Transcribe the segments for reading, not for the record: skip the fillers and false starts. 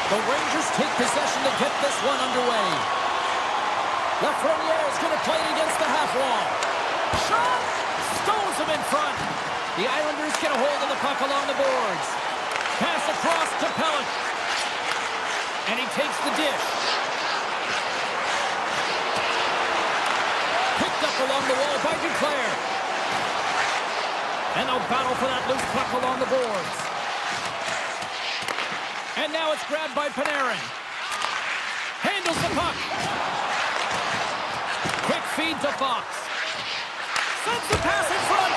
The Rangers take possession to get this one underway. Lafreniere is going to play it against the half wall. Shot! Stones him in front. The Islanders get a hold of the puck along the boards. Pass across to Pellet. And he takes the dish. Picked up along the wall by Duclair. And they'll battle for that loose puck along the boards. And now it's grabbed by Panarin. Handles the puck. Quick feed to Fox. Sends the pass in front.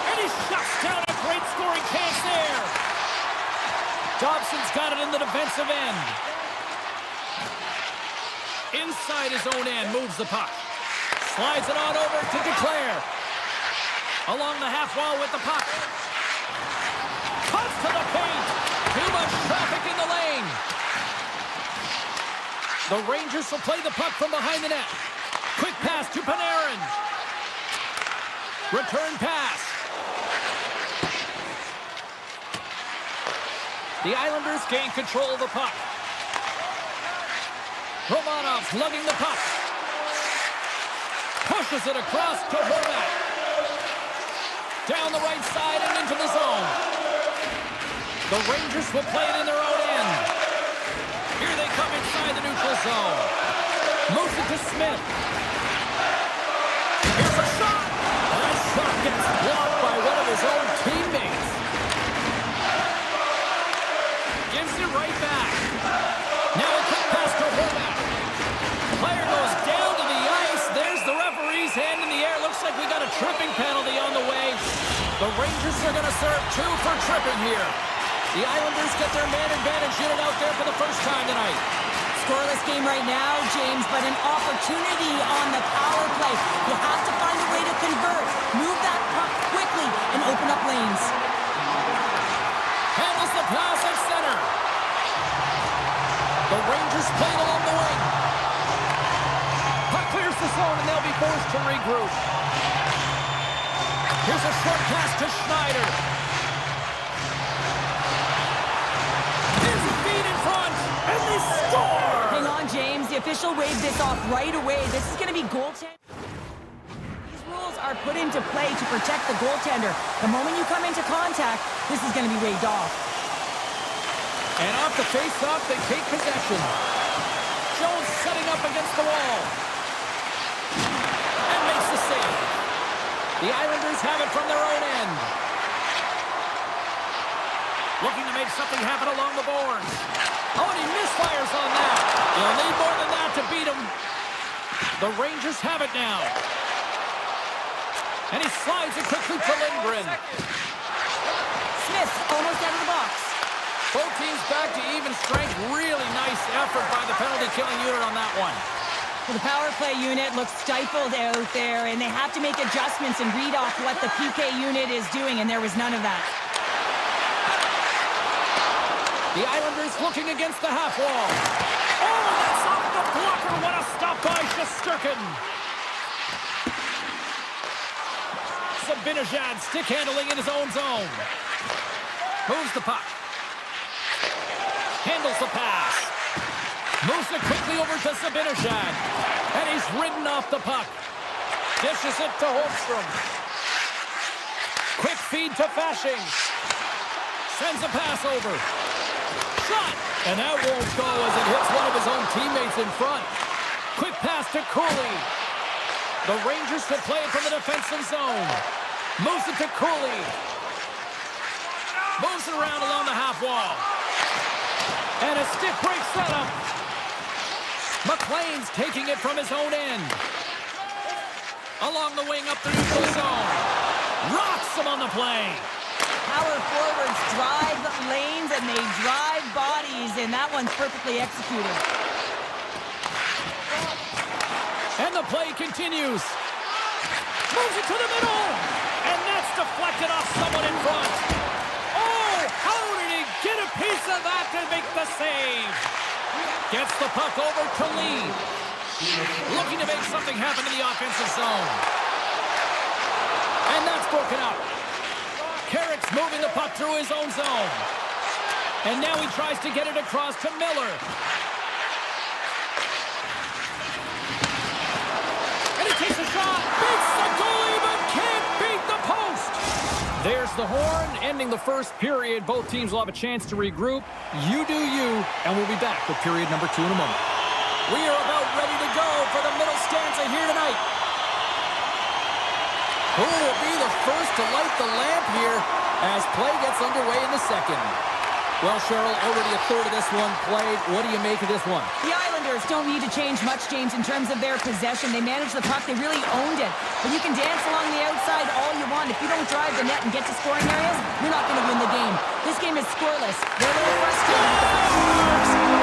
And he shuts down a great scoring chance there. Dobson's got it in the defensive end. Inside his own end, moves the puck. Slides it on over to Duclair. Along the half wall with the puck. Cuts to the paint. Too much traffic in the lane. The Rangers will play the puck from behind the net. Quick pass to Panarin. Return pass. The Islanders gain control of the puck. Romanov's lugging the puck. Pushes it across to Horvat. Down the right side and into the zone. The Rangers will play it in their own end. Here they come inside the neutral zone. Moves it to Smith. Here's a shot. That shot gets blocked by one of his own teammates. Gives it right back. Now a quick pass to Horvat. Player goes down to the ice. There's the referee's hand in the air. Looks like we got a tripping penalty on the way. The Rangers are going to serve 2 for tripping here. The Islanders get their man advantage unit out there for the first time tonight. Scoreless game right now, James, but an opportunity on the power play. You have to find a way to convert. Move that puck quickly and open up lanes. Handles the pass at center. The Rangers play it along the wing. Puck clears the zone and they'll be forced to regroup. Here's a short pass to Schneider. Here's a feed in front, and they score! Hang on, James. The official waved this off right away. This is going to be goaltending. These rules are put into play to protect the goaltender. The moment you come into contact, this is going to be waved off. And off the face-off, they take possession. Jones setting up against the wall. And makes the save. The Islanders have it from their own end. Looking to make something happen along the boards. Oh, and he misfires on that. He'll need more than that to beat him. The Rangers have it now. And he slides it quickly to Lindgren. Smith almost out of the box. Both teams back to even strength. Really nice effort by the penalty-killing unit on that one. Well, the power play unit looks stifled out there, and they have to make adjustments and read off what the PK unit is doing, and there was none of that. The Islanders looking against the half wall. Oh, that's off the blocker. What a stop by Shesterkin. Zibanejad stick handling in his own zone. Moves the puck. Handles the pass. Moves it quickly over to Zibanejad. And he's ridden off the puck. Dishes it to Holmstrom. Quick feed to Fasching. Sends a pass over. Shot! And that won't go as it hits one of his own teammates in front. Quick pass to Cooley. The Rangers will play it from the defensive zone. Moves it to Cooley. Moves it around along the half wall. And a stick break setup. McLean's taking it from his own end. Along the wing up the neutral zone. Rocks him on the play. Power forwards drive lanes and they drive bodies, and that one's perfectly executed. And the play continues. Moves it to the middle. And that's deflected off someone in front. Oh, how did he get a piece of that to make the save? Gets the puck over to Lee. Looking to make something happen in the offensive zone. And that's broken up. Carrick's moving the puck through his own zone. And now he tries to get it across to Miller. And he takes a shot. Beats the goalie, but can't beat the post. There's the horn, ending the first period. Both teams will have a chance to regroup. You do you, and we'll be back with period number 2 in a moment. We are about ready to go for the middle stanza here tonight. Who will be the first to light the lamp here as play gets underway in the second? Well, Cheryl, already a third of this one played. What do you make of this one? The Islanders don't need to change much, James, in terms of their possession. They managed the puck. They really owned it. But you can dance along the outside all you want. If you don't drive the net and get to scoring areas, you're not going to win the game. This game is scoreless. They're a little frustrated.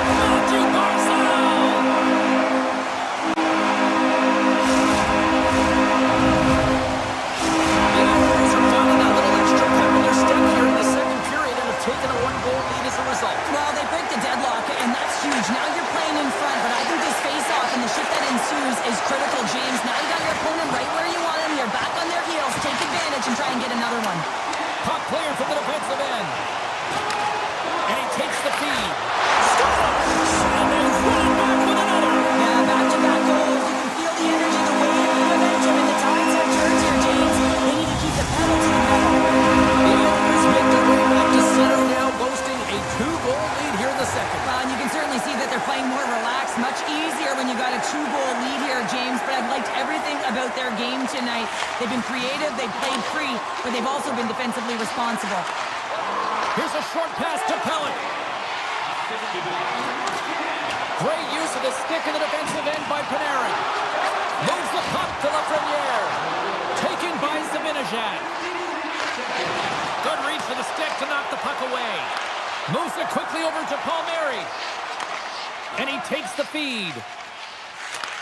Taken a one-goal lead as a result. Well, they break the deadlock, and that's huge. Now you're playing in front, but I think this face-off and the shift that ensues is critical, James. Now you got your opponent right where you want him. You're back on their heels. Take advantage and try and get another one. Puck clear from the defensive end. And he takes the feed. Scores! And then running back with another. Yeah, back-to-back goals. You can feel the energy, the wave, the momentum, and the tides have turned here, James. They need to keep the pedal to the metal. The Islanders make their way back to center now, boasting a 2-goal lead here in the second. Well, and you can certainly see that they're playing more relaxed, much easier when you got a 2-goal lead here, James. But I've liked everything about their game tonight. They've been creative, they've played free, but they've also been defensively responsible. Here's a short pass to Pellet. Great use of the stick in the defensive end by Panarin. Moves the puck to Lafreniere. Taken by Zibanejad. Good reach for the stick to knock the puck away. Moves it quickly over to Palmieri. And he takes the feed.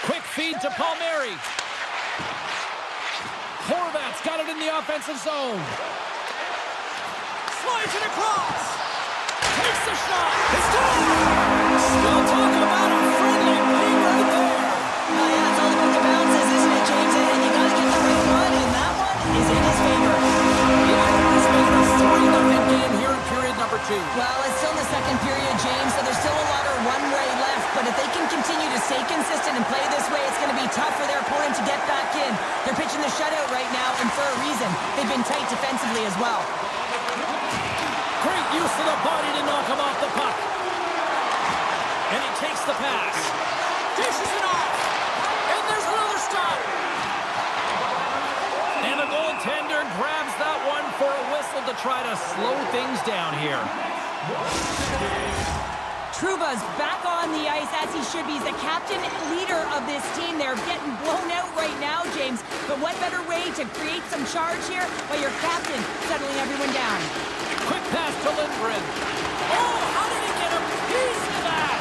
Quick feed to Palmieri. Horvat's got it in the offensive zone. Slides it across. Takes the shot. It's good. Still talking about a friendly play right there. Oh, yeah, it's all about the bounces, isn't it, James? And you got to get the right one, and that one is in his favor. The Islanders make it a 3-0 game here in period number 2. Well, it's still the second period, James, so there's still a lot of runway left. But if they can continue to stay consistent and play this way, it's going to be tough for their opponent to get back in. They're pitching the shutout right now, and for a reason. They've been tight defensively as well. Great use of the body to knock him off the puck. And he takes the pass. Dishes it off. And there's another stop. And the goaltender grabs that one for a whistle to try to slow things down here. Trouba's back on the ice as he should be. He's the captain leader of this team. They're getting blown out right now, James. But what better way to create some charge here by your captain settling everyone down? Quick pass to Lindgren. Oh, how did he get a piece of that?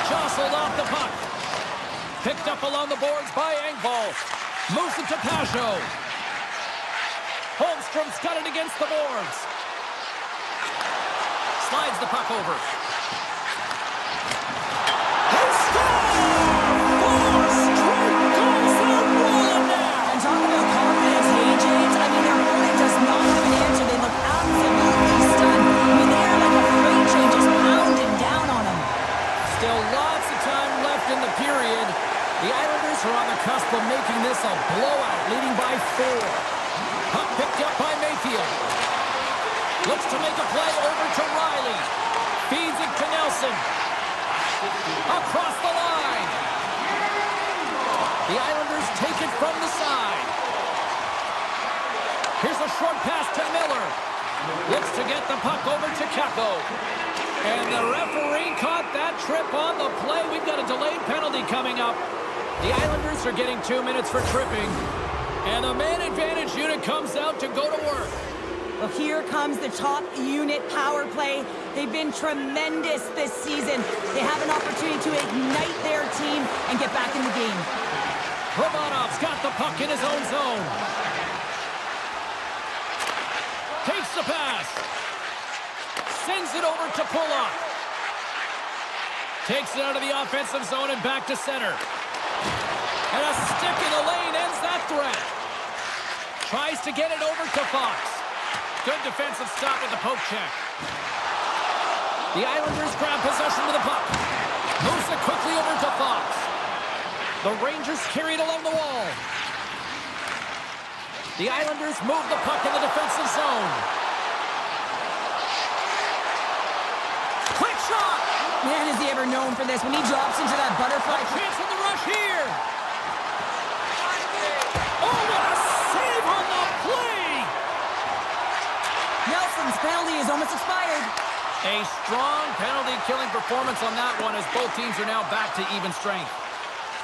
Jostled off the puck. Picked up along the boards by Engvall. Moves it to Pajot. Holmstrom's got it against the boards. Slides the puck over. They score! 4 straight goals, they're rolling now! And talk about confidence, hey, James. I mean, their opponent does not have an answer. They look absolutely stunned. I mean, they are like a freight train just pounding down on them. Still lots of time left in the period. The Islanders are on the cusp of making this a blowout, leading by 4. Puck picked up by Mayfield. Looks to make a play over to Riley. Feeds it to Nelson. Across the line. The Islanders take it from the side. Here's a short pass to Miller. Looks to get the puck over to Kako. And the referee caught that trip on the play. We've got a delayed penalty coming up. The Islanders are getting 2 minutes for tripping. And the man advantage unit comes out to go to work. Well, here comes the top unit power play. They've been tremendous this season. They have an opportunity to ignite their team and get back in the game. Romanov's got the puck in his own zone. Takes the pass. Sends it over to Pulock. Takes it out of the offensive zone and back to center. And a stick in the lane ends that threat. Tries to get it over to Fox. Good defensive stop with the poke check. The Islanders grab possession with the puck. Moves it quickly over to Fox. The Rangers carry it along the wall. The Islanders move the puck in the defensive zone. Quick shot! Man, is he ever known for this when he drops into that butterfly. Chance in the rush here. Oh, what a save on the play! Nelson's penalty is almost expired. A strong penalty-killing performance on that one as both teams are now back to even strength.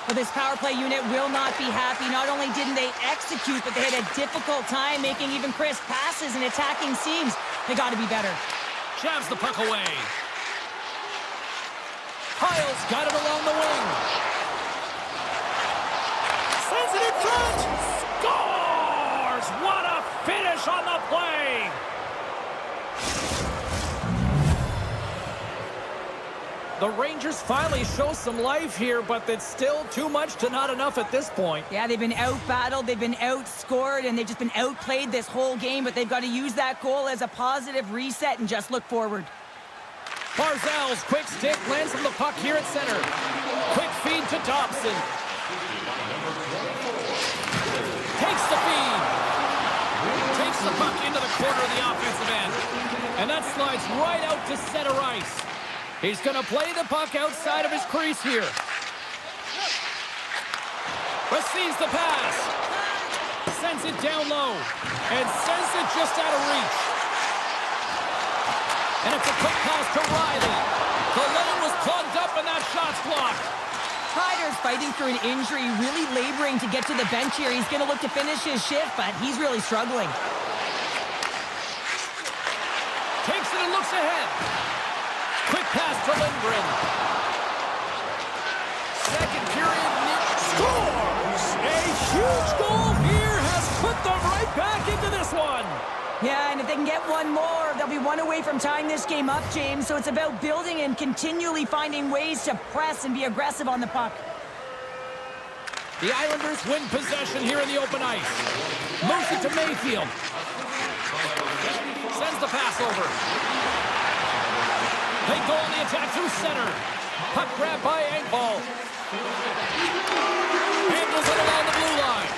Well, this power play unit will not be happy. Not only didn't they execute, but they had a difficult time making even crisp passes and attacking seams. They got to be better. Jabs the puck away. Hiles got it along the wing. Sends it in front. Scores! What a finish on the play! The Rangers finally show some life here, but it's still too much to not enough at this point. Yeah, they've been out-battled, they've been outscored, and they've just been outplayed this whole game, but they've got to use that goal as a positive reset and just look forward. Barzal's quick stick lands from the puck here at center. Quick feed to Dobson. Takes the feed. Takes the puck into the corner of the offensive end. And that slides right out to center ice. He's going to play the puck outside of his crease here. Receives the pass. Sends it down low. And sends it just out of reach. And it's a quick pass to Riley. The lane was plugged up and that shot's blocked. Kreider's fighting through an injury, really laboring to get to the bench here. He's going to look to finish his shift, but he's really struggling. Takes it and looks ahead. Quick pass to Lindgren. Second period, Nick scores! A huge goal here has put them right back into this one. Yeah, and if they can get one more, they'll be one away from tying this game up, James. So it's about building and continually finding ways to press and be aggressive on the puck. The Islanders win possession here in the open ice. Moves it to Mayfield. Sends the pass over. They go on the attack through center. Puck grab by Engvall. Handles it along the blue line.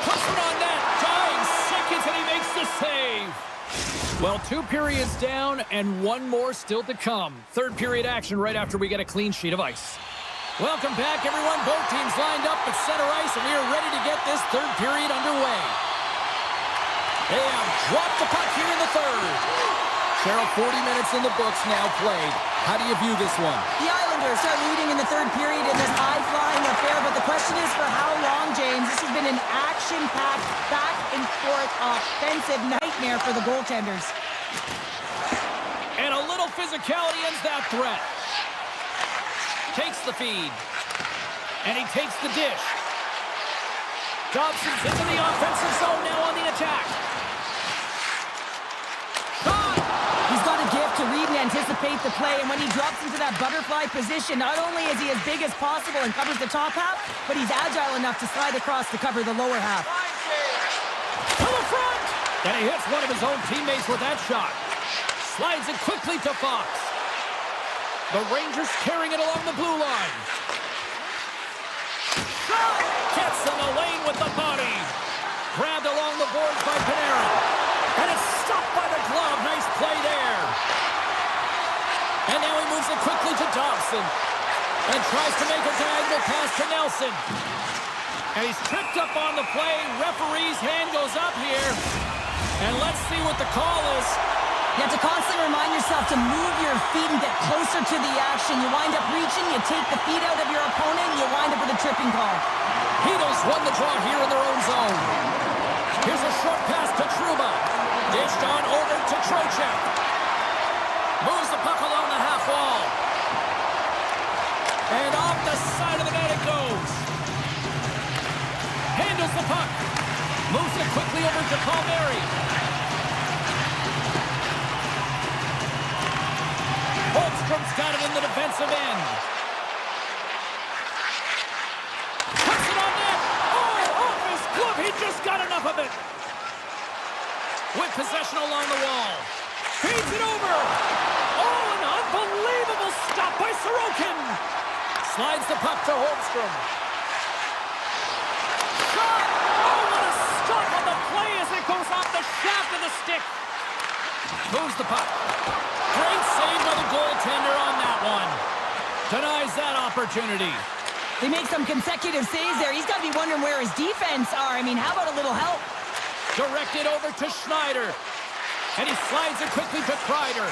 Puts it on net. Dying seconds and he makes the save. Well, 2 periods down and one more still to come. Third period action right after we get a clean sheet of ice. Welcome back, everyone. Both teams lined up at center ice, and we are ready to get this third period underway. They have dropped the puck here in the third. Cheryl, 40 minutes in the books now played. How do you view this one? The Islanders are leading in the third period in this high-flying affair, but the question is for how long, James? This has been an action-packed, back-and-forth offensive nightmare for the goaltenders. And a little physicality ends that threat. Takes the feed. And he takes the dish. Dobson's into the offensive zone now on the attack. He's got a gift to read and anticipate the play, and when he drops into that butterfly position, not only is he as big as possible and covers the top half, but he's agile enough to slide across to cover the lower half. To the front! And he hits one of his own teammates with that shot. Slides it quickly to Fox. The Rangers carrying it along the blue line. Shot! Gets in the lane with the body. Grabbed along the boards by Panarin. And it's stopped by the glove. Nice play there. And now he moves it quickly to Dobson. And tries to make a diagonal pass to Nelson. And he's tripped up on the play. Referee's hand goes up here. And let's see what the call is. You have to constantly remind yourself to move your feet and get closer to the action. You wind up reaching, you take the feet out of your opponent, and you wind up with a tripping call. Heatles won the draw here in their own zone. Here's a short pass to Trouba. Dished on over to Trocheck. Moves the puck along the half wall. And off the side of the net it goes. Handles the puck. Moves it quickly over to Palmieri. Holmstrom's got it in the defensive end. Puts it on net. Oh, off his glove. He just got enough of it. With possession along the wall. Feeds it over. Oh, and Sorokin slides the puck to Holmstrom. Shot! Oh, what a stop on the play as it goes off the shaft of the stick. Moves the puck. Great save by the goaltender on that one. Denies that opportunity. They make some consecutive saves there. He's got to be wondering where his defense are. I mean, how about a little help? Directed over to Schneider. And he slides it quickly to Kreider.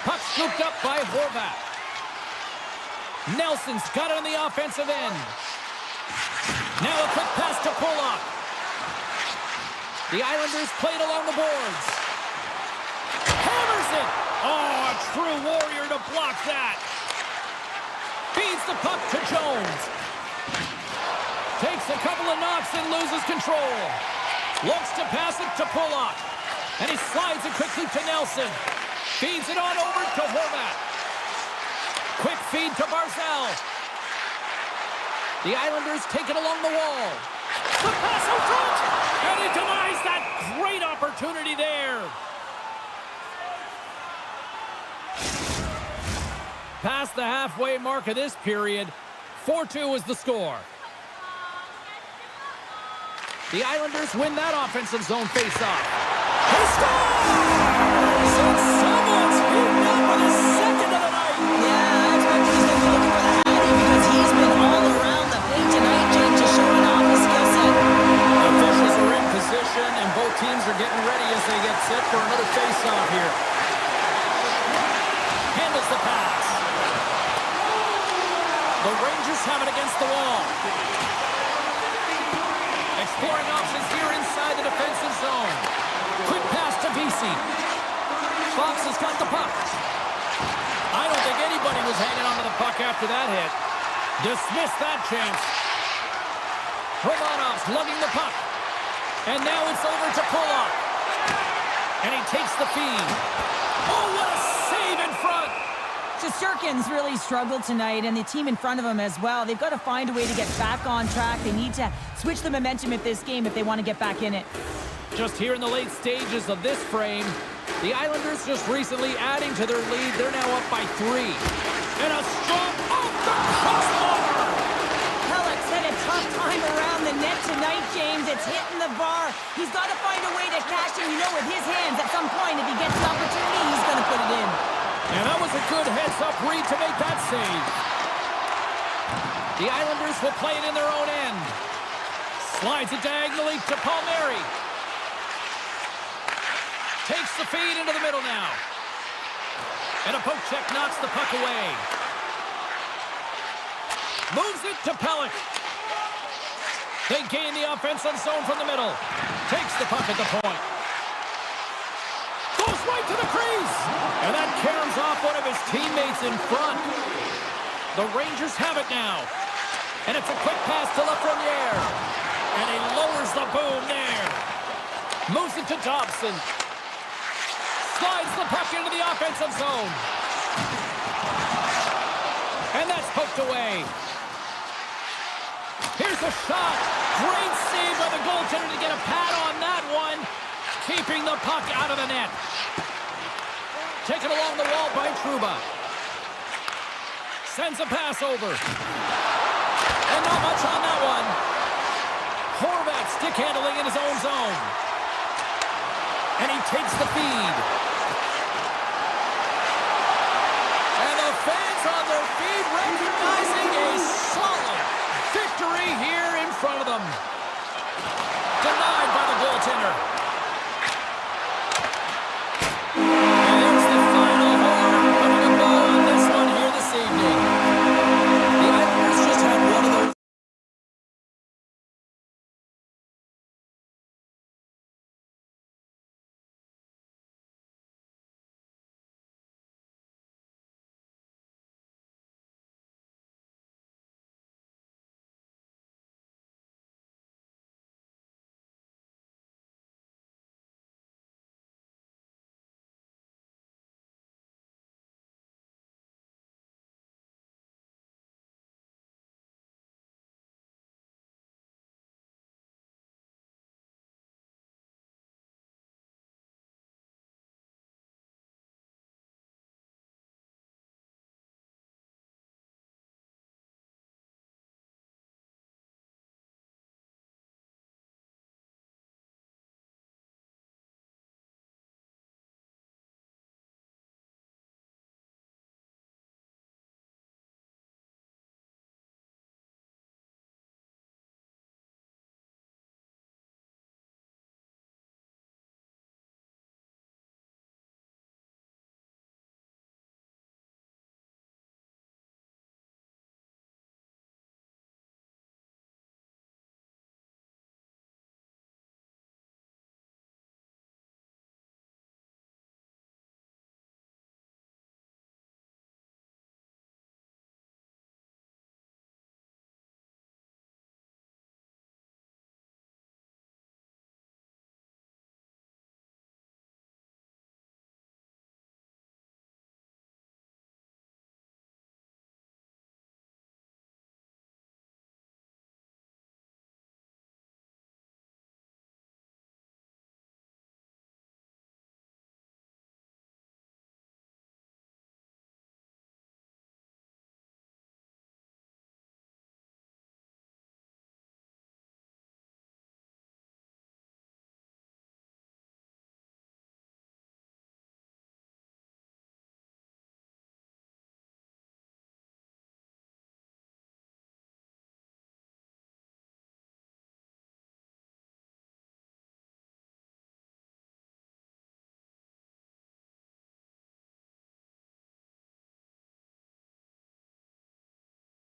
Puck scooped up by Horvat. Nelson's got it on the offensive end. Now a quick pass to Pollock. The Islanders play it along the boards. Hammers it! Oh, a true warrior to block that. Feeds the puck to Jones. Takes a couple of knocks and loses control. Looks to pass it to Pollock. And he slides it quickly to Nelson. Feeds it on over to Horvat. Quick feed to Barzal. The Islanders take it along the wall. The pass in front! And he denies that great opportunity there. Past the halfway mark of this period, 4-2 is the score. The Islanders win that offensive zone faceoff. He scores! So someone's heating up with his second of the night. Yeah, I expect he's going to be looking for the Hattie because he's been all around the plate tonight, Jake, just showing off his skill set. Officials are in position, and both teams are getting ready as they get set for another faceoff here. Handles the pass. The Rangers have it against the wall. Exploring options here inside the defensive zone. Quick pass to Vesey. Fox has got the puck. I don't think anybody was hanging onto the puck after that hit. Dismissed that chance. Romanov's lugging the puck. And now it's over to Pollock. And he takes the feed. Oh, what a save in front! Shesterkin's really struggled tonight, and the team in front of him as well. They've got to find a way to get back on track. They need to switch the momentum of this game if they want to get back in it. Just here in the late stages of this frame, the Islanders just recently adding to their lead. They're now up by 3. And a strong off the crossbar! Pellick's had a tough time around the net tonight, James. It's hitting the bar. He's got to find a way to cash in. You know, with his hands, at some point, if he gets an opportunity, he's going to put it in. And that was a good heads-up read to make that save. The Islanders will play it in their own end. Slides it diagonally to Palmieri. Takes the feed into the middle now. And a poke check knocks the puck away. Moves it to Pellick. They gain the offensive zone from the middle. Takes the puck at the point. Goes right to the crease. And that caroms off one of his teammates in front. The Rangers have it now. And it's a quick pass to Lafreniere. And he lowers the boom there. Moves it to Dobson. Slides the puck into the offensive zone. And that's poked away. Here's a shot. Great save by the goaltender to get a pad on that one. Keeping the puck out of the net. Taken along the wall by Trouba. Sends a pass over. And not much on that one. Horvat stick handling in his own zone. And he takes the feed. And the fans on their feet recognizing a solid victory here in front of them. Denied by the goaltender.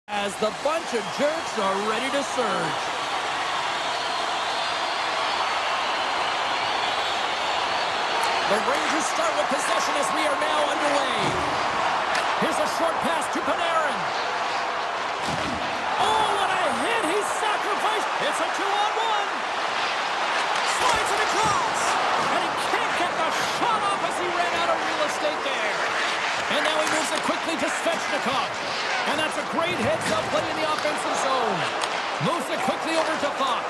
as the bunch of jerks are ready to surge. The Rangers start with possession as we are now underway. Here's a short pass to Panarin. Oh, what a hit! He's sacrificed. It's a 2-on-1. Slides it across. And he can't get the shot off as he ran out of real estate there. And now he moves it quickly to Svechnikov. And that's a great heads-up play in the offensive zone. Moves it quickly over to Fox.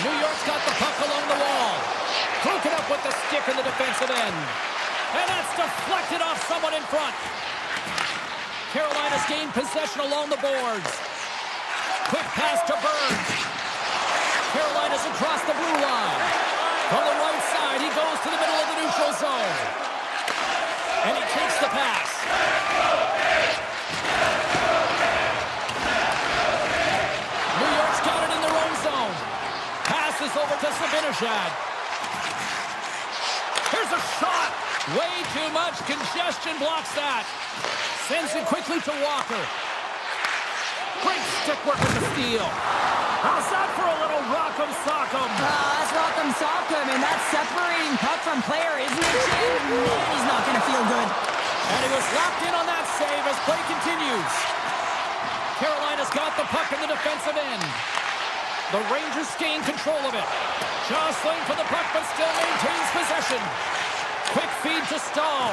New York's got the puck along the wall. Broken up with the stick in the defensive end. And that's deflected off someone in front. Carolina's gained possession along the boards. Quick pass to Burns. Carolina's across the blue line. From the right side, he goes to the middle of the neutral zone. And he takes the pass. New York's got it in their own zone. Passes over to Zibanejad. Here's a shot. Way too much congestion blocks that. Sends it quickly to Walker. Great stick work with the steal. How's that for a little rock'em sock'em? That's rock'em sock'em, and that separating puck from player, isn't it, Jim? He's not going to feel good. And he was locked in on that save as play continues. Carolina's got the puck in the defensive end. The Rangers gain control of it. Jostling for the puck, but still maintains possession. Quick feed to Stahl.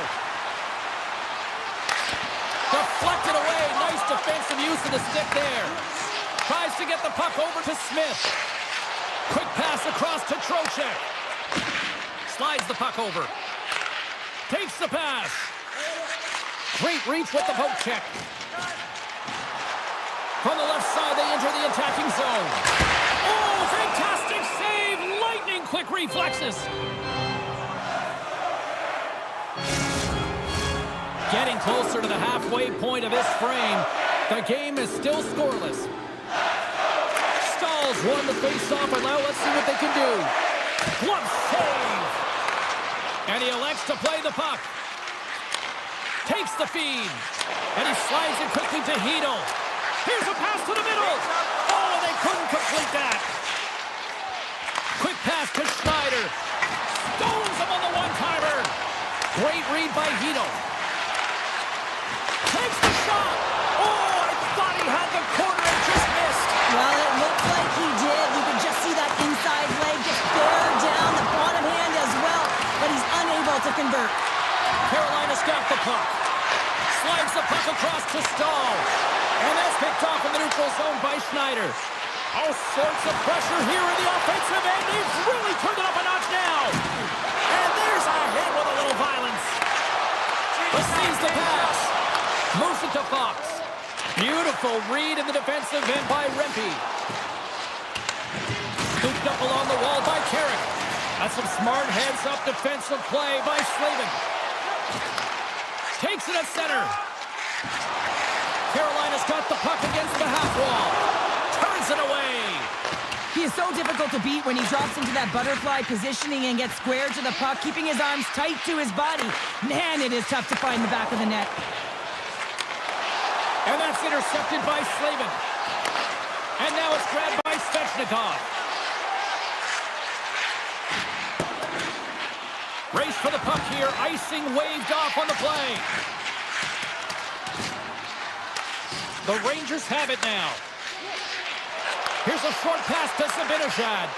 Deflected away. Nice defensive use of the stick there. Tries to get the puck over to Smith. Quick pass across to Trocheck. Slides the puck over. Takes the pass. Great reach with the poke check. From the left side, they enter the attacking zone. Oh, fantastic save! Lightning quick reflexes. Getting closer to the halfway point of this frame. The game is still scoreless. Stahl's won the face-off, and now let's see what they can do. Glove save! And he elects to play the puck. Takes the feed. And he slides it quickly to Hedel. Here's a pass to the middle. Oh, they couldn't complete that. Quick pass to Schneider. Stones him on the one-timer. Great read by Hedel. Takes the shot. Oh, I thought he had the corner and just missed. Well, it looked like he did. You could just see that inside leg just bear down the bottom hand as well, but he's unable to convert. Carolina's got the puck. Slides the puck across to Stahl. And that's picked off in the neutral zone by Schneider. All sorts of pressure here in the offensive end. He's really turned it up a notch now. And there's a hit with a little violence. Receives the pass. Moves it to Fox. Beautiful read in the defensive end by Rempe. Scooped up along the wall by Carrick. That's some smart heads-up defensive play by Slavin. Takes it at center. Carolina's got the puck against the half wall. Turns it away. He is so difficult to beat when he drops into that butterfly positioning and gets square to the puck, keeping his arms tight to his body. Man, it is tough to find the back of the net. And that's intercepted by Slavin. And now it's grabbed by Svechnikov. Race for the puck here. Icing waved off on the play. The Rangers have it now. Here's a short pass to Zibanejad.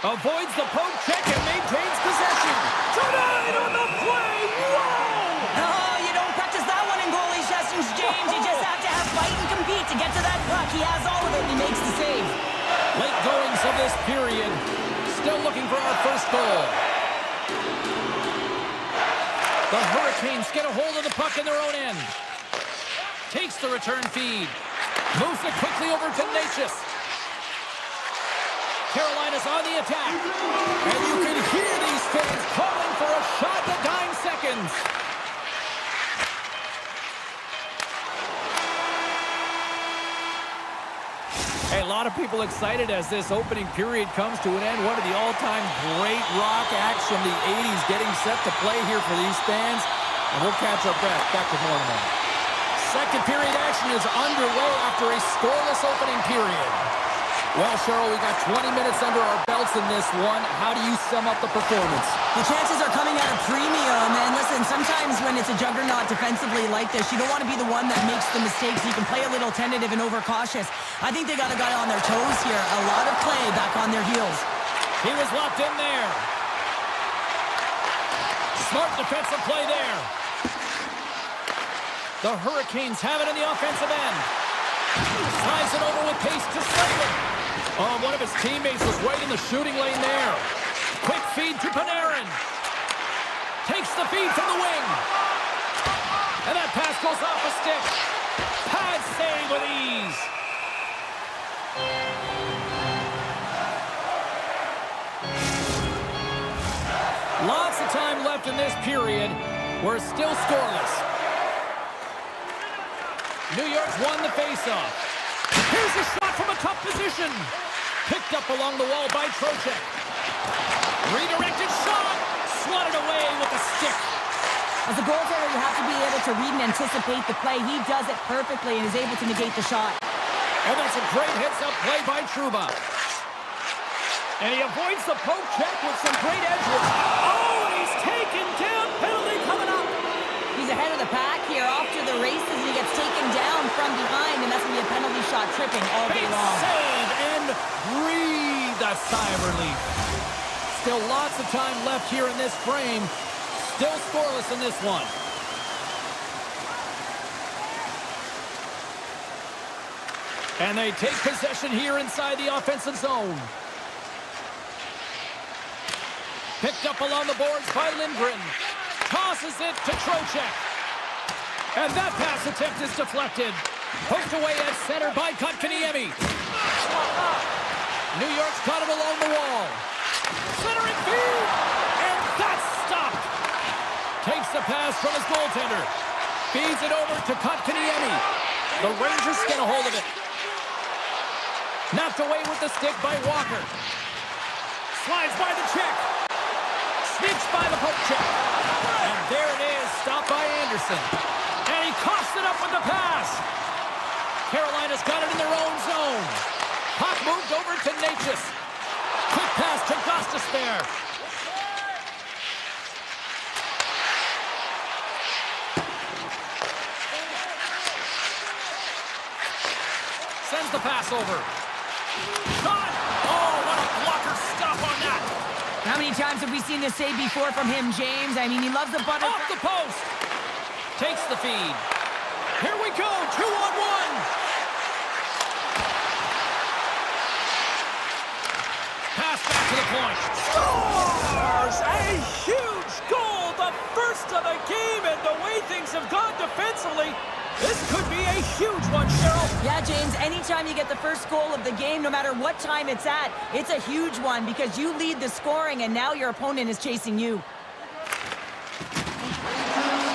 Avoids the poke check and maintains possession. Tonight on the play. Whoa! Oh, you don't practice that one in goalie sessions, James. You just have to have fight and compete to get to that puck. He has all of it and he makes the save. Late goings of this period. Still looking for our first goal. The Hurricanes get a hold of the puck in their own end. Takes the return feed. Moves it quickly over to Natchez. Carolina's on the attack. And you can hear these fans calling for a shot in the dying seconds. Hey, a lot of people excited as this opening period comes to an end. One of the all-time great rock acts from the 80s getting set to play here for these fans. And we'll catch our breath. Back with more in a moment. Second period action is underway after a scoreless opening period. Well, Cheryl, we got 20 minutes under our belts in this one. How do you sum up the performance? The chances are coming at a premium, and listen, sometimes when it's a juggernaut defensively like this, you don't want to be the one that makes the mistakes. You can play a little tentative and overcautious. I think they got a guy on their toes here. A lot of play back on their heels. He was locked in there. Smart defensive play there. The Hurricanes have it in the offensive end. Slides it over with pace to Slater. Oh, one of his teammates was right in the shooting lane there. Quick feed to Panarin. Takes the feed from the wing. And that pass goes off a stick. Pad save with ease. Lots of time left in this period. We're still scoreless. New York's won the faceoff. Here's a shot from a tough position. Picked up along the wall by Trocheck. Redirected shot. Swatted away with a stick. As a goaltender, you have to be able to read and anticipate the play. He does it perfectly and is able to negate the shot. And that's a great heads-up play by Trouba. And he avoids the poke check with some great edges. Oh, and he's taken down. Penalty coming up. He's ahead of the pack here, off to the races, and he gets taken down from behind, and that's going to be a penalty shot tripping all day Big long. save and breathe a sigh of relief. Still lots of time left here in this frame. Still scoreless in this one. And they take possession here inside the offensive zone. Picked up along the boards by Lindgren. Tosses it to Trocheck. And that pass attempt is deflected. Poked away at center by Kotkaniemi. New York's caught it along the wall. Centering feed. And that's stopped. Takes the pass from his goaltender. Feeds it over to Kotkaniemi. The Rangers get a hold of it. Knocked away with the stick by Walker. Slides by the check. Sneaks by the poke check. And there it is, stopped by Anderson. And he coughs it up with the pass. Carolina's got it in their own zone. Puck moved over to Natchez. Quick pass to Gostisbehere. Sends the pass over. Shot! Oh, what a blocker stop on that. How many times have we seen this save before from him, James? I mean, he loves the butter. Off the post. Takes the feed. Here we go, 2-on-1. Pass back to the point. Scores! A huge goal, the first of the game, and the way things have gone defensively, this could be a huge one, Cheryl. Yeah, James, anytime you get the first goal of the game, no matter what time it's at, it's a huge one because you lead the scoring and now your opponent is chasing you.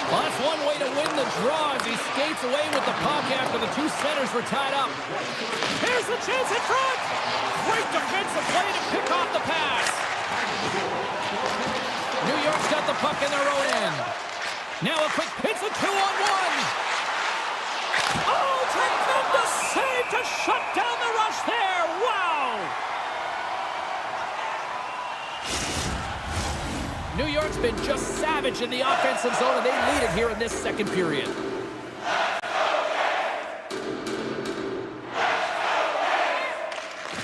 Well, that's one way to win the draw as he skates away with the puck after the two centers were tied up. Here's the chance in front. Great defensive play to pick off the pass. New York's got the puck in their own end. Now a quick pitch, a 2-on-1. Oh, tremendous save to shut down the rush there. Wow. New York's been just savage in the offensive zone, and they lead it here in this second period.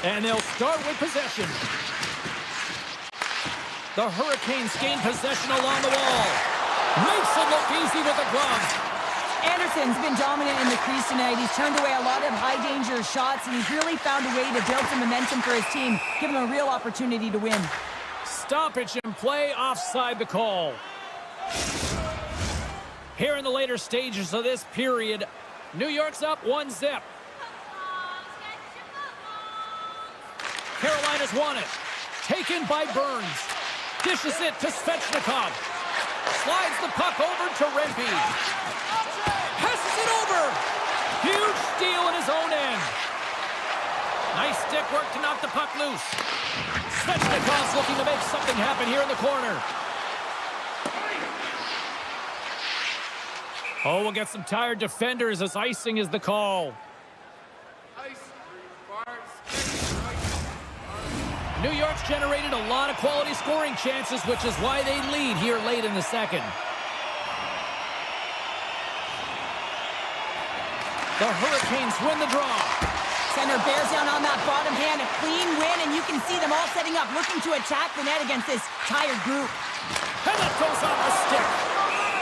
And they'll start with possession. The Hurricanes gain possession along the wall. Makes it look easy with the gloves. Anderson's been dominant in the crease tonight. He's turned away a lot of high-danger shots, and he's really found a way to build some momentum for his team, giving him a real opportunity to win. Stoppage in play, offside the call. Here in the later stages of this period, New York's up 1-0. Carolina's won it. Taken by Burns. Dishes it to Svechnikov. Slides the puck over to Rempe. Passes it over. Huge steal in his own end. Nice stick work to knock the puck loose. Svechnikov's looking to make something happen here in the corner. Oh, we'll get some tired defenders as icing is the call. New York's generated a lot of quality scoring chances, which is why they lead here late in the second. The Hurricanes win the draw. Center bears down on that bottom hand, a clean win, and you can see them all setting up, looking to attack the net against this tired group. And that goes off the stick.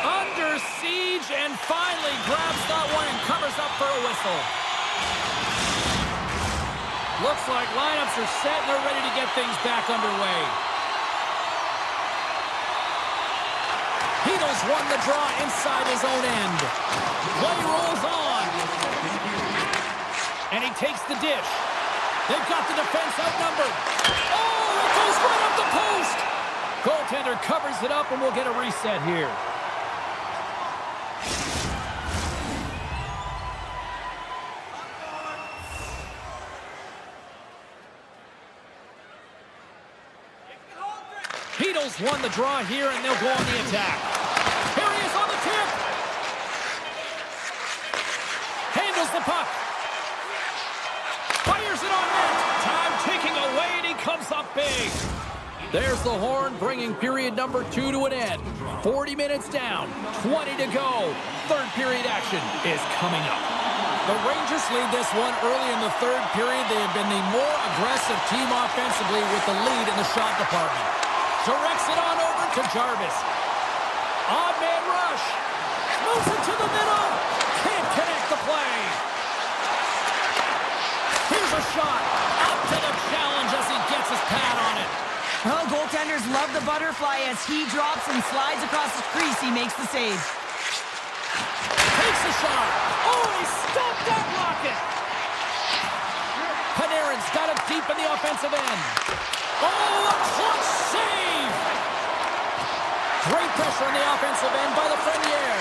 Under siege, and finally grabs that one and covers up for a whistle. Looks like lineups are set and they're ready to get things back underway. Heedles won the draw inside his own end. Play rolls on. And he takes the dish. They've got the defense outnumbered. Oh, it goes right up the post. Goaltender covers it up and we'll get a reset here. Heedles won the draw here, and they'll go on the attack. Here he is on the tip. Handles the puck. Fires it on net. Time ticking away, and he comes up big. There's the horn, bringing period number 2 to an end. 40 minutes down, 20 to go. Third period action is coming up. The Rangers lead this one early in the third period. They have been the more aggressive team offensively with the lead in the shot department. Directs it on over to Jarvis. Odd man rush. Moves it to the middle. Can't connect the play. Here's a shot. Up to the challenge as he gets his pad on it. Well, goaltenders love the butterfly as he drops and slides across the crease. He makes the save. Takes a shot. Oh, he stopped that rocket. Panarin's got it deep in the offensive end. Oh, a clutch save! Great pressure on the offensive end by the Frenier.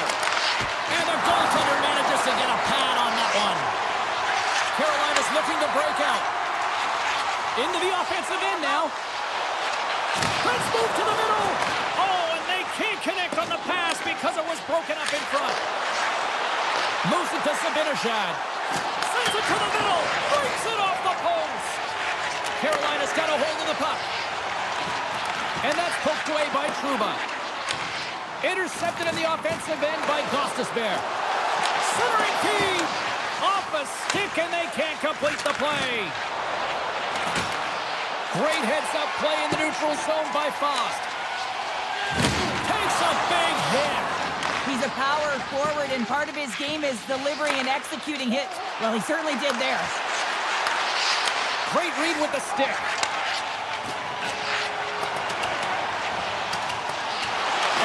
And the goaltender manages to get a pad on that one. Carolina's looking to break out. Into the offensive end now. Let's move to the middle. Oh, and they can't connect on the pass because it was broken up in front. Moves it to Sabinishad. Sends it to the middle. Breaks it off the post. Carolina's got a hold of the puck. And that's poked away by Trouba. Intercepted in the offensive end by Gostisbehere. Centering feed. Off a stick, and they can't complete the play. Great heads-up play in the neutral zone by Fost. Takes a big hit. He's a power forward, and part of his game is delivering and executing hits. Well, he certainly did there. Great read with the stick.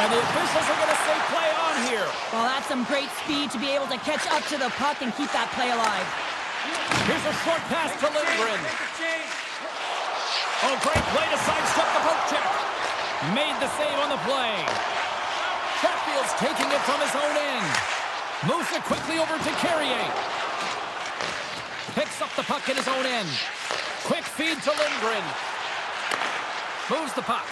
And the officials are going to say play on here. Well, that's some great speed to be able to catch up to the puck and keep that play alive. Here's a short pass to Lindgren. Oh, great play to sidestep the poke check. Made the save on the play. Chatfield's taking it from his own end. Moves it quickly over to Carrier. Picks up the puck in his own end. Quick feed to Lindgren. Moves the puck.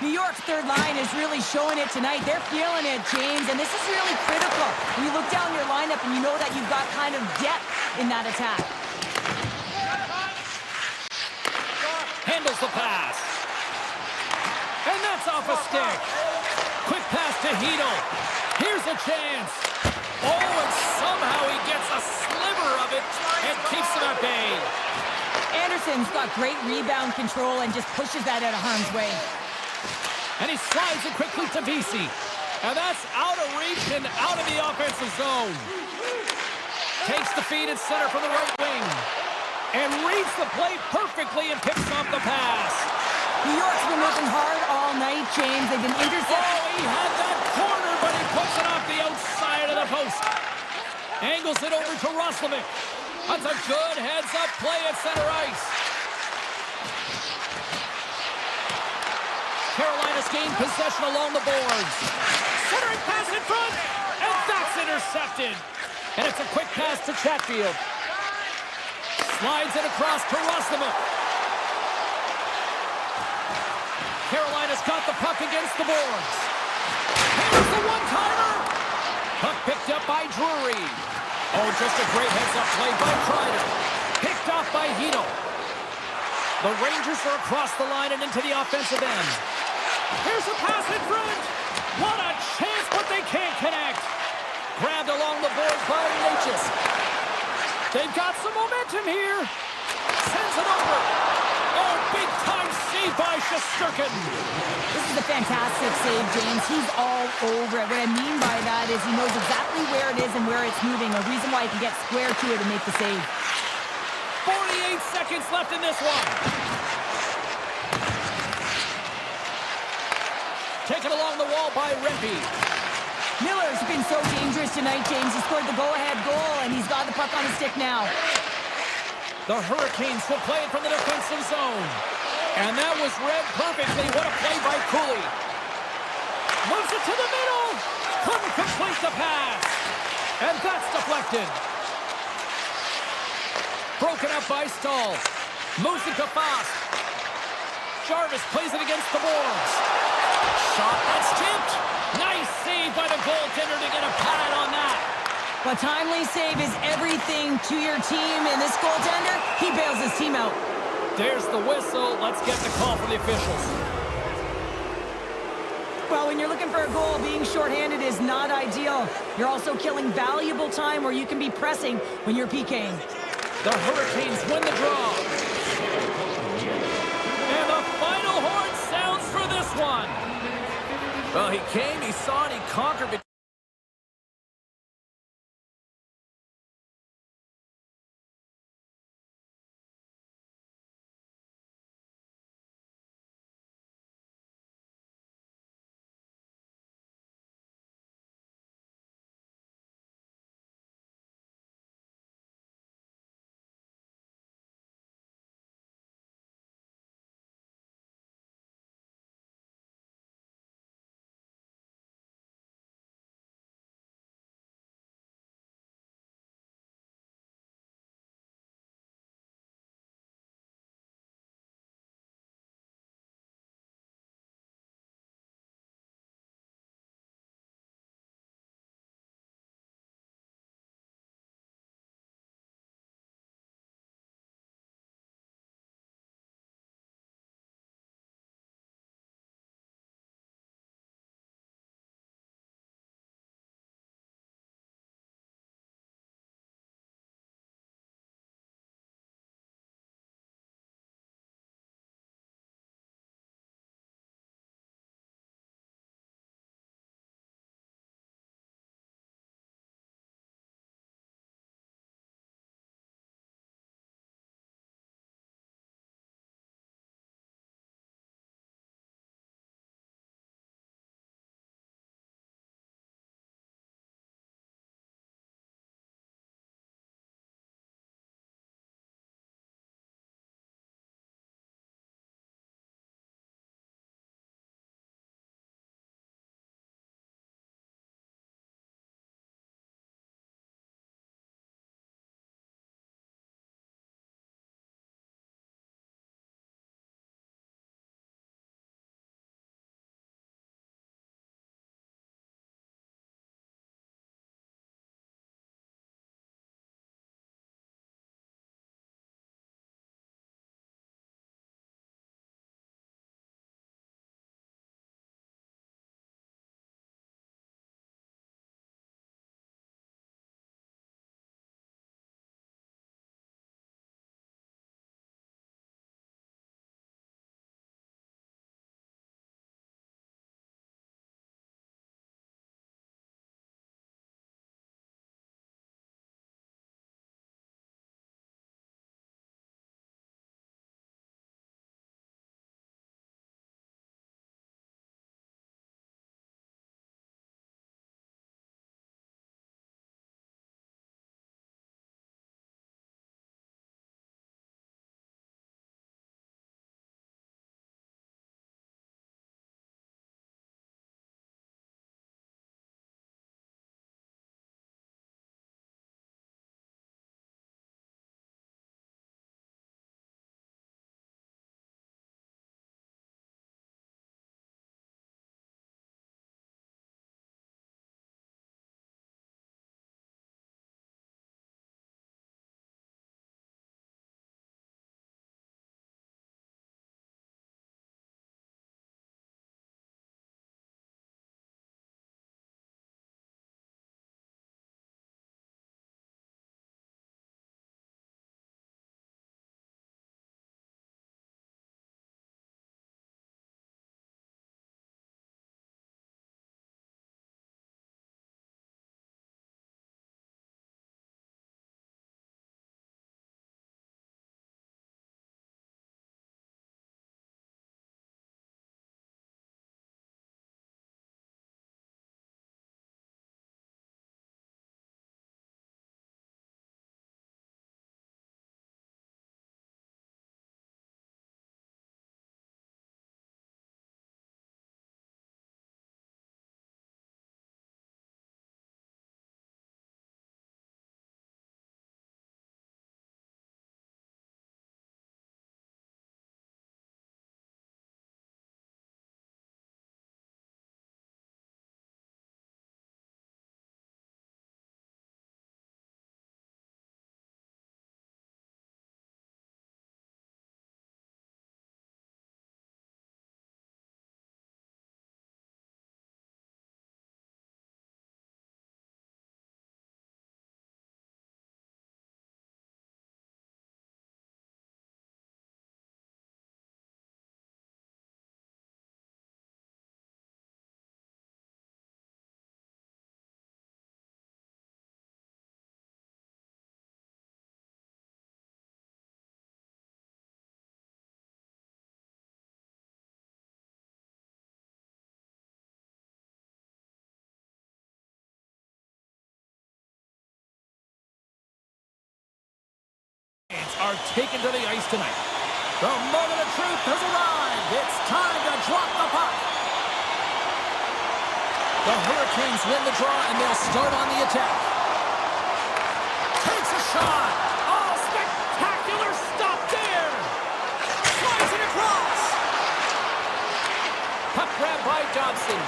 New York's third line is really showing it tonight. They're feeling it, James, and this is really critical. When you look down your lineup and you know that you've got kind of depth in that attack. Handles the pass. And that's off a stick. Quick pass to Heedle. Here's a chance. Oh, and somehow he gets a sliver of it and keeps it at bay. Anderson's got great rebound control and just pushes that out of harm's way. And he slides it quickly to Vesey. And that's out of reach and out of the offensive zone. Takes the feed at center from the right wing. And reads the play perfectly and picks up the pass. New York's been working hard all night, James. They've been intercepting. Oh, he had that corner, but he puts it off the outside of the post. Angles it over to Roslovic. That's a good heads-up play at center ice. Carolina's gained possession along the boards. Centering pass in front, and that's intercepted. And it's a quick pass to Chatfield. Slides it across to Roslovic. Carolina's got the puck against the boards. Here's the one-timer. Puck picked up by Drury. Oh, just a great heads-up play by Kreider. Picked off by Hito. The Rangers are across the line and into the offensive end. Here's a pass in front. What a chance, but they can't connect. Grabbed along the boards by Natchez. They've got some momentum here. Sends it over. Oh, big-time save by Shesterkin. This is a fantastic save, James. He's all over it. What I mean by that is he knows exactly where it is and where it's moving. A reason why he can get square to it and make the save. 48 seconds left in this one. Taken along the wall by Rempe. Miller's been so dangerous tonight, James. He scored the go-ahead goal, and he's got the puck on his stick now. The Hurricanes will play it from the defensive zone. And that was read perfectly. What a play by Cooley. Moves it to the middle. Couldn't complete the pass. And that's deflected. Broken up by Stahl. Moves it to Fast. Jarvis plays it against the boards. Shot that's tipped. Nice save by the goaltender to get a pad on that. A timely save is everything to your team, and this goaltender, he bails his team out. There's the whistle. Let's get the call from the officials. Well, when you're looking for a goal, being shorthanded is not ideal. You're also killing valuable time where you can be pressing when you're PKing. The Hurricanes win the draw. And the final horn sounds for this one. Well, he came, he saw it, he conquered. Giants are taken to the ice tonight. The moment of truth has arrived. It's time to drop the puck. The Hurricanes win the draw, and they'll start on the attack. Takes a shot. Oh, spectacular stop there. Slides it across. Puck grab by Dobson.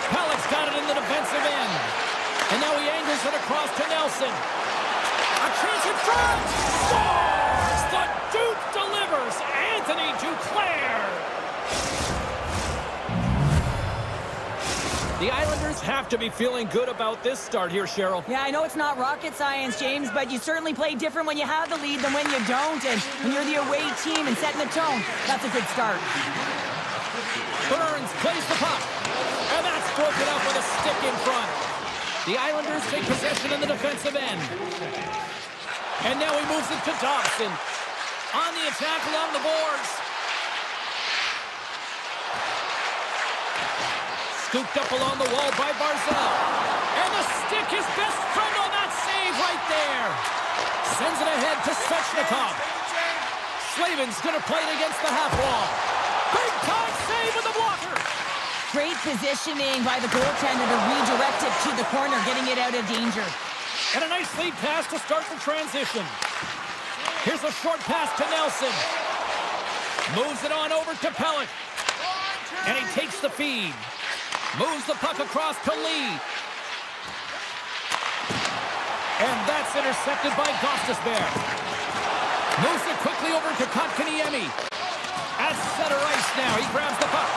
Pellick's got it in the defensive end. And now he angles it across to Nelson. A chance in front. Scores! The Duke delivers. Anthony Duclair. The Islanders have to be feeling good about this start here, Cheryl. Yeah, I know it's not rocket science, James, but you certainly play different when you have the lead than when you don't. And when you're the away team and setting the tone, that's a good start. Burns plays the puck. And that's broken up with a stick in front. The Islanders take possession in the defensive end. And now he moves it to Dobson. On the attack along the boards. Scooped up along the wall by Barzal. And the stick is best friend on that save right there. Sends it ahead to Svechnikov. Slavin's going to play it against the half wall. Big time save with the blocker. Great positioning by the goaltender to redirect it to the corner, getting it out of danger. And a nice lead pass to start the transition. Here's a short pass to Nelson. Moves it on over to Pellick. And he takes the feed. Moves the puck across to Lee. And that's intercepted by Gostisbehere. Moves it quickly over to Kotkaniemi. At center ice now, he grabs the puck.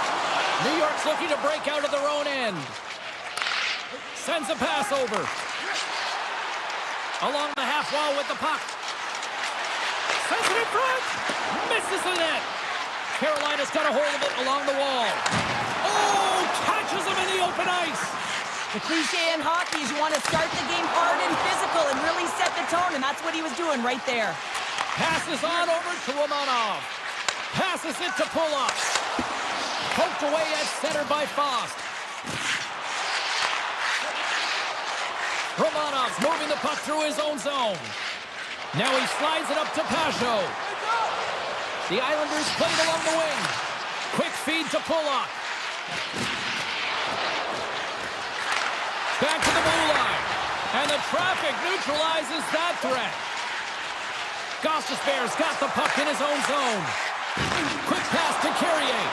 New York's looking to break out of their own end. Sends a pass over. Along the half wall with the puck. Sends it in front. Misses the net. Carolina's got a hold of it along the wall. Oh, catches him in the open ice. The cliche in hockey is you want to start the game hard and physical and really set the tone, and that's what he was doing right there. Passes on over to Romanov. Passes it to Pulock. Poked away at center by Faust. Romanov's moving the puck through his own zone. Now he slides it up to Pajot. The Islanders play it along the wing. Quick feed to Pulock. Back to the blue line. And the traffic neutralizes that threat. Gostisbehere's got the puck in his own zone. Quick pass to Carrier.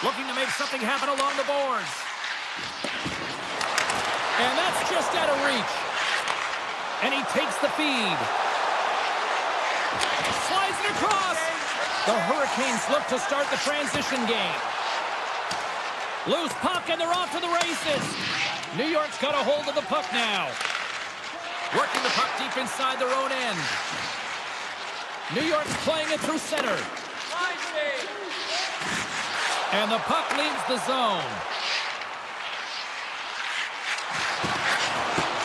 Looking to make something happen along the boards. And that's just out of reach. And he takes the feed. Slides it across. The Hurricanes look to start the transition game. Loose puck, and they're off to the races. New York's got a hold of the puck now. Working the puck deep inside their own end. New York's playing it through center. And the puck leaves the zone.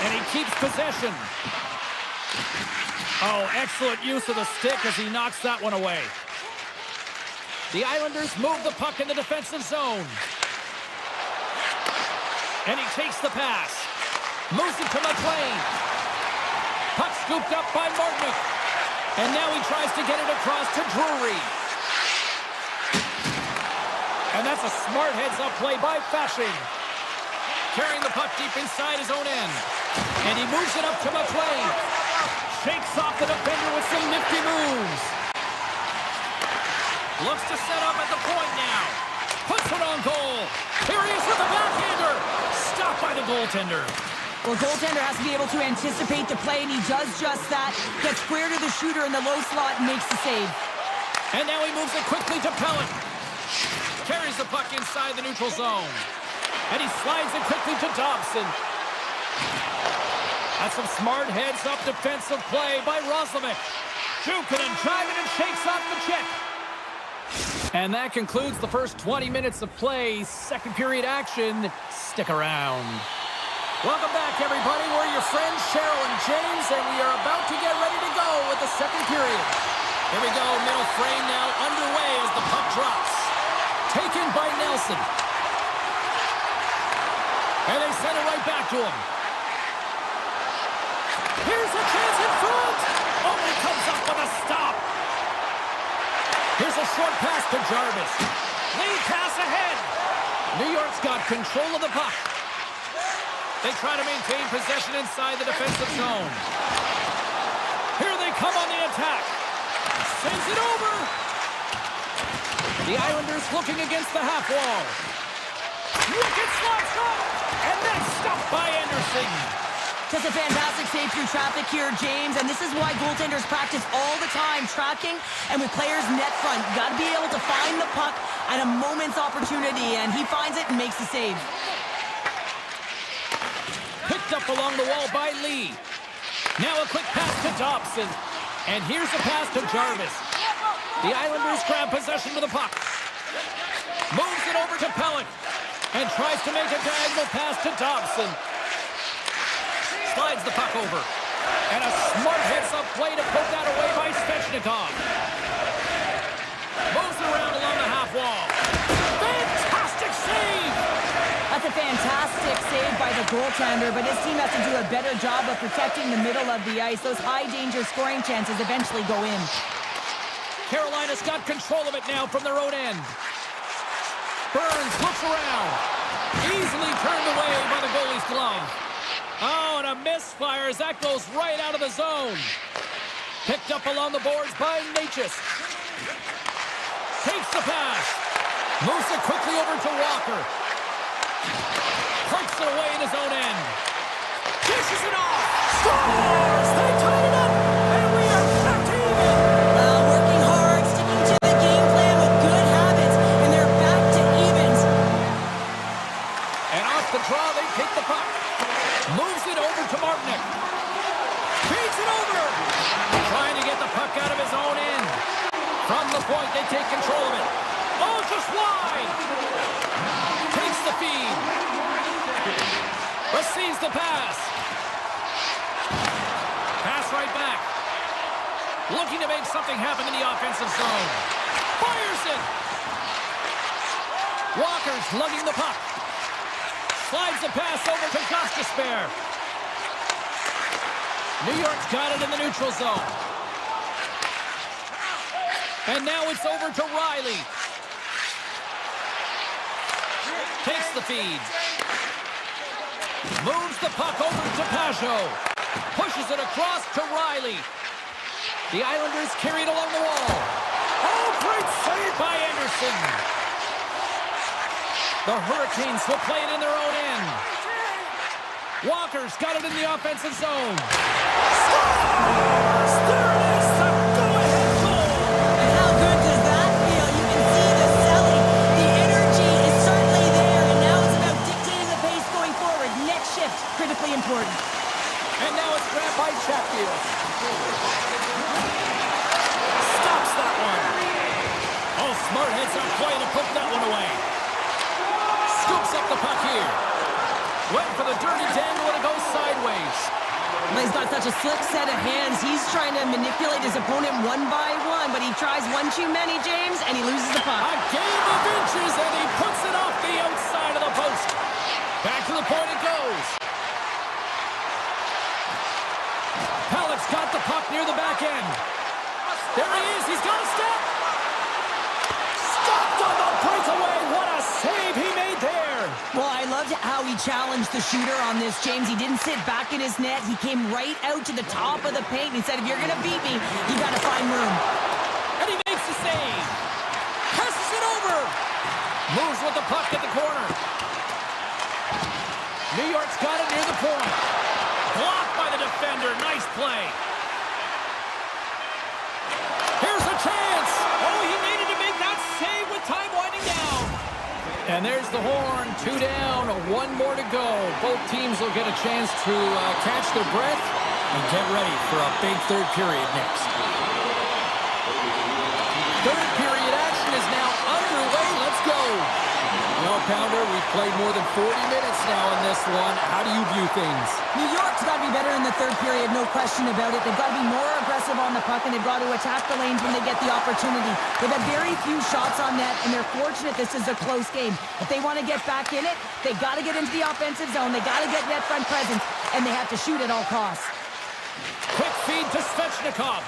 And he keeps possession. Oh, excellent use of the stick as he knocks that one away. The Islanders move the puck in the defensive zone. And he takes the pass. Moves it to McLean. Puck scooped up by Martinic. And now he tries to get it across to Drury. And that's a smart heads-up play by Fasching. Carrying the puck deep inside his own end. And he moves it up to McLean. Shakes off the defender with some nifty moves. Looks to set up at the point now. Puts it on goal. Here he is with the backhander. Stopped by the goaltender. Well, goaltender has to be able to anticipate the play, and he does just that. Gets square to the shooter in the low slot and makes the save. And now he moves it quickly to Pellick. Carries the puck inside the neutral zone. And he slides it quickly to Dobson. That's some smart heads-up defensive play by Roslovic. Jukin and driving and shakes off the check. And that concludes the first 20 minutes of play. Second period action. Stick around. Welcome back, everybody. We're your friends, Cheryl and James, and we are about to get ready to go with the second period. Here we go, middle frame now underway as the puck drops. Taken by Nelson. And they send it right back to him. Here's a chance in front. Oh, he comes up with a stop. Here's a short pass to Jarvis. Lead pass ahead. New York's got control of the puck. They try to maintain possession inside the defensive zone. Here they come on the attack. Sends it over. The Islanders looking against the half wall. Wicked slap shot. And that's stopped by Anderson. Just a fantastic save through traffic here, James, and this is why goaltenders practice all the time, tracking and with players net front. You got to be able to find the puck at a moment's opportunity, and he finds it and makes the save. Picked up along the wall by Lee. Now a quick pass to Dobson. And here's a pass to Jarvis. The Islanders grab possession of the puck. Moves it over to Pellick. And tries to make a diagonal pass to Dobson. Slides the puck over. And a smart heads-up play to poke that away by Svechnikov. Moves it around along the half wall. Fantastic save! That's a fantastic save by the goaltender, but his team has to do a better job of protecting the middle of the ice. Those high-danger scoring chances eventually go in. Carolina's got control of it now from their own end. Burns looks around. Easily turned away by the goalie's glove. Oh, and a misfire as that goes right out of the zone. Picked up along the boards by Natchez. Takes the pass. Moves it quickly over to Walker. Punks it away in his own end. Dishes it off. Scores! They tied it up, and we are back to even. Working hard, sticking to the game plan with good habits, and they're back to evens. And off the draw, they take the puck. Moves it over to Martinick. Feeds it over. Trying to get the puck out of his own end. From the point, they take control of it. Oh, just wide. Takes the feed. Receives the pass. Pass right back. Looking to make something happen in the offensive zone. Fires it. Walker's lugging the puck. Slides the pass over to Gostisbehere. New York's got it in the neutral zone. And now it's over to Riley. Takes the feed. Moves the puck over to Pajot. Pushes it across to Riley. The Islanders carry it along the wall. Oh, great save by Anderson. The Hurricanes will play it in their own end. Walker's got it in the offensive zone. Scores! There it is, the go-ahead goal! And how good does that feel? You can see the selling. The energy is certainly there, and now it's about dictating the pace going forward. Next shift, critically important. And now it's grabbed by Chatfield. Stops that one. Oh, smart heads-up play to put that one away. Scoops up the puck here. Went for the dirty dangle and it goes sideways. Well, he's got such a slick set of hands. He's trying to manipulate his opponent one by one, but he tries one too many, James, and he loses the puck. A game of inches, and he puts it off the outside of the post. Back to the point it goes. Pellick's got the puck near the back end. There he is. He's got a step. Stopped on the breakaway. What a save he made there. Well, I loved how he challenged the shooter on this, James. He didn't sit back in his net. He came right out to the top of the paint. He said, if you're going to beat me, you got to find room. And he makes the save. Passes it over. Moves with the puck at the corner. New York's got it near the point. Blocked by the defender. Nice play. Here's a chance. Oh, he needed to make that save with time winding down. And there's the horn. 2 down, 1 more to go. Both teams will get a chance to catch their breath and get ready for a big third period next. Third period action is now underway. Let's go. Well, Pounder, we've played more than 40 minutes now in this one. How do you view things? New York's got to be better in the third period, no question about it. They've got to be more aggressive on the puck, and they've got to attack the lanes when they get the opportunity. They've had very few shots on net, and they're fortunate this is a close game. If they want to get back in it, they got to get into the offensive zone. They got to get net front presence, and they have to shoot at all costs. Quick feed to Svechnikov.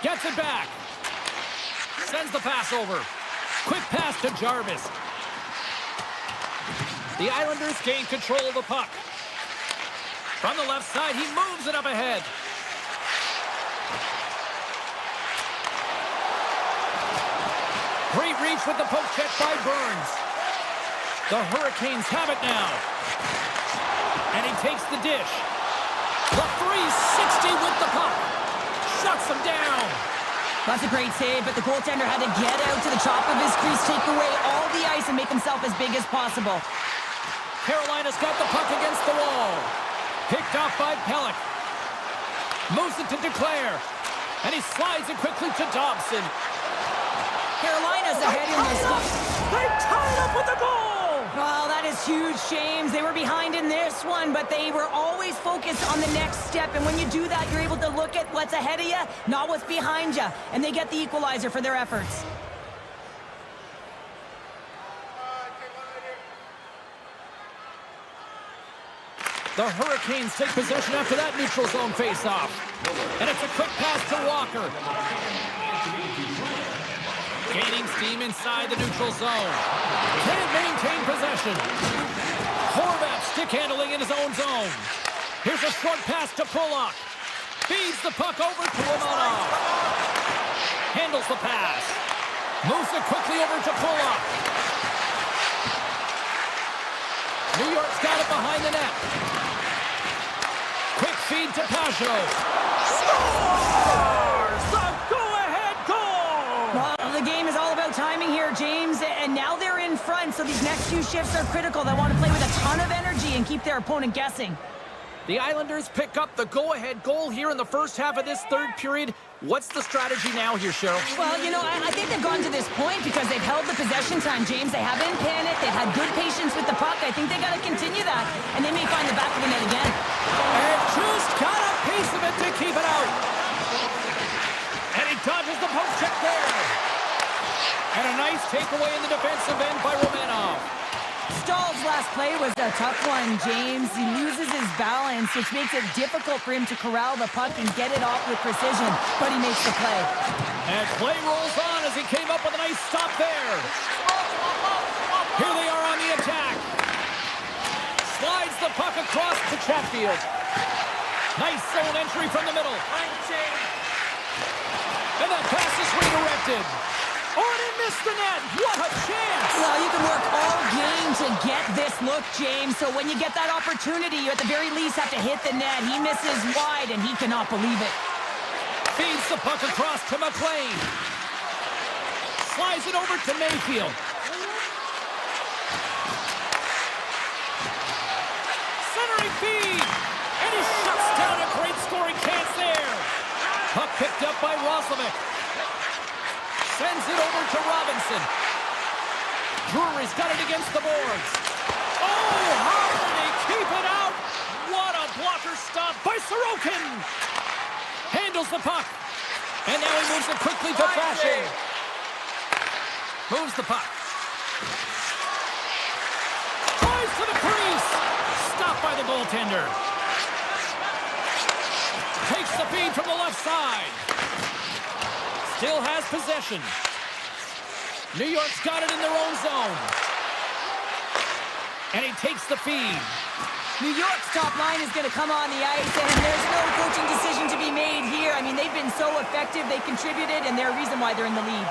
Gets it back. Sends the pass over. Quick pass to Jarvis. The Islanders gain control of the puck. From the left side, he moves it up ahead. Great reach with the poke check by Burns. The Hurricanes have it now. And he takes the dish. The 360 with the puck. Shuts him down. That's a great save, but the goaltender had to get out to the top of his crease, take away all the ice, and make himself as big as possible. Carolina's got the puck against the wall. Picked off by Pellick. Moves it to Duclair. And he slides it quickly to Dobson. Carolina's ahead in this one. They tied up with the goal! Well, that is huge, James. They were behind in this one, but they were always focused on the next step. And when you do that, you're able to look at what's ahead of you, not what's behind you. And they get the equalizer for their efforts. The Hurricanes take possession after that neutral zone face-off. And it's a quick pass to Walker. Gaining steam inside the neutral zone. Can't maintain possession. Horvat stick handling in his own zone. Here's a short pass to Pulock. Feeds the puck over to Romanov. Handles the pass. Moves it quickly over to Pulock. New York's got it behind the net. Quick feed to Pajot. Scores! The go-ahead goal! Well, the game is all about timing here, James, and now they're in front, so these next few shifts are critical. They want to play with a ton of energy and keep their opponent guessing. The Islanders pick up the go-ahead goal here in the first half of this third period. What's the strategy now here, Cheryl? Well, you know, I think they've gotten to this point because they've held the possession time, James. They haven't panicked. They've had good patience with the puck. I think they got to continue that, and they may find the back of the net again. And just got a piece of it to keep it out. And he dodges the poke check there. And a nice takeaway in the defensive end by Romanov. Stahl's last play was a tough one, James. He loses his balance, which makes it difficult for him to corral the puck and get it off with precision, but he makes the play. And play rolls on as he came up with a nice stop there. Here they are on the attack. Slides the puck across to Chatfield. Nice zone entry from the middle. And that pass is redirected. Oh, and he missed the net. What a chance. Well, you can work all game to get this look, James. So when you get that opportunity, you at the very least have to hit the net. He misses wide, and he cannot believe it. Feeds the puck across to McLean. Slides it over to Mayfield. Centering feed. And he shuts down a great scoring chance there. Puck picked up by Roslovic. Sends it over to Robinson. Drury's got it against the boards. Oh, how did he keep it out? What a blocker stop by Sorokin. Handles the puck. And now he moves it quickly to Fasching. Moves the puck. Tries to the crease. Stopped by the goaltender. Takes the feed from the left side. Still has possession. New York's got it in their own zone. And he takes the feed. New York's top line is going to come on the ice, and there's no coaching decision to be made here. I mean, they've been so effective, they contributed, and they're a reason why they're in the lead.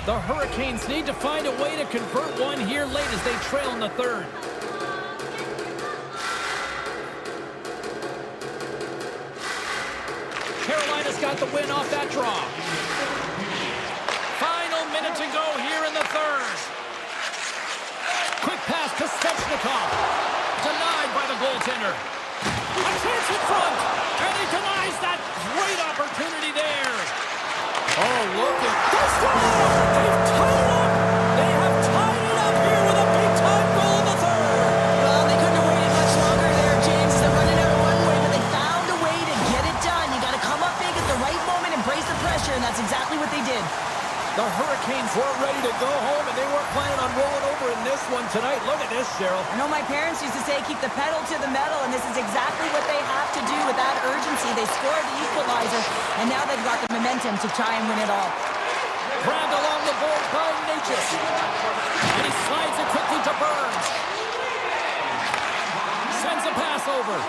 The Hurricanes need to find a way to convert one here late as they trail in the third. Carolina's got the win off that draw. Final minute to go here in the third. Quick pass to Svechnikov. Denied by the goaltender. A chance in front. And he denies that great opportunity there. Oh, look at this. They've tied it up. They have tied it up here with a big-time goal in the third. Well, they couldn't have waited much longer there, James. They're running out of runway, but they found a way to get it done. You got to come up big at the right moment and brace the pressure, and that's exactly what they did. The Hurricanes were ready to go home, and they weren't planning on rolling over in this one tonight. Look at this, Cheryl. I know my parents used to say keep the pedal to the metal, and this is exactly what they have to do with that urgency. They scored the equalizer, and now they've got the momentum to try and win it all. Grabbed along the board by Natchez. And he slides it quickly to Burns. Sends a pass over.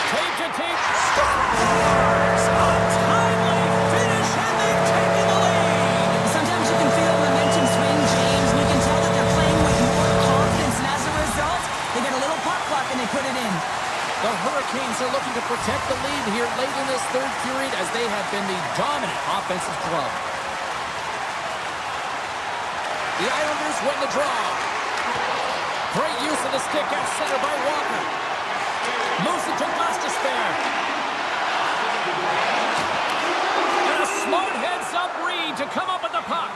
Tape to tape. Scores! A timely finish, and they've taken the lead. Sometimes you can feel momentum swing, James, and you can tell that they're playing with more confidence, and as a result, they get a little puck luck and they put it in. The Hurricanes are looking to protect the lead here late in this third period as they have been the dominant offensive club. The Islanders win the draw. Great use of the stick at center by Walker. Moves it to Gostisbehere. And a smart heads-up read to come up with the puck.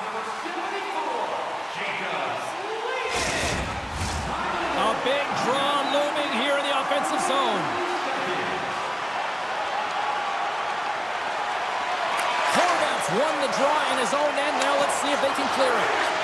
A big draw looming here in the offensive zone. Hornets won the draw in his own end. Now let's see if they can clear it.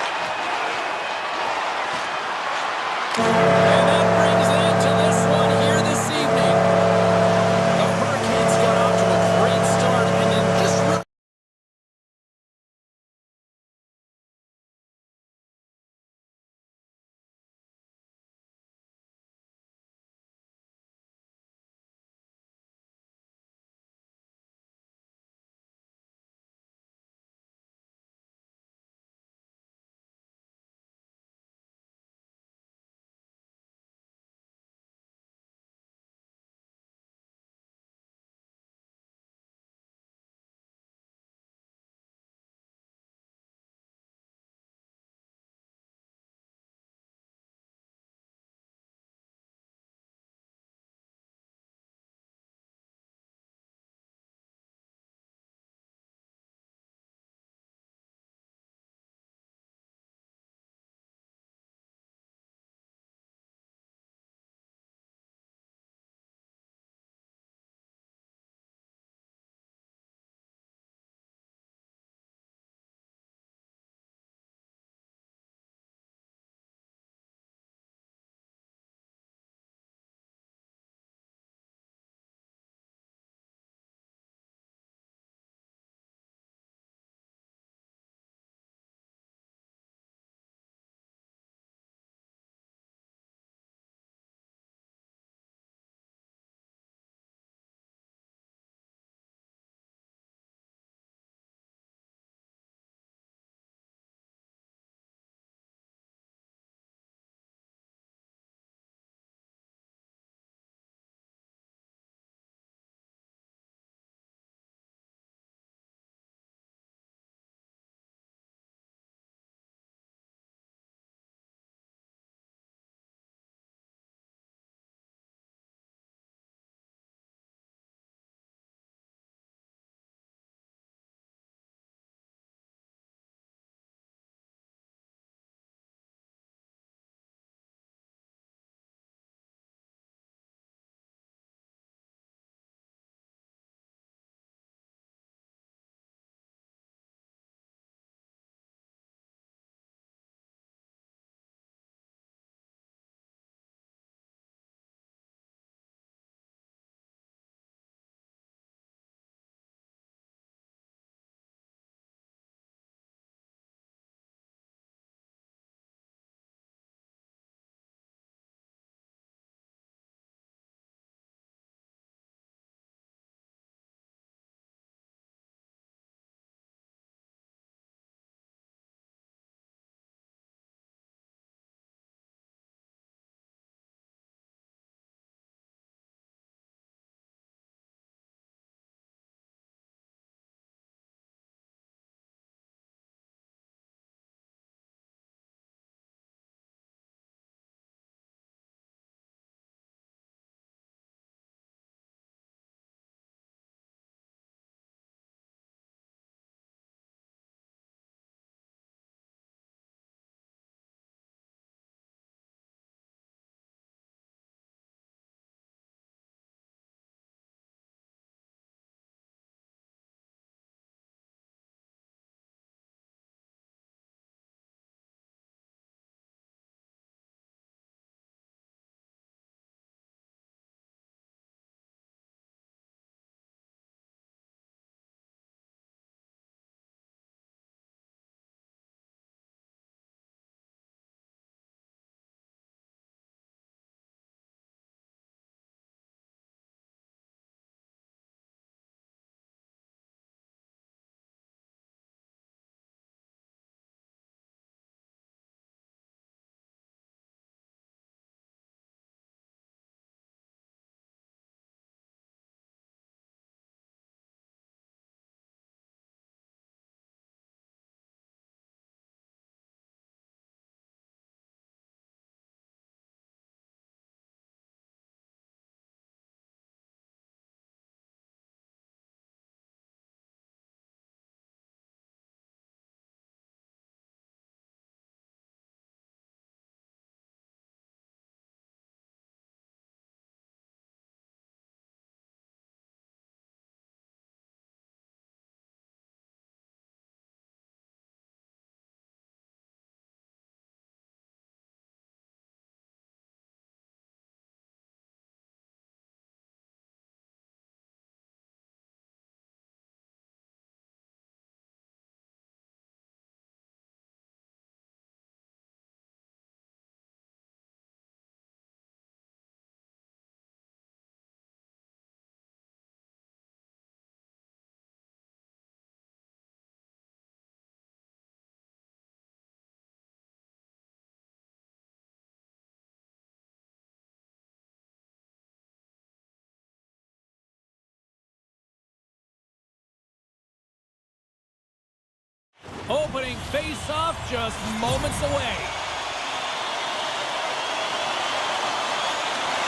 Opening face-off just moments away.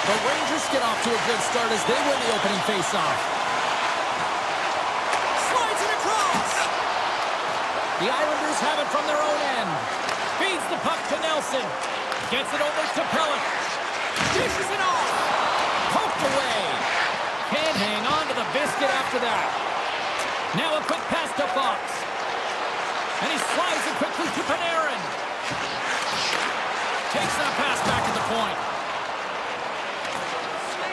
The Rangers get off to a good start as they win the opening face-off. Slides it across. The Islanders have it from their own end. Feeds the puck to Nelson. Gets it over to Pellick. Dishes it off. Poked away. Can't hang on to the biscuit after that. Now a quick pass to Fox. And he slides it quickly to Panarin. Takes that pass back at the point.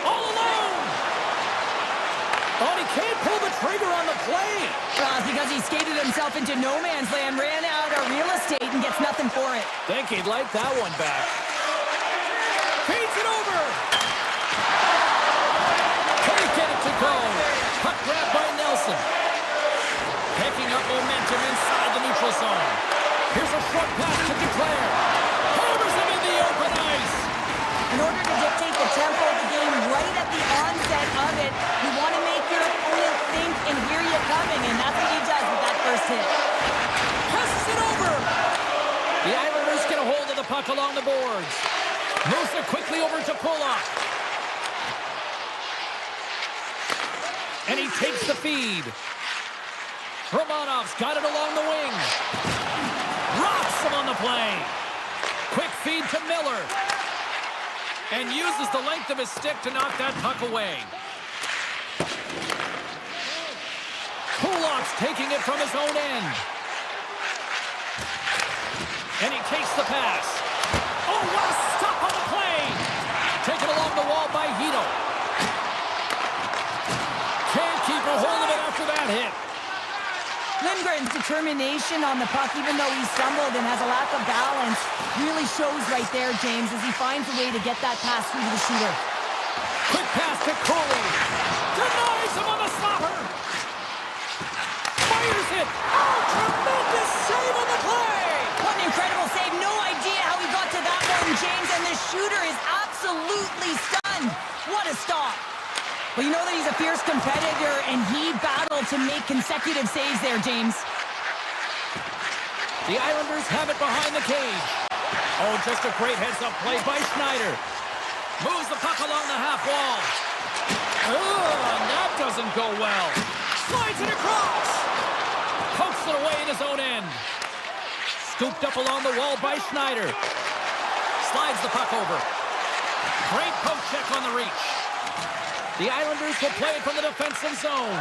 All alone! Oh, he can't pull the trigger on the play. Because he skated himself into no man's land, ran out of real estate, and gets nothing for it. Think he'd like that one back. Feeds it over! Can't get it to go. Puck grab by Nelson. Picking up momentum inside the neutral zone. Here's a short pass to Declare. Hammers him in the open ice. In order to dictate the tempo of the game right at the onset of it, you want to make your opponent think and hear you coming, and that's what he does with that first hit. Passes it over. The Islanders get a hold of the puck along the boards. Moves it quickly over to Pulock. And he takes the feed. Romanov's got it along the wing. Rocks him on the play. Quick feed to Miller. And uses the length of his stick to knock that puck away. Pulock's taking it from his own end. And he takes the pass. Oh, what a stop on the play. Taken along the wall by Hito. Can't keep a hold of it after that hit. Lindgren's determination on the puck, even though he stumbled and has a lack of balance, really shows right there, James, as he finds a way to get that pass through to the shooter. Quick pass to Cooley. Denies him on the slapper. Fires it. Oh, tremendous save on the play. What an incredible save. No idea how he got to that one, James, and the shooter is absolutely stunned. What a stop. Well, you know that he's a fierce competitor, and he battled to make consecutive saves there, James. The Islanders have it behind the cage. Oh, just a great heads-up play by Schneider. Moves the puck along the half wall. Oh, and that doesn't go well. Slides it across. Pokes it away in his own end. Scooped up along the wall by Schneider. Slides the puck over. Great poke check on the reach. The Islanders will play it from the defensive zone.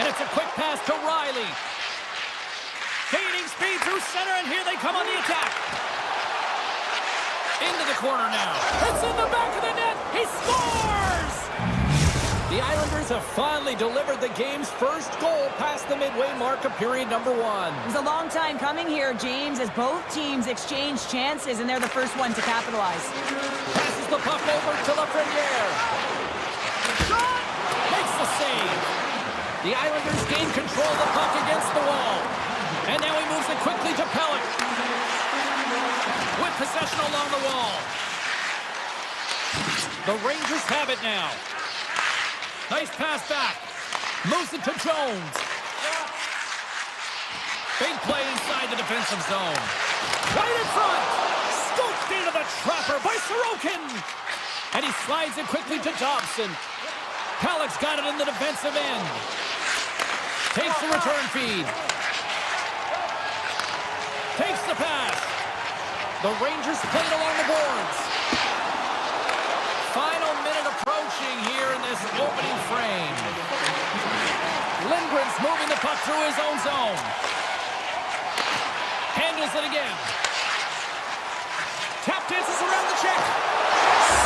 And it's a quick pass to Riley. Gaining speed through center, and here they come on the attack. Into the corner now. It's in the back of the net. He scores! The Islanders have finally delivered the game's first goal past the midway mark of period number 1. It was a long time coming here, James, as both teams exchange chances, and they're the first one to capitalize. Passes the puck over to Lafreniere. Shot! Makes the save. The Islanders gain control of the puck against the wall. And now he moves it quickly to Pellick. With possession along the wall. The Rangers have it now. Nice pass back. Moves it to Jones. Big play inside the defensive zone. Right in front. Scooped into the trapper by Sorokin. And he slides it quickly to Dobson. Pellick's got it in the defensive end. Takes the return feed. Takes the pass. The Rangers play it along the boards. Final minute approaching here in this opening frame. Lindgren's moving the puck through his own zone. Handles it again. Tap dances around the check.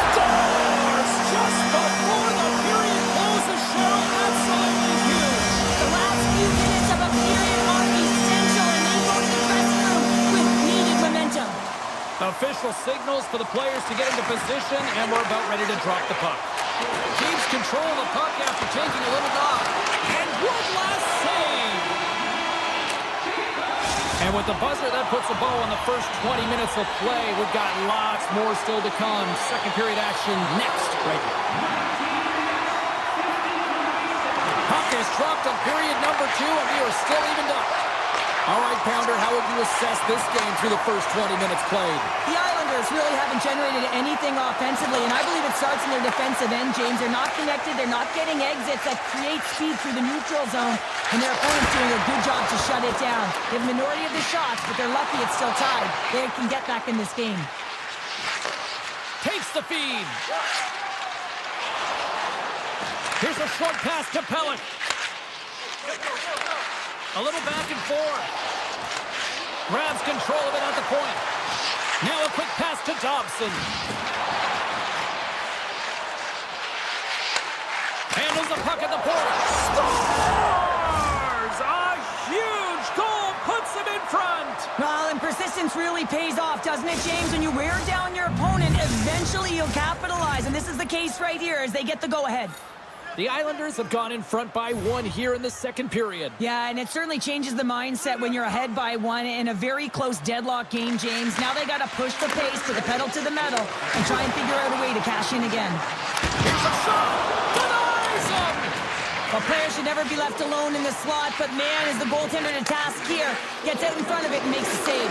Scores just before the period closes. Cheryl, absolutely huge. The last few minutes of a period are essential, and they go to the dressing room with needed momentum. Official signals for the players to get into position, and we're about ready to drop the puck. Keeps control of the puck after taking a little knock. And one last save. And with the buzzer, that puts a bow on the first 20 minutes of play. We've got lots more still to come. Second period action next, right here. Puck is dropped on period number 2, and we are still evened up. All right, Pounder, how would you assess this game through the first 20 minutes played? The Islanders really haven't generated anything offensively, and I believe it starts in their defensive end, James. They're not connected. They're not getting exits that create speed through the neutral zone, and their opponent's doing a good job to shut it down. They have a minority of the shots, but they're lucky it's still tied. They can get back in this game. Takes the feed. Here's a short pass to Pellick. A little back and forth. Grabs control of it at the point. Now a quick pass to Dobson. Handles the puck at the point. Scores! A huge goal puts them in front. Well, and persistence really pays off, doesn't it, James? When you wear down your opponent, eventually you'll capitalize. And this is the case right here as they get the go-ahead. The Islanders have gone in front by one here in the second period. Yeah, and it certainly changes the mindset when you're ahead by one in a very close deadlock game, James. Now they got to push the pace, put the pedal to the metal, and try and figure out a way to cash in again. Here's a shot! Denies him! A player should never be left alone in the slot, but man, is the goaltender to task here. Gets out in front of it and makes a save.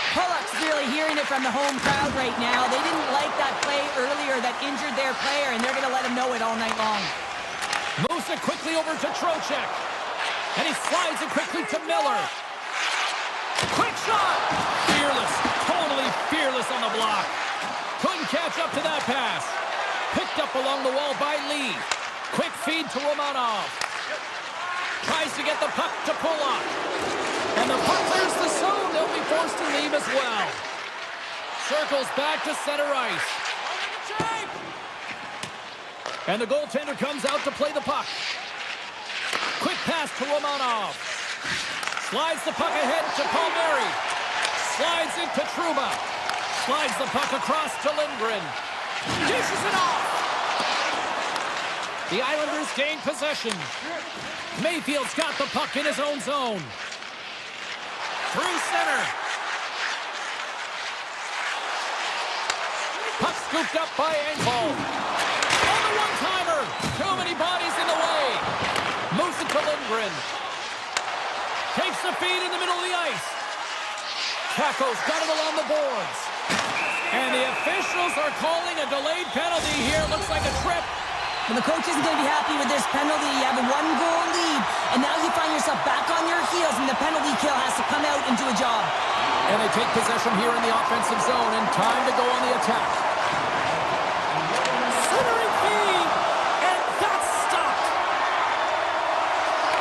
Pollock's really hearing it from the home crowd right now. They didn't like that play earlier that injured their player, and they're going to let him know it all night long. Moves it quickly over to Trocheck. And he slides it quickly to Miller. Quick shot! Fearless. Totally fearless on the block. Couldn't catch up to that pass. Picked up along the wall by Lee. Quick feed to Romanov. Tries to get the puck to Pollock. And the puck clears the zone. They'll be forced to leave as well. Circles back to center ice. And the goaltender comes out to play the puck. Quick pass to Romanov. Slides the puck ahead to Palmieri. Slides it to Trouba. Slides the puck across to Lindgren. Dishes it off. The Islanders gain possession. Mayfield's got the puck in his own zone. Through center. Puck scooped up by Engvall. On the one-timer. Too many bodies in the way. Moves it to Lindgren. Takes the feed in the middle of the ice. Kako's got it along the boards. And the officials are calling a delayed penalty here. Looks like a trip. Well, the coach isn't going to be happy with this penalty. You have a one-goal lead, and now you find yourself back on your heels, and the penalty kill has to come out and do a job. And they take possession here in the offensive zone, and time to go on the attack. Centering feed, and that's stopped.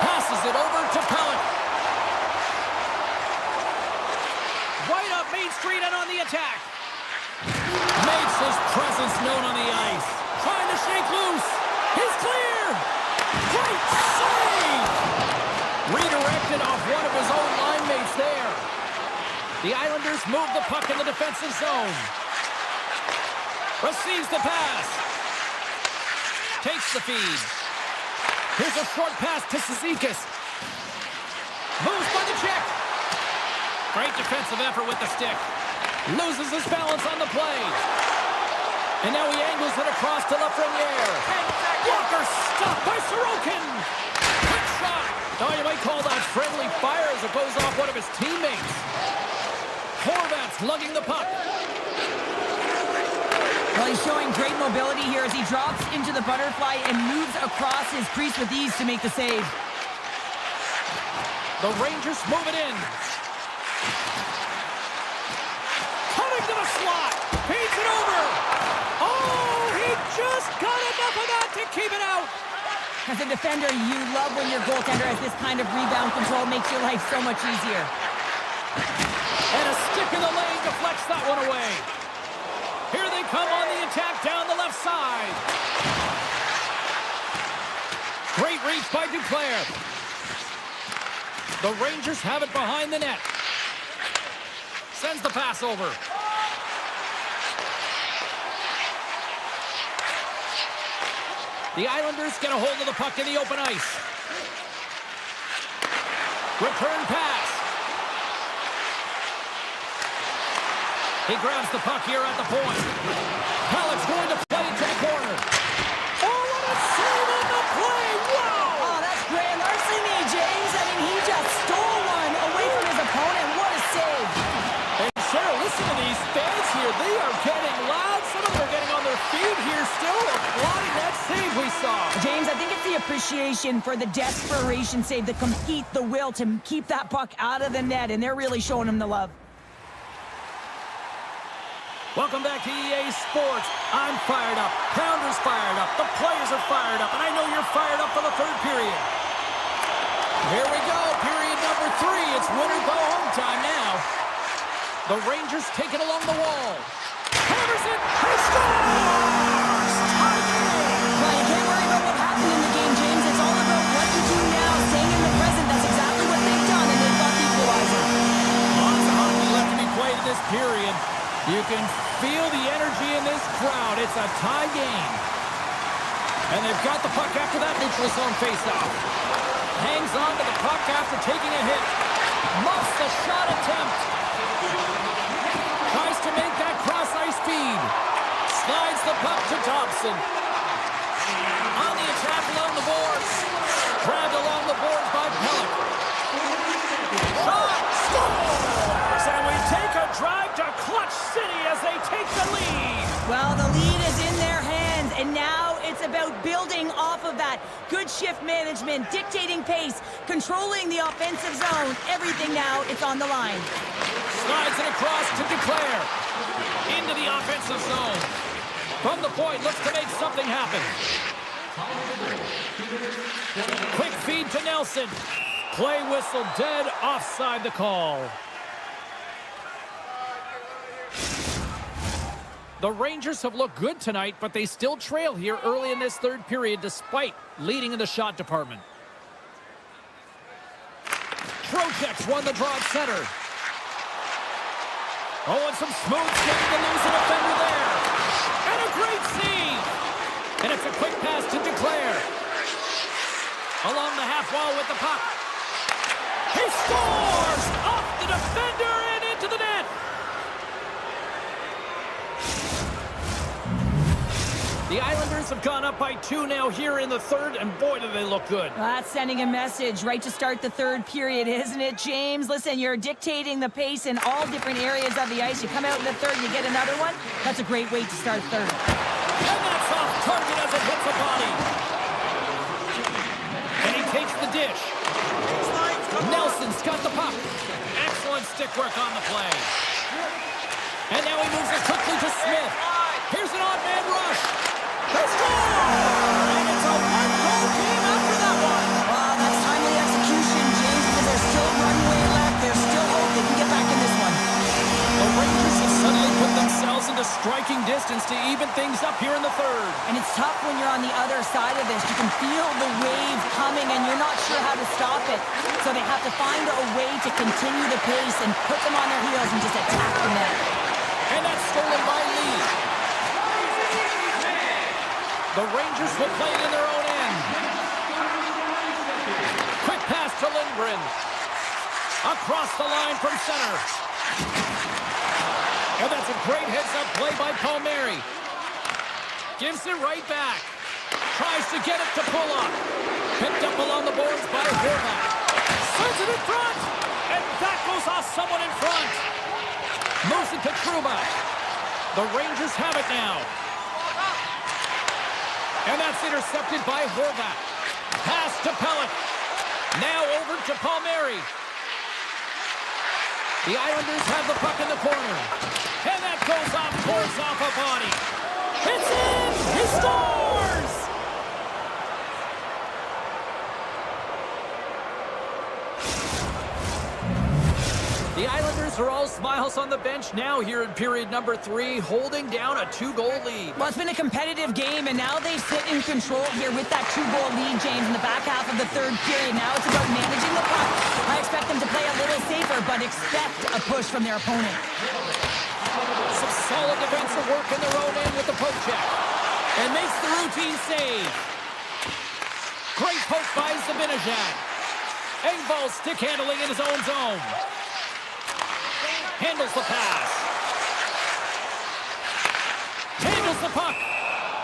Passes it over to Pellick. Right up Main Street and on the attack. Makes his presence known on the ice. Trying to shake loose. He's clear. Great save. Redirected off one of his own line mates there. The Islanders move the puck in the defensive zone. Receives the pass. Takes the feed. Here's a short pass to Cizikas. Moves by the check. Great defensive effort with the stick. Loses his balance on the play. And now he angles it across to Lafreniere. Walker stopped by Sorokin. Quick shot. Oh, you might call that friendly fire as it goes off one of his teammates. Horvat's lugging the puck. Well, he's showing great mobility here as he drops into the butterfly and moves across his crease with ease to make the save. The Rangers move it in. Coming to the slot. Feeds it over. Oh, he just got enough of that to keep it out. As a defender, you love when your goaltender has this kind of rebound control. Makes your life so much easier. And a stick in the lane deflects that one away. Here they come on the attack down the left side. Great reach by Duclair. The Rangers have it behind the net. Sends the pass over. The Islanders get a hold of the puck in the open ice. Return pass. He grabs the puck here at the point. Halleck's going to play it to the corner. Oh, what a save on the play! Wow! Oh, that's grand larceny, James. I mean, here. They are getting loud. Some of them are getting on their feet here still, applauding that save we saw. James, I think it's the appreciation for the desperation save, the compete, the will to keep that puck out of the net, and they're really showing him the love. Welcome back to EA Sports. I'm fired up. Pounder's fired up. The players are fired up. And I know you're fired up for the third period. Here we go. Period number 3. It's win or go home time now. The Rangers take it along the wall. Hammers it. He scores! Tie game! Well, you can't worry about what happened in the game, James. It's all about what you do now, staying in the present. That's exactly what they've done, and they've got the equalizer. Lots of hockey left to be played in this period. You can feel the energy in this crowd. It's a tie game. And they've got the puck after that neutral zone faceoff. Hangs on to the puck after taking a hit. Muffs the shot attempt. Tries to make that cross-ice feed. Slides the puck to Thompson. On the attack along the boards. Grabbed along the boards by Pellick. Shot! Scores! And we take a drive to Clutch City as they take the lead. Well, the lead is in their hands, and now it's about building off of that. Good shift management, dictating pace, controlling the offensive zone. Everything now, it's on the line. Slides it across to Declare. Into the offensive zone. From the point, looks to make something happen. Quick feed to Nelson. Play whistle dead, offside the call. The Rangers have looked good tonight, but they still trail here early in this third period despite leading in the shot department. Trocheck's won the draw at center. Oh, and some smooth skating to lose a defender there. And a great save. And it's a quick pass to Declare. Along the half wall with the puck. He scores! Off the defender and into the net. The Islanders have gone up by 2 now here in the third, and boy, do they look good. Well, that's sending a message right to start the third period, isn't it, James? Listen, you're dictating the pace in all different areas of the ice. You come out in the third, you get another one. That's a great way to start third. And that's off target as it hits a body. And he takes the dish. Nelson's got the puck. Excellent stick work on the play. And now he moves it quickly to Smith. Here's an odd man rush. They score! And it's a one-goal game after that one. Wow, that's timely execution, James, because there's still runway left. There's still hope they can get back in this one. The Rangers have suddenly put themselves into striking distance to even things up here in the third. And it's tough when you're on the other side of this. You can feel the wave coming, and you're not sure how to stop it. So they have to find a way to continue the pace and put them on their heels and just attack the net. And that's stolen by Lee. The Rangers will play it in their own end. Quick pass to Lindgren. Across the line from center. And that's a great heads-up play by Palmieri. Gives it right back. Tries to get it to pull up. Picked up along the boards by Horvath. Sends it in front. And that goes off someone in front. Moves it to Truba. The Rangers have it now. And that's intercepted by Horvath. Pass to Pellick. Now over to Palmieri. The Islanders have the puck in the corner. And that goes off, pours off a body. It's in! He scores! The Islanders are all smiles on the bench now here in period number 3, holding down a 2-goal lead. Well, it's been a competitive game, and now they sit in control here with that 2-goal lead, James, in the back half of the third period. Now it's about managing the puck. I expect them to play a little safer, but expect a push from their opponent. Some solid defensive work in their own end with the poke check. And makes the routine save. Great poke by Zibanejad. Engvall stick handling in his own zone. Handles the pass. Handles the puck.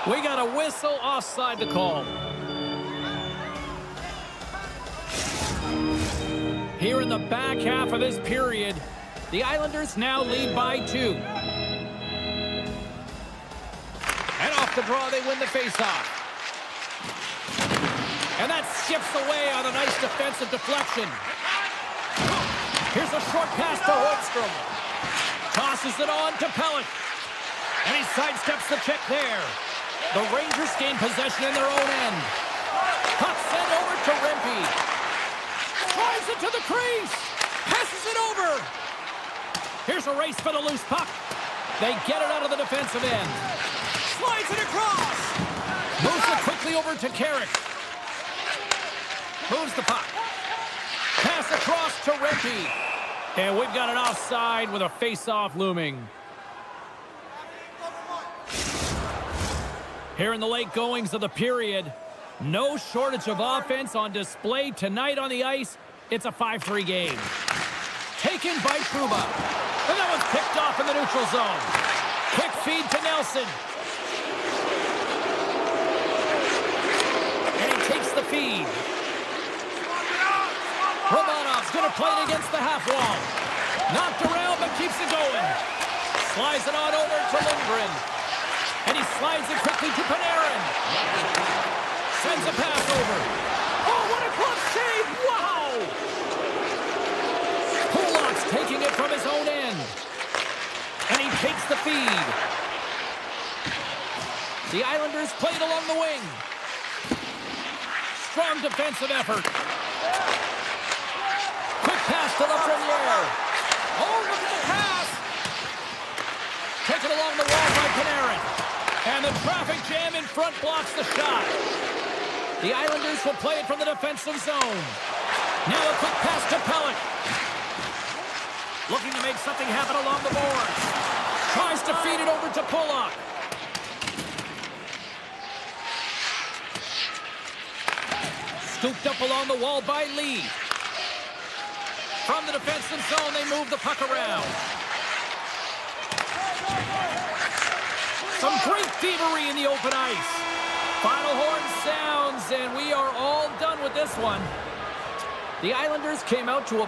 We got a whistle offside to call. Here in the back half of this period, the Islanders now lead by 2. the draw, they win the faceoff. And that skips away on a nice defensive deflection. Here's a short pass to Hoekstrom. Tosses it on to Pellick. And he sidesteps the check there. The Rangers gain possession in their own end. Puck sent over to Rempe. Drives it to the crease. Passes it over. Here's a race for the loose puck. They get it out of the defensive end. Slides it across. Moves it quickly over to Carrick. Moves the puck. Pass across to Rempe. And we've got an offside with a face-off looming. Here in the late goings of the period, no shortage of offense on display tonight on the ice. It's a 5-3 game. Taken by Trouba. And that one's picked off in the neutral zone. Quick feed to Nelson. And he takes the feed. Romanov's going to play it against the half wall. Knocked around, but keeps it going. Slides it on over to Lindgren. And he slides it quickly to Panarin. Sends a pass over. Oh, what a glove save! Wow! Kulak's taking it from his own end. And he takes the feed. The Islanders played along the wing. Strong defensive effort. Quick pass to Lafreniere. Oh, look at the pass! Taken along the wall by Panarin. And the traffic jam in front blocks the shot. The Islanders will play it from the defensive zone. Now a quick pass to Pellick. Looking to make something happen along the boards. Tries to feed it over to Pulock. Scooped up along the wall by Lee. From the defensive zone, they move the puck around. Some great thievery in the open ice. Final horn sounds, and we are all done with this one. The Islanders came out to a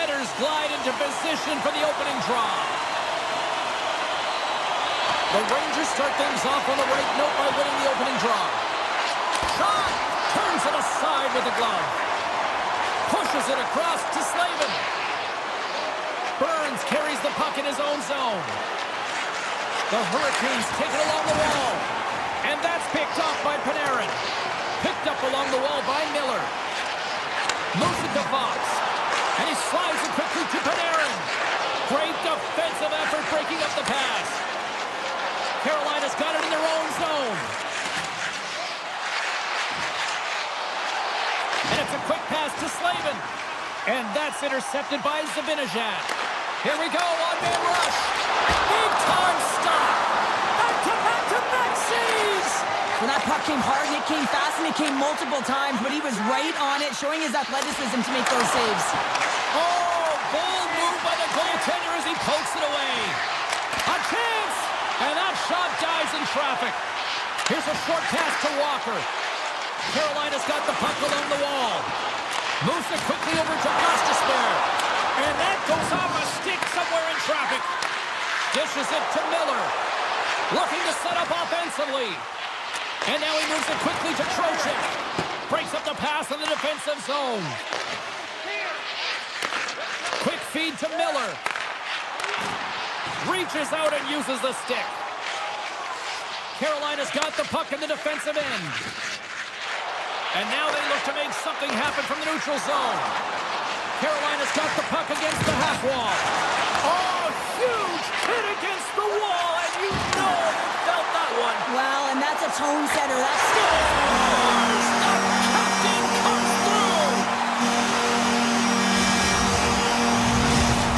defenders glide into position for the opening draw. The Rangers start things off on the right note by winning the opening draw. Shot! Turns it aside with the glove. Pushes it across to Slavin. Burns carries the puck in his own zone. The Hurricanes take it along the wall. And that's picked off by Panarin. Picked up along the wall by Miller. Moves it to Fox. And he slides it quickly to Panarin. Great defensive effort breaking up the pass. Carolina's got it in their own zone. And it's a quick pass to Slavin. And that's intercepted by Zibanejad. Here we go, on-man rush. Big-time stop. Back-to-back-to-back saves. Well, that puck came hard, and it came fast, and it came multiple times, but he was right on it, showing his athleticism to make those saves. Oh, bold move by the goaltender as he pokes it away. A chance! And that shot dies in traffic. Here's a short pass to Walker. Carolina's got the puck along the wall. Moves it quickly over to Gostisbehere. And that goes off a stick somewhere in traffic. Dishes it to Miller. Looking to set up offensively. And now he moves it quickly to Trocheck. Breaks up the pass in the defensive zone. Quick feed to Miller. Reaches out and uses the stick. Carolina's got the puck in the defensive end. And now they look to make something happen from the neutral zone. Carolina's got the puck against the half wall. Oh, huge hit against the wall, and you know you felt that one. Well, and that's a tone setter. That's Scores! The captain comes through!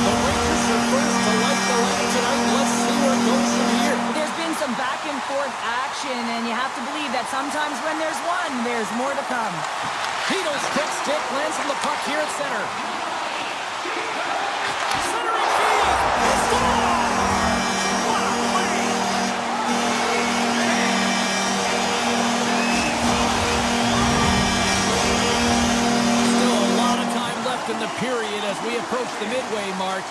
The Rangers are first to light the lamp tonight. Let's see where it goes from here. There's been some back and forth action, and you have to believe that sometimes when there's one, there's more to come. Tito's quick stick lands on the puck here at center. Centering feed! Scores! What a play! Still a lot of time left in the period as we approach the midway mark.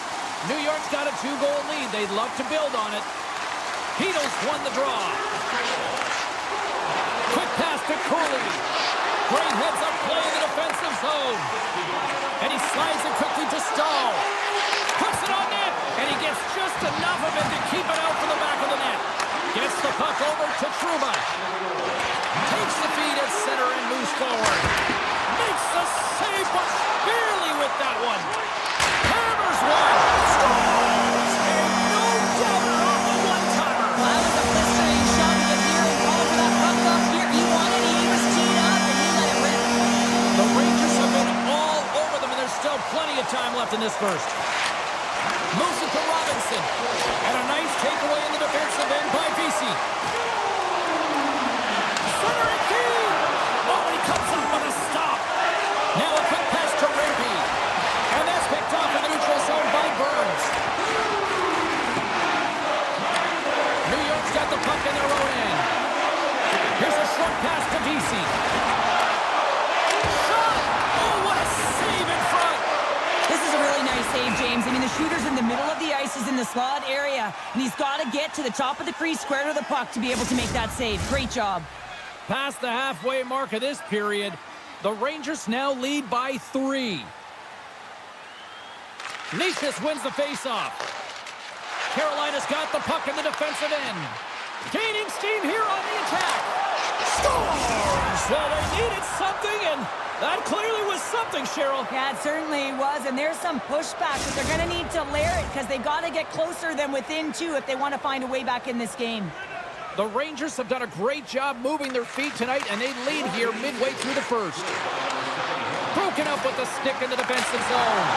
New York's got a 2-goal lead. They'd love to build on it. Tito's won the draw. Quick pass to Cooley. Great heads-up play in the defensive zone. And he slides it quickly to Stahl. Puts it on net. And he gets just enough of it to keep it out from the back of the net. Gets the puck over to Trouba. Takes the feed at center and moves forward. Makes the save, but barely with that one. Hammers one. Scores! And no doubter on the one-timer. Well, that was a blistering shot to the gear and called for that puck up here. He wanted it, he was teed up, and he let it rip. The Rangers have been all over them, and there's still plenty of time left in this first. Moves it to Robinson. And a nice takeaway in the defensive end by Vesey. Centering feed! Oh, and he comes up with a stop. Now a quick pass to Rampy. And that's picked off in the neutral zone by Burns. New York's got the puck in their own end. Here's a short pass to Vesey. Shot! Oh, what a save in front! This is a really nice save, James. I mean, the shooter's in the middle of the ice, he's in the slot area, and he's got to get to the top of the crease, square to the puck to be able to make that save. Great job. Past the halfway mark of this period, the Rangers now lead by 3. Nishis wins the faceoff. Carolina's got the puck in the defensive end. Gaining steam here on the attack. Scores! Well, they needed something, and that clearly was something, Cheryl. Yeah, it certainly was, and there's some pushback, but they're going to need to layer it because they got to get closer than within 2 if they want to find a way back in this game. The Rangers have done a great job moving their feet tonight, and they lead here midway through the first. Broken up with the stick in the defensive zone.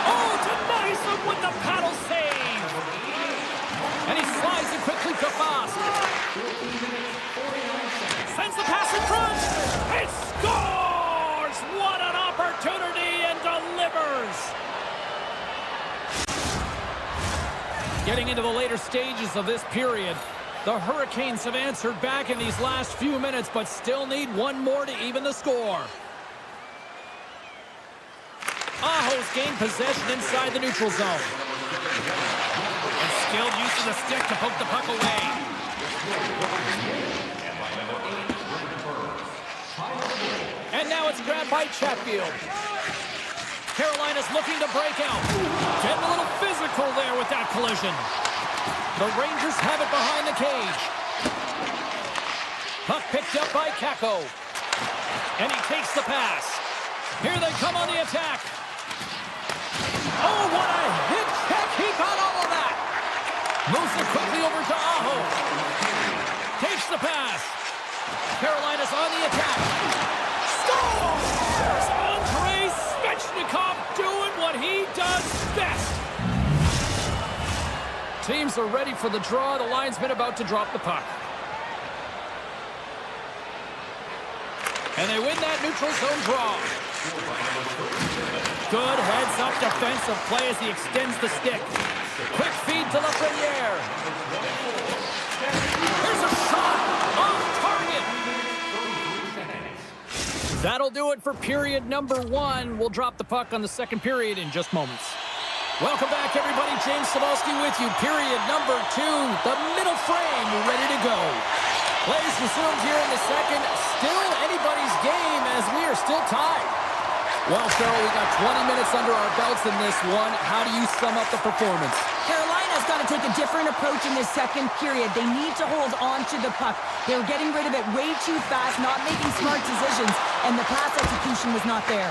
Oh, denies them with the paddle save. And he slides it quickly to Foss. Sends the pass in front. It scores! What an opportunity, and delivers. Getting into the later stages of this period, the Hurricanes have answered back in these last few minutes, but still need one more to even the score. Aho's gained possession inside the neutral zone. And skilled use of the stick to poke the puck away. And now it's grabbed by Chatfield. Carolina's looking to break out. Getting a little physical there with that collision. The Rangers have it behind the cage. Puck picked up by Kako. And he takes the pass. Here they come on the attack. Oh, what a hit check. He got all of that. Moves it quickly over to Aho. Takes the pass. Carolina's on the attack. Scores! Andrei Svechnikov doing what he does best. Teams are ready for the draw. The linesman about to drop the puck. And they win that neutral zone draw. Good heads-up defensive play as he extends the stick. Quick feed to Lafreniere. Here's a shot off target. That'll do it for period number 1. We'll drop the puck on the second period in just moments. Welcome back, everybody. James Cebulski with you. Period number 2. The middle frame ready to go. Plays resumed here in the second. Still anybody's game as we are still tied. Well, Farrell, we got 20 minutes under our belts in this one. How do you sum up the performance? Carolina's got to take a different approach in this second period. They need to hold on to the puck. They were getting rid of it way too fast, not making smart decisions, and the pass execution was not there.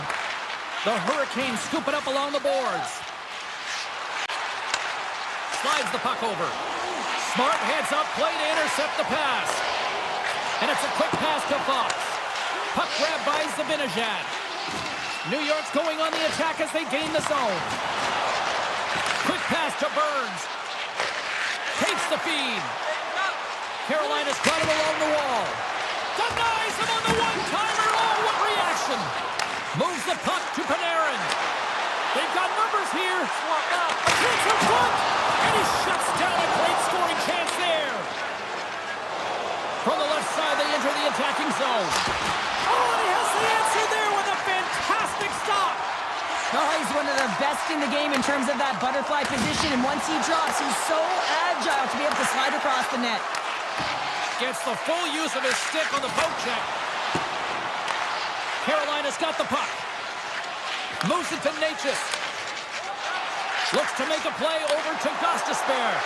The Hurricanes scoop it up along the boards. Slides the puck over. Smart heads up play to intercept the pass. And it's a quick pass to Fox. Puck grab by Zibanejad. New York's going on the attack as they gain the zone. Quick pass to Burns. Takes the feed. Carolina's got it along the wall. Denies him on the one-timer. Oh, what reaction. Moves the puck to Panarin. They've got numbers here. A chance in front. And he shuts down a great scoring chance there. From the left side, they enter the attacking zone. Oh, and he has the answer there with a fantastic stop. Oh, he's one of the best in the game in terms of that butterfly position, and once he drops, he's so agile to be able to slide across the net. Gets the full use of his stick on the poke check. Carolina's got the puck. Moves it to Natchez. Looks to make a play over to Gostisbehere.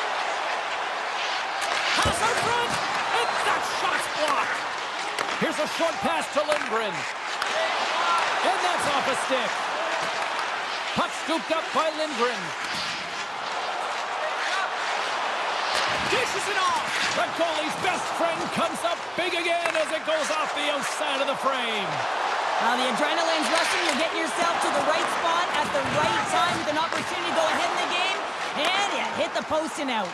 Pass out front, and that shot's blocked. Here's a short pass to Lindgren. And that's off a stick. Puck scooped up by Lindgren. Dishes it off. The goalie's best friend comes up big again as it goes off the outside of the frame. Now the adrenaline's rushing. You're getting yourself to the right spot at the right time with an opportunity to go ahead in the game. And you hit the post and out.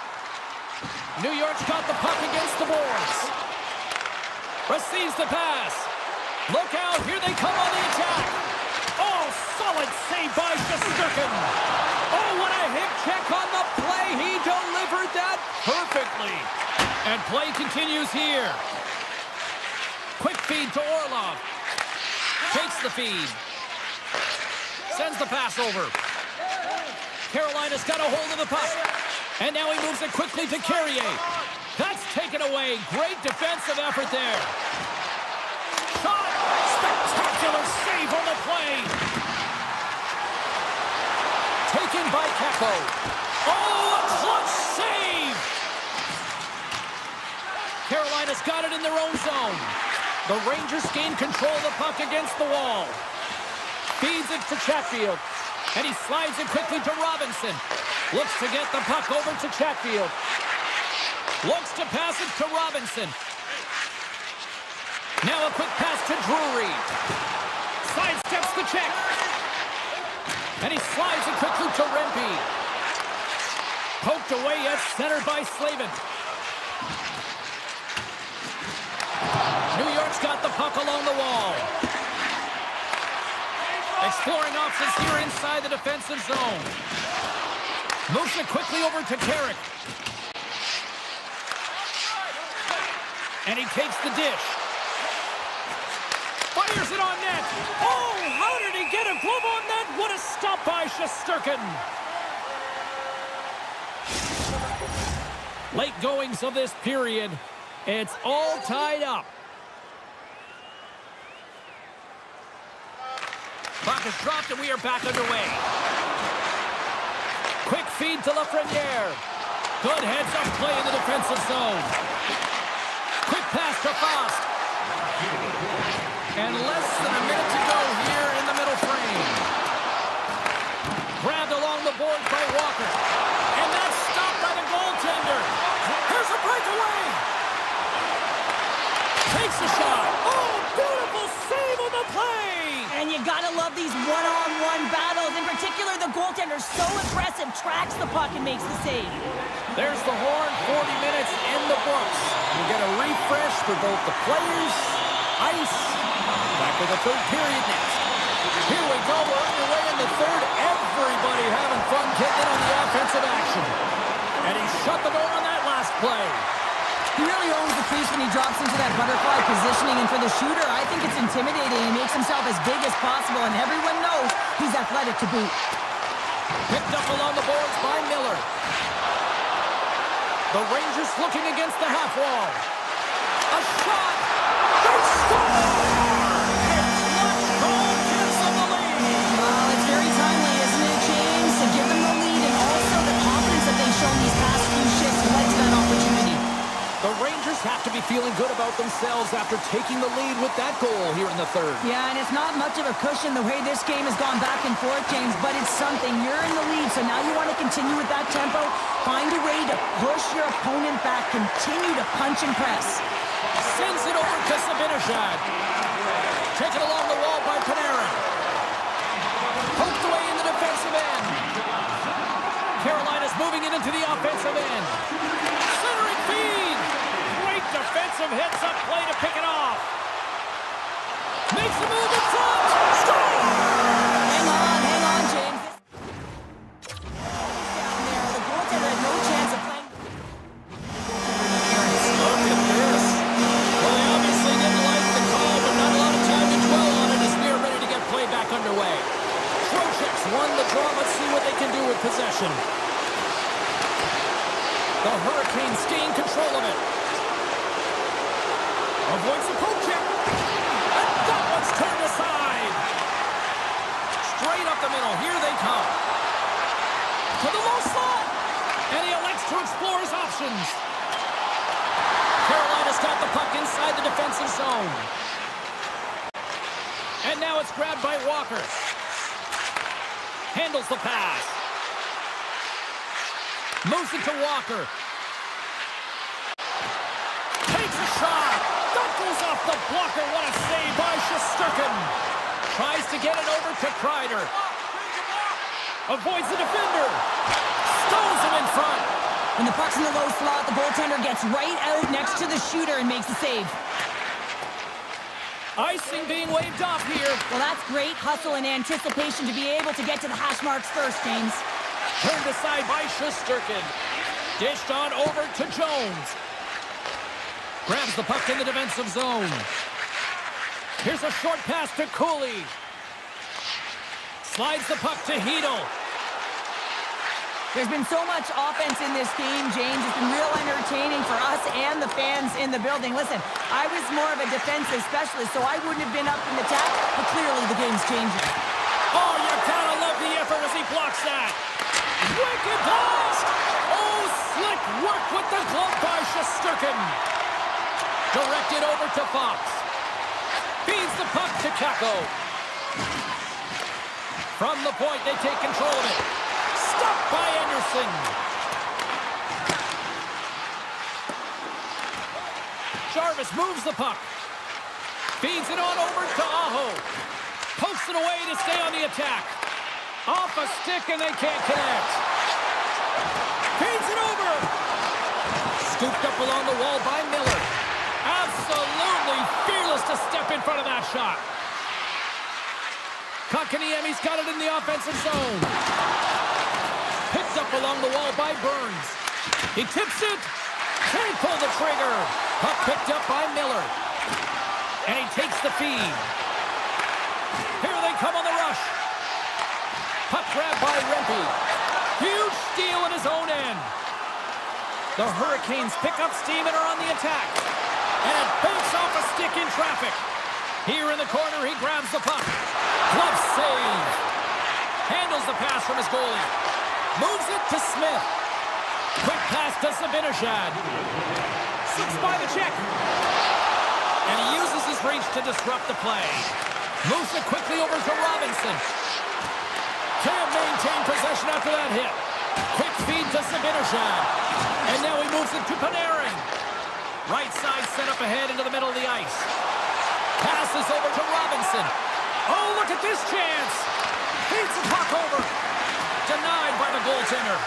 New York's got the puck against the boards. Receives the pass. Look out. Here they come on the attack. Oh, solid save by Shesterkin. Oh, what a hip check on the play. He delivered that perfectly. And play continues here. Quick feed to Orlov. Takes the feed. Sends the pass over. Carolina's got a hold of the puck. And now he moves it quickly to Carrier. That's taken away. Great defensive effort there. Shot! Spectacular save on the play. Taken by Kako. Oh, a clutch save! Carolina's got it in their own zone. The Rangers gain control of the puck against the wall. Feeds it to Chatfield. And he slides it quickly to Robinson. Looks to get the puck over to Chatfield. Looks to pass it to Robinson. Now a quick pass to Drury. Sidesteps the check. And he slides it quickly to Rempe. Poked away at center by Slavin. New York's got the puck along the wall. Exploring options here inside the defensive zone. Moves it quickly over to Carrick. And he takes the dish. Fires it on net. Oh, how did he get And a glove on net. What a stop by Shesterkin. Late goings of this period. It's all tied up. Puck is dropped and we are back underway. Quick feed to Lafreniere. Good heads-up play in the defensive zone. Quick pass to Fast. And less than a minute to go here in the middle frame. Grabbed along the boards by Walker. And that's stopped by the goaltender. Here's a breakaway. Takes a shot. Oh, beautiful save on the play. And you gotta love these one-on-one battles. In particular, the goaltender, so aggressive, tracks the puck and makes the save. There's the horn, 40 minutes in the books. We get a refresh for both the players, ice. Back to the third period next. Here we go, we're underway in the third. Everybody having fun getting in on the offensive action. And he shut the door on that last play. He really owns the crease when he drops into that butterfly positioning, and for the shooter, I think it's intimidating. He makes himself as big as possible, and everyone knows he's athletic to boot. Picked up along the boards by Miller. The Rangers looking against the half wall. A shot! They score! It's Lush Gold gives them the lead. Well, it's very timely, isn't it, James? To give them the lead, and also the confidence that they've shown these past few shifts led to that opportunity. The Rangers have to be feeling good about themselves after taking the lead with that goal here in the third. Yeah, and it's not much of a cushion the way this game has gone back and forth, James, but it's something. You're in the lead, so now you want to continue with that tempo. Find a way to push your opponent back. Continue to punch and press. Sends it over to Sabinishad. Taken along the wall by Panarin. Poked away in the defensive end. Carolina's moving it into the offensive end. Centering feed. Great defensive heads-up play to pick it off. Makes the move in front. Score! Hang on, James. Down there, the goaltender had no chance of playing. Look at this. Well, they obviously didn't like the call, but not a lot of time to dwell on it as we're ready to get play back underway. Trocheck's won the draw. Let's see what they can do with possession. The Hurricanes gain control of it. Avoids the poke check. And that one's turned aside. Straight up the middle. Here they come. To the low slot. And he elects to explore his options. Carolina's got the puck inside the defensive zone. And now it's grabbed by Walker. Handles the pass. Moves it to Walker. Takes a shot. That goes off the blocker. What a save by Shesterkin. Tries to get it over to Kreider. Avoids the defender. Stones him in front. When the puck's in the low slot, the goaltender gets right out next to the shooter and makes the save. Icing being waved off here. Well, that's great hustle and anticipation to be able to get to the hash marks first, James. Turned aside by Shesterkin. Dished on over to Jones. Grabs the puck in the defensive zone. Here's a short pass to Cooley. Slides the puck to Hedl. There's been so much offense in this game, James. It's been real entertaining for us and the fans in the building. Listen, I was more of a defensive specialist, so I wouldn't have been up in the attack, but clearly the game's changing. Oh, you gotta love the effort as he blocks that. Wicked blast! Oh, slick work with the glove by Shesterkin. Directed over to Fox. Feeds the puck to Kako. From the point, they take control of it. Stopped by Anderson. Jarvis moves the puck. Feeds it on over to Aho. Pokes it away to stay on the attack. Off a stick and they can't connect. Feeds it over. Scooped up along the wall by Miller. Absolutely fearless to step in front of that shot. Kotkaniemi's got it in the offensive zone. Picked up along the wall by Burns. He tips it. Can't pull the trigger. Puck picked up by Miller. And he takes the feed. Here they come on the rush. rush. Puck grab by Rempe. Huge steal in his own end. The Hurricanes pick up steam and are on the attack. And it banks off a stick in traffic. Here in the corner, he grabs the puck. Glove save. Handles the pass from his goalie. Moves it to Smith. Quick pass to Zibanejad. Slips by the check. And he uses his reach to disrupt the play. Moves it quickly over to Robinson. Can't maintain possession after that hit. Quick feed to Zibanejad. And now he moves it to Panarin. Right side set up ahead into the middle of the ice. Passes over to Robinson. Oh, look at this chance. Feeds the puck over. Denied by the goaltender.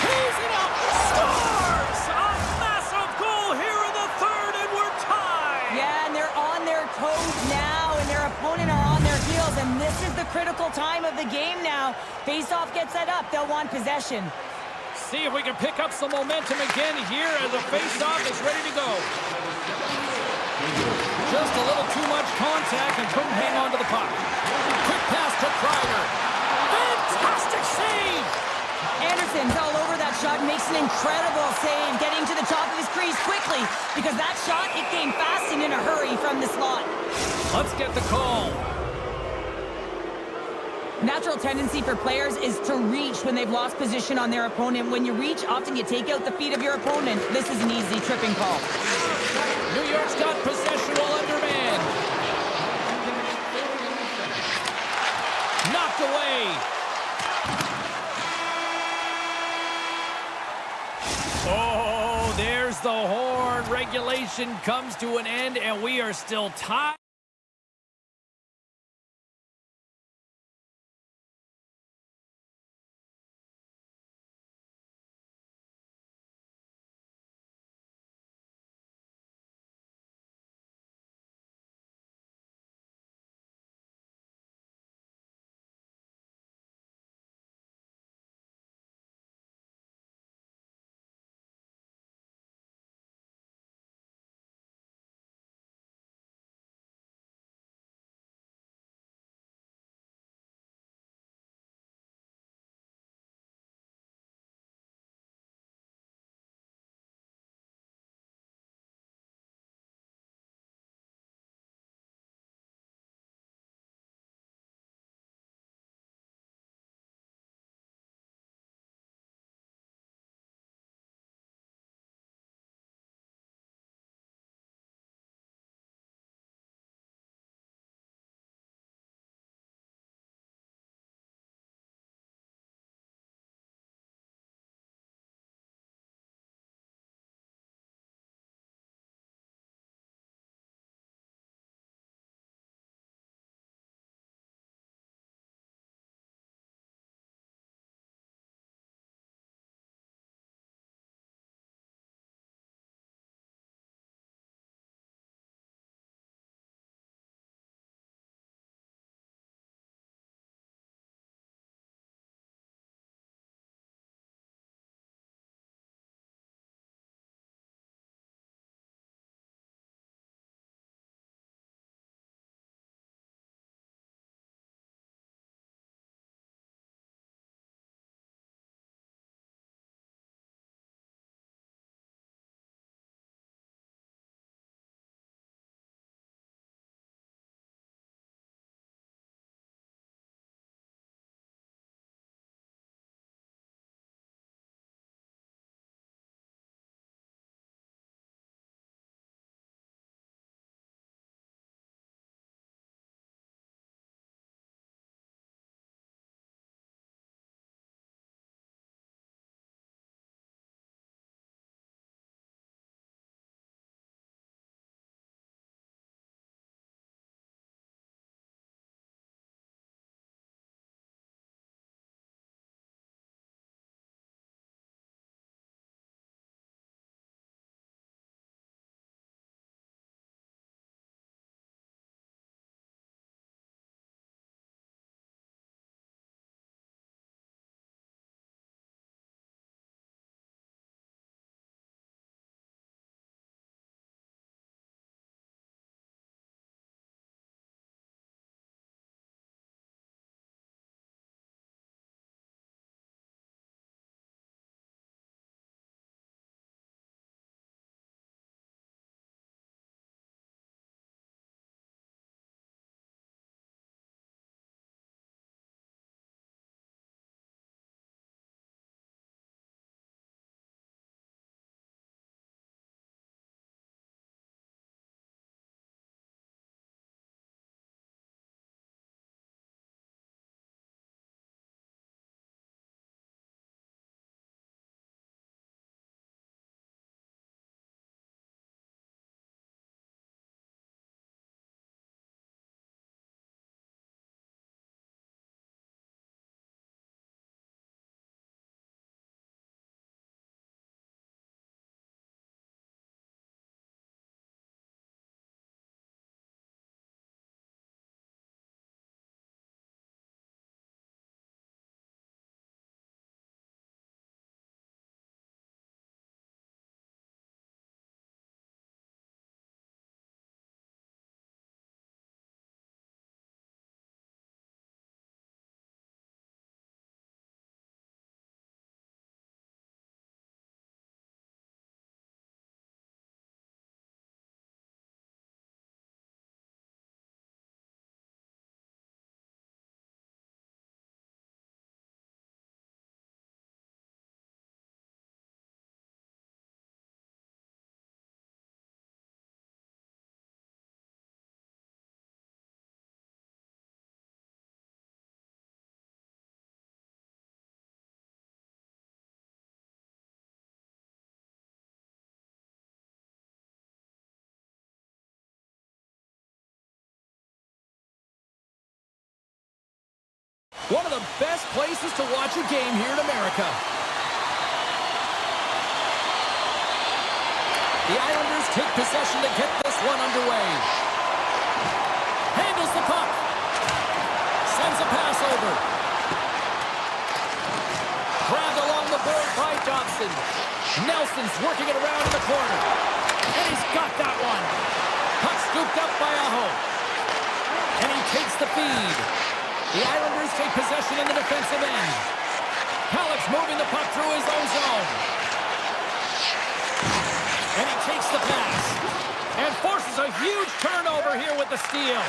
He's it up. Scores! A massive goal here in the third, and we're tied. Yeah, and they're on their toes now, and their opponent are on their heels, and this is the critical time of the game now. Face-off gets set up. They'll want possession. See if we can pick up some momentum again here as the face-off is ready to go. Just a little too much contact and couldn't hang on to the puck. Quick pass to Kreider. Fantastic save! Anderson's all over that shot, makes an incredible save, getting to the top of his crease quickly, because that shot, it came fast and in a hurry from the slot. Let's get the call. Natural tendency for players is to reach when they've lost position on their opponent. When you reach, often you take out the feet of your opponent. This is an easy tripping call. New York's got possession while undermanned. Knocked away. Oh, there's the horn. Regulation comes to an end, and we are still tied. One of the best places to watch a game here in America. The Islanders take possession to get this one underway. Handles the puck. Sends a pass over. Grabbed along the board by Dobson. Nelson's working it around in the corner. And he's got that one. Puck scooped up by Aho. And he takes the feed. The Islanders take possession in the defensive end. Halleck's moving the puck through his own zone. And he takes the pass. And forces a huge turnover here with the steal.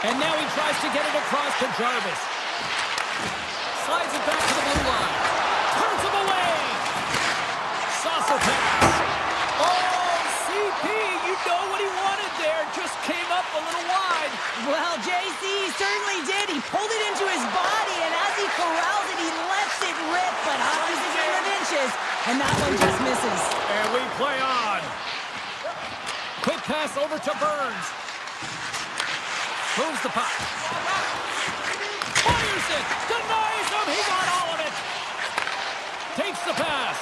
And now he tries to get it across to Jarvis. Slides it back to the blue line. Turns him away. Saucer pass. Oh, CP, you know what he wanted there. Just came up a little wide. Well, JC certainly did. He pulled it into his body, and as he corrals it, he lets it rip. But hockey's a game of inches, and that one just misses. And we play on. Quick pass over to Burns. Moves the puck. Fires it. Denies him. He got all of it. Takes the pass.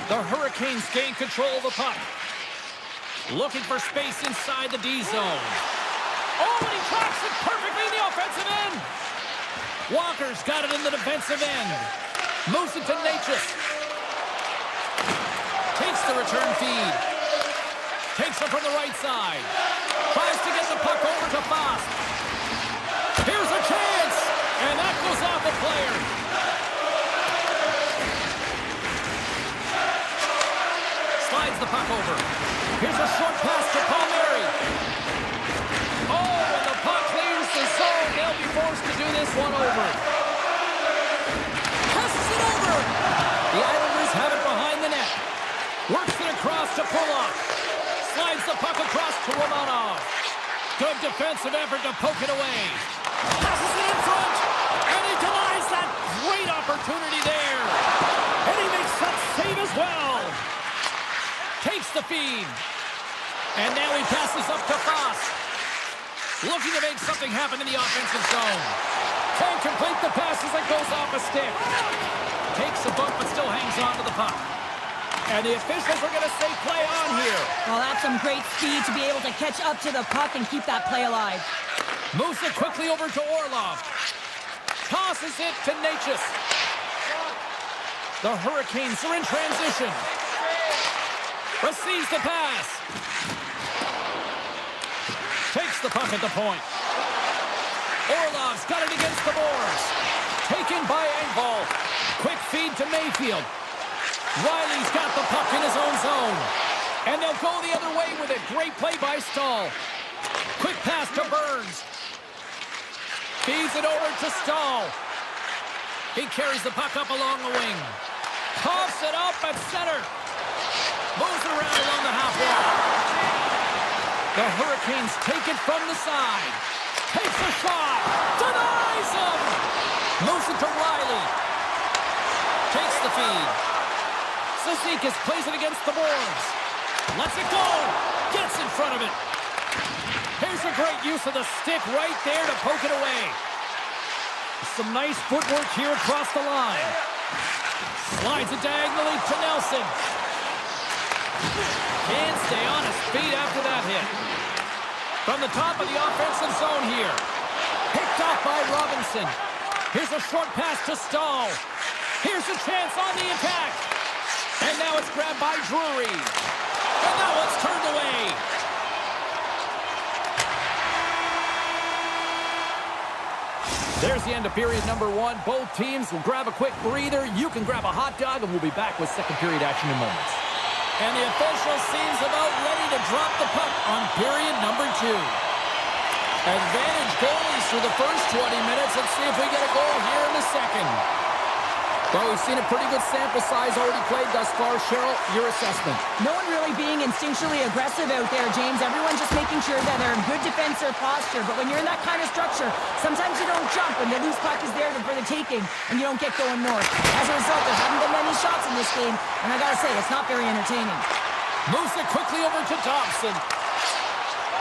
The Hurricanes gain control of the puck. Looking for space inside the D zone. Oh, and he tracks it perfectly in the offensive end. Walker's got it in the defensive end. Moves it to Natchez. Takes the return feed. Takes it from the right side. Tries to get the puck over to Foss. Here's a chance. And that goes off the player. Slides the puck over. Here's a short pass to Palmieri. Oh, and the puck clears the zone. They'll be forced to do this one over. Passes it over. The Islanders have it behind the net. Works it across to Pulock. Slides the puck across to Romanov. Good defensive effort to poke it away. Passes it in front. And he denies that great opportunity there. And he makes that save as well. Takes the feed. And now he passes up to Foss. Looking to make something happen in the offensive zone. Can't complete the pass as it goes off a stick. Takes a bump but still hangs on to the puck. And the officials are going to say play on here. Well, that's some great speed to be able to catch up to the puck and keep that play alive. Moves it quickly over to Orlov. Tosses it to Natchez. The Hurricanes are in transition. Receives the pass. Takes the puck at the point. Orlov's got it against the boards. Taken by Engvall. Quick feed to Mayfield. Riley's got the puck in his own zone. And they'll go the other way with it. Great play by Stahl. Quick pass to Burns. Feeds it over to Stahl. He carries the puck up along the wing. Toss it up at center. Moves it around along the half wall. The Hurricanes take it from the side. Takes a shot. Denies him. Moves it to Riley. Takes the feed. Cizikas plays it against the boards. Lets it go. Gets in front of it. Here's a great use of the stick right there to poke it away. Some nice footwork here across the line. Slides it diagonally to Nelson. Can't stay on his feet after that hit. From the top of the offensive zone here. Picked off by Robinson. Here's a short pass to Stahl. Here's a chance on the attack. And now it's grabbed by Drury. And now it's turned away. There's the end of period number one. Both teams will grab a quick breather. You can grab a hot dog, and we'll be back with second period action in moments. And the official seems about ready to drop the puck on period number two. Advantage goalies through the first 20 minutes. Let's see if we get a goal here in the second. Well, we've seen a pretty good sample size already played thus far. Cheryl, your assessment. No one really being instinctually aggressive out there, James. Everyone's just making sure that they're in good defensive posture. But when you're in that kind of structure, sometimes you don't jump and the loose puck is there for the taking and you don't get going north. As a result, there haven't been many shots in this game. And I gotta say, it's not very entertaining. Moves it quickly over to Dobson.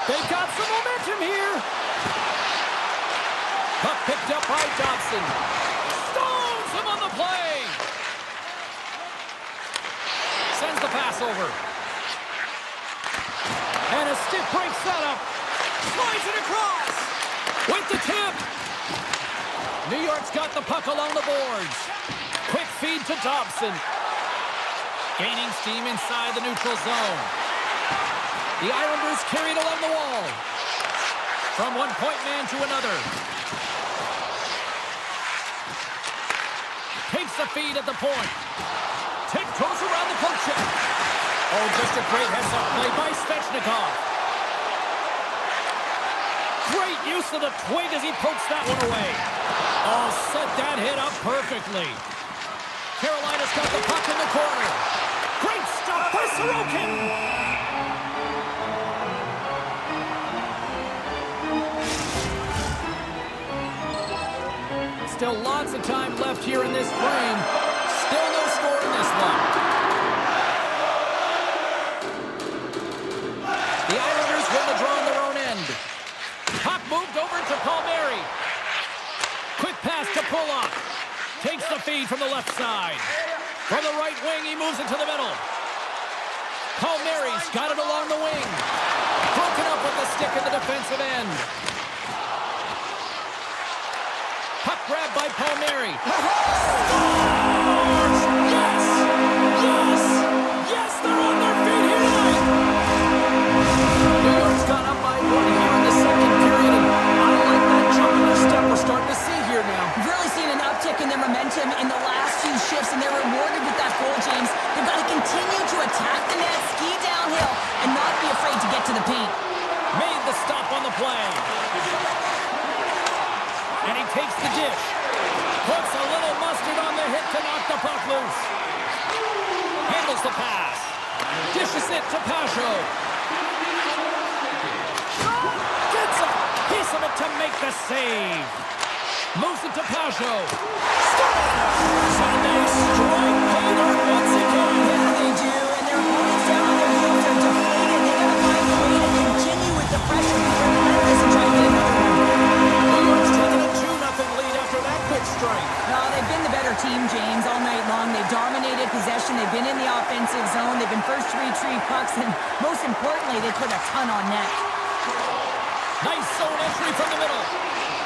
They've got some momentum here. Puck picked up by Dobson. Stones him on the play. Sends the pass over. And a stick break setup. Slides it across. With the tip. New York's got the puck along the boards. Quick feed to Dobson. Gaining steam inside the neutral zone. The Islanders carried along the wall. From one point man to another. Takes the feed at the point. Tiptoes around the poke check. Oh, just a great heads-up play by Svechnikov. Great use of the twig as he pokes that one away. Oh, set that hit up perfectly. Carolina's got the puck in the corner. Great stop by Sorokin. Still lots of time left here in this frame. Still no score in this one. The Islanders win the draw on their own end. Puck moved over to Palmieri. Quick pass to Pulock. Takes the feed from the left side. From the right wing, he moves it to the middle. Palmieri's got it along the wing. Broken up with the stick in the defensive end. Puck grabbed by Palmieri. Scores! Yes! Yes! Yes, they're on their feet here tonight! New York's got up by one here in the second period, and I like that jump in their step we're starting to see here now. We've really seen an uptick in their momentum in the last few shifts, and they're rewarded with that goal, James. They've got to continue to attack the net, ski downhill, and not be afraid to get to the paint. Made the stop on the play. And he takes the dish. Puts a little mustard on the hit to knock the puck loose. Handles the pass. Dishes it to Pajot. Gets a piece of it to make the save. Moves it to Pajot. And they strike Baylor once again. Yeah, they do. And their opponents down on their heels are deflated. They got to find a way to continue with the pressure and relentless and try to get another one. New York's taking a 2-0 lead after that quick strike. No, they've been the better team, James, all night long. They've dominated possession. They've been in the offensive zone. They've been first to retrieve pucks. And most importantly, they put a ton on net. Nice zone entry from the middle.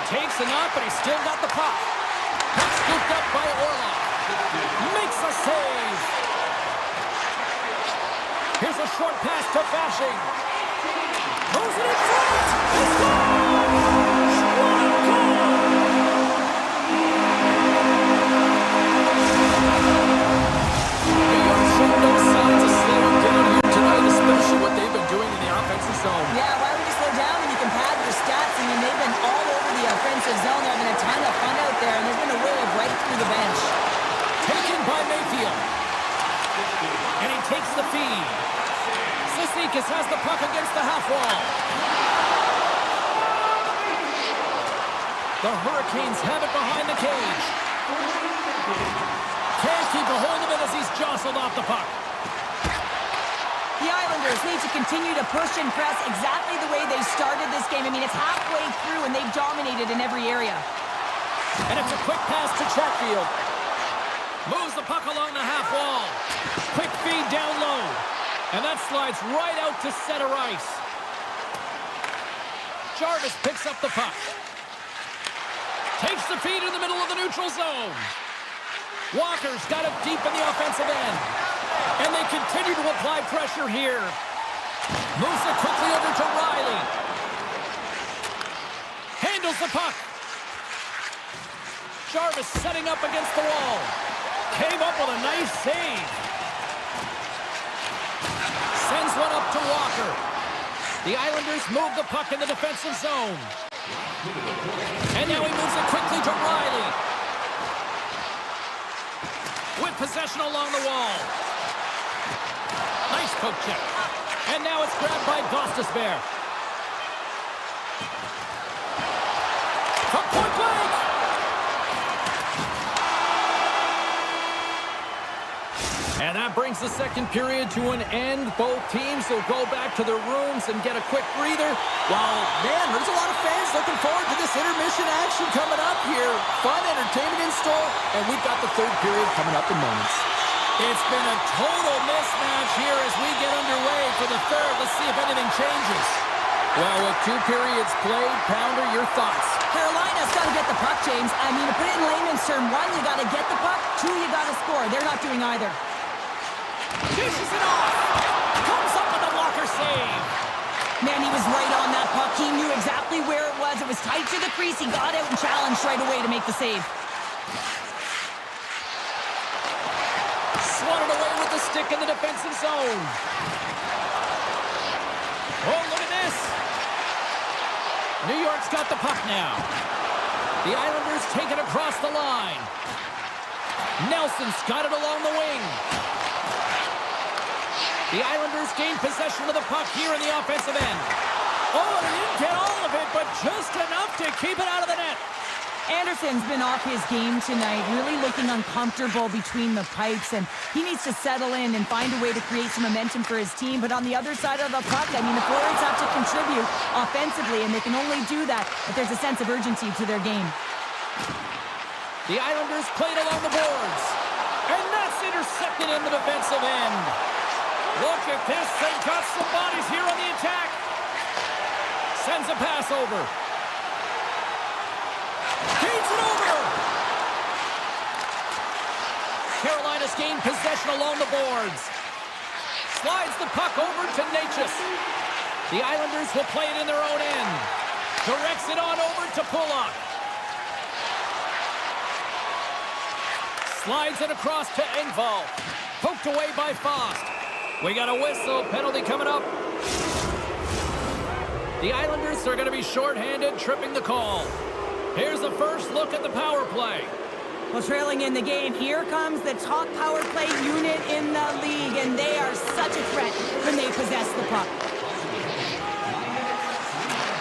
Takes a knock, but he's still got the puck. Puck scooped up by Orlov. Makes a save. Here's a short pass to Fashing. Moves it in front. He scores! What a goal! New York showed no signs of slowing down here tonight, especially what they've been doing in the offensive zone. Yeah, why would you slow down when you can pad your stats? I mean, they've been all over the offensive zone. They're having a ton of fun out there, and they're going to wave right through the bench. Taken by Mayfield. And he takes the feed. Sisnikas has the puck against the half wall. The Hurricanes have it behind the cage. Can't keep a hold of it as he's jostled off the puck. The Islanders need to continue to push and press exactly the way they started this game. I mean, it's halfway through, and they've dominated in every area. And it's a quick pass to Chatfield. Moves the puck along the half wall. Quick feed down low. And that slides right out to center ice. Jarvis picks up the puck. Takes the feed in the middle of the neutral zone. Walker's got it deep in the offensive end. And they continue to apply pressure here. Moves it quickly over to Riley. Handles the puck. Jarvis setting up against the wall. Came up with a nice save. Sends one up to Walker. The Islanders move the puck in the defensive zone. And now he moves it quickly to Riley. With possession along the wall. Nice poke check. And now it's grabbed by Gostisbehere. From point blank. And that brings the second period to an end. Both teams will go back to their rooms and get a quick breather. Well, man, there's a lot of fans looking forward to this intermission action coming up here. Fun entertainment in store, and we've got the third period coming up in moments. It's been a total mismatch here as we get underway for the third. Let's see if anything changes. Well, with 2 periods played, Pounder, your thoughts? Carolina's got to get the puck, James. I mean, to put it in layman's term, 1, you got to get the puck. 2, you got to score. They're not doing either. Dishes it off. Comes up with a blocker save. Man, he was right on that puck. He knew exactly where it was. It was tight to the crease. He got out and challenged right away to make the save. Swatted away with the stick in the defensive zone. Oh, look at this. New York's got the puck now. The Islanders take it across the line. Nelson's got it along the wing. The Islanders gain possession of the puck here in the offensive end. Oh, they didn't get all of it, but just enough to keep it out of the net. Anderson's been off his game tonight, really looking uncomfortable between the pipes, and he needs to settle in and find a way to create some momentum for his team. But on the other side of the puck, I mean, the forwards have to contribute offensively, and they can only do that if there's a sense of urgency to their game. The Islanders played along the boards, and that's intercepted in the defensive end. Look at this, they've got some bodies here on the attack. Sends a pass over. Feeds it over! Carolina's gained possession along the boards. Slides the puck over to Natchez. The Islanders will play it in their own end. Directs it on over to Pulock. Slides it across to Engvall. Poked away by Fost. We got a whistle, penalty coming up. The Islanders are going to be shorthanded, tripping the call. Here's the first look at the power play. Well, trailing in the game, here comes the top power play unit in the league, and they are such a threat when they possess the puck.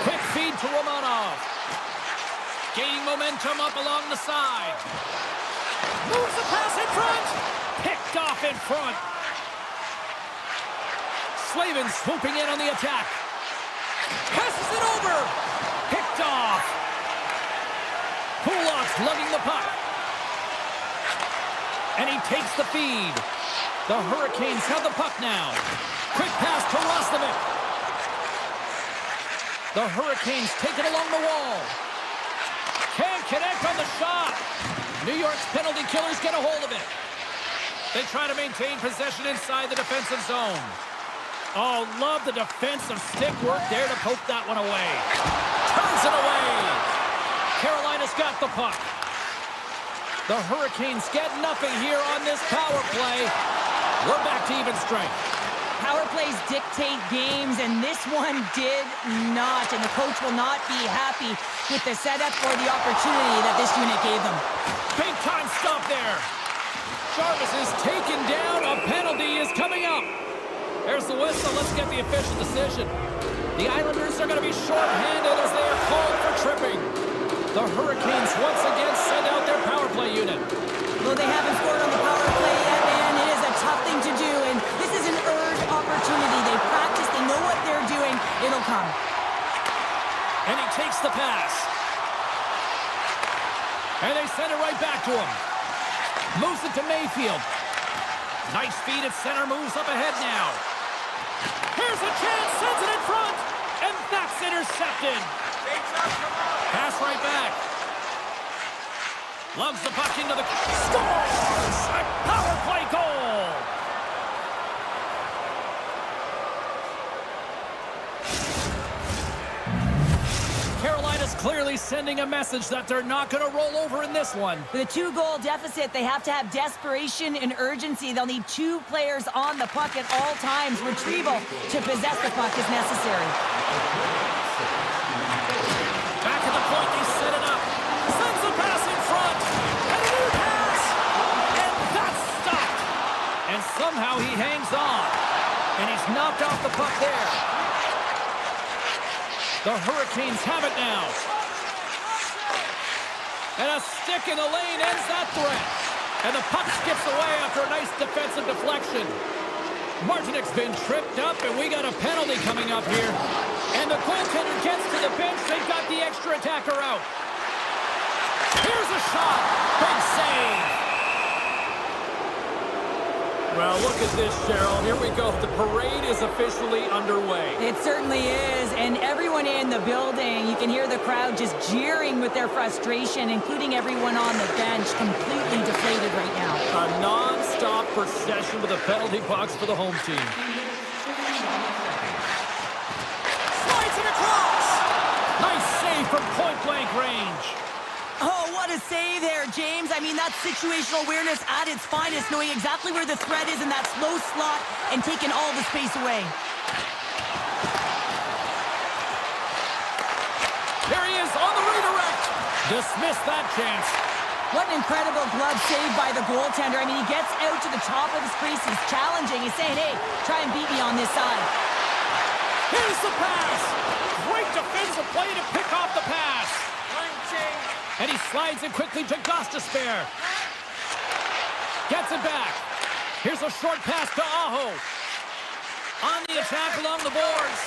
Quick feed to Romanov. Gaining momentum up along the side. Moves the pass in front. Picked off in front. Slavin swooping in on the attack. Passes it over. Picked off. Pulock's lugging the puck. And he takes the feed. The Hurricanes have the puck now. Quick pass to Roslovic. The Hurricanes take it along the wall. Can't connect on the shot. New York's penalty killers get a hold of it. They try to maintain possession inside the defensive zone. Oh, love the defensive stick work there to poke that one away. Turns it away. Carolina's got the puck. The Hurricanes get nothing here on this power play. We're back to even strength. Power plays dictate games, and this one did not. And the coach will not be happy with the setup or the opportunity that this unit gave them. Big time stop there. Jarvis is taken down. A penalty is coming up. There's the whistle. Let's get the official decision. The Islanders are going to be shorthanded as they are called for tripping. The Hurricanes once again send out their power play unit. Though they haven't scored on the power play yet, man, it is a tough thing to do, and this is an earned opportunity. They practice, they know what they're doing. It'll come. And he takes the pass. And they send it right back to him. Moves it to Mayfield. Nice feed at center, moves up ahead now. Here's a chance, sends it in front, and that's intercepted. Pass right back. Loves the puck into the... Scores! A power play goal! Carolina's clearly sending a message that they're not going to roll over in this one. With a 2-goal deficit, they have to have desperation and urgency. They'll need 2 players on the puck at all times. Retrieval to possess the puck is necessary. Back at the point, they set it up. Sends the pass in front. And a new pass. And that's stopped. And somehow he hangs on. And he's knocked off the puck there. The Hurricanes have it now. And a stick in the lane ends that threat. And the puck skips away after a nice defensive deflection. Martinik's been tripped up, and we got a penalty coming up here. And the goaltender gets to the bench. They've got the extra attacker out. Here's a shot. Big save. Well, look at this, Cheryl. Here we go. The parade is officially underway. It certainly is, and everyone in the building, you can hear the crowd just jeering with their frustration, including everyone on the bench, completely deflated right now. A non-stop procession with a penalty box for the home team. Slides it across! Nice save from point-blank range. Oh, what a save there, James. I mean, that's situational awareness at its finest, knowing exactly where the threat is in that slow slot and taking all the space away. Here he is on the redirect. Dismiss that chance. What an incredible glove save by the goaltender. I mean, he gets out to the top of his crease. He's challenging. He's saying, hey, try and beat me on this side. Here's the pass. Great defensive play to pick off the pass. And he slides it quickly to Gostisbehere. Gets it back. Here's a short pass to Aho. On the attack along the boards.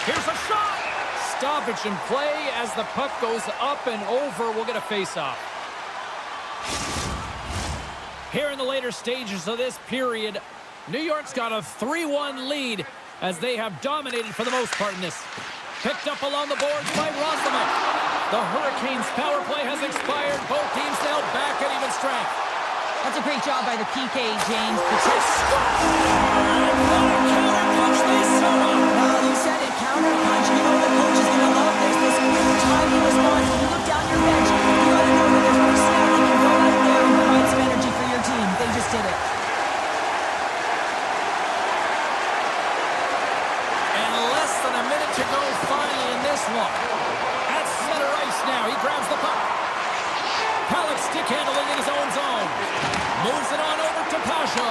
Here's a shot. Stoppage in play as the puck goes up and over. We'll get a face-off. Here in the later stages of this period, New York's got a 3-1 lead as they have dominated for the most part in this. Picked up along the boards by Roslovic. The Hurricanes' power play has expired. Both teams now back at even strength. That's a great job by the PK, James. Counter-punch they saw. Well, you said it, counter-punch. You know the coach is going to love this. This quick, timely response. When you look down your bench, you got to know when there's personality. You go out there and provide some energy for your team. They just did it. And less than a minute to go finally in this one. At center ice now. He grabs the puck. Halleck stick handling in his own zone. Moves it on over to Pasho.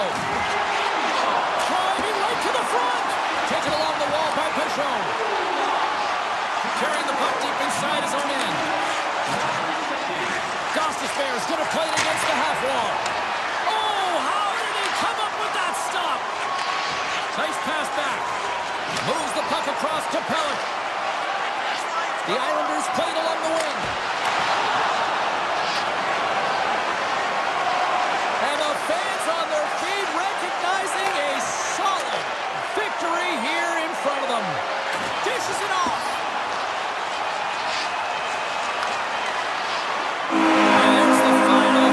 Driving right to the front. Taken along the wall by Pasho. Carrying the puck deep inside his own end. Gostisbehere is going to play it against the half wall. Oh, how did he come up with that stop? Nice pass back. Moves the puck across to Pellick. The Islanders played along the wing. And the fans on their feet recognizing a solid victory here in front of them. Dishes it off. And there's the final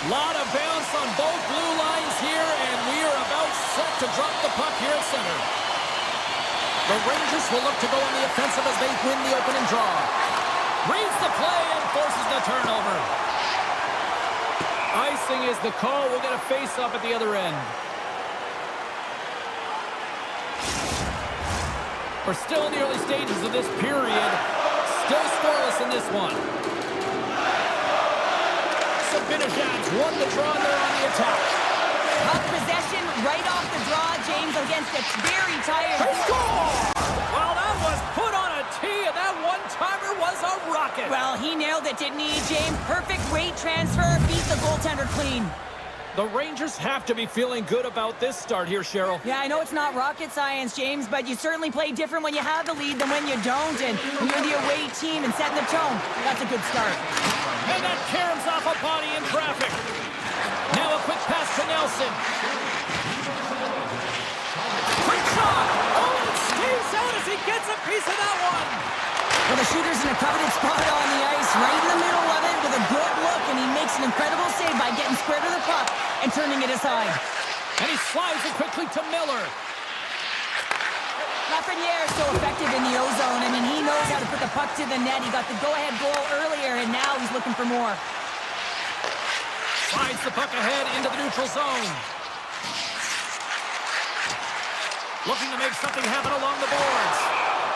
Lot of bounce on both blue lines here, and we are about set to drop the puck here at center. The Rangers will look to go on the offensive as they win the opening draw. Reads the play and forces the turnover. Icing is the call. We'll get a face-off at the other end. We're still in the early stages of this period. Still scoreless in this one. Sabinajad's won the draw, and they're on the attack. Puck possession right off the draw, James, against a very tired... They score! Well, that was put on a tee, and that one-timer was a rocket. Well, he nailed it, didn't he, James? Perfect weight transfer, beat the goaltender clean. The Rangers have to be feeling good about this start here, Cheryl. Yeah, I know it's not rocket science, James, but you certainly play different when you have the lead than when you don't. And when you're the away team and setting the tone, that's a good start. And that caroms off a body in traffic. Now a quick pass to Nelson. Quick shot! Oh, and it stays out as he gets a piece of that one. Well, the shooter's in a coveted spot on the ice, right in the middle of it with a good look, and he makes an incredible save by getting square to the puck and turning it aside. And he slides it quickly to Miller. Lafreniere is so effective in the O-zone. I mean, he knows how to put the puck to the net. He got the go-ahead goal earlier, and now he's looking for more. Slides the puck ahead into the neutral zone. Looking to make something happen along the boards.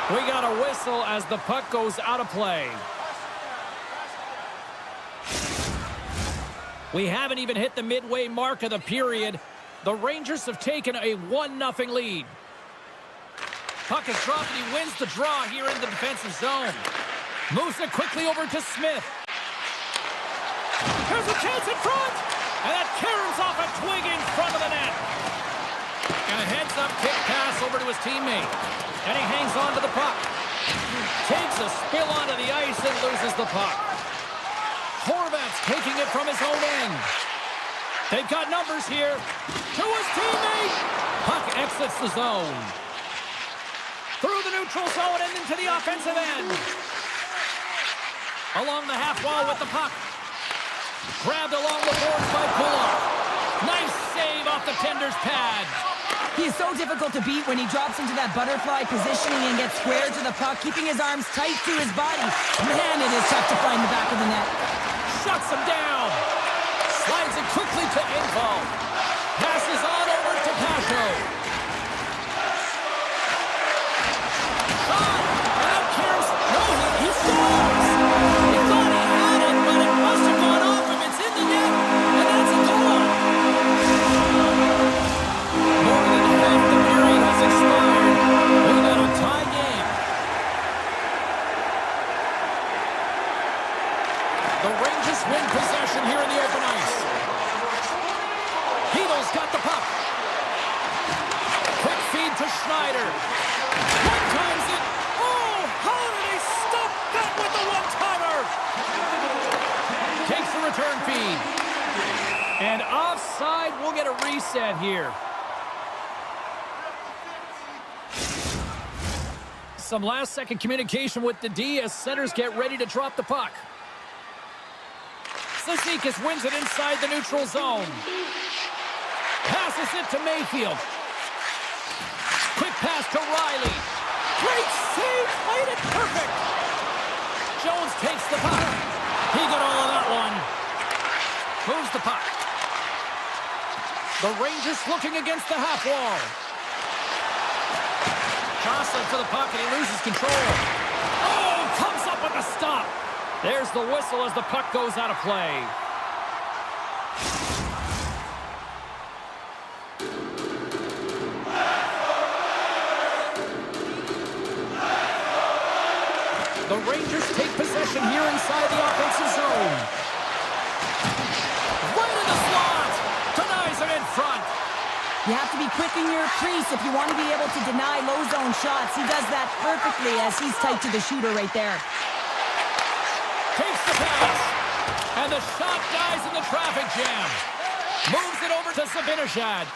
We got a whistle as the puck goes out of play. We haven't even hit the midway mark of the period. The Rangers have taken a 1-0 lead. Puck is dropped and he wins the draw here in the defensive zone. Moves it quickly over to Smith. Here's a chance in front! And that caroms off a twig in front of the net. And a heads-up kick pass over to his teammate. And he hangs on to the puck. Takes a spill onto the ice and loses the puck. Horvat's taking it from his own end. They've got numbers here. To his teammate. Puck exits the zone. Through the neutral zone and into the offensive end. Along the half wall with the puck. Grabbed along the boards by Pulock. Nice save off the tender's pad. He is so difficult to beat when he drops into that butterfly positioning and gets square to the puck, keeping his arms tight to his body. Man, it is tough to find the back of the net. Shuts him down. Slides it quickly to Info. Passes on over to Pasho. Shot! And that cares. No, he scores! He thought he had it, but it must have gone off him. It's in the net, and that's a goal. More than half the period has expired. We got a tie game. The Rangers win possession here in the open ice. Hedo's got the puck. Quick feed to Schneider. One times it. Oh, how did he stop that with the one-timer? Takes the return feed. And offside, we'll get a reset here. Some last-second communication with the D as centers get ready to drop the puck. Sasikas wins it inside the neutral zone. Passes it to Mayfield. Quick pass to Riley. Great save, played it perfect. Jones takes the puck. He got all of that one. Moves the puck. The Rangers looking against the half wall. Jostling for the puck and he loses control. Oh, comes up with a stop. There's the whistle as the puck goes out of play. The Rangers take possession here inside the offensive zone. Right in the slot. Denies it in front. You have to be quick in your crease if you want to be able to deny low zone shots. He does that perfectly as he's tight to the shooter right there. Takes the pass. And the shot dies in the traffic jam. Moves it over to Sabinajad.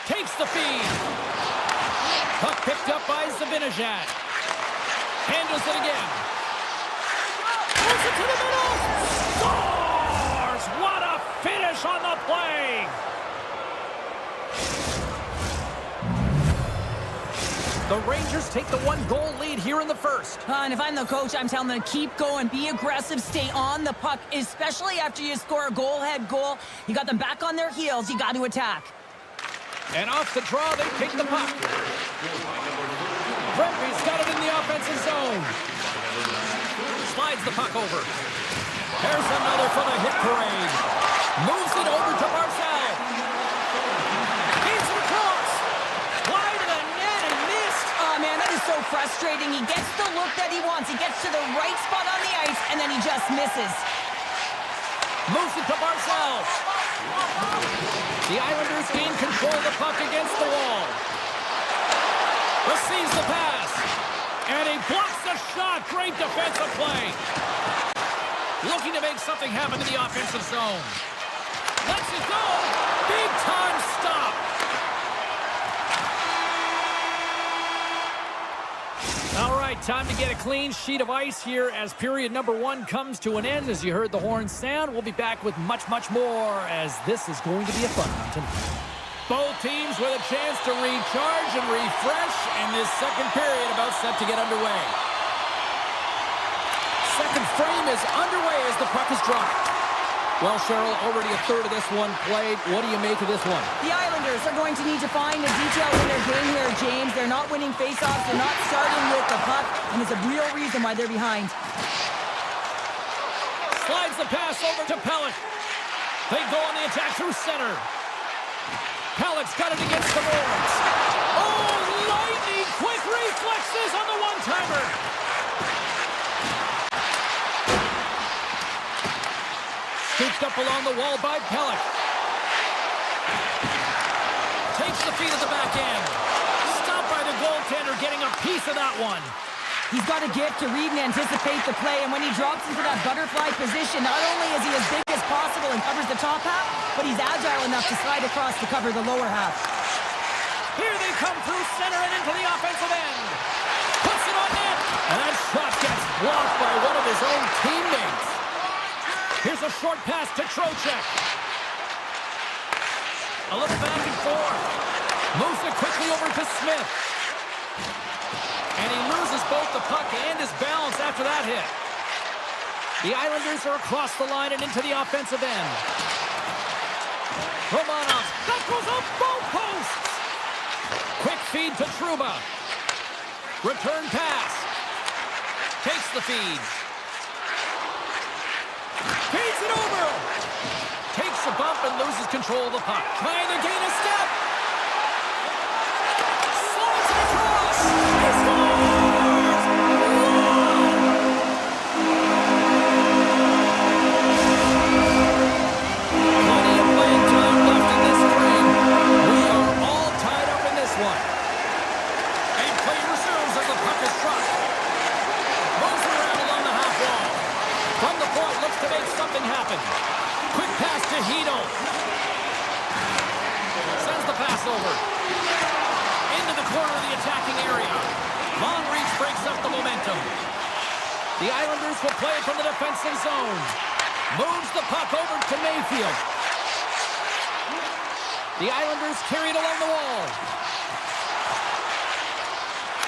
Takes the feed. Puck picked up by Sabinajad. Handles it again. Moves it to the middle. Scores finish on the play. The Rangers take the 1-goal lead here in the first. And if I'm the coach, I'm telling them to keep going, be aggressive, stay on the puck, especially after you score a goal-head goal. You got them back on their heels. You got to attack. And off the draw, they take the puck. Brentby's got it in the offensive zone. Slides the puck over. There's another for the hit parade. Moves it over to Barzal. He's across. Wide of the net and missed. Oh, man, that is so frustrating. He gets the look that he wants. He gets to the right spot on the ice, and then he just misses. Moves it to Barzal. The Islanders gain control of the puck against the wall. Receives the pass. And he blocks the shot. Great defensive play. Looking to make something happen in the offensive zone. Lets it go. Big time stop. All right, time to get a clean sheet of ice here as period number 1 comes to an end. As you heard the horn sound, we'll be back with much, much more as this is going to be a fun one tonight. Both teams with a chance to recharge and refresh, and this second period about set to get underway. Second frame is underway as the puck is dropped. Well, Cheryl, already a third of this one played. What do you make of this one? The Islanders are going to need to find a detail in their game here, James. They're not winning faceoffs. They're not starting with the puck, and it's a real reason why they're behind. Slides the pass over to Pelech. They go on the attack through center. Pelech's got it against the boards. Oh, lightning quick reflexes on the one-timer. Scooped up along the wall by Pelech. Takes the feed at the back end. Stopped by the goaltender, getting a piece of that one. He's got a gift to read and anticipate the play, and when he drops into that butterfly position, not only is he as big as possible and covers the top half, but he's agile enough to slide across to cover the lower half. Here they come through center and into the offensive end. Puts it on net. And that shot gets blocked by one of his own teammates. Here's a short pass to Trocheck. A little back and forth. Moves it quickly over to Smith. And he loses both the puck and his balance after that hit. The Islanders are across the line and into the offensive end. Romanov. That goes up both posts. Quick feed to Trouba. Return pass. Takes the feed. Feeds it over. Takes a bump and loses control of the puck. Trying to gain a step. Slides it across. He scores! Plenty of playing time left in this frame. We are all tied up in this one. And play resumes as the puck is dropped. Moves around along the half wall. From the point, looks to make something happen. Quick pass to Hedel. Sends the pass over. Into the corner of the attacking area. Long reach breaks up the momentum. The Islanders will play it from the defensive zone. Moves the puck over to Mayfield. The Islanders carry it along the wall.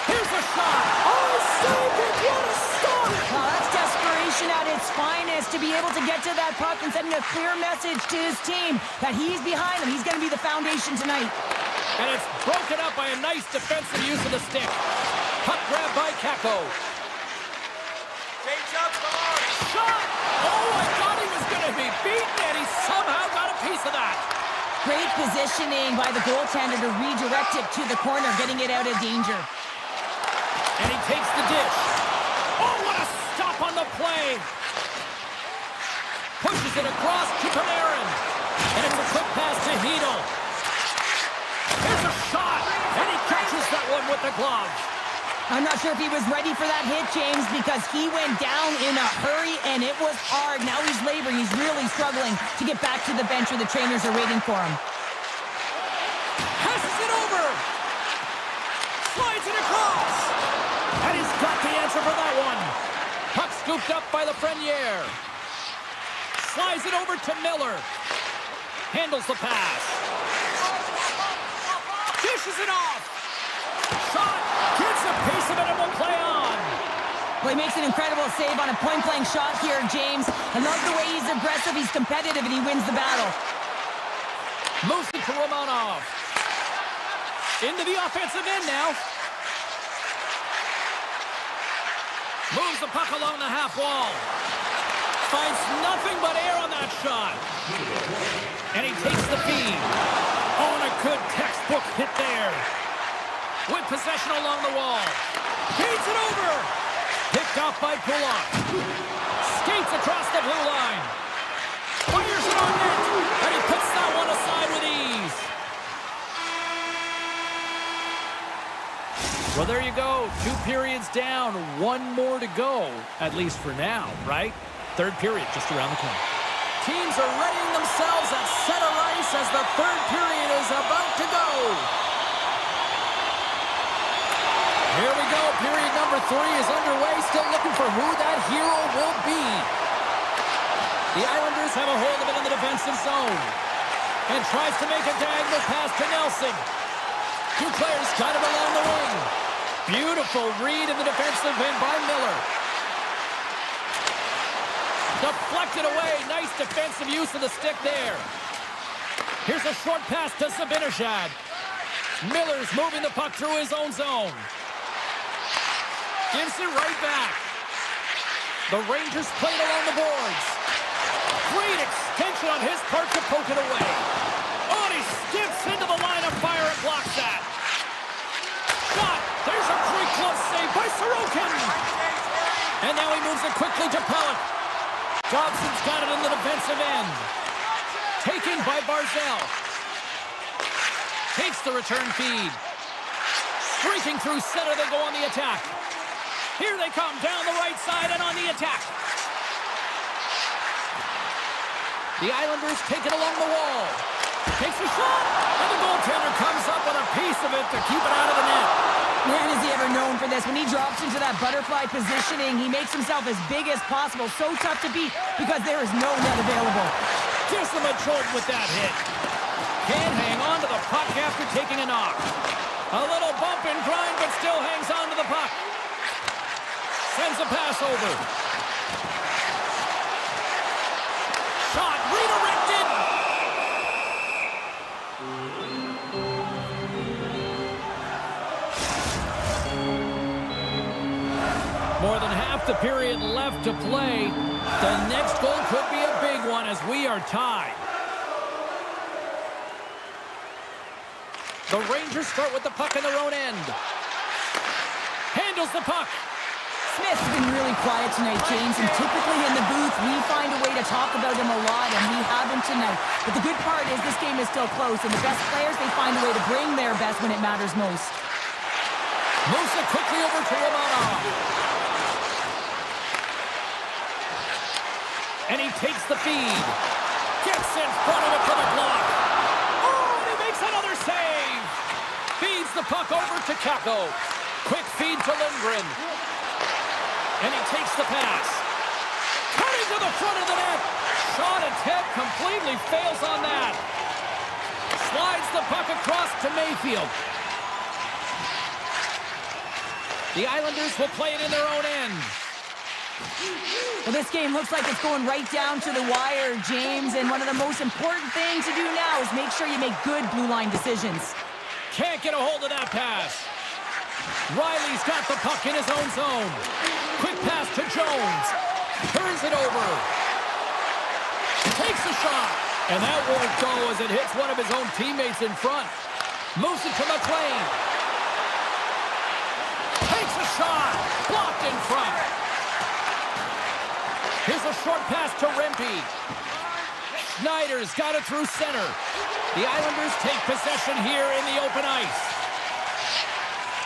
Here's a shot. Oh, stop it! What a stop! Well, that's desperation at its finest to be able to get to that puck and sending a clear message to his team that he's behind them. He's going to be the foundation tonight. And it's broken up by a nice defensive use of the stick. Puck grab by Kako. Shot! Oh, I thought he was going to be beaten, and he somehow got a piece of that. Great positioning by the goaltender to redirect it to the corner, getting it out of danger. And he takes the dish. Oh, what a stop on the play. Pushes it across to Panarin. And it's a quick pass to Hedel. Here's a shot. And he catches that one with the glove. I'm not sure if he was ready for that hit, James, because he went down in a hurry, and it was hard. Now he's laboring. He's really struggling to get back to the bench where the trainers are waiting for him. Passes it over. Slides it across. And he's got the answer for that one. Puck scooped up by Lafreniere. Slides it over to Miller. Handles the pass. Dishes it off. Shot. Gets a piece of it and will play on. Well, he makes an incredible save on a point-blank shot here, James. I love the way he's aggressive, he's competitive, and he wins the battle. Moves it to Romanov. Into the offensive end now. Moves the puck along the half wall. Finds nothing but air on that shot. And he takes the feed. Oh, and a good textbook hit there. With possession along the wall. Feeds it over. Picked off by Pullock. Skates across the blue line. Fires it on net. And he puts that one aside with ease. Well, there you go. 2 periods down. 1 more to go. At least for now, right? 3rd period just around the corner. Teams are readying themselves at center ice as the 3rd period is about to go. Here we go. Period number 3 is underway. Still looking for who that hero will be. The Islanders have a hold of it in the defensive zone. And tries to make a diagonal pass to Nelson. Duclair's got it along the wing. Beautiful read in the defensive end by Miller. Deflected away. Nice defensive use of the stick there. Here's a short pass to Zibanejad. Miller's moving the puck through his own zone. Gives it right back. The Rangers played along the boards. Great extension on his part to poke it away. Oh, and he skips into the line of fire and blocks that. Shot. There's a great glove save by Sorokin. And now he moves it quickly to Pellick. Dobson's got it in the defensive end. Taken by Barzell. Takes the return feed. Streaking through center, they go on the attack. Here they come down the right side and on the attack. The Islanders take it along the wall. Takes a shot, and the goaltender comes up with a piece of it to keep it out of the net. Man, is he ever known for this. When he drops into that butterfly positioning, he makes himself as big as possible. So tough to beat because there is no net available. Gives them a jolt with that hit. Can't hang on to the puck after taking a knock. A little bump and grind, but still hangs on to the puck. Sends a pass over. Shot redirected. More than half the period left to play. The next goal could be a big one as we are tied. The Rangers start with the puck in their own end. Handles the puck. Smith's been really quiet tonight, James, and typically in the booth, we find a way to talk about him a lot, and we haven't tonight. But the good part is this game is still close, and the best players, they find a way to bring their best when it matters most. Moves it quickly over to Romanov. And he takes the feed. Gets in front of it for the block. Oh, and he makes another save. Feeds the puck over to Kako. Quick feed to Lindgren. And he takes the pass. Cutting to the front of the net. Shot attempt completely fails on that. Slides the puck across to Mayfield. The Islanders will play it in their own end. Well, this game looks like it's going right down to the wire, James, and one of the most important things to do now is make sure you make good blue line decisions. Can't get a hold of that pass. Riley's got the puck in his own zone. Quick pass to Jones. Turns it over. Takes a shot. And that won't go as it hits one of his own teammates in front. Moves it to McLean. Takes a shot. Blocked in front. Here's a short pass to Rempe. Schneider's got it through center. The Islanders take possession here in the open ice.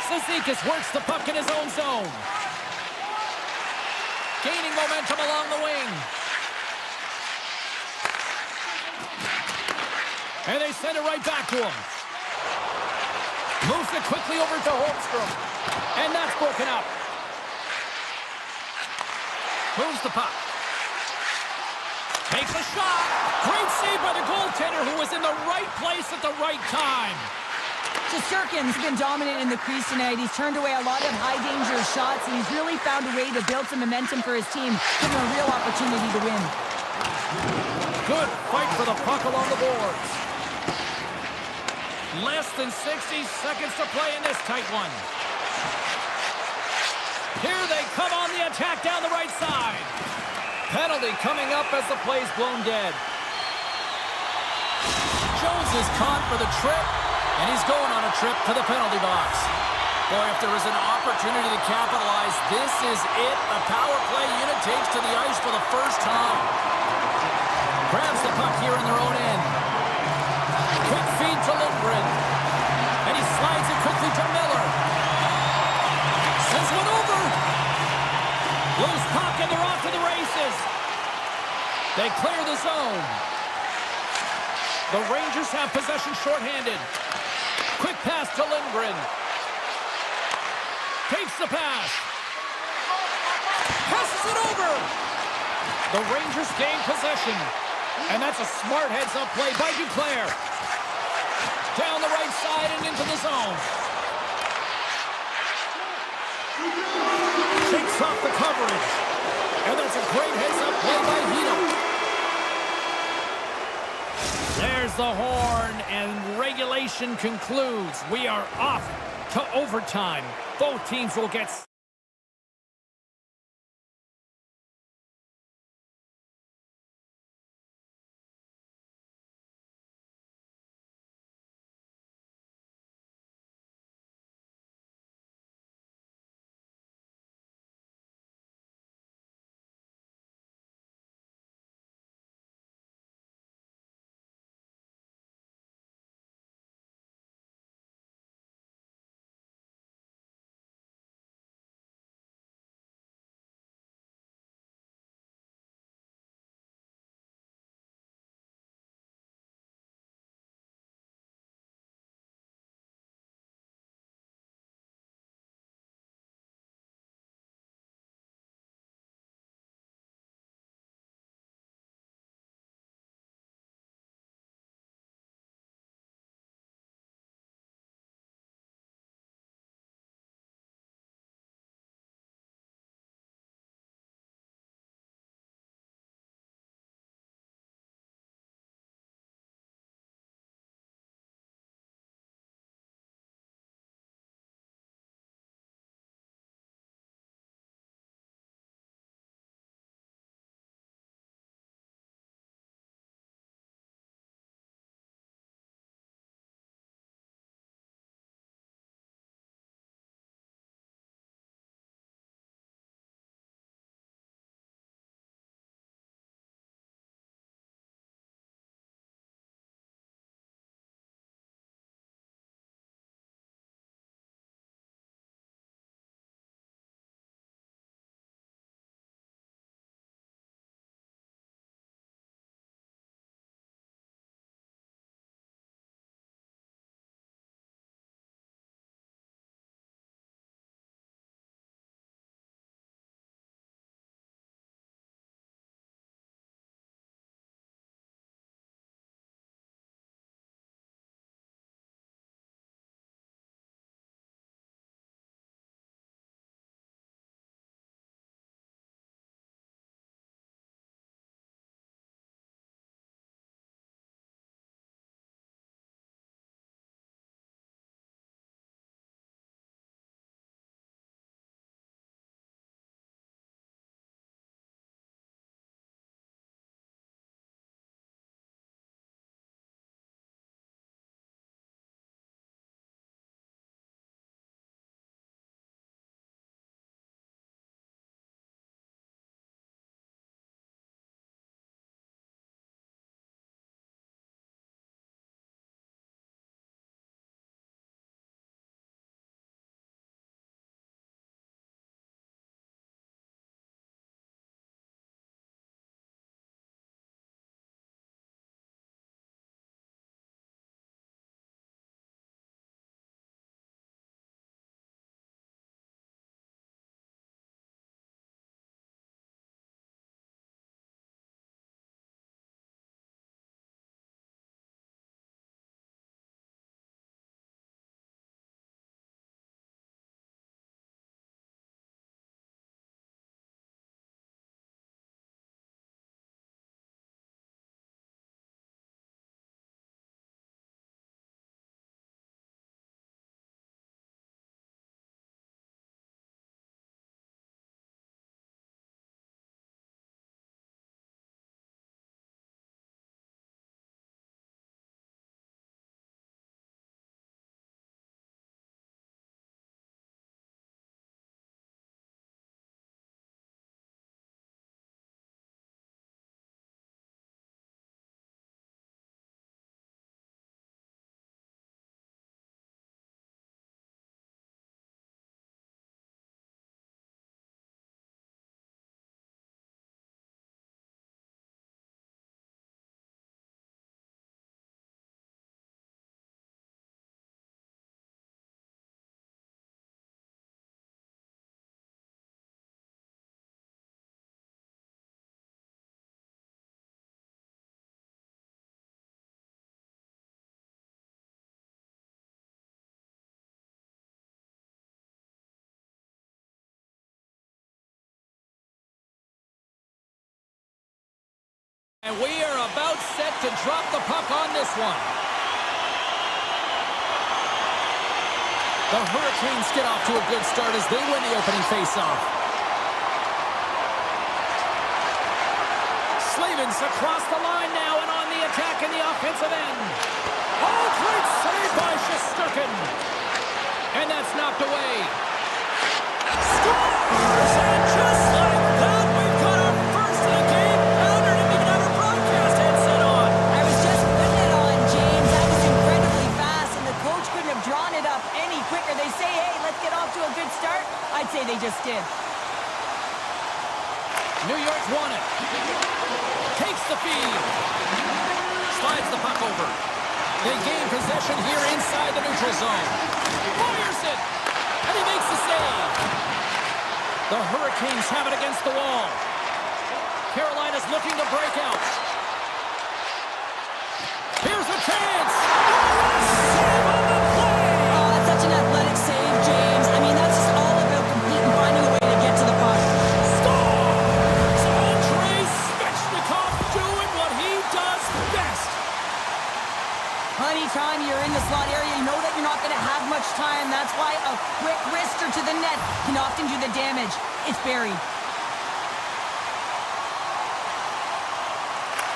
Cizikas works the puck in his own zone. Gaining momentum along the wing. And they send it right back to him. Moves it quickly over to Holmstrom. And that's broken up. Moves the puck. Takes a shot. Great save by the goaltender who was in the right place at the right time. Shesterkin's been dominant in the crease tonight. He's turned away a lot of high-danger shots, and he's really found a way to build some momentum for his team, give him a real opportunity to win. Good fight for the puck along the boards. Less than 60 seconds to play in this tight one. Here they come on the attack down the right side. Penalty coming up as the play's blown dead. Jones is caught for the trip, and he's going on a trip to the penalty box. Boy, if there is an opportunity to capitalize, this is it. A power play unit takes to the ice for the first time. Grabs the puck here in their own end. Quick feed to Lindgren. And he slides it quickly to Miller. Sends one over. Loose puck, and they're off to the races. They clear the zone. The Rangers have possession shorthanded. Quick pass to Lindgren. Takes the pass. Passes it over. The Rangers gain possession. And that's a smart heads-up play by Duclair. Down the right side and into the zone. Shakes off the coverage. And that's a great heads-up play by Hito. There's the horn, and regulation concludes. We are off to overtime. Both teams will get... And we are about set to drop the puck on this one. The Hurricanes get off to a good start as they win the opening faceoff. Slavens across the line now and on the attack in the offensive end. Oh, great save by Shesterkin. And that's knocked away. Scores! And just like that, we've got our first of the game. Pounder didn't even have a broadcast headset on. I was just putting it on, James. That was incredibly fast, and the coach couldn't have drawn it up any quicker. They say, hey, let's get off to a good start. I'd say they just did. New York's won it. Takes the feed. Slides the puck over. They gain possession here inside the neutral zone. Fires it. And he makes the save. The Hurricanes have it against the wall. Carolina's looking to break out. Here's a chance. Save on the play. Oh, that's such an athletic save, James. I mean, that's just all about competing, finding a way to get to the puck. Scores! Andrei Svechnikov doing what he does best. Anytime you're in the slot area, you know that you're not going to have much time. That's why a quick wrister to the net can often do the damage. It's buried.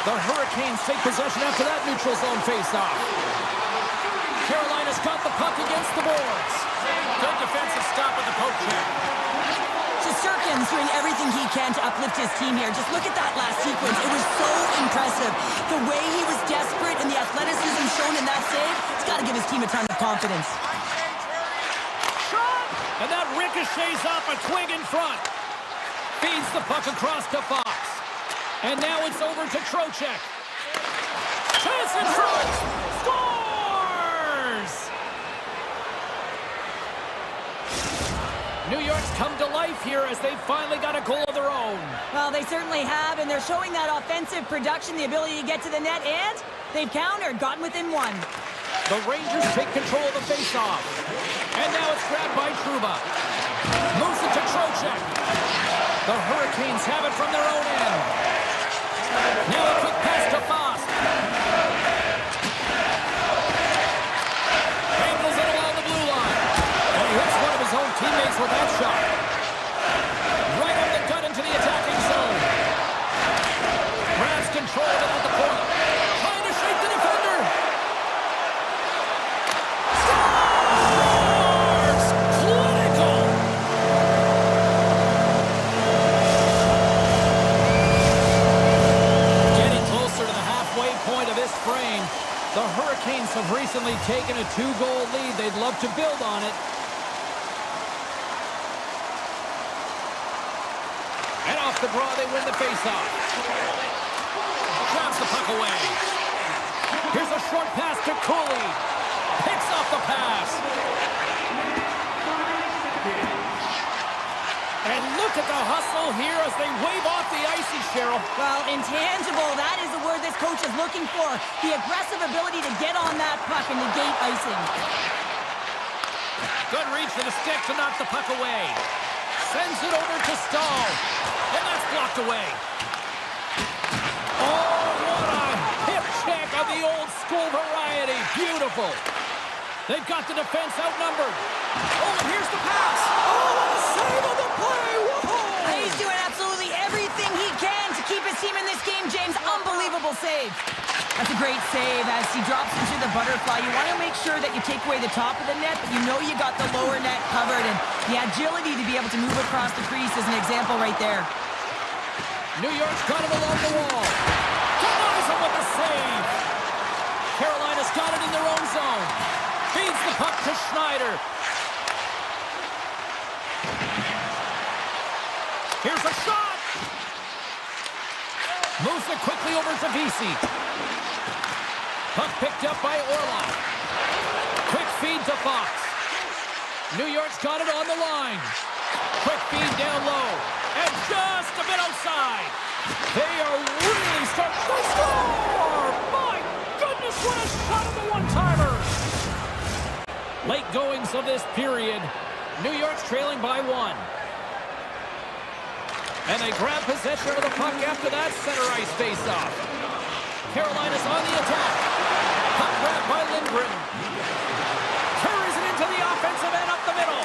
The Hurricanes take possession after that neutral zone faceoff. Carolina's got the puck against the boards. Good defensive stop with the poke check. Shesterkin's doing everything he can to uplift his team here. Just look at that last sequence. It was so impressive. The way he was desperate and the athleticism shown in that save, it's got to give his team a ton of confidence. Shot! And that ricochets off a twig in front. Feeds the puck across to Fox. And now it's over to Trocheck. Chance in front! Scores! New York's come to life here as they finally got a goal of their own. Well, they certainly have, and they're showing that offensive production, the ability to get to the net, and they've countered, gotten within one. The Rangers take control of the faceoff. And now it's grabbed by Trouba. Moves it to Trocheck. The Hurricanes have it from their own end. Now a quick pass to Foss. Angles it along the blue line. And he hits one of his own teammates with that shot. Right up the gut into the attacking zone. Grabs control of it at the point. Trying to shake the defender. Scores! Clinical! Getting closer to the halfway point of this frame. The Hurricanes have recently taken a 2-goal lead. They'd love to build on it. And off the draw, they win the faceoff. Drops the puck away. Here's a short pass to Cooley. Picks off the pass. And look at the hustle here as they wave off the icy, Cheryl. Well, intangible, that is the word this coach is looking for. The aggressive ability to get on that puck and negate icing. Good reach to the stick to knock the puck away. Sends it over to Stahl. And that's blocked away. Oh, what a hip check of the old school variety. Beautiful. They've got the defense outnumbered. Oh, and here's the pass. Oh, what a save of the play. Whoa. He's doing absolutely everything he can to keep his team in this game, James. Unbelievable save. That's a great save as he drops into the butterfly. You want to make sure that you take away the top of the net, but you know you got the lower net covered, and the agility to be able to move across the crease is an example right there. New York's got him along the wall. Denies him with the save. Carolina's got it in their own zone. Feeds the puck to Schneider. Here's a shot. Moves it quickly over to Vesey. Puck picked up by Orlov. Quick feed to Fox. New York's got it on the line. Quick feed down low. And just a bit outside. They are really starting to score! My goodness, what a shot of the one-timer! Late goings of this period. New York's trailing by 1. And they grab possession of the puck after that center ice face-off. Carolina's on the attack. Puck grab by Lindgren. Carries it into the offensive end up the middle.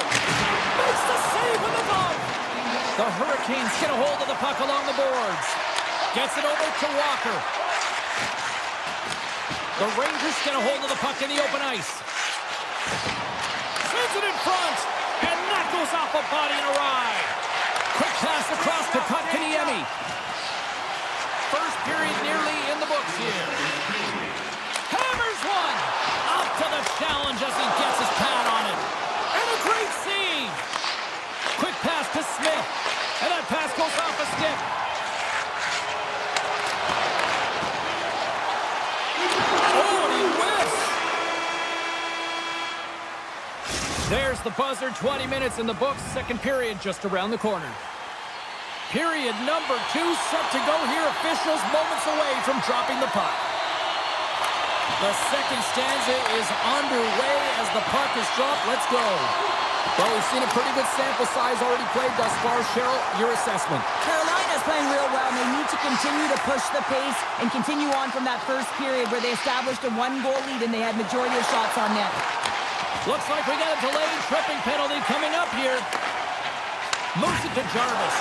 Makes the save with the glove. The Hurricanes get a hold of the puck along the boards. Gets it over to Walker. The Rangers get a hold of the puck in the open ice. Sends it in front. And that goes off a body and a ride. Quick pass across to Kotkaniemi. First period nearly in the books here. Hammers one. Up to the challenge as he gets his pad on it. And a great save. Quick pass to Smith. And that pass goes off a stick. Oh, and he whiffs. There's the buzzer. 20 minutes in the books. Second period just around the corner. Period number 2 set to go here. Officials moments away from dropping the puck. The second stanza is underway as the puck is dropped. Let's go. Well, we've seen a pretty good sample size already played thus far. Cheryl, your assessment. Carolina's playing real well, and they need to continue to push the pace and continue on from that first period where they established a 1-goal lead and they had majority of shots on net. Looks like we got a delayed tripping penalty coming up here. Moves it to Jarvis.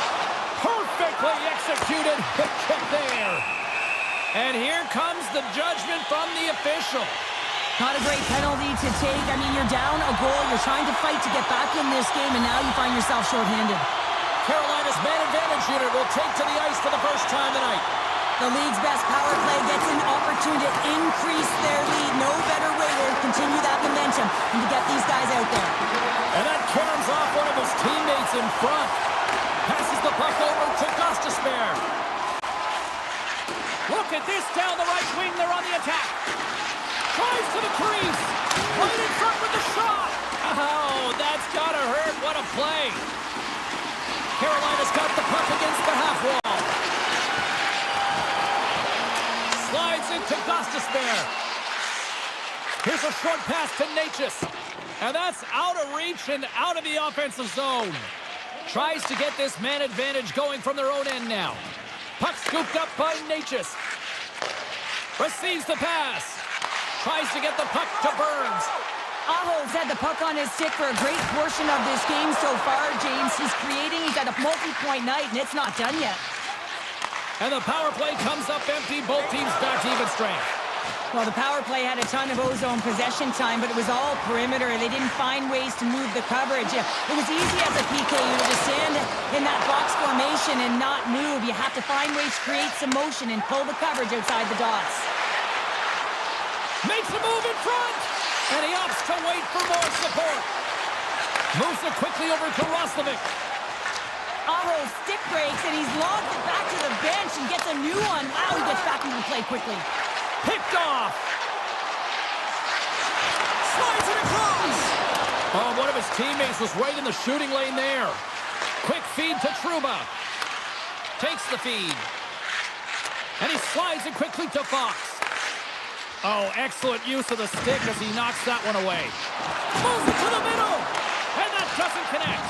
Perfectly executed. Hit check there. And here comes the judgment from the official. Not a great penalty to take. I mean, you're down a goal. You're trying to fight to get back in this game, and now you find yourself shorthanded. Carolina's man advantage unit will take to the ice for the first time tonight. The league's best power play gets an opportunity to increase their lead. No better way to continue that momentum than to get these guys out there. And that cannons off one of his teammates in front. Passes the puck over to Gostisbehere. Look at this down the right wing. They're on the attack. Tries to the crease. Right in front with the shot. Oh, that's gotta hurt. What a play. Carolina's got the puck against the half wall. Slides into Gostisbehere. Here's a short pass to Natchez. And that's out of reach and out of the offensive zone. Tries to get this man advantage going from their own end now. Puck scooped up by Natchez. Receives the pass. Tries to get the puck to Burns. Aho's had the puck on his stick for a great portion of this game so far, James. He's creating. He's at a multi-point night, and it's not done yet. And the power play comes up empty. Both teams back to even strength. Well, the power play had a ton of ozone possession time, but it was all perimeter. They didn't find ways to move the coverage. It was easy as a PK unit to stand in that box formation and not move. You have to find ways to create some motion and pull the coverage outside the dots. Makes a move in front, and he opts to wait for more support. Moves it quickly over to Roslovic. Aho stick breaks, and he's logged it back to the bench and gets a new one. Wow, he gets back into the play quickly. Picked off. Slides it across. Oh, one of his teammates was right in the shooting lane there. Quick feed to Trouba. Takes the feed. And he slides it quickly to Fox. Oh, excellent use of the stick as he knocks that one away. Moves it to the middle. And that doesn't connect.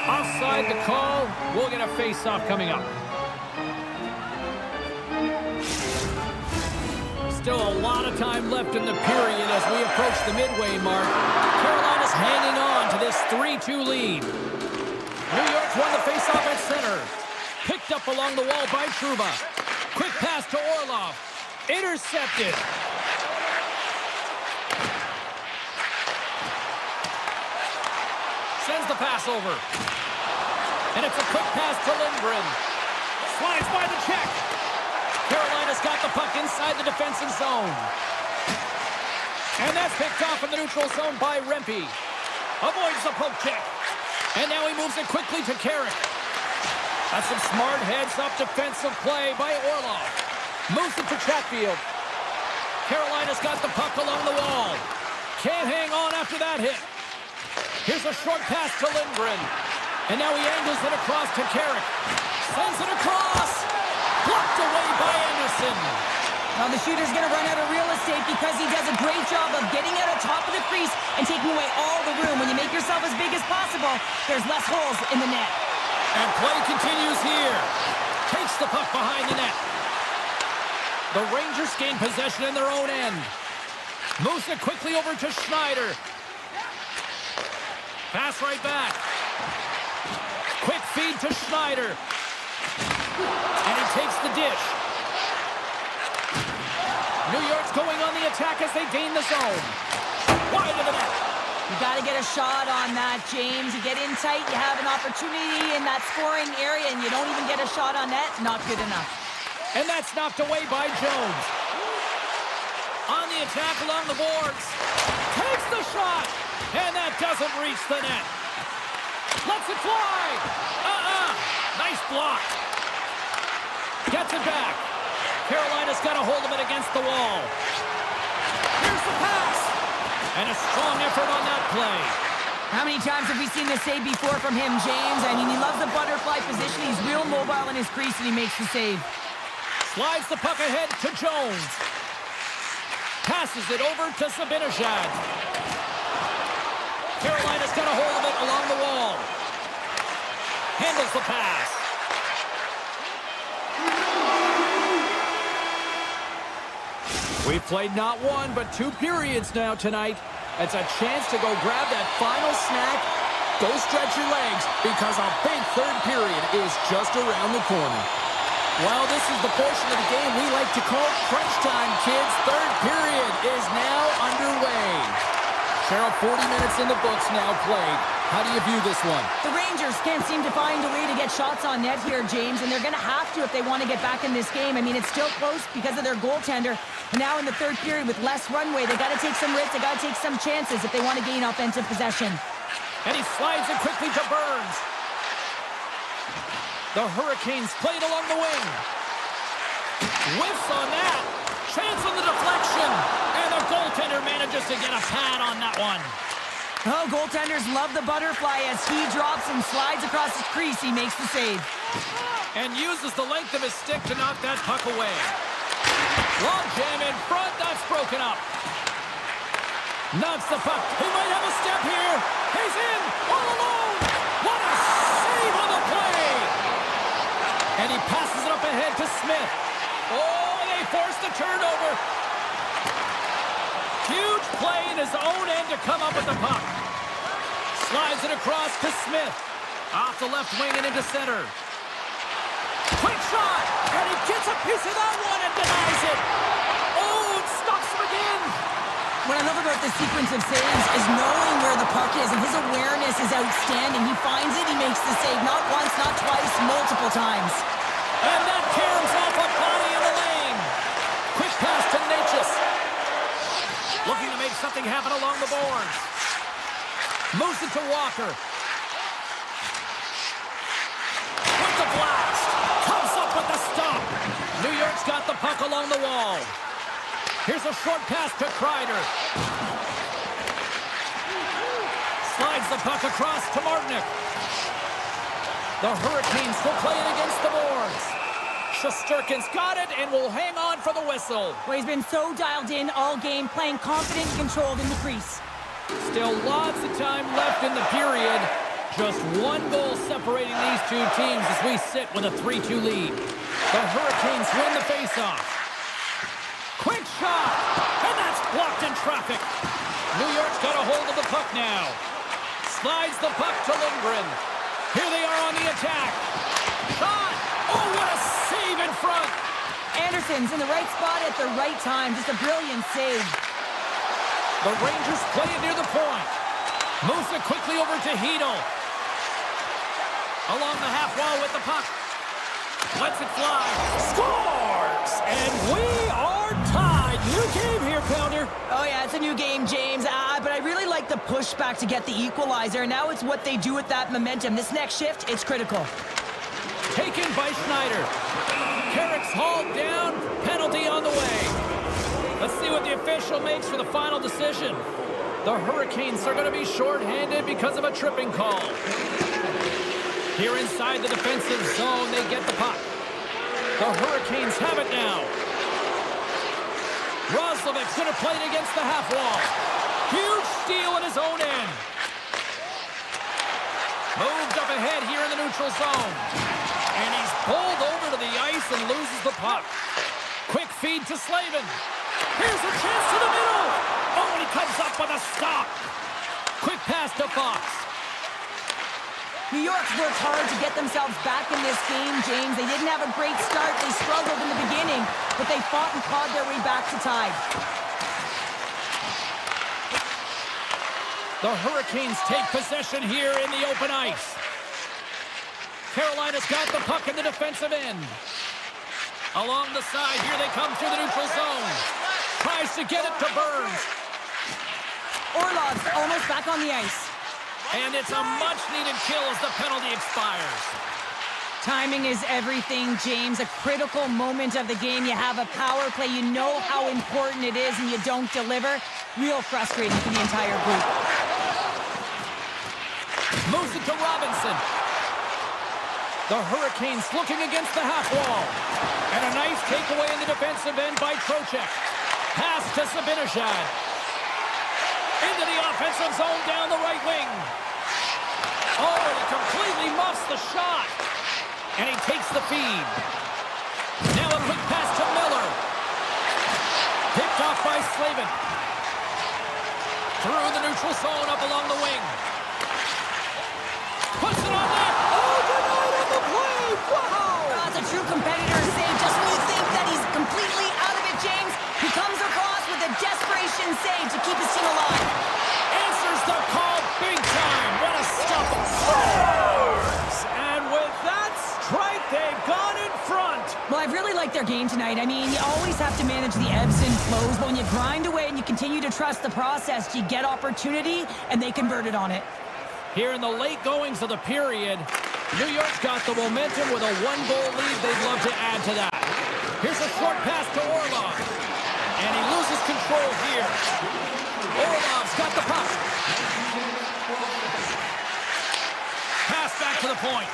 Offside the call. We'll get a face-off coming up. Still a lot of time left in the period as we approach the midway mark. Carolina's hanging on to this 3-2 lead. New York's won the face-off at center. Picked up along the wall by Trouba. Quick pass to Orlov. Intercepted. Sends the pass over. And it's a quick pass to Lindgren. Slides by the check. Carolina's got the puck inside the defensive zone. And that's picked off in the neutral zone by Rempe. Avoids the poke check. And now he moves it quickly to Carrick. That's some smart heads-up defensive play by Orlov. Moves it to Chatfield. Carolina's got the puck along the wall. Can't hang on after that hit. Here's a short pass to Lindgren. And now he angles it across to Carrick. Sends it across. Blocked away by Anderson. Well, the shooter's going to run out of real estate because he does a great job of getting out of top of the crease and taking away all the room. When you make yourself as big as possible, there's less holes in the net. And play continues here. Takes the puck behind the net. The Rangers gain possession in their own end. Moves it quickly over to Schneider. Pass right back. Quick feed to Schneider. And he takes the dish. New York's going on the attack as they gain the zone. Wide of the net. You got to get a shot on that, James. You get in tight, you have an opportunity in that scoring area, and you don't even get a shot on net. Not good enough. And that's knocked away by Jones. On the attack along the boards. Takes the shot. And that doesn't reach the net. Lets it fly. Nice block. Gets it back. Carolina's got a hold of it against the wall. Here's the pass. And a strong effort on that play. How many times have we seen this save before from him, James? I mean, he loves the butterfly position. He's real mobile in his crease, and he makes the save. Slides the puck ahead to Jones. Passes it over to Zibanejad. Carolina's got a hold of it along the wall. Handles the pass. We've played not one, but 2 periods now tonight. It's a chance to go grab that final snack. Go stretch your legs, because a big third period is just around the corner. Well, this is the portion of the game we like to call crunch time, kids. Third period is now underway. Cheryl, 40 minutes in the books now played. How do you view this one? The Rangers can't seem to find a way to get shots on net here, James, and they're going to have to if they want to get back in this game. I mean, it's still close because of their goaltender. And now in the third period with less runway, they got to take some risks, they got to take some chances if they want to gain offensive possession. And he slides it quickly to Burns. The Hurricanes played along the wing. Whiffs on that. Chance on the deflection. And the goaltender manages to get a pad on that one. Oh, goaltenders love the butterfly as he drops and slides across his crease. He makes the save. And uses the length of his stick to knock that puck away. Long jam in front. That's broken up. Knocks the puck. He might have a step here. He's in. All alone. What a save on the play. And he passes it up ahead to Smith. Oh, they forced the turnover. Huge play in his own end to come up with the puck. Slides it across to Smith. Off the left wing and into center. Quick shot. And he gets a piece of that one and denies it. Oh, it stops him again. What I love about this sequence of saves is knowing where the puck is, and his awareness is outstanding. He finds it, he makes the save. Not once, not twice, multiple times. And that caroms off a body in the lane. Quick pass to Natchez. Looking to make something happen along the boards. Moves it to Walker. With the blast. Comes up with the stop. New York's got the puck along the wall. Here's a short pass to Kreider. Slides the puck across to Martinick. The Hurricanes will play it against the boards. Shesterkin's got it and will hang on for the whistle. Well, he's been so dialed in all game, playing confident and controlled in the crease. Still lots of time left in the period. Just one goal separating these two teams as we sit with a 3-2 lead. The Hurricanes win the faceoff. Quick shot! And that's blocked in traffic. New York's got a hold of the puck now. Slides the puck to Lindgren. Here they are on the attack. Shot! Oh, what a save in front! Anderson's in the right spot at the right time. Just a brilliant save. The Rangers play it near the point. Moves it quickly over to Hedl. Along the half wall with the puck. Lets it fly. Scores! And we are tied. New game here, Pounder. Oh, yeah, it's a new game, James. But I really like the pushback to get the equalizer. Now it's what they do with that momentum. This next shift, it's critical. Taken by Schneider. Carrick's hauled down. Penalty on the way. Let's see what the official makes for the final decision. The Hurricanes are going to be shorthanded because of a tripping call. Here inside the defensive zone, they get the puck. The Hurricanes have it now. Roslovic's going to play it against the half wall. Huge steal in his own end. Moved up ahead here in the neutral zone. And he's pulled over to the ice and loses the puck. Quick feed to Slavin. Here's a chance to the middle. Oh, and he comes up with a stop. Quick pass to Fox. New York's worked hard to get themselves back in this game, James. They didn't have a great start. They struggled in the beginning, but they fought and clawed their way back to tie. The Hurricanes take possession here in the open ice. Carolina's got the puck in the defensive end. Along the side, here they come through the neutral zone. Tries to get it to Burns. Orlov's almost back on the ice. And it's a much-needed kill as the penalty expires. Timing is everything, James. A critical moment of the game. You have a power play. You know how important it is, and you don't deliver. Real frustrating for the entire group. Moves it to Robinson. The Hurricanes looking against the half wall. And a nice takeaway in the defensive end by Trocheck. Pass to Zibanejad. Into the offensive zone down the right wing. Oh, and he completely muffs the shot. And he takes the feed. Now a quick pass to Miller. Picked off by Slavin. Through the neutral zone up along the wing. Puts it on net. Oh, denied on the play. Wow. That's a true competitor save. Just when you think that he's completely out of it, James, he comes across with a desperation save to keep his team alive. Answers the call big time. What a stop. Scores! And with that strike, they've gone in front. Well, I've really liked their game tonight. I mean, you always have to manage the ebbs and flows, but when you grind away and you continue to trust the process, you get opportunity, and they converted on it. Here in the late goings of the period, New York's got the momentum with a one-goal lead. They'd love to add to that. Here's a short pass to Orlov. And he loses control here. Orlov's got the puck. Pass back to the point.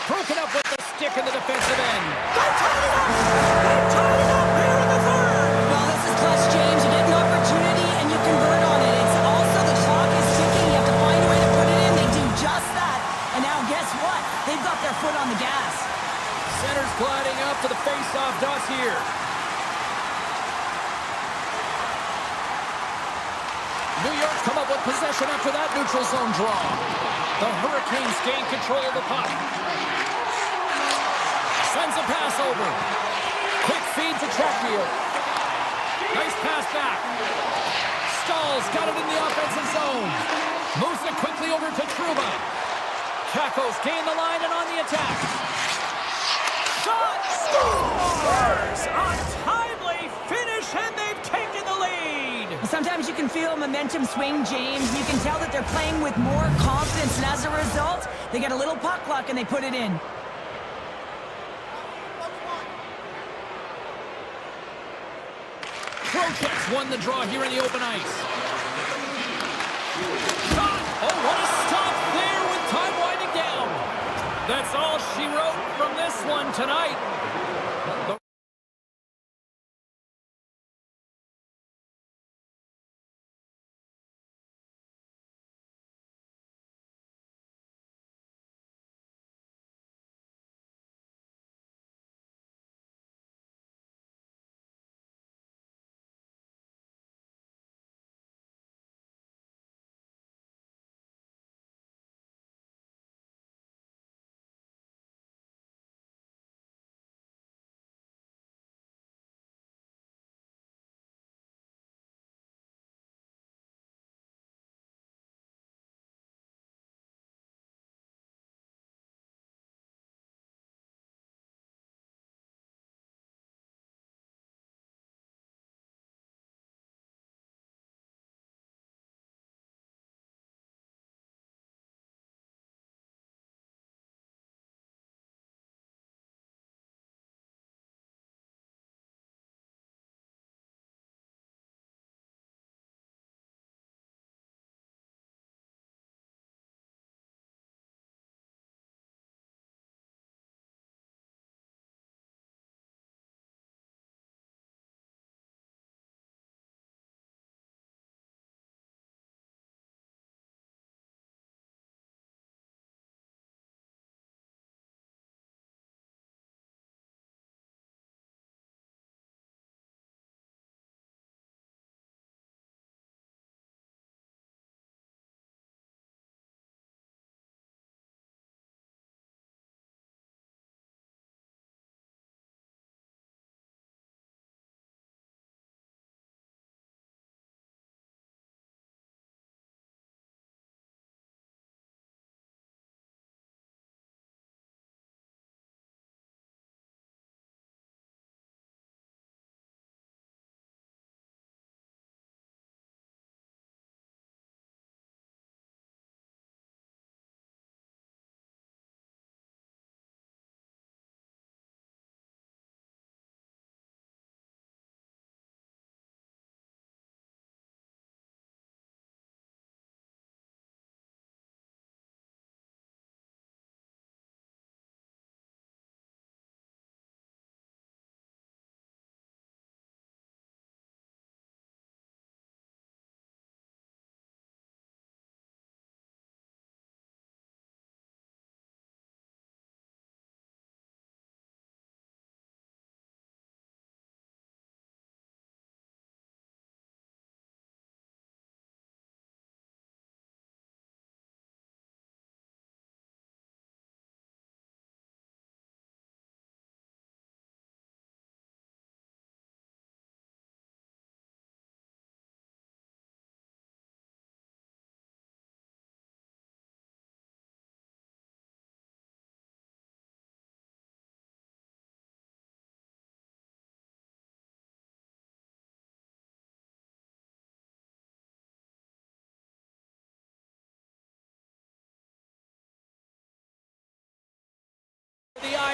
Broken up with the stick in the defensive end. They tied it up! They tied it up here in the third! Well, this is clutch, James. You get an opportunity and you convert on it. It's also the clock is ticking. You have to find a way to put it in. They do just that. And now guess what? They've got their foot on the gas. Center's gliding up to the face-off dots here. New York's come up with possession after that neutral zone draw. The Hurricanes gain control of the puck. Sends a pass over. Quick feed to Chatfield. Nice pass back. Stahl's got it in the offensive zone. Moves it quickly over to Truba. Kakos gain the line and on the attack. Shot! Scores! A timely finish, and they've taken the lead! Sometimes you can feel momentum swing, James. You can tell that they're playing with more confidence, and as a result, they get a little puck luck and they put it in. Trocheck's won the draw here in the open ice. Shot! Oh, what a stop there with time winding down. That's all she wrote from this one tonight.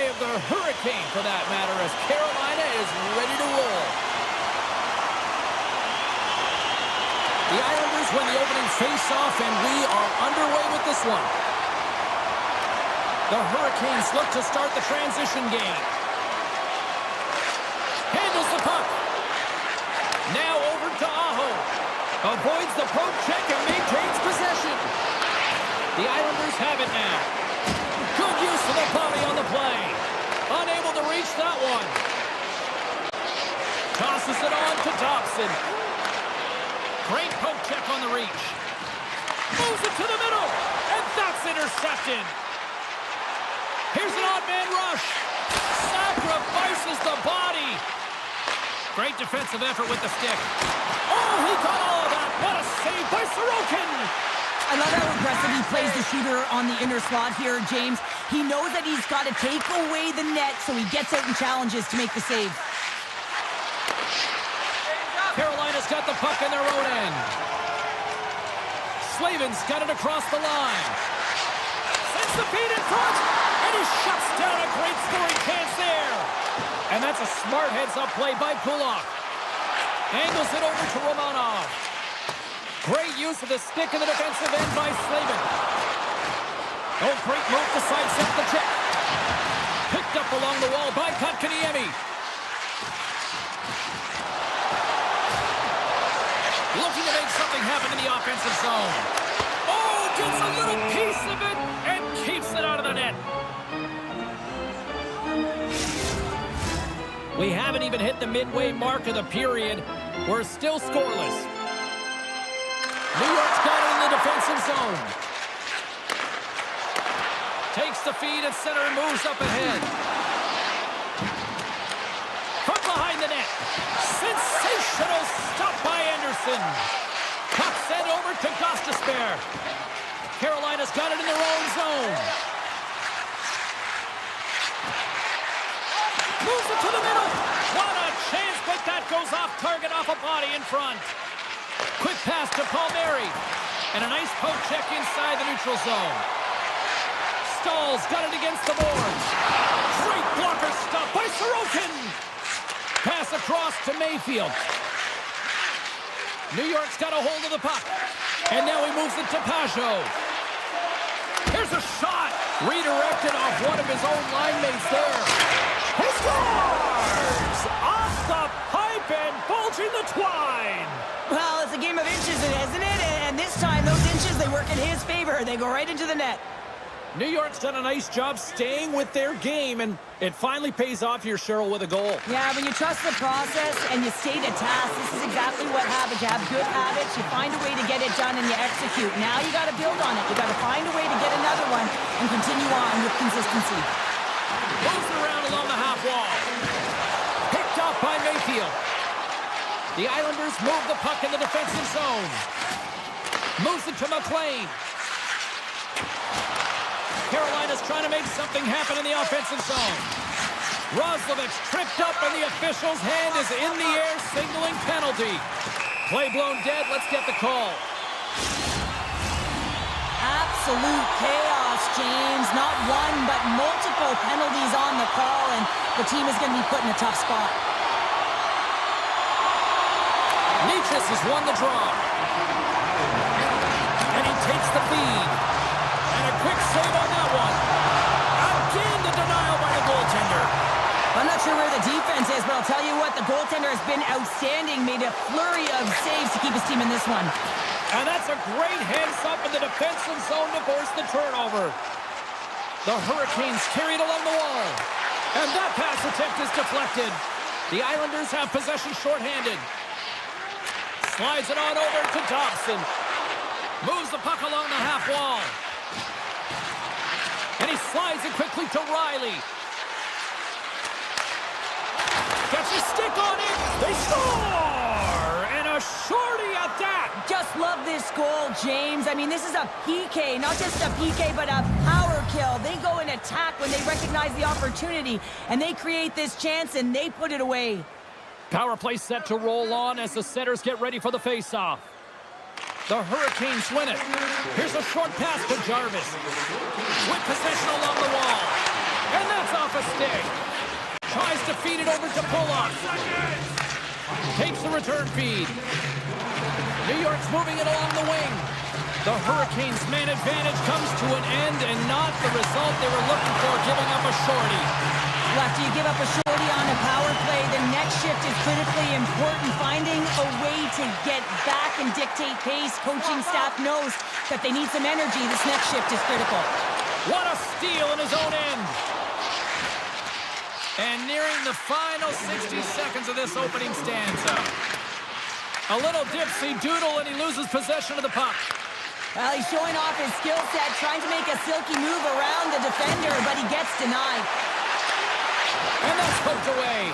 of the Hurricane, for that matter, as Carolina is ready to roll. The Islanders win the opening face-off, and we are underway with this one. The Hurricanes look to start the transition game. Handles the puck. Now over to Aho. Avoids the poke check and maintains possession. The Islanders have it now. Good use of the body on the play. Unable to reach that one. Tosses it on to Dobson. Great poke check on the reach. Moves it to the middle. And that's intercepted. Here's an odd man rush. Sacrifices the body. Great defensive effort with the stick. Oh, he got all of that. What a save by Sorokin. I love how aggressive he plays the shooter on the inner slot here, James. He knows that he's got to take away the net, so he gets out and challenges to make the save. Carolina's got the puck in their own end. Slavin's got it across the line. Sends the feed in front, and he shuts down a great scoring chance there. And that's a smart heads-up play by Kulak. Angles it over to Romanov. Great use of the stick in the defensive end by Slavin. Oh, great move to sidestep the check. Picked up along the wall by Kotkaniemi. Looking to make something happen in the offensive zone. Oh, gets a little piece of it and keeps it out of the net. We haven't even hit the midway mark of the period. We're still scoreless. New York's got it in the defensive zone. Takes the feed at center and moves up ahead. From behind the net. Sensational stop by Anderson. Puck sent over to Gostisbehere. Carolina's got it in their own zone. Moves it to the middle. What a chance, but that goes off target, off a body in front. Quick pass to Palmieri. And a nice poke check inside the neutral zone. Stahl's got it against the boards. Great blocker stop by Sorokin. Pass across to Mayfield. New York's got a hold of the puck. And now he moves it to Pajot. Here's a shot. Redirected off one of his own line mates there. He scores! Off the pipe and bulging the twine. Well, it's a game of inches, isn't it? And this time, those inches, they work in his favor. They go right into the net. New York's done a nice job staying with their game, and it finally pays off here, Cheryl, with a goal. Yeah, when you trust the process and you stay to task, this is exactly what happens. You have good habits, you find a way to get it done, and you execute. Now you got to build on it. You got to find a way to get another one and continue on with consistency. Moves it around along the half wall. Picked up by Mayfield. The Islanders move the puck in the defensive zone. Moves it to McLean. Carolina's trying to make something happen in the offensive zone. Roslovic tripped up, and the official's hand is in the air, signaling penalty. Play blown dead. Let's get the call. Absolute chaos, James. Not one, but multiple penalties on the call, and the team is going to be put in a tough spot. Nichas has won the draw. And he takes the feed. And a quick save on that one. Again, the denial by the goaltender. I'm not sure where the defense is, but I'll tell you what, the goaltender has been outstanding. Made a flurry of saves to keep his team in this one. And that's a great heads-up in the defensive zone to force the turnover. The Hurricanes carried along the wall. And that pass attempt is deflected. The Islanders have possession shorthanded. Slides it on over to Dobson. Moves the puck along the half wall. And he slides it quickly to Riley. Gets his stick on it. They score! And a shorty at that. Just love this goal, James. I mean, this is a PK, not just a PK, but a power kill. They go and attack when they recognize the opportunity, and they create this chance, and they put it away. Power play set to roll on as the setters get ready for the face-off. The Hurricanes win it. Here's a short pass to Jarvis. With possession along the wall. And that's off a stick. Tries to feed it over to Pulock. Takes the return feed. New York's moving it along the wing. The Hurricanes' man advantage comes to an end and not the result they were looking for, giving up a shorty. After you give up a shorty on a power play, the next shift is critically important. Finding a way to get back and dictate pace. Coaching staff knows that they need some energy. This next shift is critical. What a steal in his own end. And nearing the final 60 seconds of this opening stanza. A little dipsy-doodle and he loses possession of the puck. Well, he's showing off his skill set, trying to make a silky move around the defender, but he gets denied. And that's poked away.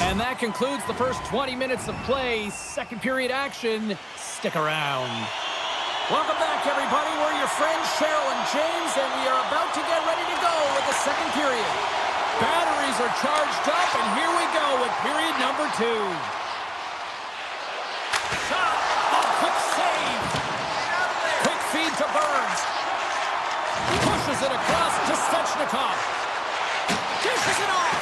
And that concludes the first 20 minutes of play. Second period action. Stick around. Welcome back, everybody. We're your friends, Cheryl and James, and we are about to get ready to go with the second period. Batteries are charged up, and here we go with period number 2. Shot! A quick save! Quick feed to Burns. Pushes it across to Svechnikov. Dishes it off!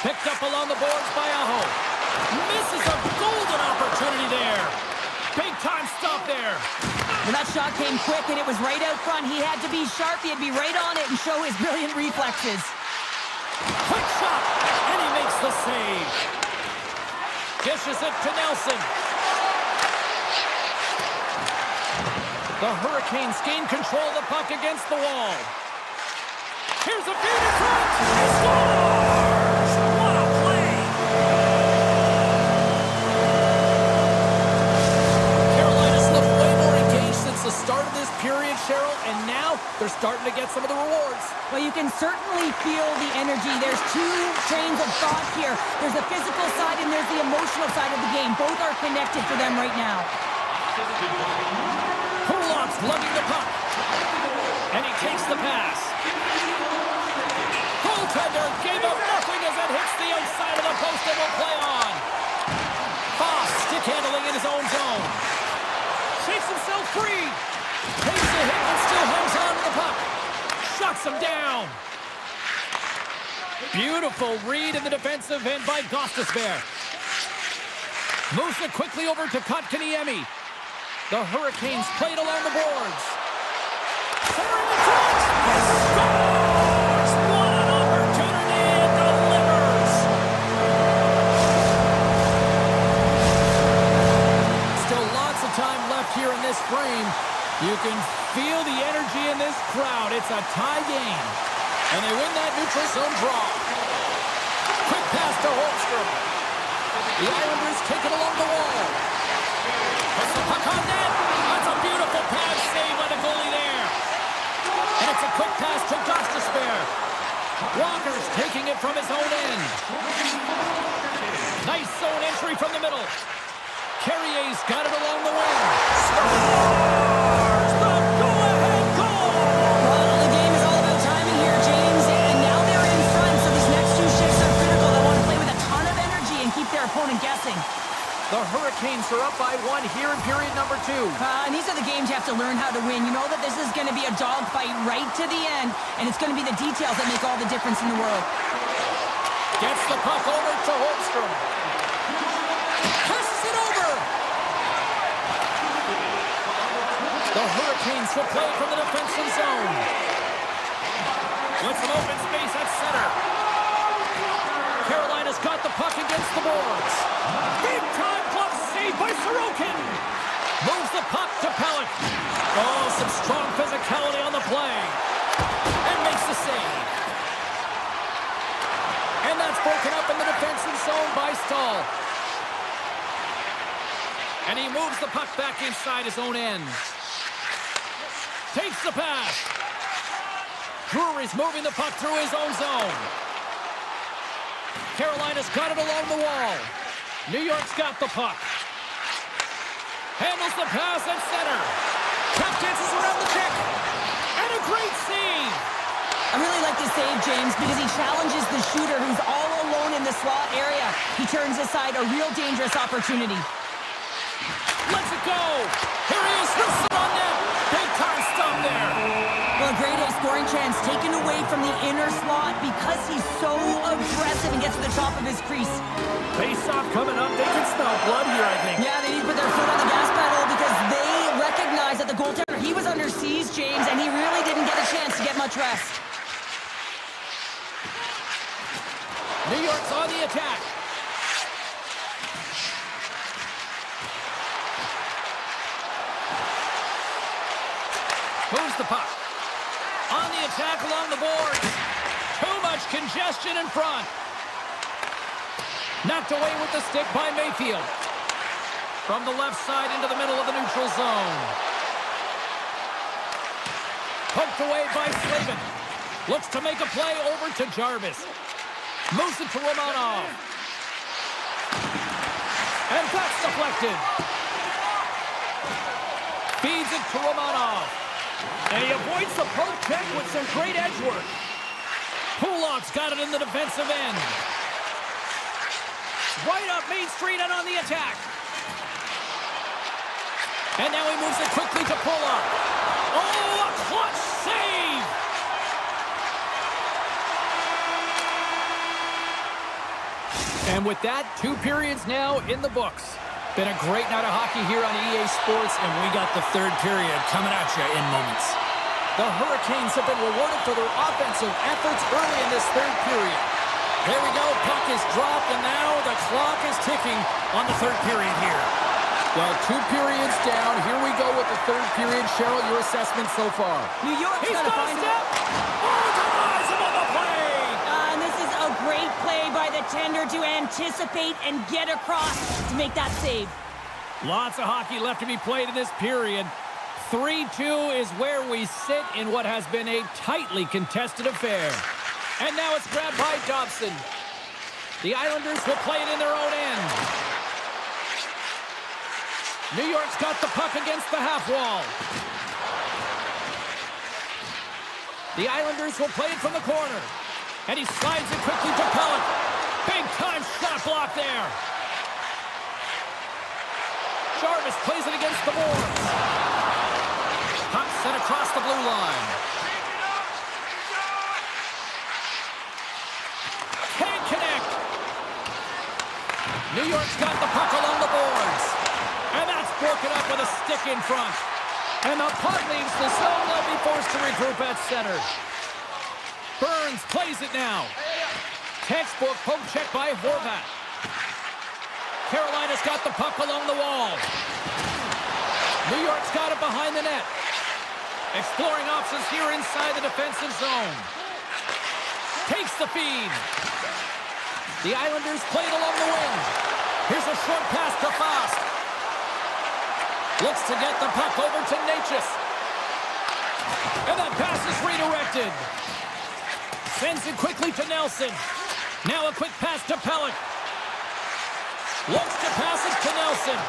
Picked up along the boards by Aho. Misses a golden opportunity there. Big time stop there. Well, that shot came quick, and it was right out front. He had to be sharp. He had to be right on it and show his brilliant reflexes. Quick shot, and he makes the save. Dishes it to Nelson. The Hurricanes gain control of the puck against the wall. Here's a feed in front. He scores! What a play! Carolina's looked way more engaged since the start of this period, Cheryl, and now they're starting to get some of the rewards. Well, you can certainly feel the energy. There's two trains of thought here. There's the physical side and there's the emotional side of the game. Both are connected for them right now. Pulock's lugging the puck. And he takes the pass. Goaltender gave up nothing as it hits the outside of the post and will play on. Foss stick handling in his own zone. Shakes himself free. Takes the hit and still hangs on to the puck. Shuts him down. Beautiful read in the defensive end by Gostisbehere. Moves it quickly over to Kotkaniemi. The Hurricanes played along the boards. Centering the front. Scores! What an opportunity it delivers! Still lots of time left here in this frame. You can feel the energy in this crowd. It's a tie game. And they win that neutral zone draw. Quick pass to Holmstrom. The Islanders take it along the wall. Puts the puck on net. That's a beautiful pass save by the goalie there. And it's a quick pass to Gostisbehere. Walker's taking it from his own end. Nice zone entry from the middle. Carrier's got it along the wing. Scores! The go-ahead goal! Well, the game is all about timing here, James, and now they're in front, so these next two shifts are critical. They want to play with a ton of energy and keep their opponent guessing. The Hurricanes are up by 1 here in period number 2. And these are the games you have to learn how to win. You know that this is going to be a dogfight right to the end, and it's going to be the details that make all the difference in the world. Gets the puck over to Holmstrom. Passes it over. The Hurricanes will play from the defensive zone. With some open space at center. Carolina's got the puck against the boards. Big time glove save by Sorokin. Moves the puck to Pelech. Oh, some strong physicality on the play. And makes the save. And that's broken up in the defensive zone by Stahl. And he moves the puck back inside his own end. Takes the pass. Drury's moving the puck through his own zone. Carolina's got it along the wall. New York's got the puck. Handles the pass at center. Puck dances around the kick. And a great save. I really like this save, James, because he challenges the shooter who's all alone in the slot area. He turns aside a real dangerous opportunity. Lets it go. Here he is. Hits it on net. Big time stop there. Well, a great A scoring chance taken away from the inner slot because he's so aggressive and gets to the top of his crease. Face-off coming up. They can smell blood here, I think. Yeah, they need to put their foot on the gas pedal because they recognize that the goaltender, he was under siege, James, and he really didn't get a chance to get much rest. New York's on the attack. Moves the puck. On the attack along the boards. Too much congestion in front. Knocked away with the stick by Mayfield. From the left side into the middle of the neutral zone. Poked away by Slavin. Looks to make a play over to Jarvis. Moves it to Romanov. And that's deflected. Feeds it to Romanov. And he avoids the poke check with some great edge work. Pulak's got it in the defensive end. Right up Main Street and on the attack. And now he moves it quickly to Pulak. Oh, a clutch save! And with that, 2 periods now in the books. Been a great night of hockey here on EA Sports, and we got the 3rd period coming at you in moments. The Hurricanes have been rewarded for their offensive efforts early in this 3rd period. There we go, puck is dropped, and now the clock is ticking on the 3rd period here. Well, 2 periods down. Here we go with the 3rd period. Cheryl, your assessment so far? New York's He's got to got a find step! Oh, denies him on the play! And this is a great play by the tender to anticipate and get across to make that save. Lots of hockey left to be played in this period. 3-2 is where we sit in what has been a tightly contested affair. And now it's grabbed by Dobson. The Islanders will play it in their own end. New York's got the puck against the half wall. The Islanders will play it from the corner. And he slides it quickly to Pellet. Big time shot block there. Jarvis plays it against the boards. Puck sent across the blue line. Can't connect. New York's got the puck along the boards. And that's broken up with a stick in front. And the puck leaves the zone. They'll be forced to regroup at center. Burns plays it now. Textbook poke check by Horvat. Carolina's got the puck along the wall. New York's got it behind the net. Exploring options here inside the defensive zone. Takes the feed. The Islanders play it along the wing. Here's a short pass to Fast. Looks to get the puck over to Natchez. And that pass is redirected. Sends it quickly to Nelson. Now a quick pass to Pellet. Looks to pass it to Nelson.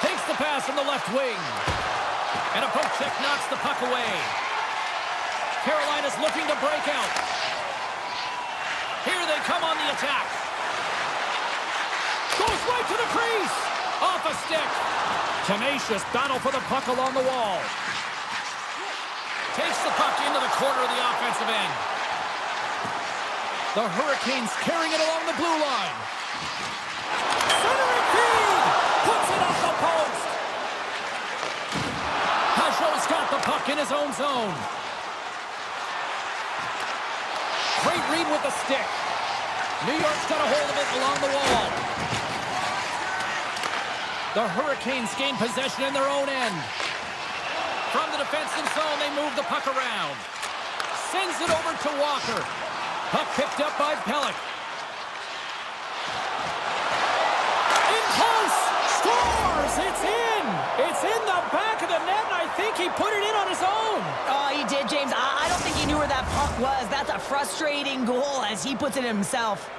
Takes the pass from the left wing. And a poke check knocks the puck away. Carolina's looking to break out. Here they come on the attack. Goes right to the crease. Off a stick. Tenacious battle for the puck along the wall. Takes the puck into the corner of the offensive end. The Hurricanes carrying it along the blue line. Centering feed! Puts it off the post! Pajot's got the puck in his own zone. Great read with the stick. New York's got a hold of it along the wall. The Hurricanes gain possession in their own end. From the defensive zone, they move the puck around. Sends it over to Walker. Puck picked up by Pellet. In close! Scores! It's in! It's in the back of the net, and I think he put it in on his own. Oh, he did, James. I don't think he knew where that puck was. That's a frustrating goal as he puts it in himself.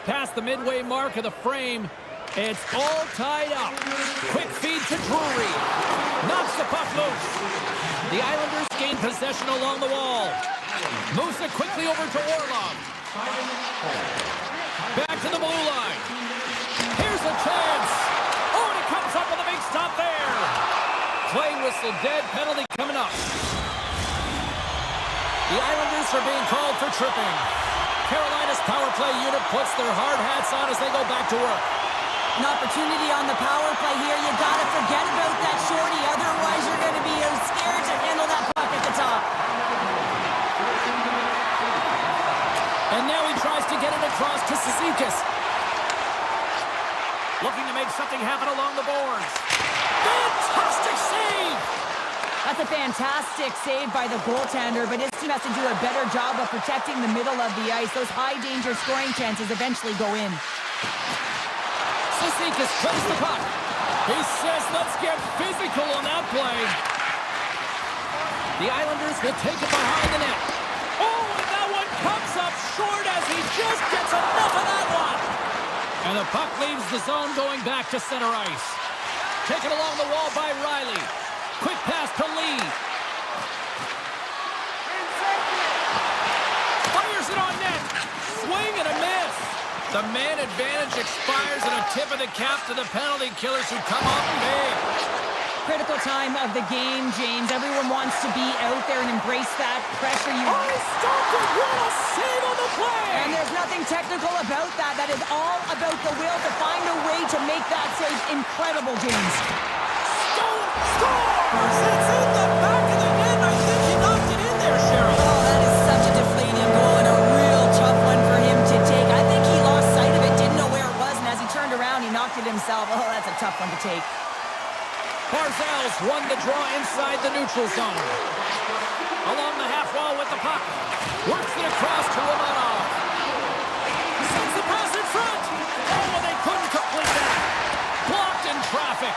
Past the midway mark of the frame, it's all tied up. Quick feed to Drury. Knocks the puck loose. The Islanders gain possession along the wall. Moves it quickly over to Orlov. Back to the blue line. Here's a chance. Oh, and he comes up with a big stop whistle dead. Penalty coming up. The Islanders are being called for tripping. Carolina's power play unit puts their hard hats on as they go back to work. An opportunity on the power play here. You gotta forget about that shorty. Otherwise, you're gonna be scared to handle that puck at the top. And now he tries to get it across to Cizikas. Looking to make something happen along the boards. Fantastic save! That's a fantastic save by the goaltender, but his team has to do a better job of protecting the middle of the ice. Those high-danger scoring chances eventually go in. Cizikas plays the puck. He says, let's get physical on that play. The Islanders will take it behind the net. Oh, and that one comes up short as he just gets enough of that one. And the puck leaves the zone going back to center ice. Taken along the wall by Riley. Quick pass to Lee. Fires it on net. Swing and a miss. The man advantage expires and a tip of the cap to the penalty killers who come up big. Critical time of the game, James. Everyone wants to be out there and embrace that pressure. Stopped it. What a save on the play. And there's nothing technical about that. That is all about the will to find a way to make that save incredible, James. Stone scores! It's in the back of the net. I think he knocked it in there, Cheryl. Oh, that is such a deflating goal and a real tough one for him to take. I think he lost sight of it, didn't know where it was, and as he turned around, he knocked it himself. Oh, that's a tough one to take. Barzal's won the draw inside the neutral zone. Along the half wall with the puck. Works it across to Romanov. Sends the pass in front. Oh, and they couldn't complete that. Blocked in traffic.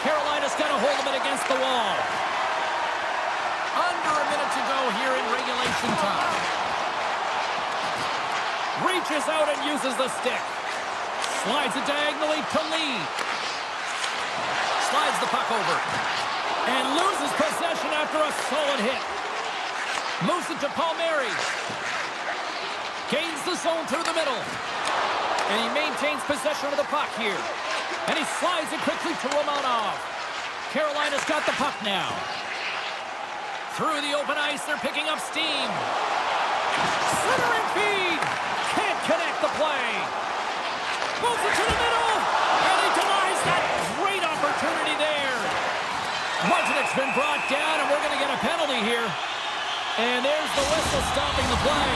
Carolina's got a hold of it against the wall. Under a minute to go here in regulation time. Reaches out and uses the stick. Slides it diagonally to Lee. Slides the puck over. And loses possession after a solid hit. Moves it to Palmieri. Gains the zone through the middle. And he maintains possession of the puck here. And he slides it quickly to Romanov. Carolina's got the puck now. Through the open ice, they're picking up steam. Centering feed. Can't connect the play. Moves it to the middle. And he denies that great opportunity there. Martinek's been brought down, and we're going to get a penalty here. And there's the whistle stopping the play.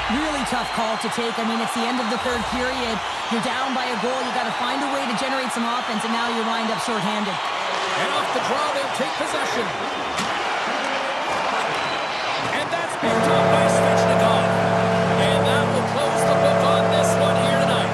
Really tough call to take. I mean, it's the end of the third period. You're down by a goal. You got to find a way to generate some offense, and now you wind up shorthanded. And off the draw, they'll take possession. And that's picked up by Svechnikov. And that will close the book on this one here tonight.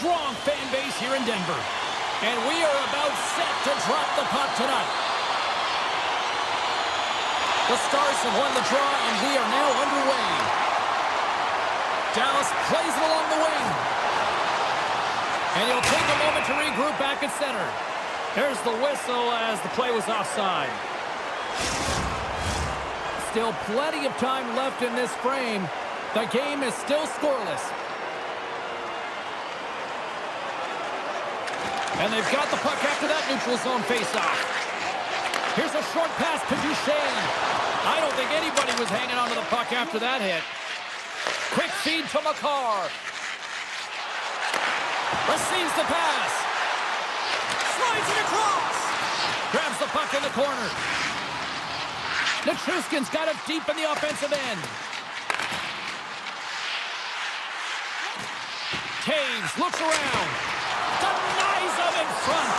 strong fan base here in Denver. And we are about set to drop the puck tonight. The Stars have won the draw, and we are now underway. Dallas plays it along the wing. And he'll take a moment to regroup back at center. There's the whistle as the play was offside. Still plenty of time left in this frame. The game is still scoreless. And they've got the puck after that neutral zone faceoff. Here's a short pass to Duchesne. I don't think anybody was hanging onto the puck after that hit. Quick feed to Makar. Receives the pass. Slides it across. Grabs the puck in the corner. Nichushkin's got it deep in the offensive end. Taves looks around. Denies him in front.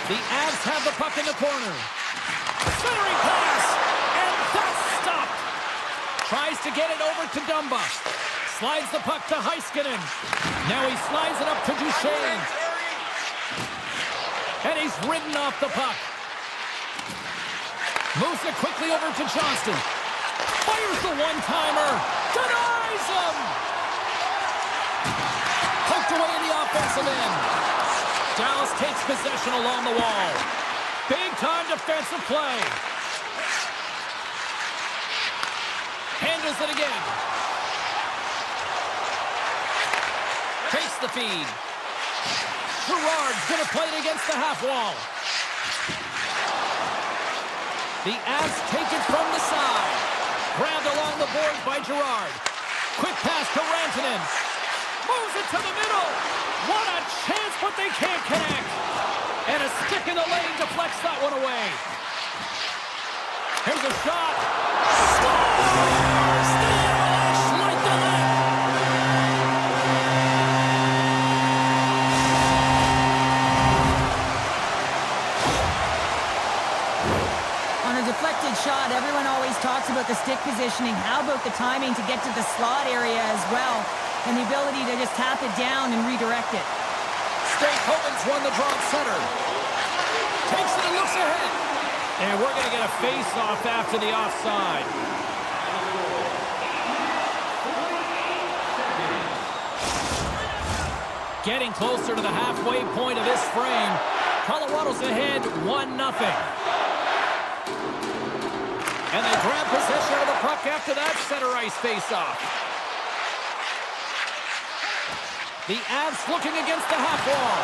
The Avs have the puck in the corner. Centering pass. And that's stopped. Tries to get it over to Dumba. Slides the puck to Heiskanen. Now he slides it up to Duchesne. And he's ridden off the puck. Moves it quickly over to Johnston. Fires the one-timer. Denies him. Poked away in the offensive end. Dallas takes possession along the wall. Big-time defensive play. Handles it again. Takes the feed. Gerard's going to play it against the half wall. The Avs take it from the side. Grabbed along the boards by Gerard. Quick pass to Rantanen. Moves it to the middle. What a chance, but they can't connect. And a stick in the lane deflects that one away. Here's a shot. Scores! The Avalanche light the lead. On a deflected shot, everyone always talks about the stick positioning. How about the timing to get to the slot area as well? And the ability to just tap it down and redirect it. State Hogan's won the draw at center. Takes it and looks ahead. And we're going to get a face-off after the offside. Getting closer to the halfway point of this frame. Colorado's ahead 1-0. And they grab possession of the puck after that center ice face-off. The Avs looking against the half wall.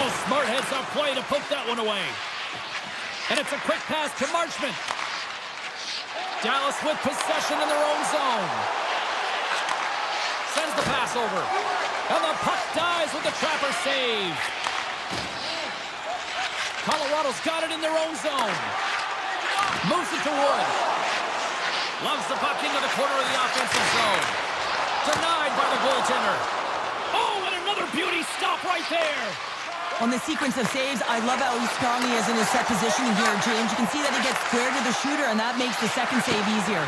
Oh, smart heads-up play to put that one away. And it's a quick pass to Marchment. Dallas with possession in their own zone. Sends the pass over. And the puck dies with the trapper save. Colorado's got it in their own zone. Moves it to Wood. Loves the puck into the corner of the offensive zone. Denied by the goaltender. Oh, and another beauty stop right there. On the sequence of saves, I love how strong he is in his set positioning here, James. You can see that he gets square to the shooter, and that makes the second save easier.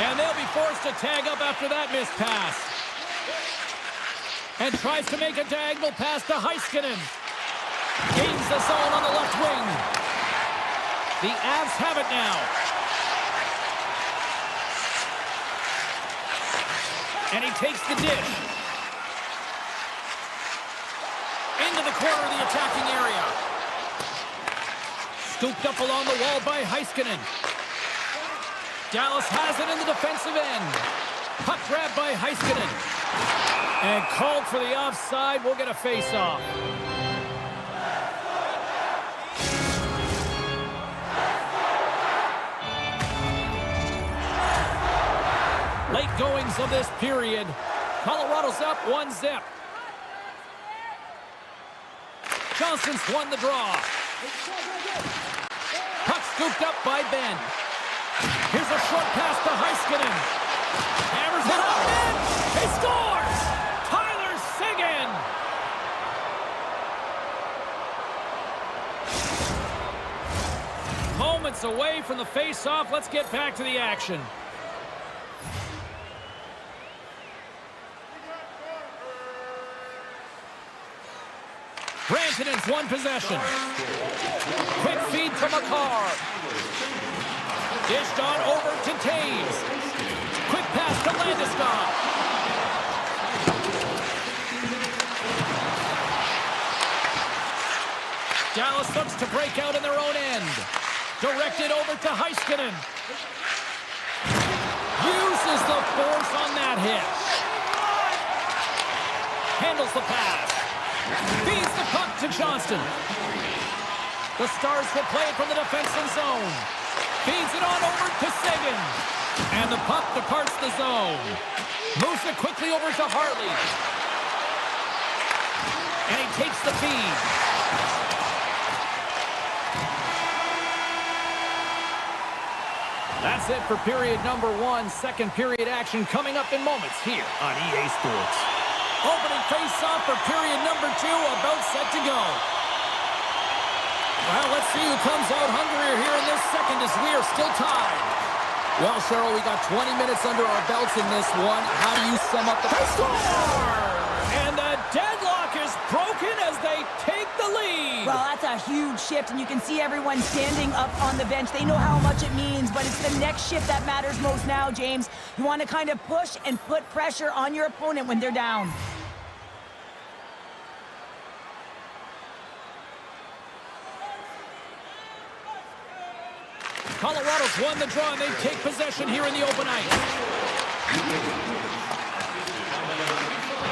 And they'll be forced to tag up after that missed pass. And tries to make a diagonal pass to Heiskanen. Gains the zone on the left wing. The Avs have it now. And he takes the dish. Into the corner of the attacking area. Scooped up along the wall by Heiskanen. Dallas has it in the defensive end. Puck grab by Heiskanen. And called for the offside. We'll get a face-off. Late goings of this period. Colorado's up 1-0. Johnston's won the draw. Puck scooped up by Ben. Here's a short pass to Heiskanen. Hammers it up. He scores! Tyler Seguin! Moments away from the face-off. Let's get back to the action. won possession. Quick feed to McCarr. Dished on over to Taves. Quick pass to Landeskog. Dallas looks to break out in their own end. Directed over to Heiskanen. Uses the force on that hit. Handles the pass. Feeds the puck to Johnston. The Stars will play it from the defensive zone. Feeds it on over to Sagan. And the puck departs the zone. Moves it quickly over to Hartley. And he takes the feed. That's it for period number 1. Second period action coming up in moments here on EA Sports. Opening face-off for period number 2, about set to go. Well, let's see who comes out hungrier here in this second as we are still tied. Well, Cheryl, we got 20 minutes under our belts in this one. How do you sum up the score? And the deadlock is broken as they take the lead. Well, that's a huge shift, and you can see everyone standing up on the bench. They know how much it means, but it's the next shift that matters most now, James. You want to kind of push and put pressure on your opponent when they're down. Colorado's won the draw, and they take possession here in the open ice.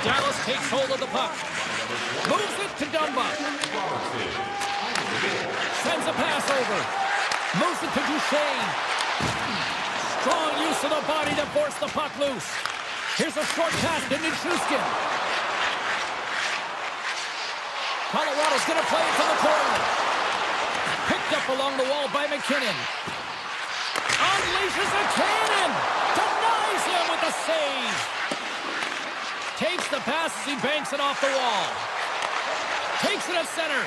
Dallas takes hold of the puck. Moves it to Dumba. Sends a pass over. Moves it to Duchesne. Strong use of the body to force the puck loose. Here's a short pass to Nichushkin. Colorado's going to play it to the corner. Picked up along the wall by McKinnon. Unleashes a cannon. Denies him with the save. Takes the pass as he banks it off the wall. Takes it at center.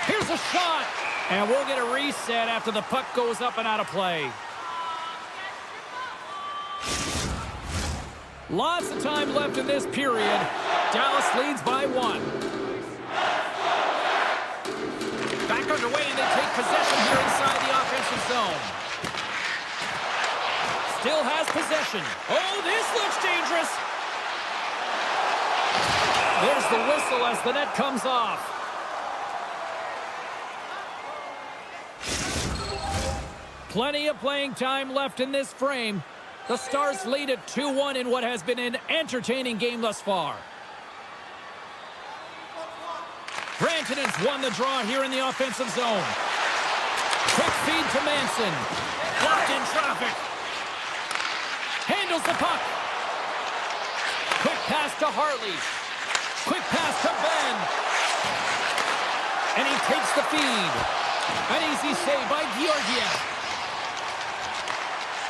Here's a shot. And we'll get a reset after the puck goes up and out of play. Lots of time left in this period. Dallas leads by 1. Back underway, and they take possession here inside the offensive zone. Still has possession. Oh, this looks dangerous. There's the whistle as the net comes off. Plenty of playing time left in this frame. The Stars lead at 2-1 in what has been an entertaining game thus far. Rantanen's won the draw here in the offensive zone. Quick feed to Manson. Blocked in traffic. Handles the puck. Quick pass to Hartley. Quick pass to Ben. And he takes the feed. An easy save by Georgiev.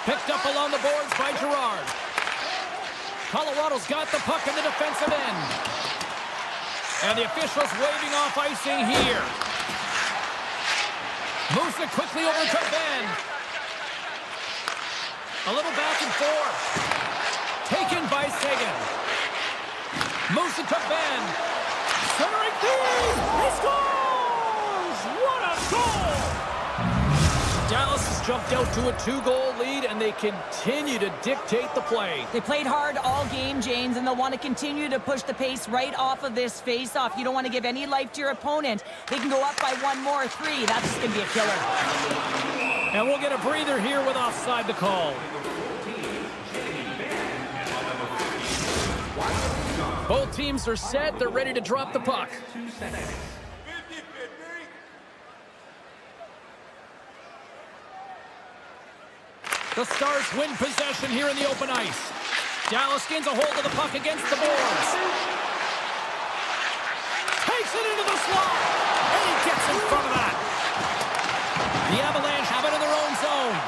Picked up along the boards by Girard. Colorado's got the puck in the defensive end. And the officials waving off icing here. Moves it quickly over to Ben. A little back and forth. Taken by Sagan. Moves it to Ben. Centering feed. He scores! What a goal! Dallas has jumped out to a 2-goal lead, and they continue to dictate the play. They played hard all game, James, and they'll want to continue to push the pace right off of this face-off. You don't want to give any life to your opponent. They can go up by 1 more 3. That's going to be a killer. And we'll get a breather here with offside the call. Both teams are set. They're ready to drop the puck. The Stars win possession here in the open ice. Dallas gains a hold of the puck against the boards. Takes it into the slot. And he gets in front of that. The Avalanche have it in their own zone.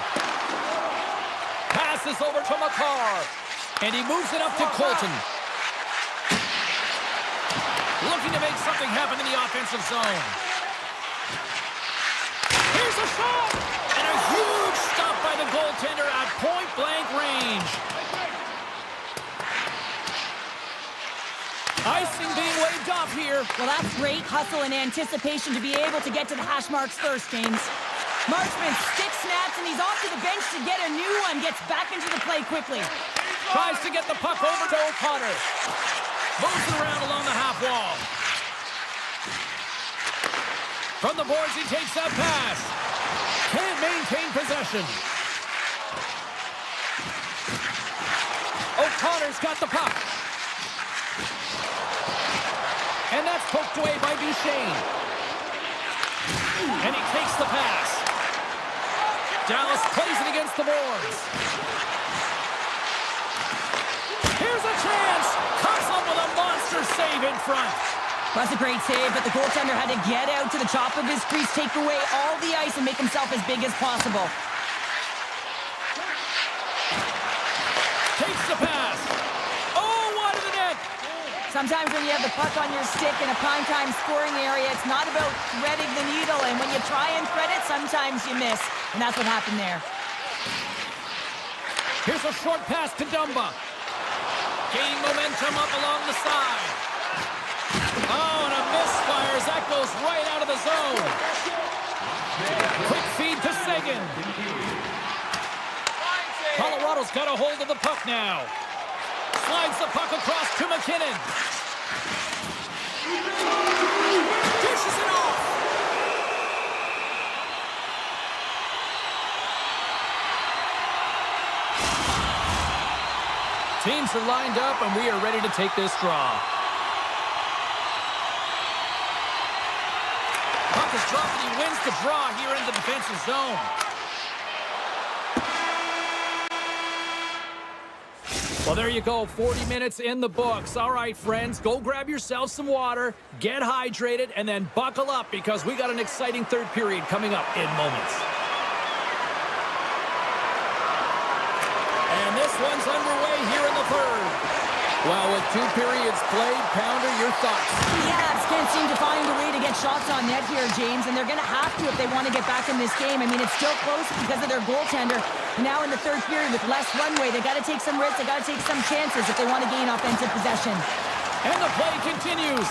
Passes over to McCarr. And he moves it up to Colton. Looking to make something happen in the offensive zone. Here's a shot! And a huge stop by the goaltender at point-blank range. Icing being waved off here. Well, that's great hustle and anticipation to be able to get to the hash marks first, James. Marchman stick snaps, and he's off to the bench to get a new one. Gets back into the play quickly. Tries to get the puck over to O'Connor. Moves it around along the half wall. From the boards, he takes that pass. Can't maintain possession. O'Connor's got the puck. And that's poked away by Duchesne. And he takes the pass. Dallas plays it against the boards. Here's a chance. Comes up with a monster save in front. That's a great save, but the goaltender had to get out to the top of his crease, take away all the ice, and make himself as big as possible. Takes the pass. Oh, wide of the net. Sometimes when you have the puck on your stick in a primetime scoring area, it's not about threading the needle, and when you try and thread it, sometimes you miss, and that's what happened there. Here's a short pass to Dumba. Gaining momentum up along the side. Oh, and a misfires. That goes right out of the zone. Quick feed to Sagan. Colorado's got a hold of the puck now. Slides the puck across to McKinnon. Dishes it off. Teams are lined up, and we are ready to take this draw. Puck is dropped, and he wins the draw here in the defensive zone. Well, there you go. 40 minutes in the books. All right, friends, go grab yourself some water, get hydrated, and then buckle up because we got an exciting third period coming up in moments. And this one's underway here in the third. Well, with 2 periods played, Pounder, your thoughts? The Avs can't seem to find a way to get shots on net here, James, and they're going to have to if they want to get back in this game. I mean, it's still close because of their goaltender. Now in the third period with less runway, they got to take some risks, they got to take some chances if they want to gain offensive possession. And the play continues.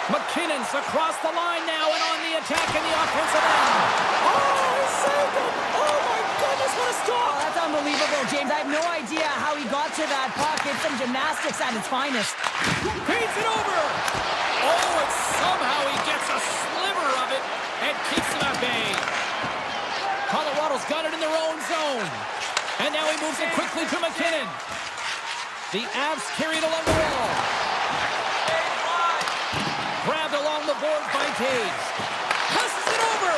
McKinnon's across the line now and on the attack in the offensive end. Oh, he saved it! Oh my goodness, what a stop! Oh, that's unbelievable, James. I have no idea how he got to that puck. It's some gymnastics at its finest. Feeds it over! Oh, and somehow he gets a sliver of it and keeps it at bay. Colorado's got it in their own zone. And now he moves it quickly to McKinnon. The Avs carry it along the wall. Grabbed along the board by Taves. Passes it over.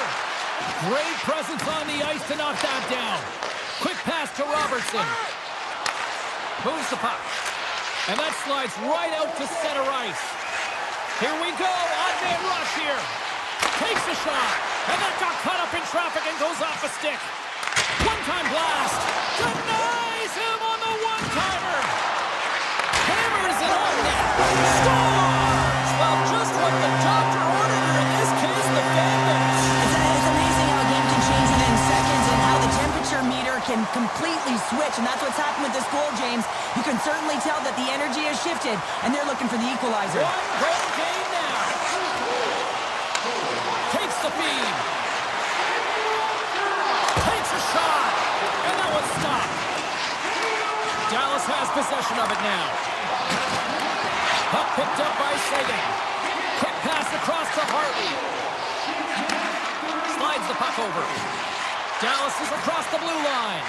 Great presence on the ice to knock that down. Quick pass to Robertson. Moves the puck. And that slides right out to center ice. Here we go. Odd man rush here. Takes a shot. And that got caught up in traffic and goes off a stick. One-time blast. Denies him on the one-timer. Hammers it on net. Scores! Well, just what the doctor ordered her. In this case, the Bandits. It's amazing how a game can change within seconds and how the temperature meter can completely switch. And that's what's happened with this goal, James. You can certainly tell that the energy has shifted, and they're looking for the equalizer. One goal game now. Takes the feed. Takes a shot. And that one's stopped. Dallas has possession of it now. Puck picked up by Sagan. Quick pass across to Hartley. Slides the puck over. Dallas is across the blue line.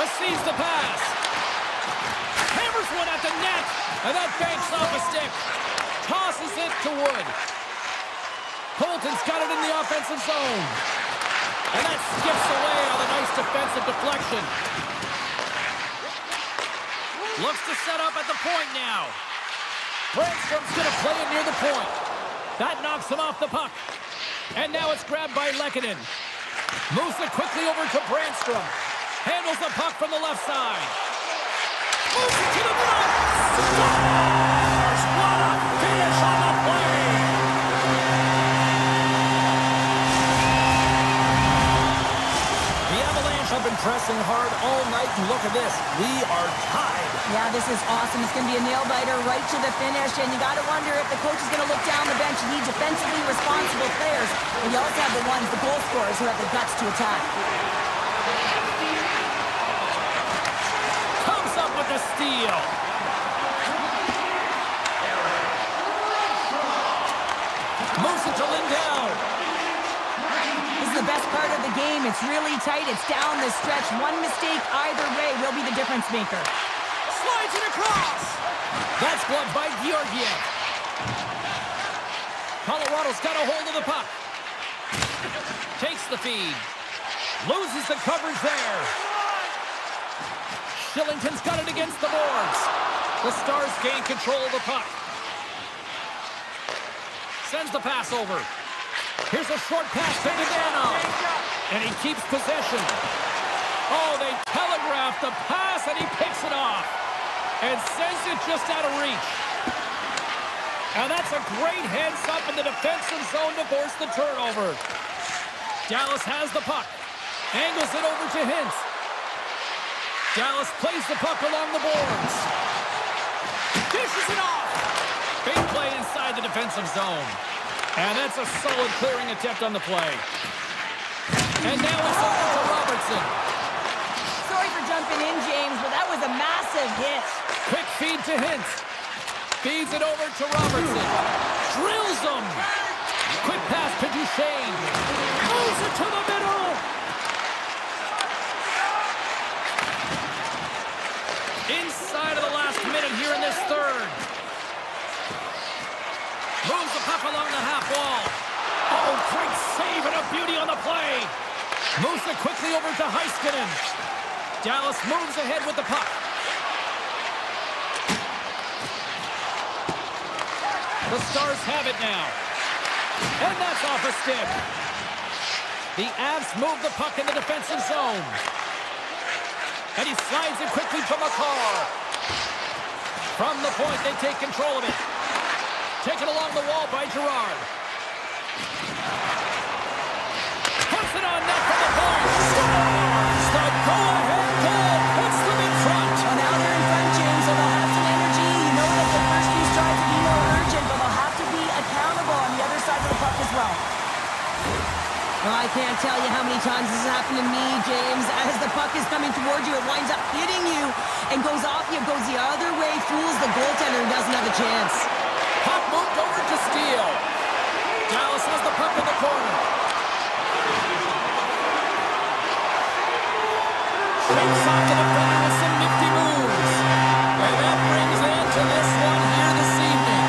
Receives the pass. Hammers one at the net. And that banks off a stick. Tosses it to Wood. Colton's got it in the offensive zone. And that skips away on a nice defensive deflection. Looks to set up at the point now. Brandstrom's going to play it near the point. That knocks him off the puck. And now it's grabbed by Lehkonen. Moves it quickly over to Brandstrom. Handles the puck from the left side. Moves it to the middle. Scores! What a finish on the play! The Avalanche have been pressing pressing hard all night, and look at this. We are tied. Yeah, this is awesome. It's going to be a nail-biter right to the finish, and you got to wonder if the coach is going to look down the bench and need defensively responsible players. But you also have the ones, the goal scorers, who have the guts to attack. Comes up with the steal. Moves it to Lindell. This is the best part of the game. It's really tight. It's down the stretch. One mistake either way will be the difference maker. Slides it across. That's gloved by Georgiev. Colorado's got a hold of the puck. Takes the feed. Loses the coverage there. Shillington's got it against the boards. The Stars gain control of the puck. Sends the pass over. Here's a short pass to Dodano. And he keeps possession. Oh, they telegraphed the pass, and he picks it off. And sends it just out of reach. And that's a great heads-up in the defensive zone to force the turnover. Dallas has the puck. Angles it over to Hintz. Dallas plays the puck along the boards. Dishes it off. Big play inside the defensive zone. And that's a solid clearing attempt on the play. And now it's over to Robertson. Sorry for jumping in, James, but that was a massive hit. Quick feed to Hintz. Feeds it over to Robertson. Drills him. Quick pass to Duchesne. Moves it to the middle. Inside of the last minute here in this third. Moves the puck along the half wall. Oh, great save and a beauty on the play. Moves it quickly over to Heiskanen. Dallas moves ahead with the puck. The Stars have it now. And that's off a stick. The Avs move the puck in the defensive zone. And he slides it quickly to McCarr. From the point, they take control of it. Taken along the wall by Gerard. Puts it on net from the point. Scores! The go-ahead goal puts them in front. Well, now they're in front, James, so they'll have some energy. You know that the first few strides will be more urgent, but they'll have to be accountable on the other side of the puck as well. Well, I can't tell you how many times this has happened to me, James. As the puck is coming towards you, it winds up hitting you and goes off you, goes the other way, fools the goaltender and doesn't have a chance. Puck moved over to Steele. Dallas has the puck in the corner. Shakes off to the front with some nifty moves. And that brings in to this one here this evening.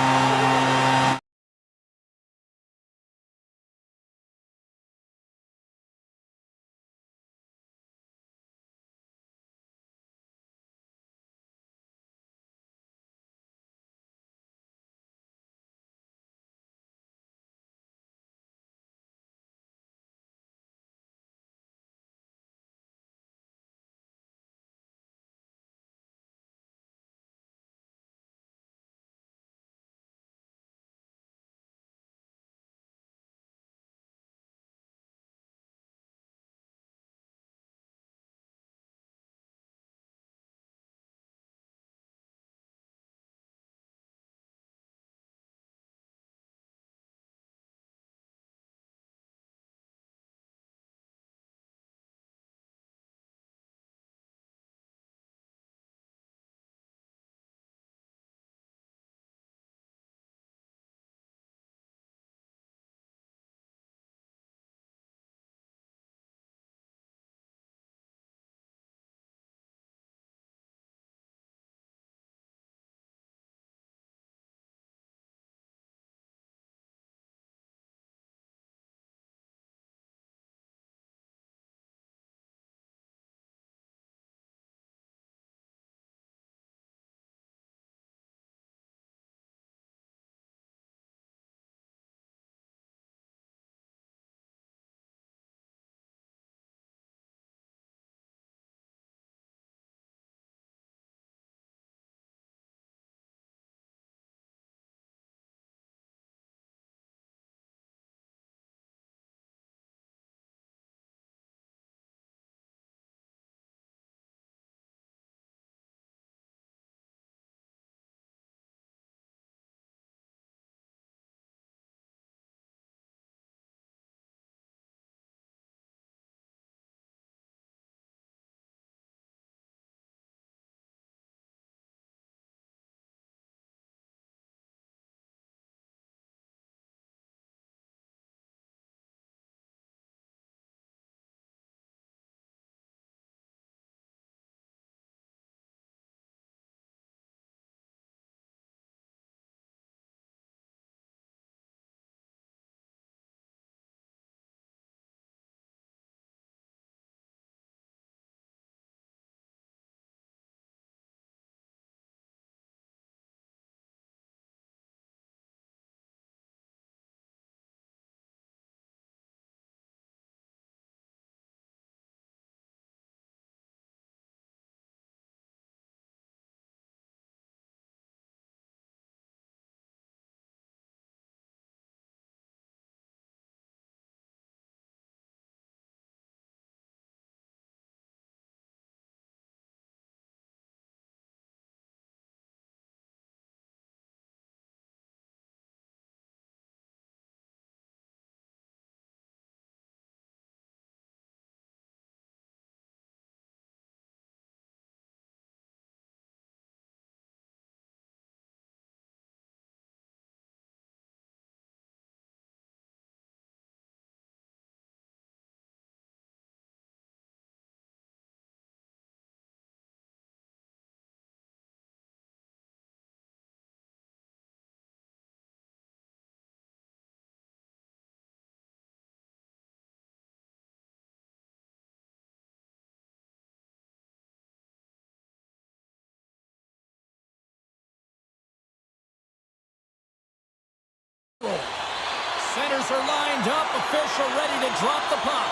Centers are lined up, official ready to drop the puck.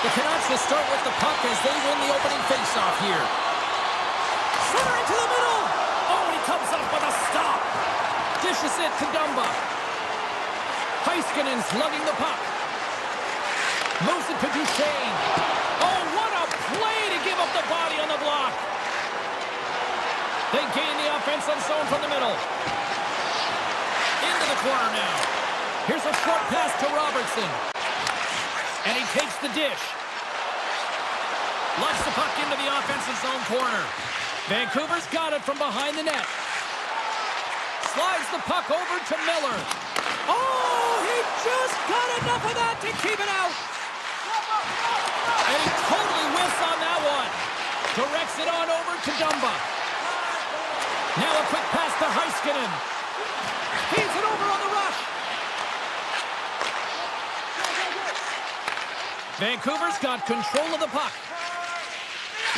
The Canucks will start with the puck as they win the opening faceoff here. Center into the middle! Oh, and he comes up with a stop. Dishes it to Dumba. Heiskanen's lugging the puck. Moves it to Duchesne. Oh, what a play to give up the body on the block. They gain the offensive zone from the middle. Into the corner now. Here's a short pass to Robertson. And he takes the dish. Lugs the puck into the offensive zone corner. Vancouver's got it from behind the net. Slides the puck over to Miller. Oh, he just got enough of that to keep it out. And he totally whiffs on that one. Directs it on over to Dumba. Now a quick pass to Heiskanen. Feeds it over on the rush. Vancouver's got control of the puck.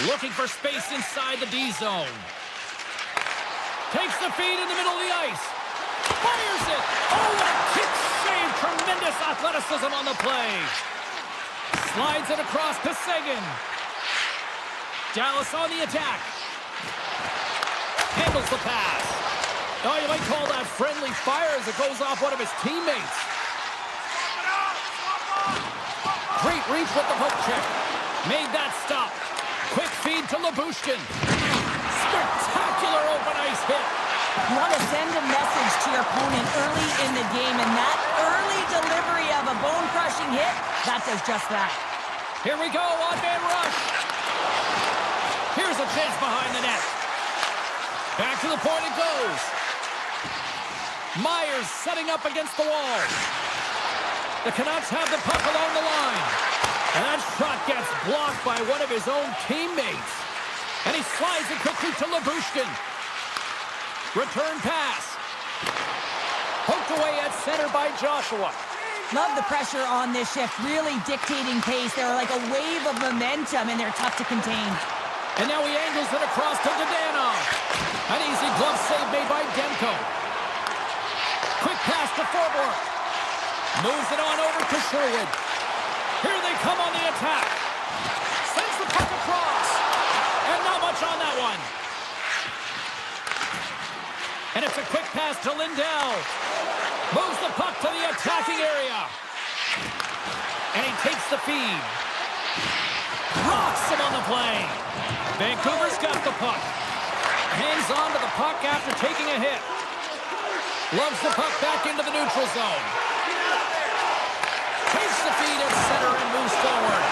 Looking for space inside the D zone. Takes the feed in the middle of the ice. Fires it. Oh, what a kick save. Tremendous athleticism on the play. Slides it across to Seguin. Dallas on the attack. Handles the pass. Oh, you might call that friendly fire as it goes off one of his teammates. Great reach with the hook check. Made that stop. Quick feed to Lyubushkin. Spectacular open ice hit. You want to send a message to your opponent early in the game, and that early delivery of a bone-crushing hit, that does just that. Here we go, on-man rush. Here's a chance behind the net. Back to the point it goes. Myers setting up against the wall. The Canucks have the puck along the line. And that shot gets blocked by one of his own teammates. And he slides it quickly to Lyubushkin. Return pass. Poked away at center by Joshua. Love the pressure on this shift, really dictating pace. They're like a wave of momentum, and they're tough to contain. And now he angles it across to Dadonov. An easy glove save made by Demko. Quick pass to Forbort. Moves it on over to Sherwood. Here they come on the attack. Sends the puck across. And not much on that one. And it's a quick pass to Lindell. Moves the puck to the attacking area. And he takes the feed. Rocks him on the play. Vancouver's got the puck. Hangs on to the puck after taking a hit. Loves the puck back into the neutral zone. Takes the feed at center and moves forward.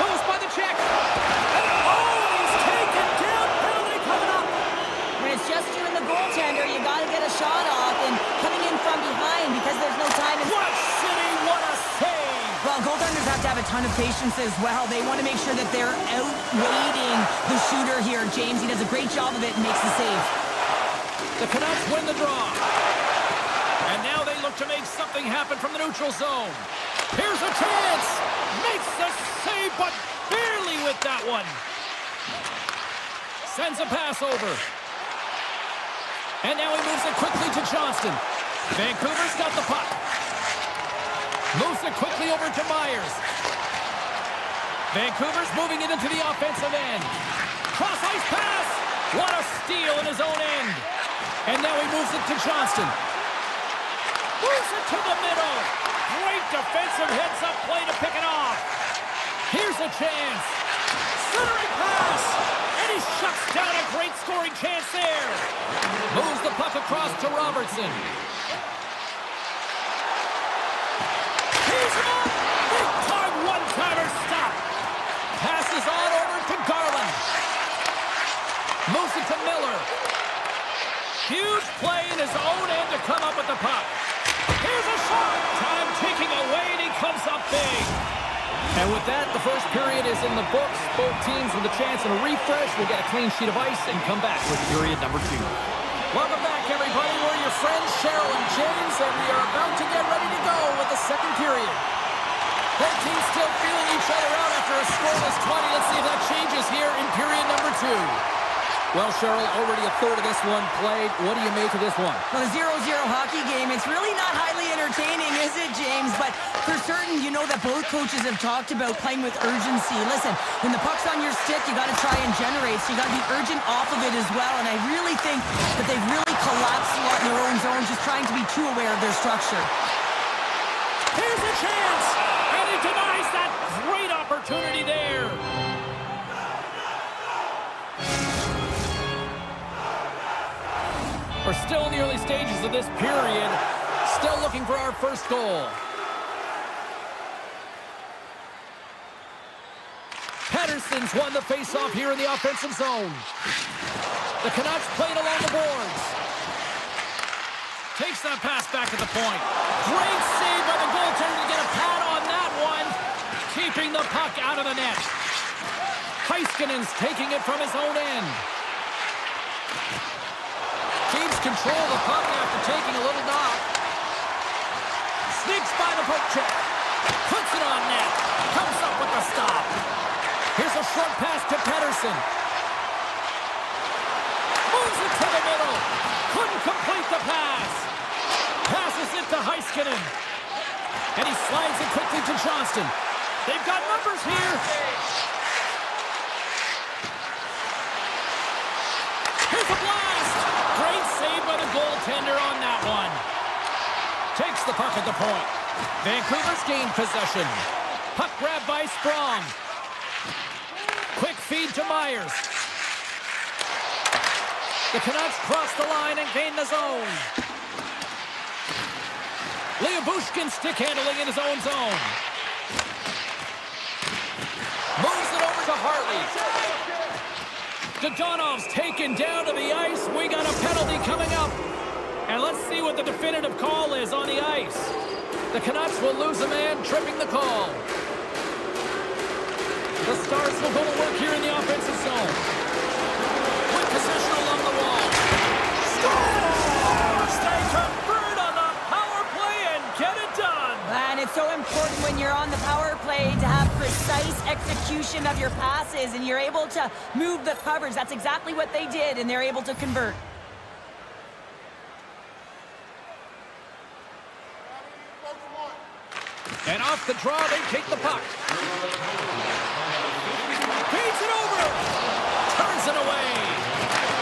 Moves by the check. Oh, he's taken down. Penalty coming up. When it's just you and the goaltender, you got to get a shot off, and coming in from behind because there's no time. What city, what a save. Well, goaltenders have to have a ton of patience as well. They want to make sure that they're outweighting the shooter here. James, he does a great job of it and makes the save. The Canucks win the draw. And now they look to make something happen from the neutral zone. Here's a chance. Makes the save, but barely with that one. Sends a pass over. And now he moves it quickly to Johnston. Vancouver's got the puck. Moves it quickly over to Myers. Vancouver's moving it into the offensive end. Cross-ice pass. What a steal in his own end. And now he moves it to Johnston. Moves it to the middle. Great defensive heads-up play to pick it off. Here's a chance. Centering pass. And he shuts down a great scoring chance there. Moves the puck across to Robertson. He's up. Big-time one-timer stop. Passes on over to Garland. Moves it to Miller. Huge play in his own end to come up with the puck. Here's a shot. Time ticking away, and he comes up big. And with that, the first period is in the books. Both teams with a chance and a refresh will get a clean sheet of ice and come back with period number 2. Welcome back, everybody. We're your friends, Cheryl and James, and we are about to get ready to go with the second period. Both teams still feeling each other out after a scoreless 20. Let's see if that changes here in period number 2. Well, Cheryl, already a third of this one played. What do you make of this one? Well, the 0-0 hockey game, it's really not highly entertaining, is it, James? But for certain, you know that both coaches have talked about playing with urgency. Listen, when the puck's on your stick, you got to try and generate, so you got to be urgent off of it as well. And I really think that they've really collapsed a lot in their own zone, just trying to be too aware of their structure. Here's a chance, and he denies that great opportunity there. We're still in the early stages of this period. Still looking for our first goal. Pettersson's won the face-off here in the offensive zone. The Canucks played along the boards. Takes that pass back at the point. Great save by the goaltender to get a pad on that one. Keeping the puck out of the net. Heiskanen's taking it from his own end. Keeps control of the puck after taking a little knock. Sneaks by the poke check. Puts it on net. Comes up with the stop. Here's a short pass to Pettersson. Moves it to the middle. Couldn't complete the pass. Passes it to Heiskanen. And he slides it quickly to Johnston. They've got numbers here. Here's a blast. Great save by the goaltender on that one. Takes the puck at the point. Vancouver's gained possession. Puck grab by Sprong. Quick feed to Myers. The Canucks cross the line and gain the zone. Liabushkin stick handling in his own zone. Moves it over to Hartley. Dodonov's taken down to the ice. We got a penalty coming up. And let's see what the definitive call is on the ice. The Canucks will lose a man, tripping the call. The Stars will go to work here in the offensive zone. With possession along the wall. Scores! They convert on the power play and get it done. And it's so important when you're on the power play to have precise execution of your passes, and you're able to move the coverage. That's exactly what they did, and they're able to convert. And off the draw, they take the puck. Feeds it over. Turns it away.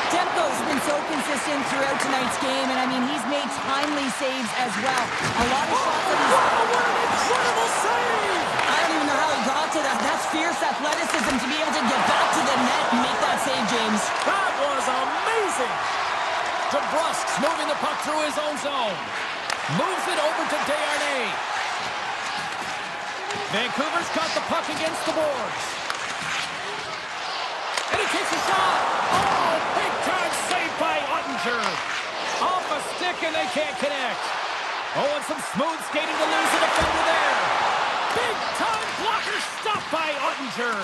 Demko's been so consistent throughout tonight's game, and I mean, he's made timely saves as well. A lot of shots that he's... Wow, what an incredible save! I don't even know how he got to that. That's fierce athleticism to be able to get back to the net and make that save, James. That was amazing. DeBrusk's moving the puck through his own zone. Moves it over to Desharnais. Vancouver's got the puck against the boards. And he takes a shot. Oh, big time save by Ottinger. Off a stick and they can't connect. Oh, and some smooth skating to lose the defender there. Big time blocker stopped by Ottinger.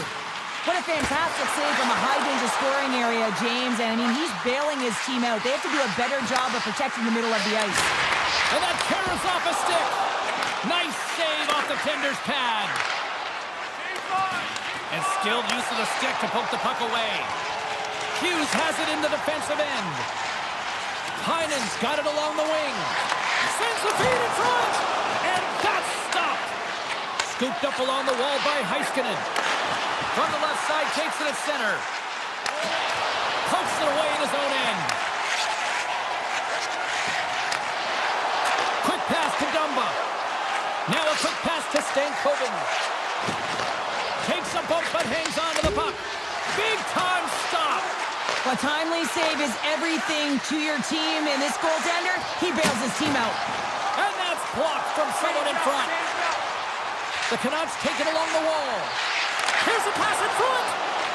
What a fantastic save from a high-danger scoring area, James. And, I mean, he's bailing his team out. They have to do a better job of protecting the middle of the ice. And that carries off a stick. Nice save off the tender's pad. And skilled use of the stick to poke the puck away. Hughes has it in the defensive end. Heinen's got it along the wing. Sends the feed in front. And that's stopped. Scooped up along the wall by Heiskanen. From the left side, takes it at center. Pokes it away in his own end. Quick pass to Dumba. Now a quick pass to Stankoven. Takes a bump but hangs on to the puck. Big time stop. A timely save is everything to your team, and this goaltender, he bails his team out. And that's blocked from someone in front. The Canucks take it along the wall. Here's a pass in front.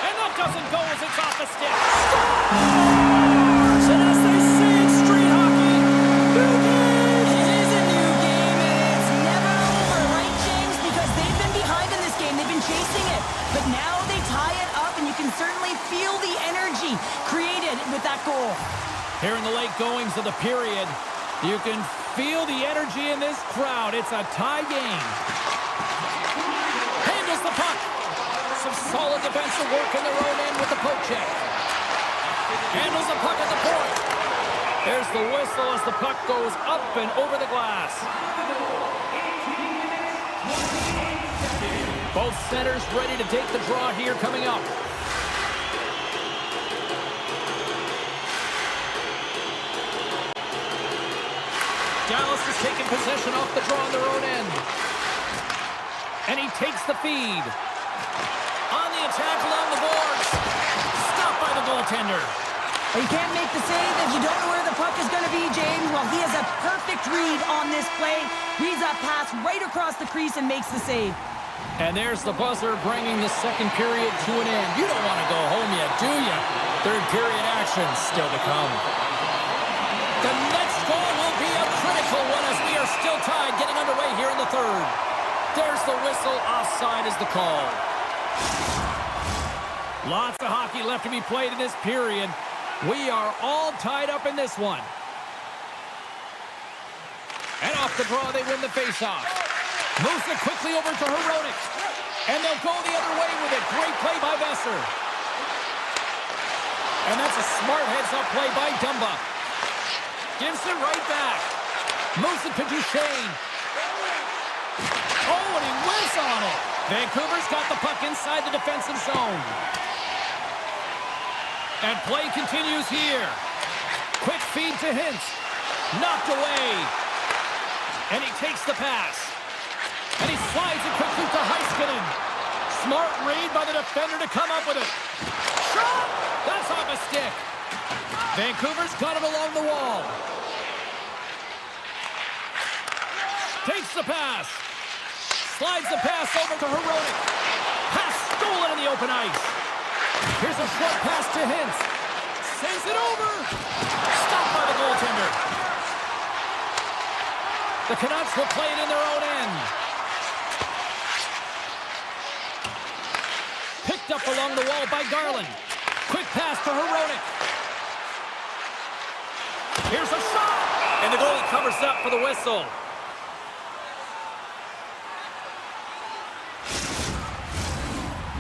And that doesn't go as it's off the stick. Scores! And as they say in street hockey, new game. It is a new game, and it's never over, right, James? Because they've been behind in this game. They've been chasing it. But now they tie it up, and you can certainly feel the energy created with that goal. Here in the late goings of the period, you can feel the energy in this crowd. It's a tie game. Handles the puck. Some solid defensive work in their own end with the poke check. Handles the puck at the point. There's the whistle as the puck goes up and over the glass. Both centers ready to take the draw here coming up. Dallas is taking possession off the draw on their own end. And he takes the feed. On the attack along the boards. Stopped by the goaltender. Well, you can't make the save if you don't know where the puck is going to be, James. Well, he has a perfect read on this play. Reads that pass right across the crease and makes the save. And there's the buzzer bringing the second period to an end. You don't want to go home yet, do you? Third period action still to come. The next goal will be a critical one as we are still tied, getting underway here in the third. There's the whistle. Offside is the call. Lots of hockey left to be played in this period. We are all tied up in this one. And off the draw, they win the faceoff. Moves it quickly over to Herodic. And they'll go the other way with it. Great play by Besser. And that's a smart heads-up play by Dumba. Gives it right back. Moves it to Duchesne. Oh, and he whiffs on it. Vancouver's got the puck inside the defensive zone. And play continues here. Quick feed to Hintz. Knocked away. And he takes the pass. And he slides it quickly to Heiskanen. Smart read by the defender to come up with it. Shot! That's off a stick. Vancouver's got him along the wall. Takes the pass. Slides the pass over to Herodic. Pass stolen in the open ice. Here's a short pass to Hintz. Sends it over. Stopped by the goaltender. The Canucks will play it in their own end. Picked up along the wall by Garland. Quick pass to Herodic. Here's a shot. And the goalie covers up for the whistle.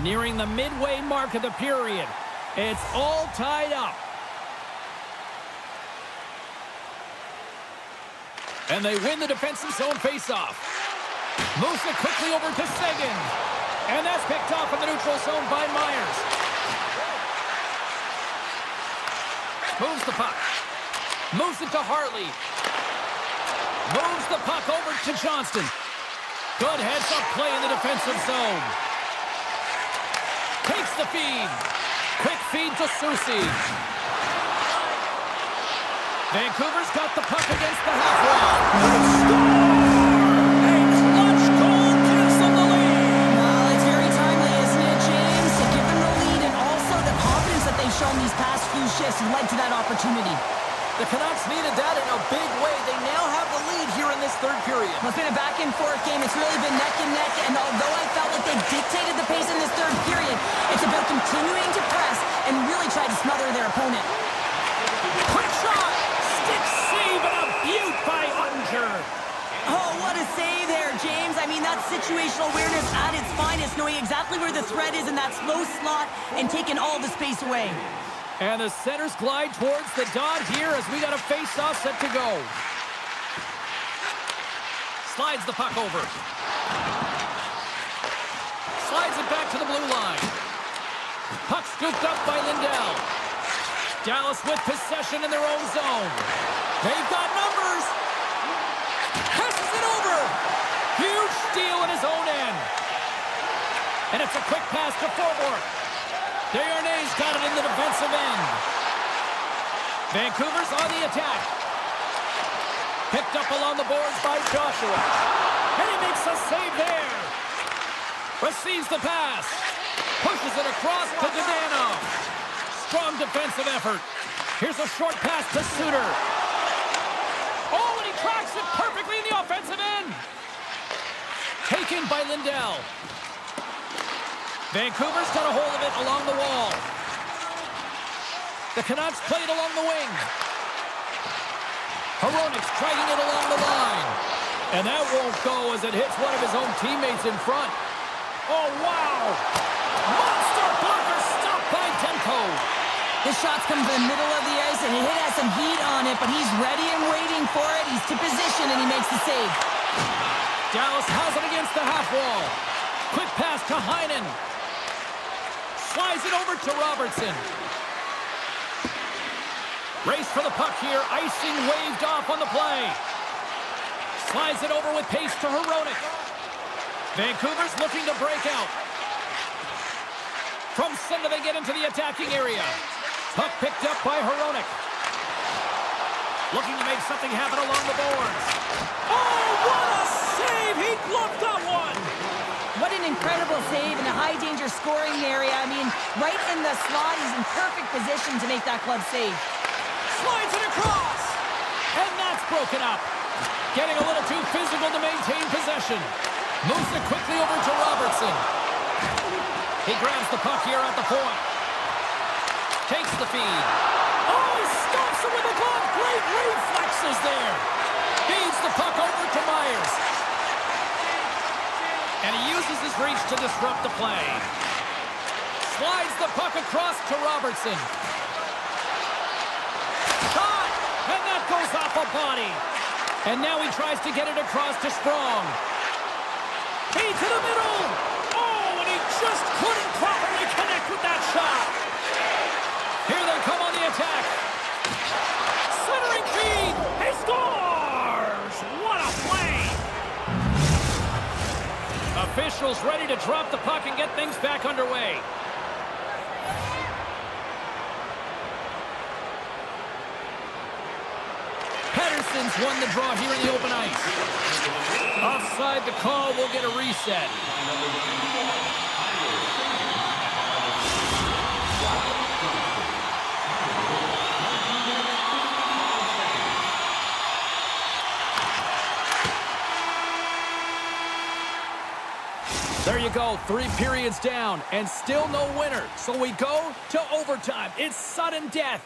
Nearing the midway mark of the period. It's all tied up. And they win the defensive zone faceoff. Moves it quickly over to Seguin. And that's picked off in the neutral zone by Myers. Moves the puck. Moves it to Hartley. Moves the puck over to Johnston. Good heads-up play in the defensive zone. Takes the feed. Quick feed to Soucy. Vancouver's got the puck against the half wall. A clutch goal gives them the lead. Well, it's very timely, isn't it, James? To give them the lead and also the confidence that they've shown these past few shifts led to that opportunity. The Canucks needed that in a big way. They now have the lead here in this third period. Well, it's been a back-and-forth game. It's really been neck and neck, and although I felt like they dictated the pace in this third period, it's about continuing to press and really try to smother their opponent. Quick shot! Stick save and a beaut by Ottinger. Oh, what a save there, James. I mean, that's situational awareness at its finest, knowing exactly where the threat is in that slow slot and taking all the space away. And the centers glide towards the dot here as we got a face-off set to go. Slides the puck over. Slides it back to the blue line. Puck scooped up by Lindell. Dallas with possession in their own zone. They've got numbers. Passes it over. Huge steal in his own end. And it's a quick pass to Forborg. Desharnais got it in the defensive end. Vancouver's on the attack. Picked up along the boards by Joshua. And he makes a save there. Receives the pass. Pushes it across to Zdeno. Strong defensive effort. Here's a short pass to Suter. Oh, and he tracks it perfectly in the offensive end. Taken by Lindell. Vancouver's got a hold of it along the wall. The Canucks play it along the wing. Hronik's striking it along the line. And that won't go as it hits one of his own teammates in front. Oh, wow! Monster blocker stopped by Demko. The shot's coming from the middle of the ice, and it has some heat on it, but he's ready and waiting for it. He's to position, and he makes the save. Dallas has it against the half wall. Quick pass to Heinen. Slides it over to Robertson. Race for the puck here. Icing waved off on the play. Slides it over with pace to Hronek. Vancouver's looking to break out. From center they get into the attacking area. Puck picked up by Hronek. Looking to make something happen along the boards. Oh, what a save! He gloved that one! What an incredible save in a high-danger scoring area. I mean, right in the slot, he's in perfect position to make that club save. Slides it across! And that's broken up. Getting a little too physical to maintain possession. Moves it quickly over to Robertson. He grabs the puck here at the point. Takes the feed. Oh, he stops it with a glove. Great reflexes there. Feeds the puck over to Myers. And he uses his reach to disrupt the play. Slides the puck across to Robertson. Shot! And that goes off a body. And now he tries to get it across to Sprong. He to the middle! Oh, and he just couldn't properly connect with that shot. Here they come on the attack. Centering feed! He scores! What a play! Officials ready to drop the puck and get things back underway. Pettersson's won the draw here in the open ice. Offside the call, will get a reset. There you go, 3 periods down, and still no winner. So we go to overtime. It's sudden death.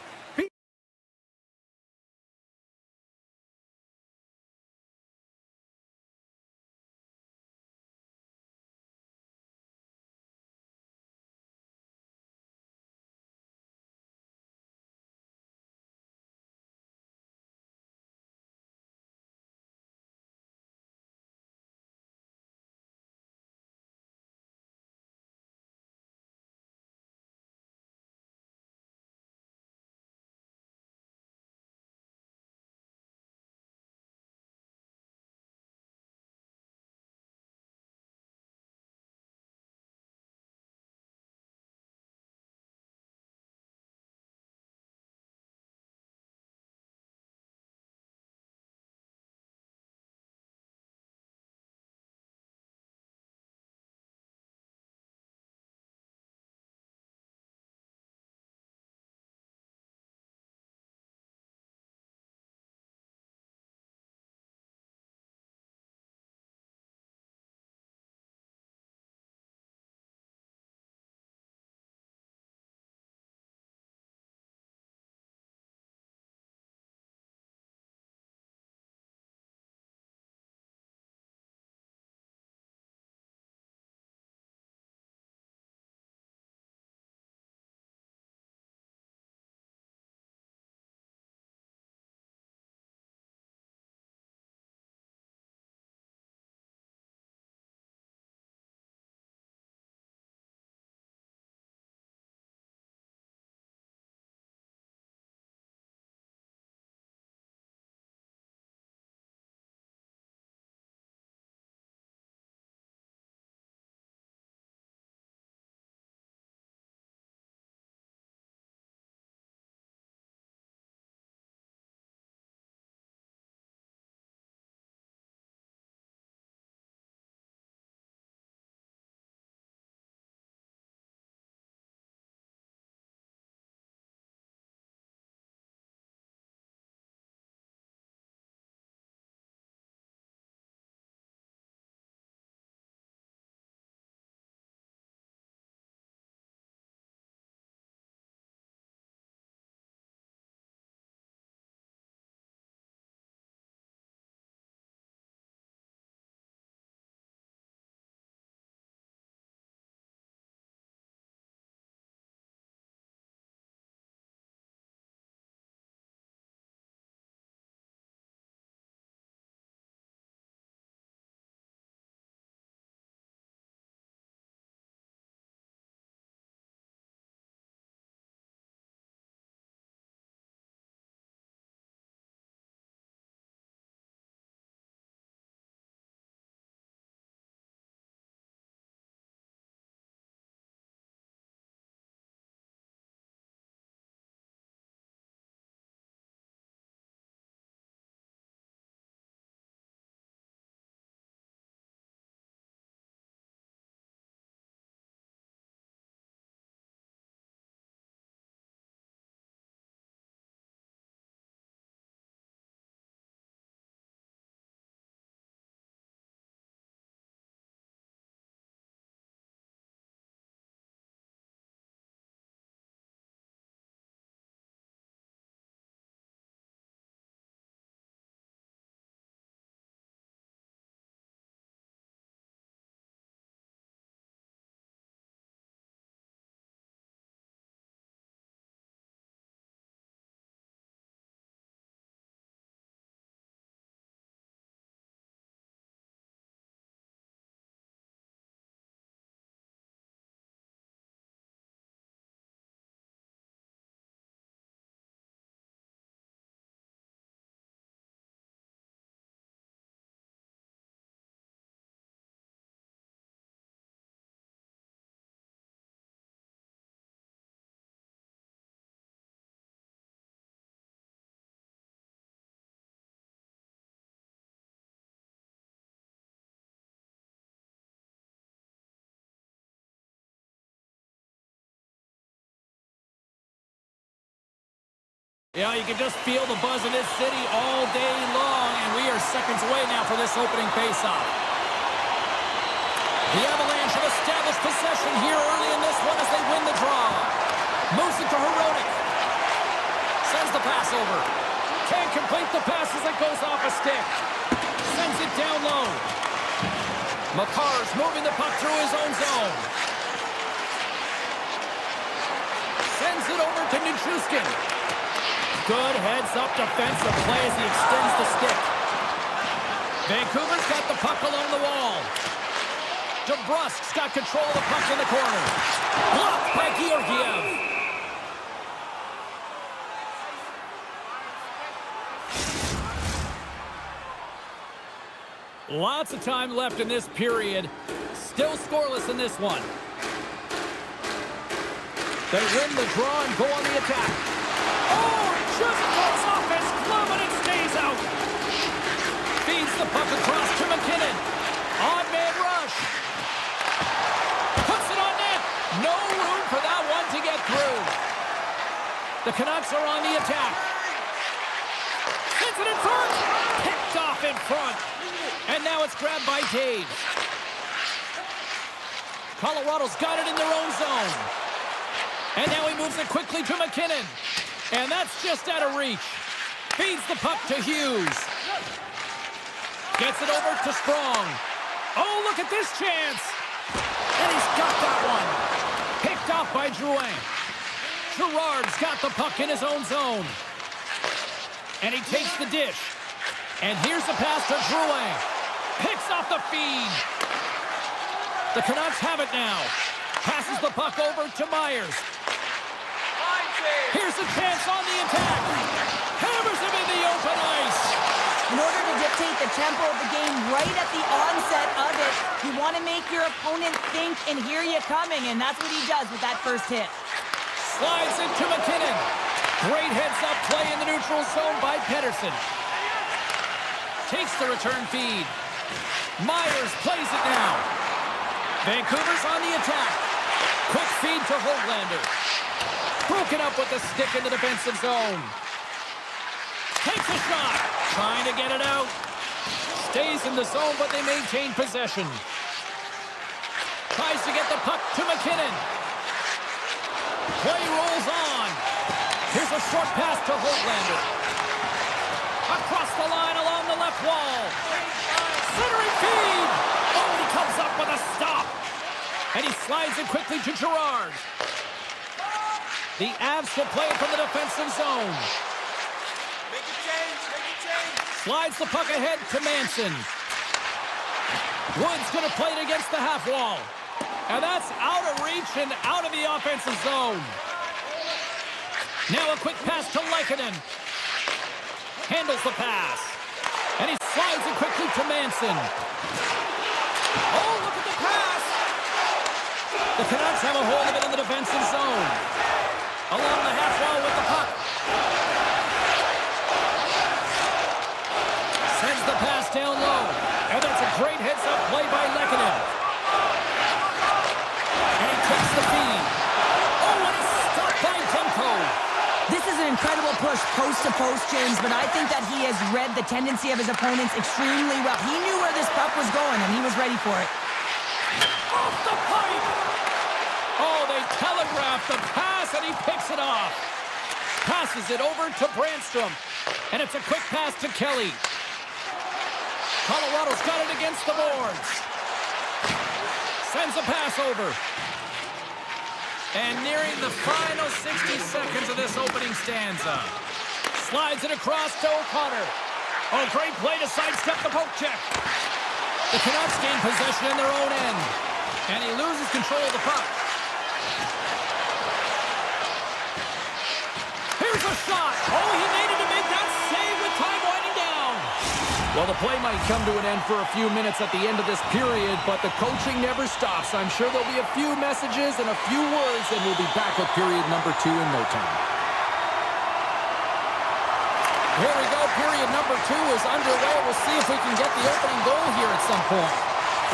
Yeah, you can just feel the buzz in this city all day long, and we are seconds away now for this opening faceoff. The Avalanche have established possession here early in this one as they win the draw. Moves it to Herodic. Sends the pass over. Can't complete the pass as it goes off a stick. Sends it down low. Makar's moving the puck through his own zone. Sends it over to Nichushkin. Good heads-up defensive play as he extends the stick. Vancouver's got the puck along the wall. DeBrusk's got control of the puck in the corner. Blocked by Georgiev. Lots of time left in this period. Still scoreless in this one. They win the draw and go on the attack. Oh, just goes off his glove and it stays out. Feeds the puck across to McKinnon. On man rush. Puts it on net. No room for that one to get through. The Canucks are on the attack. Hits it in front. Picked off in front. And now it's grabbed by Cage. Colorado's got it in their own zone. And now he moves it quickly to McKinnon. And that's just out of reach. Feeds the puck to Hughes. Gets it over to Strong. Oh, look at this chance. And he's got that one. Picked off by Drouin. Girard's got the puck in his own zone. And he takes the dish. And here's the pass to Drouin. Picks off the feed. The Canucks have it now. Passes the puck over to Myers. Here's a chance on the attack. Hammers him in the open ice. In order to dictate the tempo of the game right at the onset of it, you want to make your opponent think and hear you coming, and that's what he does with that first hit. Slides into McKinnon. Great heads-up play in the neutral zone by Pedersen. Takes the return feed. Myers plays it now. Vancouver's on the attack. Quick feed to Hoglander. Broken up with the stick in the defensive zone. Takes a shot. Trying to get it out. Stays in the zone, but they maintain possession. Tries to get the puck to McKinnon. Play rolls on. Here's a short pass to Hoglander. Across the line along the left wall. Centering feed. Oh, he comes up with a stop. And he slides it quickly to Girard. The Avs will play it from the defensive zone. Make a change, make a change. Slides the puck ahead to Manson. Wood's going to play it against the half wall. And that's out of reach and out of the offensive zone. Now a quick pass to Lehkonen. Handles the pass. And he slides it quickly to Manson. Oh, look at the pass. The Canucks have a hold of it in the defensive zone. Along the half wall with the puck. Sends the pass down low. And that's a great heads-up play by Lehkonen. And he takes the feed. Oh, and he's stopped by Demko. This is an incredible push post-to-post, James, but I think that he has read the tendency of his opponents extremely well. He knew where this puck was going, and he was ready for it. Off the pipe! Oh, they telegraphed the pass, and he picks it off. Passes it over to Brandstrom, and it's a quick pass to Kelly. Colorado's got it against the boards. Sends a pass over. And nearing the final 60 seconds of this opening stanza. Slides it across to O'Connor. Oh, great play to sidestep the poke check. The Canucks gain possession in their own end. And he loses control of the puck. Here's a shot. Oh, he needed to make that save with time winding down. Well, the play might come to an end for a few minutes at the end of this period, but the coaching never stops. I'm sure there'll be a few messages and a few words, and we'll be back with period number 2 in no time. Here we go. Period number 2 is underway. We'll see if we can get the opening goal here at some point.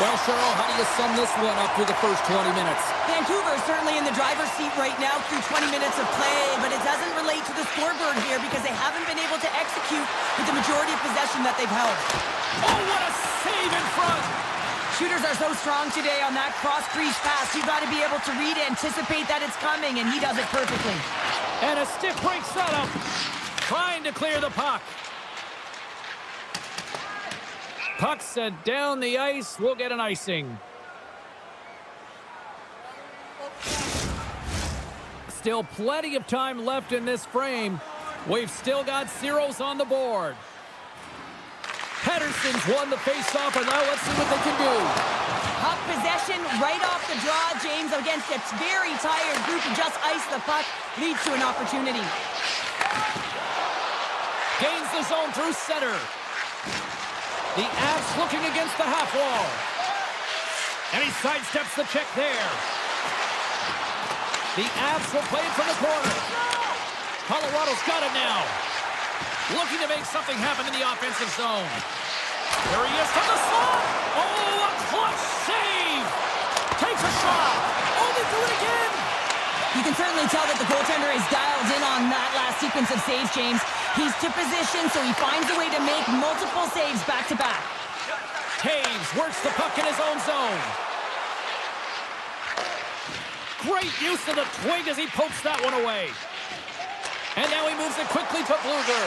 Well, Cheryl, how do you sum this one up through the first 20 minutes? Vancouver is certainly in the driver's seat right now through 20 minutes of play, but it doesn't relate to the scoreboard here because they haven't been able to execute with the majority of possession that they've held. Oh, what a save in front! Shooters are so strong today on that cross-crease pass. You've got to be able to read, anticipate that it's coming, and he does it perfectly. And a stiff break setup. Trying to clear the puck. Puck sent down the ice. We'll get an icing. Still plenty of time left in this frame. We've still got zeros on the board. Pettersson's won the face-off, and now let's see what they can do. Puck possession right off the draw, James, against a very tired group who just iced the puck, leads to an opportunity. Gains the zone through center. The Avs looking against the half wall. And he sidesteps the check there. The Avs will play it from the corner. Colorado's got it now. Looking to make something happen in the offensive zone. There he is from the slot. Oh, a clutch save. Takes a shot. Only do it again. You can certainly tell that the goaltender is dialed in on that last sequence of saves, James. He's to position, so he finds a way to make multiple saves back-to-back. Taves works the puck in his own zone. Great use of the twig as he pokes that one away. And now he moves it quickly to Bluger.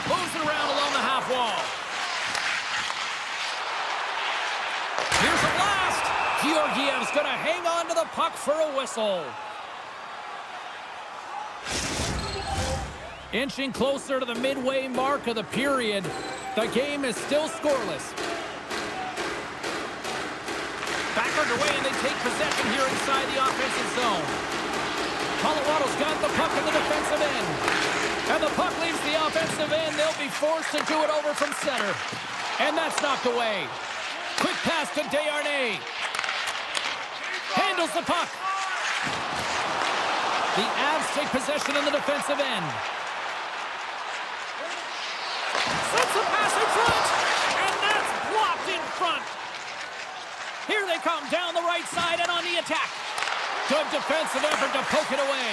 Moves it around along the half wall. Here's a blast. Georgiev's going to hang on to the puck for a whistle. Inching closer to the midway mark of the period, the game is still scoreless. Back underway, and they take possession here inside the offensive zone. Colorado's got the puck in the defensive end. And the puck leaves the offensive end. They'll be forced to do it over from center. And that's knocked away. Quick pass to Desharnais. Handles the puck. The Avs take possession in the defensive end. Sends a pass in front. And that's blocked in front. Here they come down the right side and on the attack. Good defensive effort to poke it away.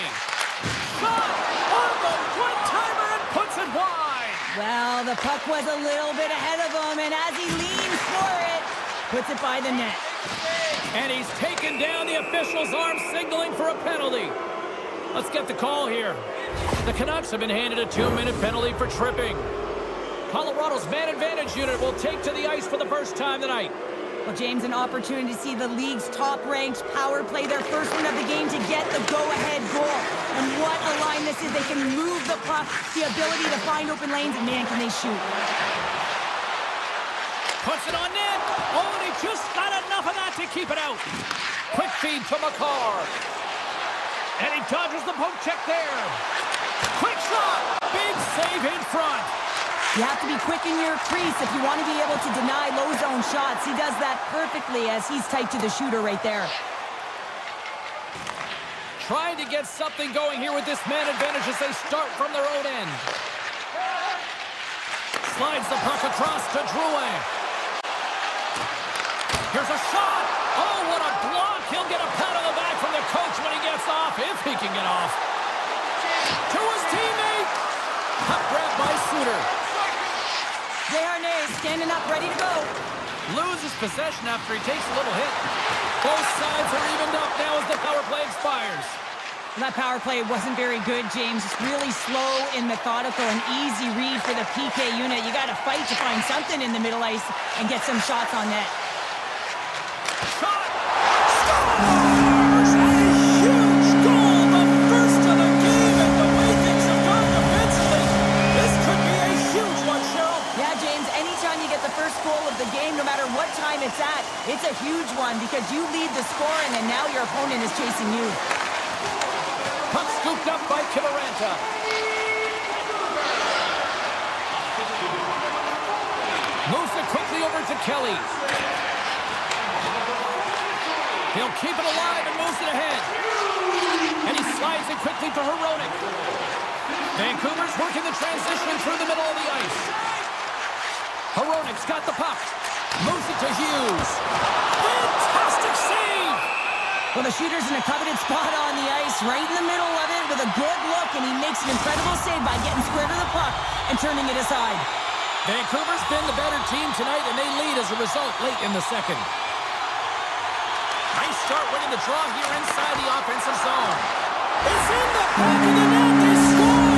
Shot on the one-timer and puts it wide. Well, the puck was a little bit ahead of him, and as he leans for it, puts it by the net. And he's taken down the official's arm, signaling for a penalty. Let's get the call here. The Canucks have been handed a 2-minute penalty for tripping. Colorado's man advantage unit will take to the ice for the first time tonight. Well, James, an opportunity to see the league's top-ranked power play their first win of the game to get the go-ahead goal. And what a line this is. They can move the puck, the ability to find open lanes, and man, can they shoot. Puts it on net. Oh, and he just got enough of that to keep it out. Quick feed to McCarr. And he dodges the poke check there. Quick shot. Big save in front. You have to be quick in your crease if you want to be able to deny low-zone shots. He does that perfectly as he's tight to the shooter right there. Trying to get something going here with this man advantage as they start from their own end. Slides the puck across to Drouin. Here's a shot. Oh, what a block. He'll get a pat on the back from the coach when he gets off, if he can get off. To his teammate. Puck grabbed by Suter. Desharnais standing up, ready to go. Loses possession after he takes a little hit. Both sides are evened up now as the power play expires. That power play wasn't very good, James. It's really slow and methodical, an easy read for the PK unit. You got to fight to find something in the middle ice and get some shots on net. Shot! Scores! A huge goal! The first of the game, and the way things have gone defensively, this could be a huge one, Cheryl. Yeah, James, anytime you get the first goal of the game, no matter what time it's at, it's a huge one because you lead the scoring and now your opponent is chasing you. Puck scooped up by Kivaranta. Moves it quickly over to Kelly. He'll keep it alive and moves it ahead. And he slides it quickly to Hronek. Vancouver's working the transition through the middle of the ice. Hronik's got the puck. Moves it to Hughes. Fantastic save! Well, the shooter's in a coveted spot on the ice, right in the middle of it with a good look, and he makes an incredible save by getting square to the puck and turning it aside. Vancouver's been the better team tonight, and they lead as a result late in the second. Nice start winning the draw here inside the offensive zone. It's in the back of the net. They score!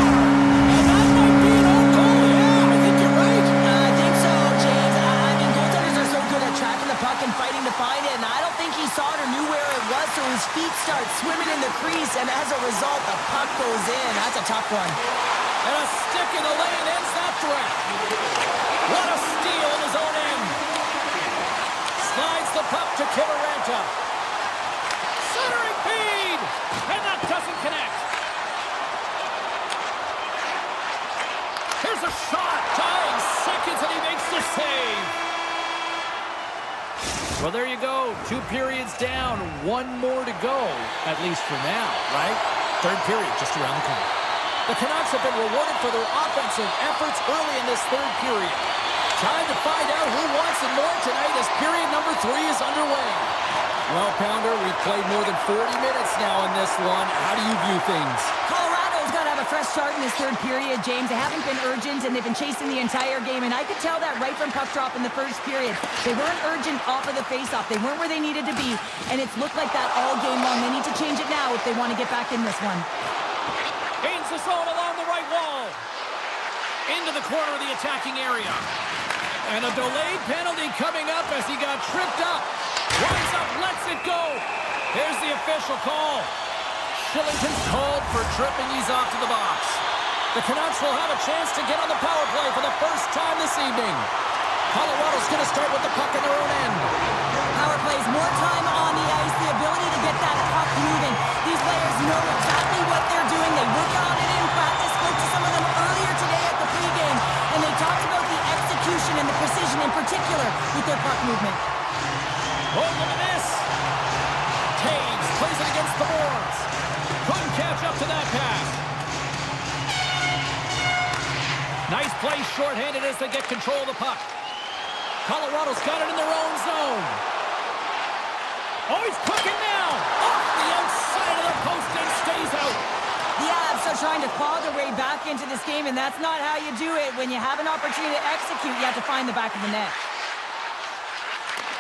And that might be an own goal. Yeah, I think you're right. I think so, James. I mean, goaltenders are so good at tracking the puck and fighting to find it, and I don't think he saw it or knew where it was, so his feet start swimming in the crease, and as a result, the puck goes in. That's a tough one. And a stick in the lane ends that threat. What a steal in his own end. Slides the puck to Kivaranta. Centering feed! And that doesn't connect. Here's a shot. Tying seconds, and he makes the save. Well, there you go. 2 periods down. 1 more to go, at least for now, right? Third period just around the corner. The Canucks have been rewarded for their offensive efforts early in this third period. Time to find out who wants it more tonight as period number 3 is underway. Well, Pounder, we've played more than 40 minutes now in this one. How do you view things? Colorado's got to have a fresh start in this third period, James. They haven't been urgent, and they've been chasing the entire game, and I could tell that right from puck drop in the first period. They weren't urgent off of the faceoff. They weren't where they needed to be, and it's looked like that all game long. They need to change it now if they want to get back in this one. Gains the zone along the right wall. Into the corner of the attacking area. And a delayed penalty coming up as he got tripped up. Winds up, lets it go. Here's the official call. Shillington's called for tripping. He's off to the box. The Canucks will have a chance to get on the power play for the first time this evening. Colorado's going to start with the puck in their own end. Power plays, more time on the ice, the ability to get that puck moving. These players know exactly what they're doing. They work on it in practice. Spoke to some of them earlier today at the pregame, and they talked about the execution and the precision in particular with their puck movement. Oh, look at this. Taves plays it against the boards. Couldn't catch up to that pass. Nice play shorthanded as they get control of the puck. Colorado's got it in their own zone. Oh, he's cooking now. Off the outside of the post and stays out. The Avs are trying to claw their way back into this game, and that's not how you do it. When you have an opportunity to execute, you have to find the back of the net.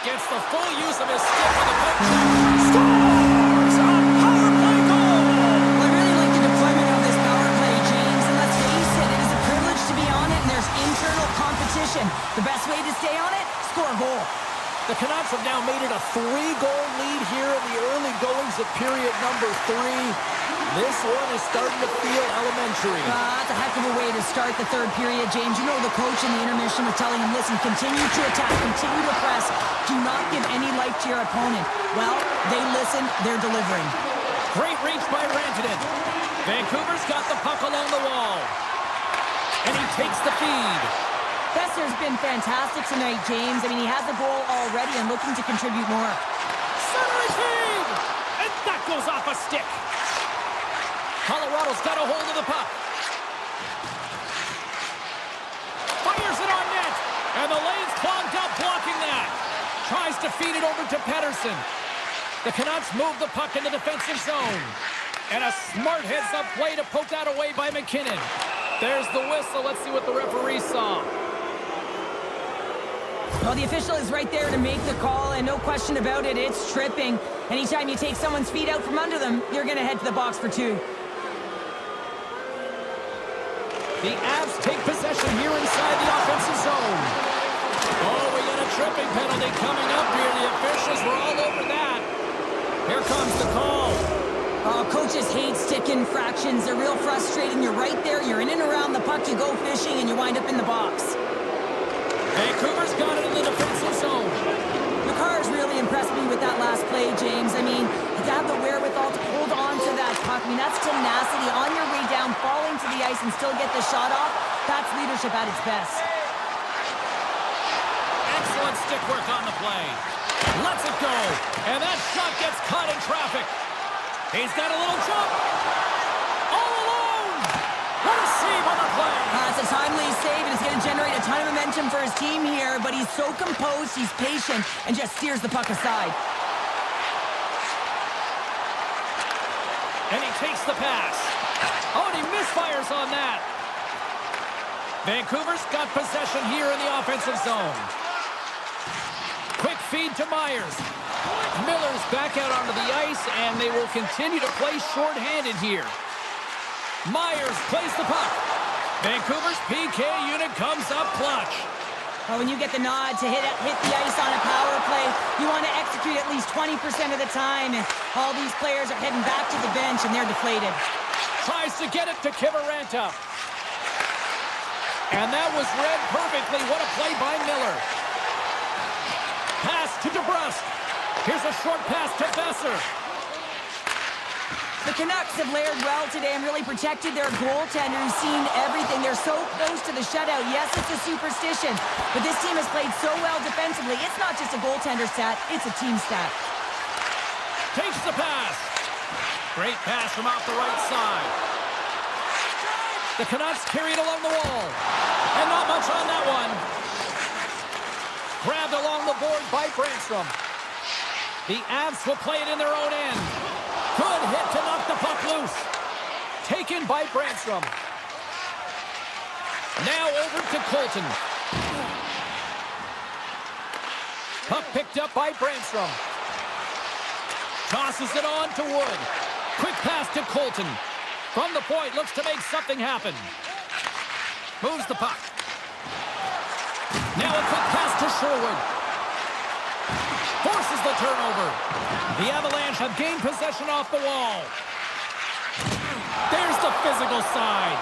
Gets the full use of his stick on the poke check. Scores! A power play goal! Well, I really like the deployment of this power play, James, and let's face it, it is a privilege to be on it, and there's internal competition. The best way to stay on it, score a goal. The Canucks have now made it a 3-goal lead here in the early goings of period number 3. This one is starting to feel elementary. That's a heck of a way to start the third period, James. You know the coach in the intermission was telling him, listen, continue to attack, continue to press. Do not give any life to your opponent. Well, they listened, they're delivering. Great reach by Rantanen. Vancouver's got the puck along the wall. And he takes the feed. Besser's been fantastic tonight, James. I mean, he has the goal already and looking to contribute more. Centering feed! And that goes off a stick. Colorado's got a hold of the puck. Fires it on net. And the lane's clogged up blocking that. Tries to feed it over to Pettersson. The Canucks move the puck in the defensive zone. And a smart heads-up play to poke that away by McKinnon. There's the whistle. Let's see what the referee saw. Well, the official is right there to make the call, and no question about it, it's tripping. Anytime you take someone's feet out from under them, you're going to head to the box for 2. The Avs take possession here inside the offensive zone. Oh, we got a tripping penalty coming up here. The officials were all over that. Here comes the call. Coaches hate stick infractions. They're real frustrating. You're right there. You're in and around the puck. You go fishing, and you wind up in the box. Vancouver's got it in the defensive zone. McCarr's really impressed me with that last play, James. I mean, to have the wherewithal to hold on to that puck. I mean, that's tenacity on your way down, falling to the ice, and still get the shot off. That's leadership at its best. Excellent stick work on the play. Lets it go. And that shot gets caught in traffic. He's got a little jump. All alone. What a save on the play. It's a timely save, and it's going to generate a ton of momentum for his team here, but he's so composed, he's patient, and just steers the puck aside. And he takes the pass. Oh, and he misfires on that. Vancouver's got possession here in the offensive zone. Quick feed to Myers. Miller's back out onto the ice, and they will continue to play shorthanded here. Myers plays the puck. Vancouver's PK unit comes up clutch. Well, when you get the nod to hit the ice on a power play, you want to execute at least 20% of the time, and all these players are heading back to the bench, and they're deflated. Tries to get it to Kivaranta. And that was read perfectly. What a play by Miller. Pass to DeBrusque. Here's a short pass to Besser. The Canucks have layered well today and really protected their goaltender who's seen everything. They're so close to the shutout. Yes, it's a superstition, but this team has played so well defensively. It's not just a goaltender stat, it's a team stat. Takes the pass. Great pass from off the right side. The Canucks carry it along the wall. And not much on that one. Grabbed along the board by Brandstrom. The Avs will play it in their own end. Good hit to knock the puck loose. Taken by Brandstrom. Now over to Colton. Puck picked up by Brandstrom. Tosses it on to Wood. Quick pass to Colton. From the point, looks to make something happen. Moves the puck. Now a quick pass to Sherwood. Forces the turnover. The Avalanche have gained possession off the wall. There's the physical side.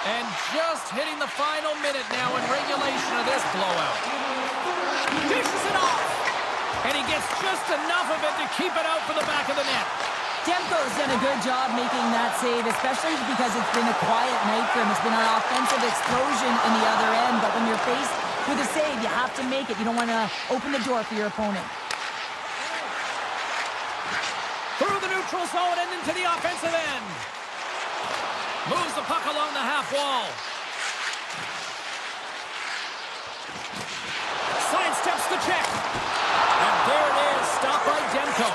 And just hitting the final minute now in regulation of this blowout. Dishes it off. And he gets just enough of it to keep it out for the back of the net. Demko's done a good job making that save, especially because it's been a quiet night for him. It's been an offensive explosion in the other end, but when you're faced with a save, you have to make it. You don't want to open the door for your opponent. Through the neutral zone and into the offensive end. Moves the puck along the half wall. Sidesteps the check. And there it is, stopped by Demko.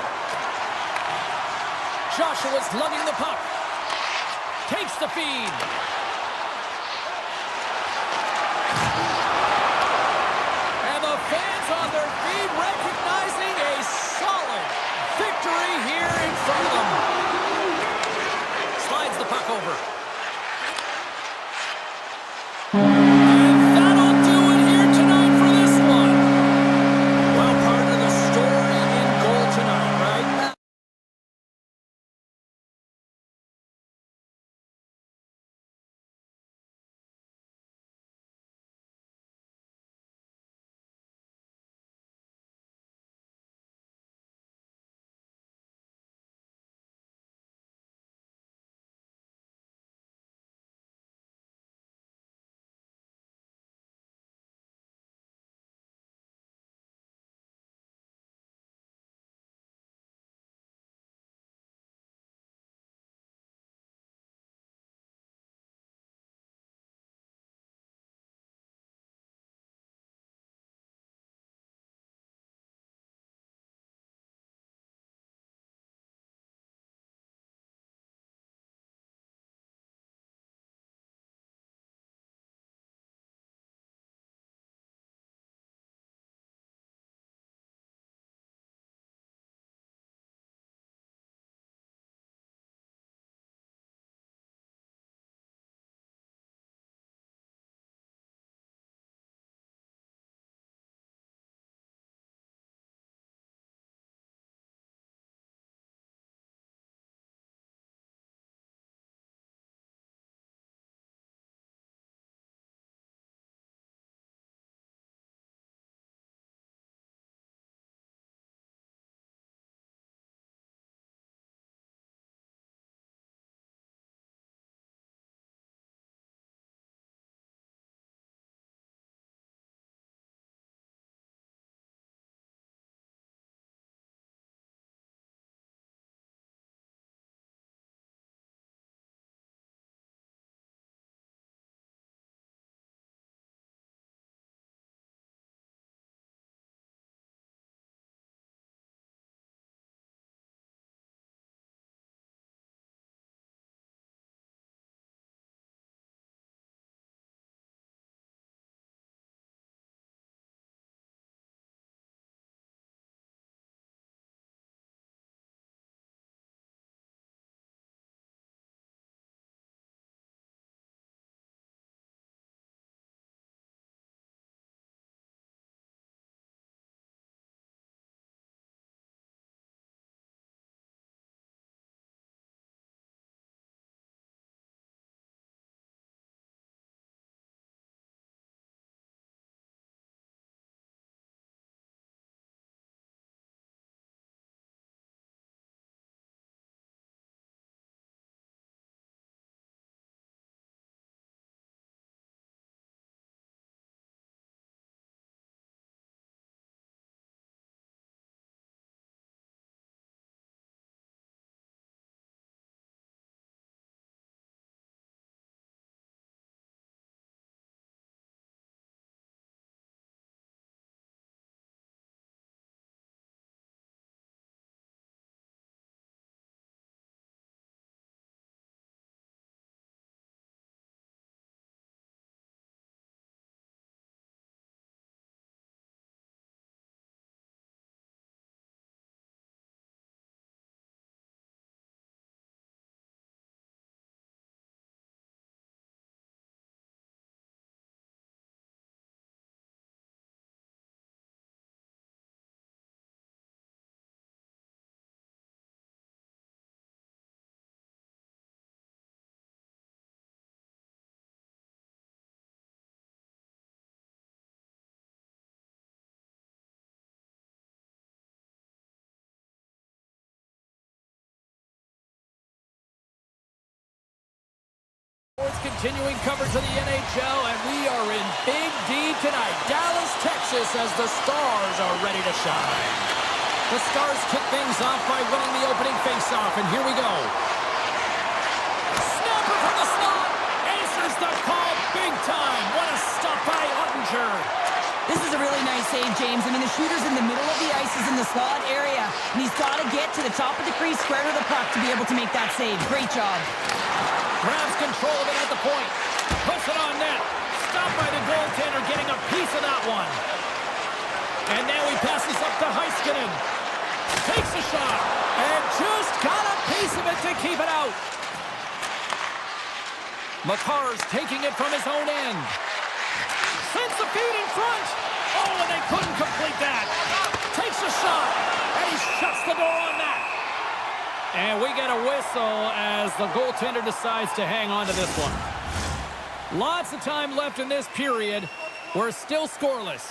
Joshua's lugging the puck. Takes the feed. And the fans on their feet recognizing a solid victory here in front of them. Slides the puck over. continuing coverage of the NHL, and we are in Big D tonight. Dallas, Texas, as the Stars are ready to shine. The Stars kick things off by winning the opening faceoff, and here we go. Snapper from the slot, answers the call big time. What a stop by Ottinger. This is a really nice save, James. I mean, the shooter's in the middle of the ice, is in the slot area, and he's got to get to the top of the crease, square to the puck to be able to make that save. Great job. Grabs control of it at the point. Puts it on net. Stopped by the goaltender, getting a piece of that one. And now he passes up to Heiskanen. Takes a shot. And just got a piece of it to keep it out. Makar's taking it from his own end. Sends the feed in front. Oh, and they couldn't complete that. Takes a shot. And he shuts the door on that. And we get a whistle as the goaltender decides to hang on to this one. Lots of time left in this period. We're still scoreless.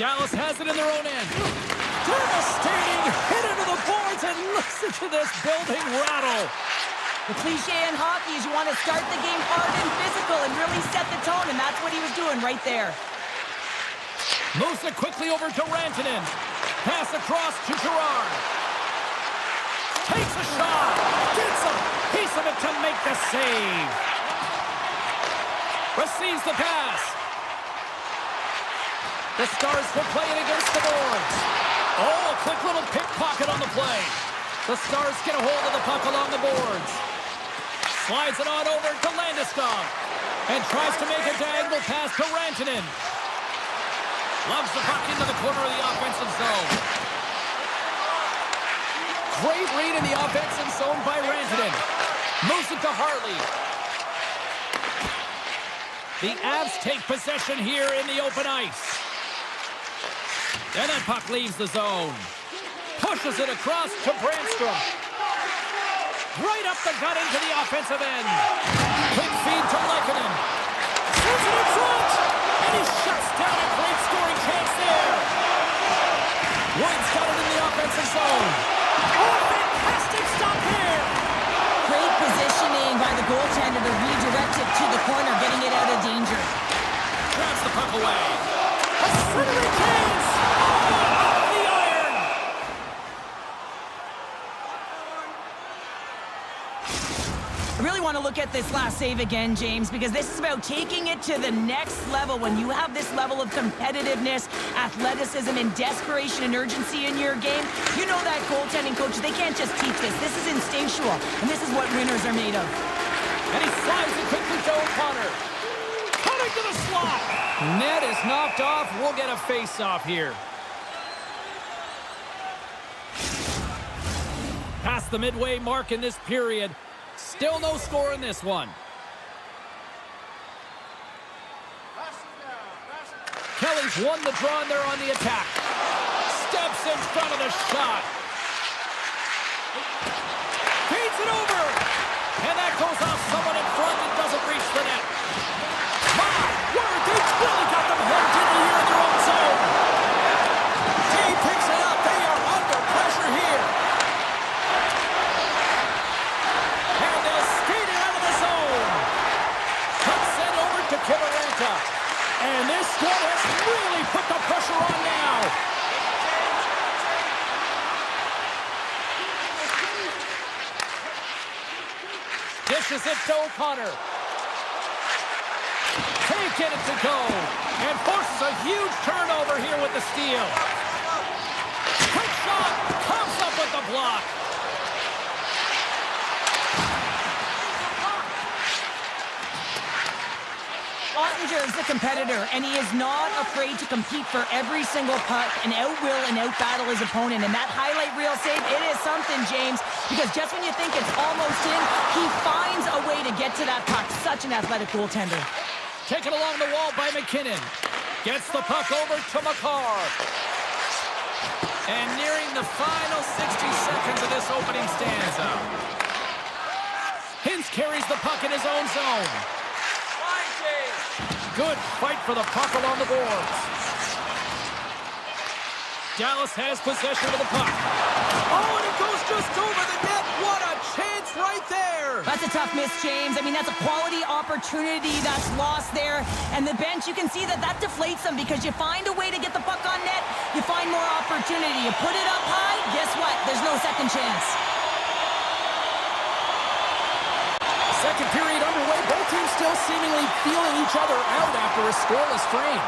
Dallas has it in their own end. Devastating hit into the boards, and listen to this building rattle. The cliche in hockey is you want to start the game hard and physical and really set the tone, and that's what he was doing right there. Moves it quickly over to Rantanen. Pass across to Girard. Takes a shot. Gets a piece of it to make the save. Receives the pass. The Stars will play it against the boards. Oh, a quick little pickpocket on the play. The Stars get a hold of the puck along the boards. Slides it on over to Landeskog. And tries to make a diagonal pass to Rantanen. Loves the puck into the corner of the offensive zone. Great read in the offensive zone by Rantanen. Moves it to Harley. The Avs take possession here in the open ice. And that puck leaves the zone. Pushes it across to Brandstrom. Right up the gut into the offensive end. Quick feed to Lehkonen. Shoots it in front. And he shuts down a great scoring chance there. Wood's got it in the offensive zone. Oh, fantastic stop here. Great positioning by the goaltender to redirect it to the corner, getting it out of danger. Grabs the puck away. A centering chance. Off the iron. I really want to look at this last save again, James, because this is about taking it to the next level. When you have this level of competitiveness, athleticism, and desperation and urgency in your game, you know that goaltending coaches, they can't just teach this. This is instinctual, and this is what winners are made of. And he slides it quickly to O'Connor. Cutting to the slot. Net is knocked off. We'll get a face-off here. Past the midway mark in this period. Still no score in this one. Kelly's won the draw there on the attack. Steps in front of the shot. Feeds it over. And that goes off someone in front and doesn't reach the net. My word, they really got them hemmed in here in their own zone. He picks it up. They are under pressure here. And they'll skate it out of the zone. Puck sent over to Kivaranta. And this squad has really put the pressure on now. Dishes it to O'Connor. Can't get it to go. And forces a huge turnover here with the steal. Quick shot. Comes up with the block. Ottinger is the competitor, and he is not afraid to compete for every single puck and out-will and out-battle his opponent. And that highlight reel save, it is something, James, because just when you think it's almost in, he finds a way to get to that puck. Such an athletic goaltender. Taken along the wall by McKinnon. Gets the puck over to Makar. And nearing the final 60 seconds of this opening stanza. Hintz carries the puck in his own zone. Good fight for the puck along the boards. Dallas has possession of the puck. Oh, and it goes just over the net. What a chance It's right there. That's a tough miss, James. I mean, that's a quality opportunity that's lost there. And the bench, you can see that deflates them because you find a way to get the puck on net, you find more opportunity. You put it up high, guess what? There's no second chance. Second period underway. Both teams still seemingly feeling each other out after a scoreless frame.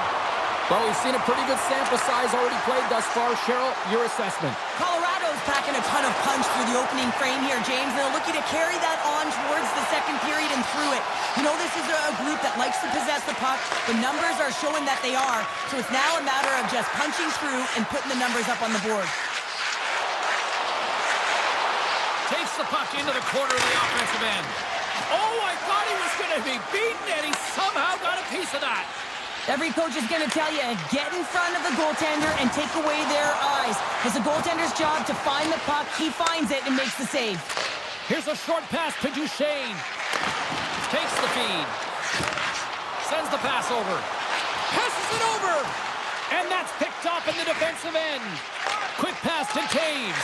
Well, we've seen a pretty good sample size already played thus far. Cheryl, your assessment. Colorado's packing a ton of punch through the opening frame here, James. They're looking to carry that on towards the second period and through it. You know, this is a group that likes to possess the puck. The numbers are showing that they are. So it's now a matter of just punching through and putting the numbers up on the board. Takes the puck into the corner of the offensive end. Oh, I thought he was going to be beaten, and he somehow got a piece of that. Every coach is going to tell you, get in front of the goaltender and take away their eyes. It's the goaltender's job to find the puck. He finds it and makes the save. Here's a short pass to Duchesne. Takes the feed. Sends the pass over. Passes it over. And that's picked up in the defensive end. Quick pass to Taves.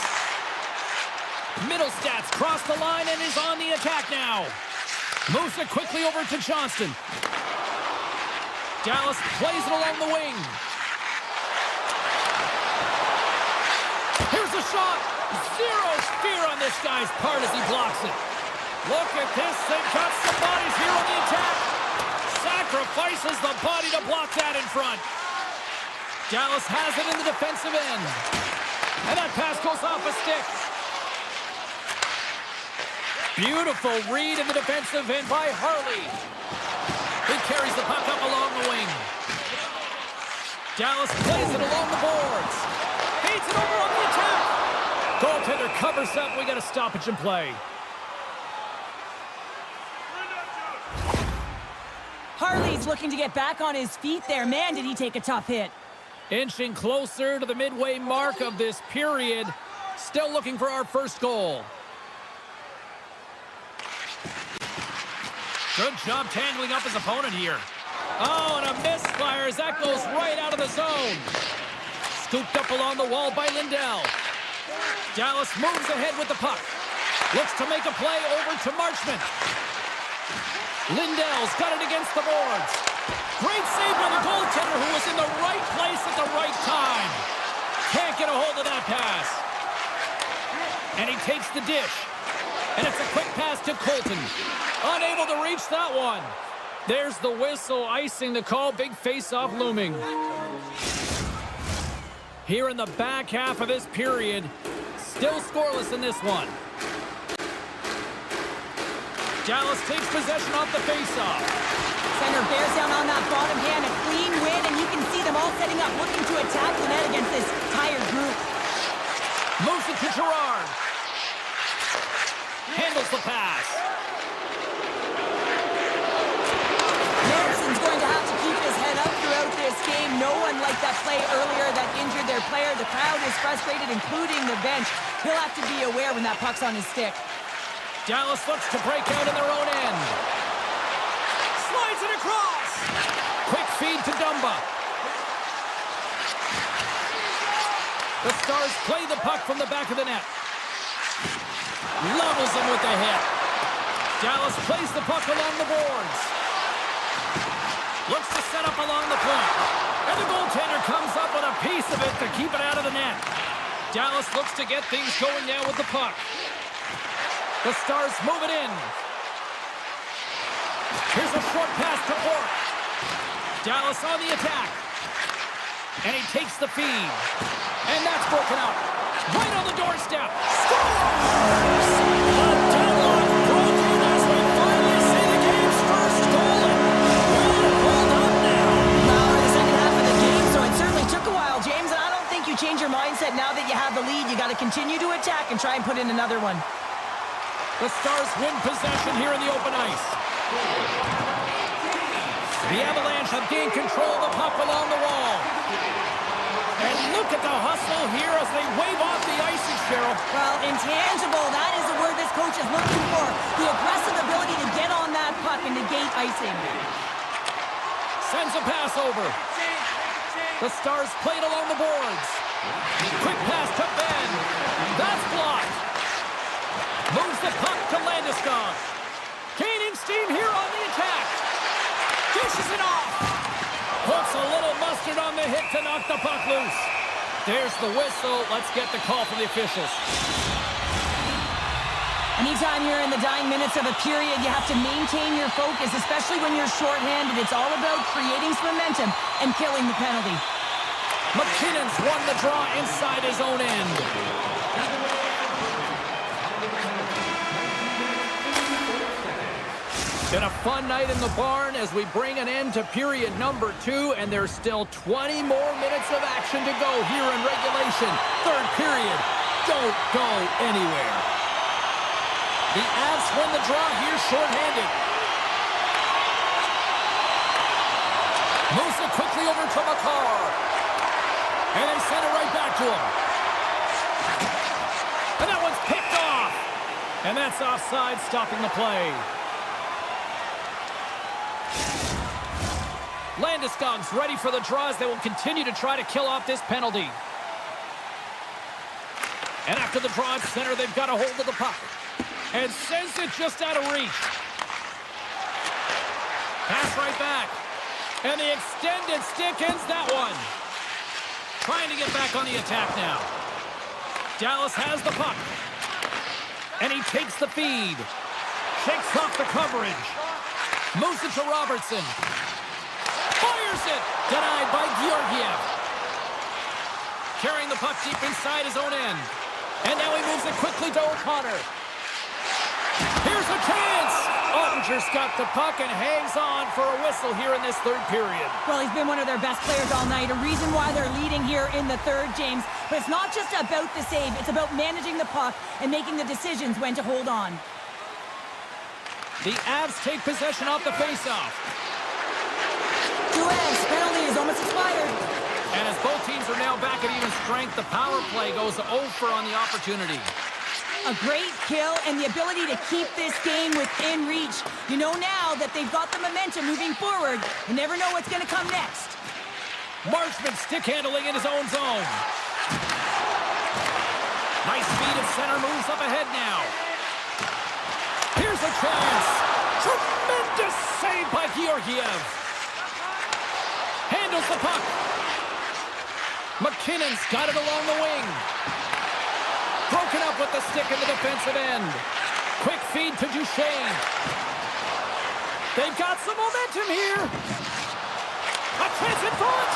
Middlestats cross the line and is on the attack now. Moves it quickly over to Johnston. Dallas plays it along the wing. Here's a shot. Zero fear on this guy's part as he blocks it. Look at this. They've got some bodies here on the attack. Sacrifices the body to block that in front. Dallas has it in the defensive end. And that pass goes off a stick. Beautiful read in the defensive end by Harley. He carries the puck up along the wing. Dallas plays it along the boards. Feeds it over on the attack. Goaltender covers up. We got a stoppage in play. Harley's looking to get back on his feet there. Man, did he take a tough hit. Inching closer to the midway mark of this period. Still looking for our first goal. Good job tangling up his opponent here. Oh, and a misfire as that goes right out of the zone. Scooped up along the wall by Lindell. Dallas moves ahead with the puck. Looks to make a play over to Marchment. Lindell's got it against the boards. Great save by the goaltender who was in the right place at the right time. Can't get a hold of that pass. And he takes the dish. And it's a quick pass to Colton. Unable to reach that one. There's the whistle, icing the call. Big face-off looming. Here in the back half of this period, still scoreless in this one. Dallas takes possession off the face-off. Center bears down on that bottom hand, a clean win, and you can see them all setting up, looking to attack the net against this tired group. Moves it to Gerard. Handles the pass. Manson's going to have to keep his head up throughout this game. No one liked that play earlier that injured their player. The crowd is frustrated, including the bench. He'll have to be aware when that puck's on his stick. Dallas looks to break out in their own end. Slides it across. Quick feed to Dumba. The Stars play the puck from the back of the net. Levels him with the hit. Dallas plays the puck along the boards. Looks to set up along the point. And the goaltender comes up with a piece of it to keep it out of the net. Dallas looks to get things going now with the puck. The Stars move it in. Here's a short pass to Bork. Dallas on the attack. And he takes the feed. And that's broken up. Right on the doorstep. Scores! A deadlock broken as we finally see the game's first goal. And we'll hold up now. Well, in the second half of the game, so it certainly took a while, James, and I don't think you change your mindset now that you have the lead. You got to continue to attack and try and put in another one. The Stars win possession here in the open ice. The Avalanche have gained control of the puck along the wall. And look at the hustle here as they wave off the icing, Cheryl. Well, intangible, that is the word this coach is looking for. The aggressive ability to get on that puck and negate icing. Sends a pass over. The Stars played along the boards. Quick pass to Ben. That's blocked. Moves the puck to Landeskog. Gaining steam here on the attack. Dishes it off. Puts a little mustard on the hit to knock the puck loose. There's the whistle. Let's get the call from the officials. Anytime you're in the dying minutes of a period, you have to maintain your focus, especially when you're shorthanded. It's all about creating some momentum and killing the penalty. McKinnon's won the draw inside his own end. Been a fun night in the barn as we bring an end to period number 2, and there's still 20 more minutes of action to go here in regulation. Third period. Don't go anywhere. The Avs win the draw here shorthanded. Moves it quickly over to Makar. And they send it right back to him. And that one's picked off. And that's offside, stopping the play. Landeskog's ready for the draws. They will continue to try to kill off this penalty. And after the draw at center, they've got a hold of the puck. And sends it just out of reach. Pass right back. And the extended stick ends that one. Trying to get back on the attack now. Dallas has the puck. And he takes the feed. Shakes off the coverage. Moves it to Robertson. Fires it. Denied by Georgiev. Carrying the puck deep inside his own end. And now he moves it quickly to O'Connor. Here's a chance! Ottinger's got the puck and hangs on for a whistle here in this third period. Well, he's been one of their best players all night, a reason why they're leading here in the third, James. But it's not just about the save, it's about managing the puck and making the decisions when to hold on. The Avs take possession off the faceoff. Two Avs, penalty is almost expired. And as both teams are now back at even strength, the power play goes over on the opportunity. A great kill and the ability to keep this game within reach. You know now that they've got the momentum moving forward. You never know what's going to come next. Marshman stick handling in his own zone. Nice speed at center, moves up ahead now. Here's a chance. Tremendous save by Georgiev. Handles the puck. McKinnon's got it along the wing. Broken up with the stick in the defensive end. Quick feed to Duchesne. They've got some momentum here. A chance in front.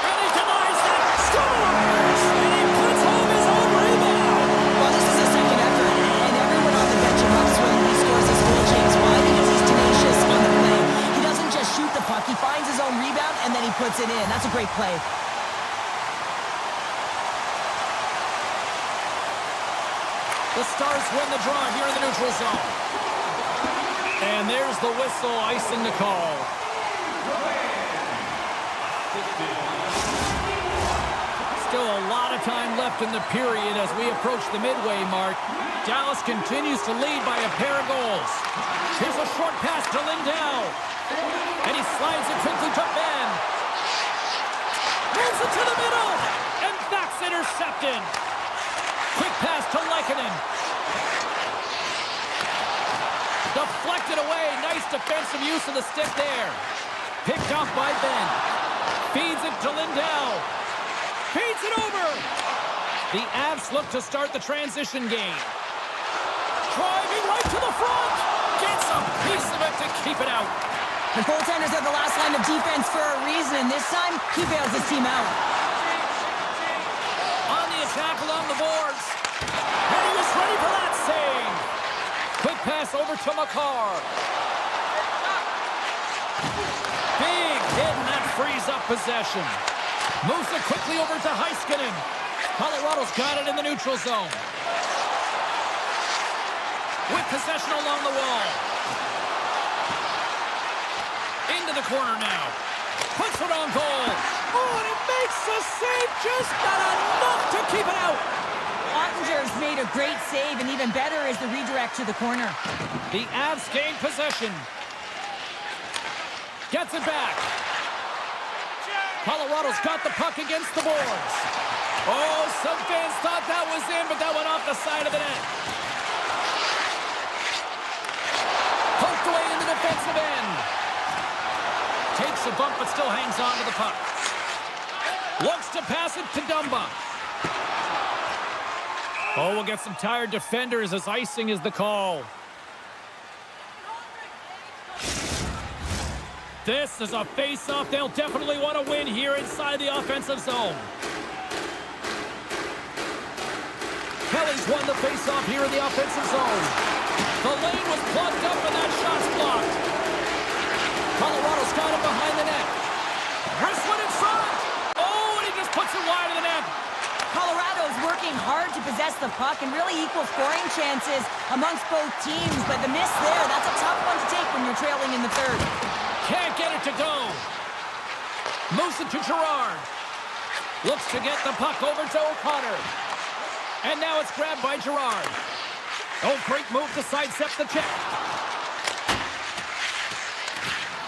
And he denies that. Scores! And he puts home his own rebound. Well, this is a second effort, and everyone on the bench erupts when he scores his goal, James. Why? Because he's tenacious on the play. He doesn't just shoot the puck. He finds his own rebound, and then he puts it in. That's a great play. The Stars win the draw here in the neutral zone. And there's the whistle icing the call. Still a lot of time left in the period as we approach the midway mark. Dallas continues to lead by a pair of goals. Here's a short pass to Lindell. And he slides it quickly to Ben. Moves it to the middle. And that's intercepted. Quick pass to Lehkonen. Deflected away. Nice defensive use of the stick there. Picked off by Ben. Feeds it to Lindell. Feeds it over. The Avs look to start the transition game. Driving right to the front. Gets a piece of it to keep it out. The goaltenders are the last line of defense for a reason, and this time he bails his team out. On the attack along the boards. And he was ready for that save. Quick pass over to Makar. Big hit, and that frees up possession. Moves it quickly over to Heiskanen. Colorado's got it in the neutral zone. With possession along the wall. Into the corner now. Puts it on goal. Oh, and he makes the save, just not enough to keep it out. Ottinger's made a great save, and even better is the redirect to the corner. The Avs gain possession. Gets it back. Colorado's got the puck against the boards. Oh, some fans thought that was in, but that went off the side of the net. Takes a bump, but still hangs on to the puck. Looks to pass it to Dumba. Oh, we'll get some tired defenders as icing is the call. This is a face-off they'll definitely want to win here inside the offensive zone. Kelly's won the face-off here in the offensive zone. The lane was plugged up and that shot's blocked. Colorado's got it behind the net. Wrist one in front. Oh, and he just puts it wide of the net. Colorado's working hard to possess the puck and really equal scoring chances amongst both teams, but the miss there, that's a tough one to take when you're trailing in the third. Can't get it to go. Moves it to Gerard. Looks to get the puck over to O'Connor. And now it's grabbed by Gerard. Oh, great move to sidestep the check.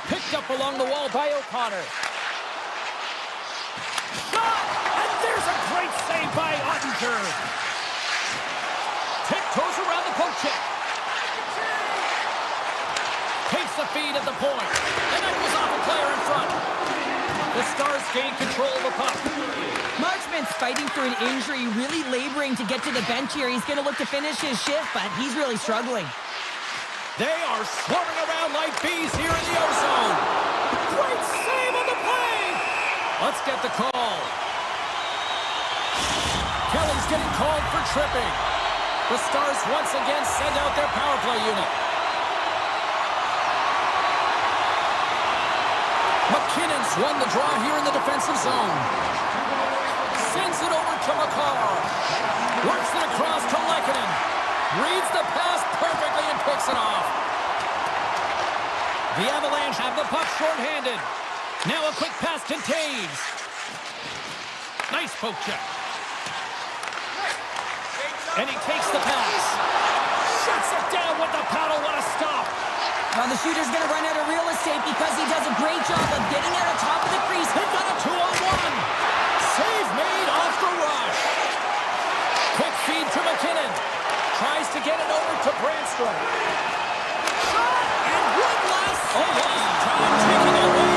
Picked up along the wall by O'Connor. Shot! And there's a great save by Ottinger. Tiptoes around the poke check. Takes the feed at the point. And that goes off a player in front. The Stars gain control of the puck. Marchment's fighting through an injury, really laboring to get to the bench here. He's going to look to finish his shift, but he's really struggling. They are swarming around like bees here in the O-zone. Great save on the play. Let's get the call. Kelly's getting called for tripping. The Stars once again send out their power play unit. McKinnon's won the draw here in the defensive zone. Sends it over to McCarr. Works it across to Lehkonen. Reads the pass perfectly and picks it off. The Avalanche have the puck shorthanded. Now a quick pass to Taves. Nice poke check. And he takes the pass. Shuts it down with the paddle. What a stop. Well, the shooter's going to run out of real estate because he does a great job of getting out of top of the crease. They've got a 2-on-1. Save made off the rush. Quick feed to McKinnon. Tries to get it over to Brandstrom. Shot! And one last. Oh, yeah. Time taking away.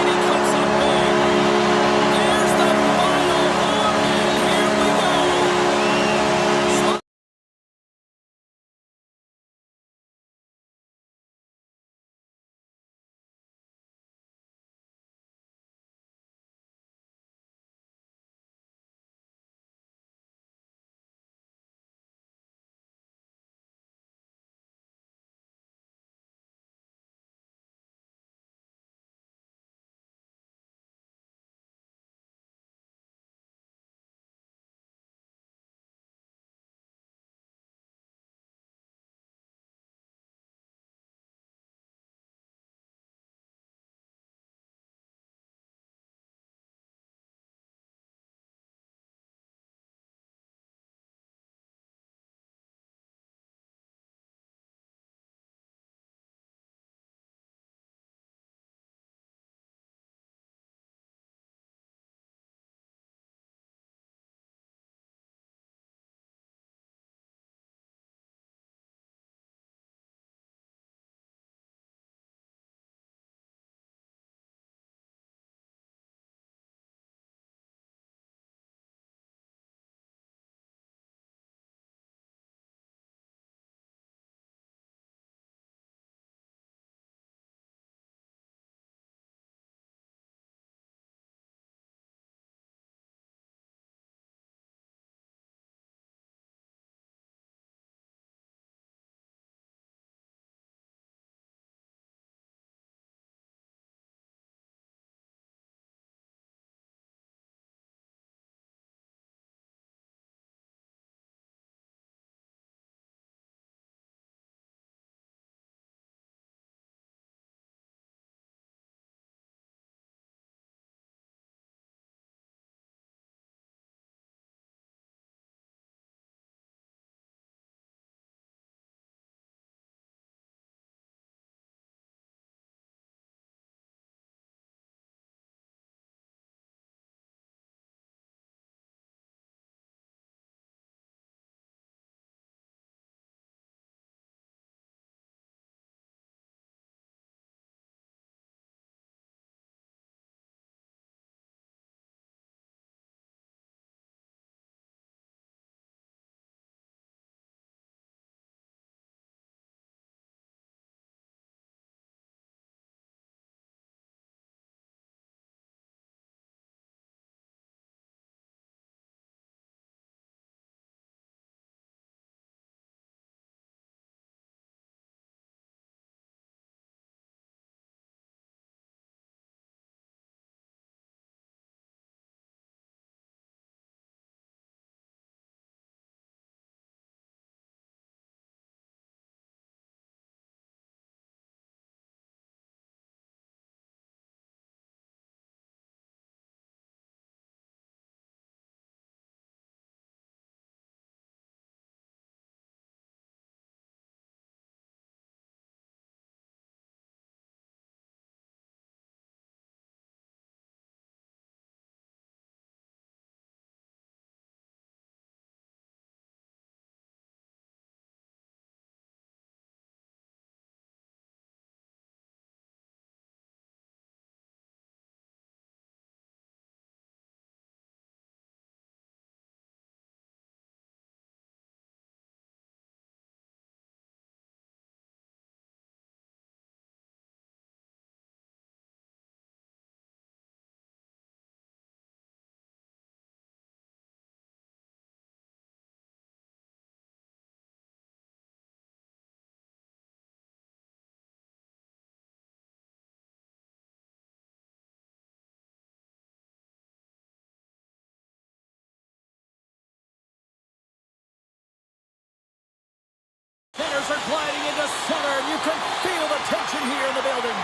Centers are gliding into center, and you can feel the tension here in the building.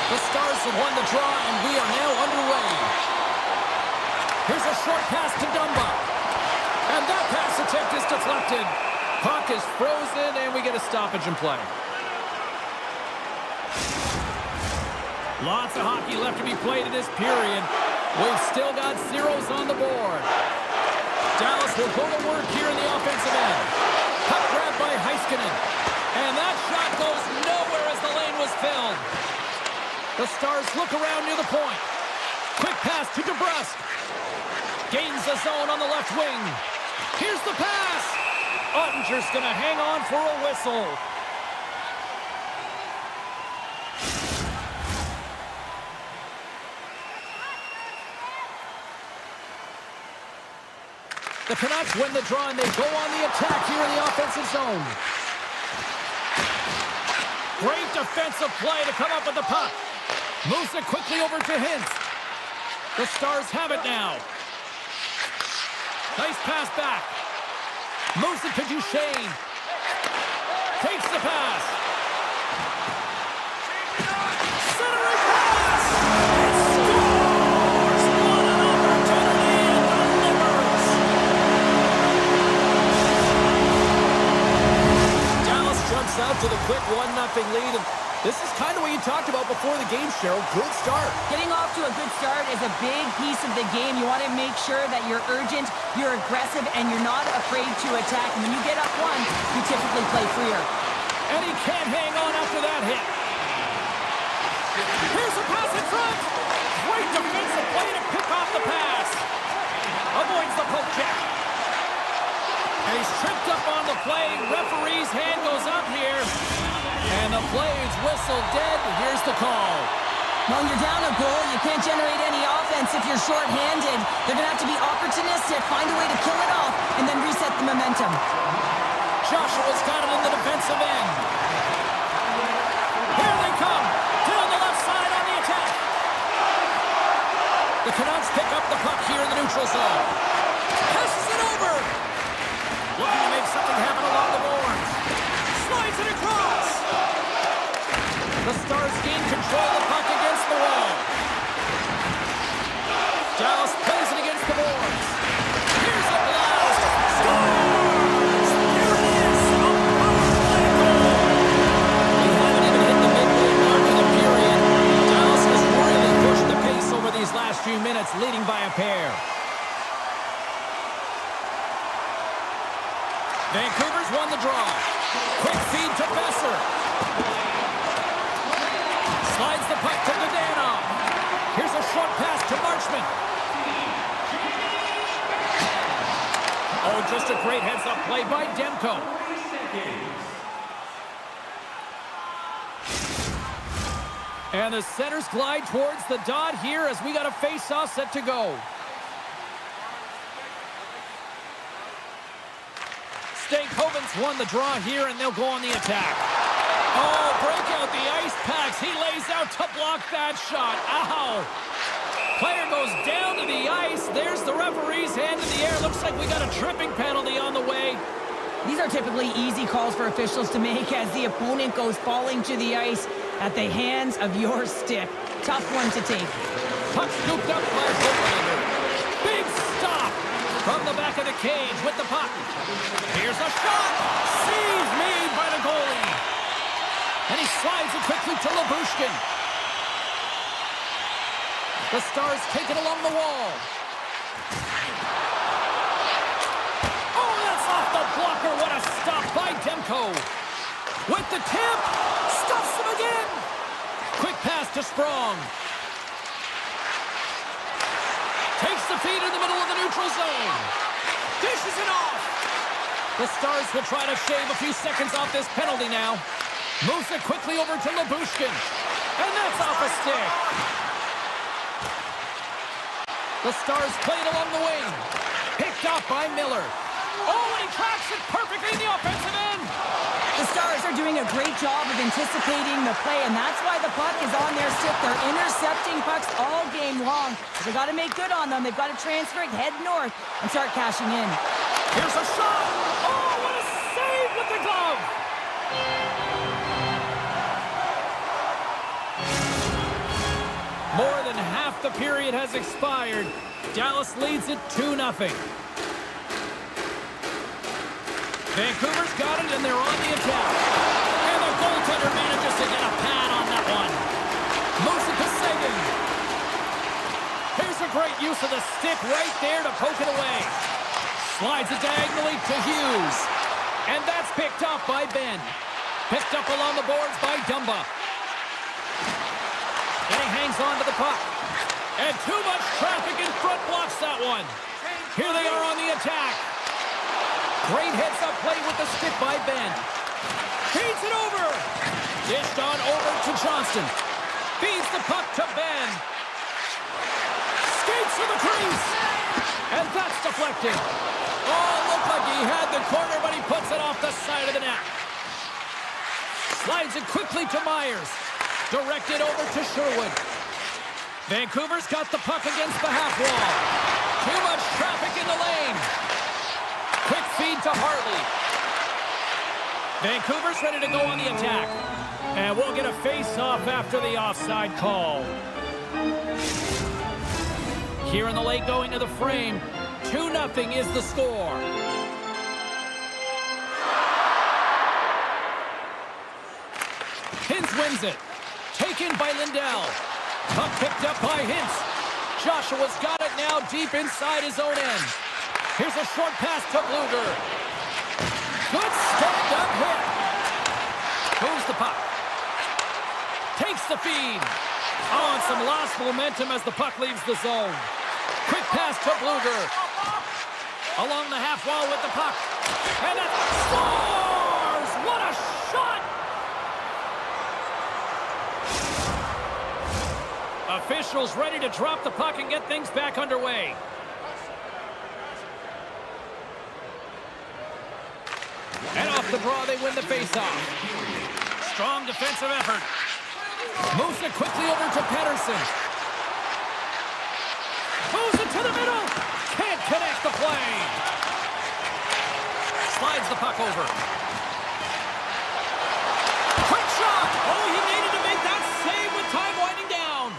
The Stars have won the draw, and we are now underway. Here's a short pass to Dumba. And that pass attempt is deflected. Puck is frozen, and we get a stoppage in play. Lots of hockey left to be played in this period. We've still got zeros on the board. Dallas will go to work here in the offensive end. Puck grab by Heiskanen. And that shot goes nowhere as the lane was filled. The Stars look around near the point. Quick pass to DeBrusque. Gains the zone on the left wing. Here's the pass. Ottinger's going to hang on for a whistle. The Canucks win the draw, and they go on the attack here in the offensive zone. Great defensive play to come up with the puck. Moves it quickly over to Hintz. The Stars have it now. Nice pass back. Moves it to Duchesne. Takes the pass. Centering pass! It scores! What an opportunity and delivers! Dallas jumps out to the quick 1-0 lead. And this is kind of what you talked about before the game, Cheryl. Good start. Getting off to a good start is a big piece of the game. You want to make sure that you're urgent, you're aggressive, and you're not afraid to attack. And when you get up one, you typically play freer. And he can't hang on after that hit. Here's a pass in front. Great defensive play to pick off the pass. Avoids the poke check. And he's tripped up on the play. Referee's hand goes up here. And the play is whistled dead. Here's the call. When you're down a goal, you can't generate any offense if you're short-handed. They're going to have to be opportunistic, find a way to kill it off, and then reset the momentum. Joshua's got it in the defensive end. Here they come. Down the left side on the attack. The Canucks pick up the puck here in the neutral zone. Passes it over. Looking to make something happen along the boards. Slides it across. The Stars gain control of the puck against the wall. Dallas plays it against the boards. Here's the blast. Scores! Here it is. A power play goal. We haven't even hit the midway mark of the period. Dallas has really pushed the pace over these last few minutes, leading by a pair. Vancouver's won the draw. Quick feed to Besser. Slides the puck to Dadonov. Here's a short pass to Marchment. Oh, just a great heads-up play by Demko. And the centers glide towards the dot here as we got a face-off set to go. Stankoven's won the draw here, and they'll go on the attack. Oh, break out the ice packs. He lays out to block that shot. Ow! Player goes down to the ice. There's the referee's hand in the air. Looks like we got a tripping penalty on the way. These are typically easy calls for officials to make as the opponent goes falling to the ice at the hands of your stick. Tough one to take. Puck scooped up by Hollander. Big stop from the back of the cage with the puck. Here's a shot. Save made by the goalie. And he slides it quickly to Lyubushkin. The Stars take it along the wall. Oh, that's off the blocker. What a stop by Demko. With the tip. Stuffs him again. Quick pass to Sprong. Takes the feed in the middle of the neutral zone. Dishes it off. The Stars will try to shave a few seconds off this penalty now. Moves it quickly over to Lyubushkin. And that's off a stick. The Stars play it along the wing. Picked up by Miller. Oh, and he tracks it perfectly in the offensive end. The Stars are doing a great job of anticipating the play, and that's why the puck is on their stick. They're intercepting pucks all game long. They've got to make good on them. They've got to transfer it, head north, and start cashing in. Here's a shot. Oh, what a save with the glove. More than half the period has expired. Dallas leads it 2-0. Vancouver's got it, and they're on the attack. And the goaltender manages to get a pad on that one. Moves it to Sagan. Here's a great use of the stick right there to poke it away. Slides it diagonally to Hughes. And that's picked up by Ben. Picked up along the boards by Dumba. And he hangs on to the puck. And too much traffic in front blocks that one. Here they are on the attack. Great heads-up play with the stick by Ben. Feeds it over. Dished on over to Johnston. Feeds the puck to Ben. Skates to the crease. And that's deflected. Oh, looked like he had the corner, but he puts it off the side of the net. Slides it quickly to Myers. Directed over to Sherwood. Vancouver's got the puck against the half wall. Too much traffic in the lane. Quick feed to Hartley. Vancouver's ready to go on the attack. And we'll get a face-off after the offside call. Here in the late going to the frame, 2-0 is the score. Hintz wins it. Taken by Lindell. Puck picked up by Hintz. Joshua's got it now deep inside his own end. Here's a short pass to Bluger. Good stand-up hit. Moves the puck. Takes the feed. Oh, and some lost momentum as the puck leaves the zone. Quick pass to Bluger. Along the half wall with the puck. And that scores! What a shot! Officials ready to drop the puck and get things back underway. And off the draw, they win the faceoff. Strong defensive effort. Moves it quickly over to Pettersson. Moves it to the middle. Can't connect the play. Slides the puck over. Quick shot. Oh, he needed to make that save with time winding down.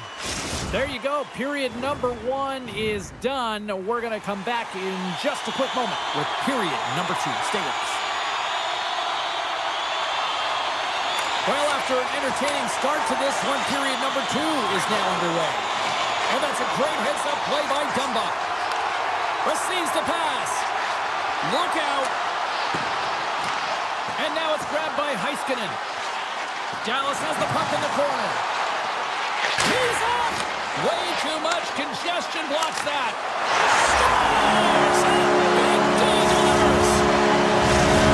There you go. Period number 1 is done. We're going to come back in just a quick moment with period number 2. Stay with us. Well, after an entertaining start to this one, period number 2 is now underway. Oh, that's a great heads-up play by Dumba. Receives the pass. Look out. And now it's grabbed by Heiskanen. Dallas has the puck in the corner. He's off. Way too much congestion blocks that. Scores! Big D delivers.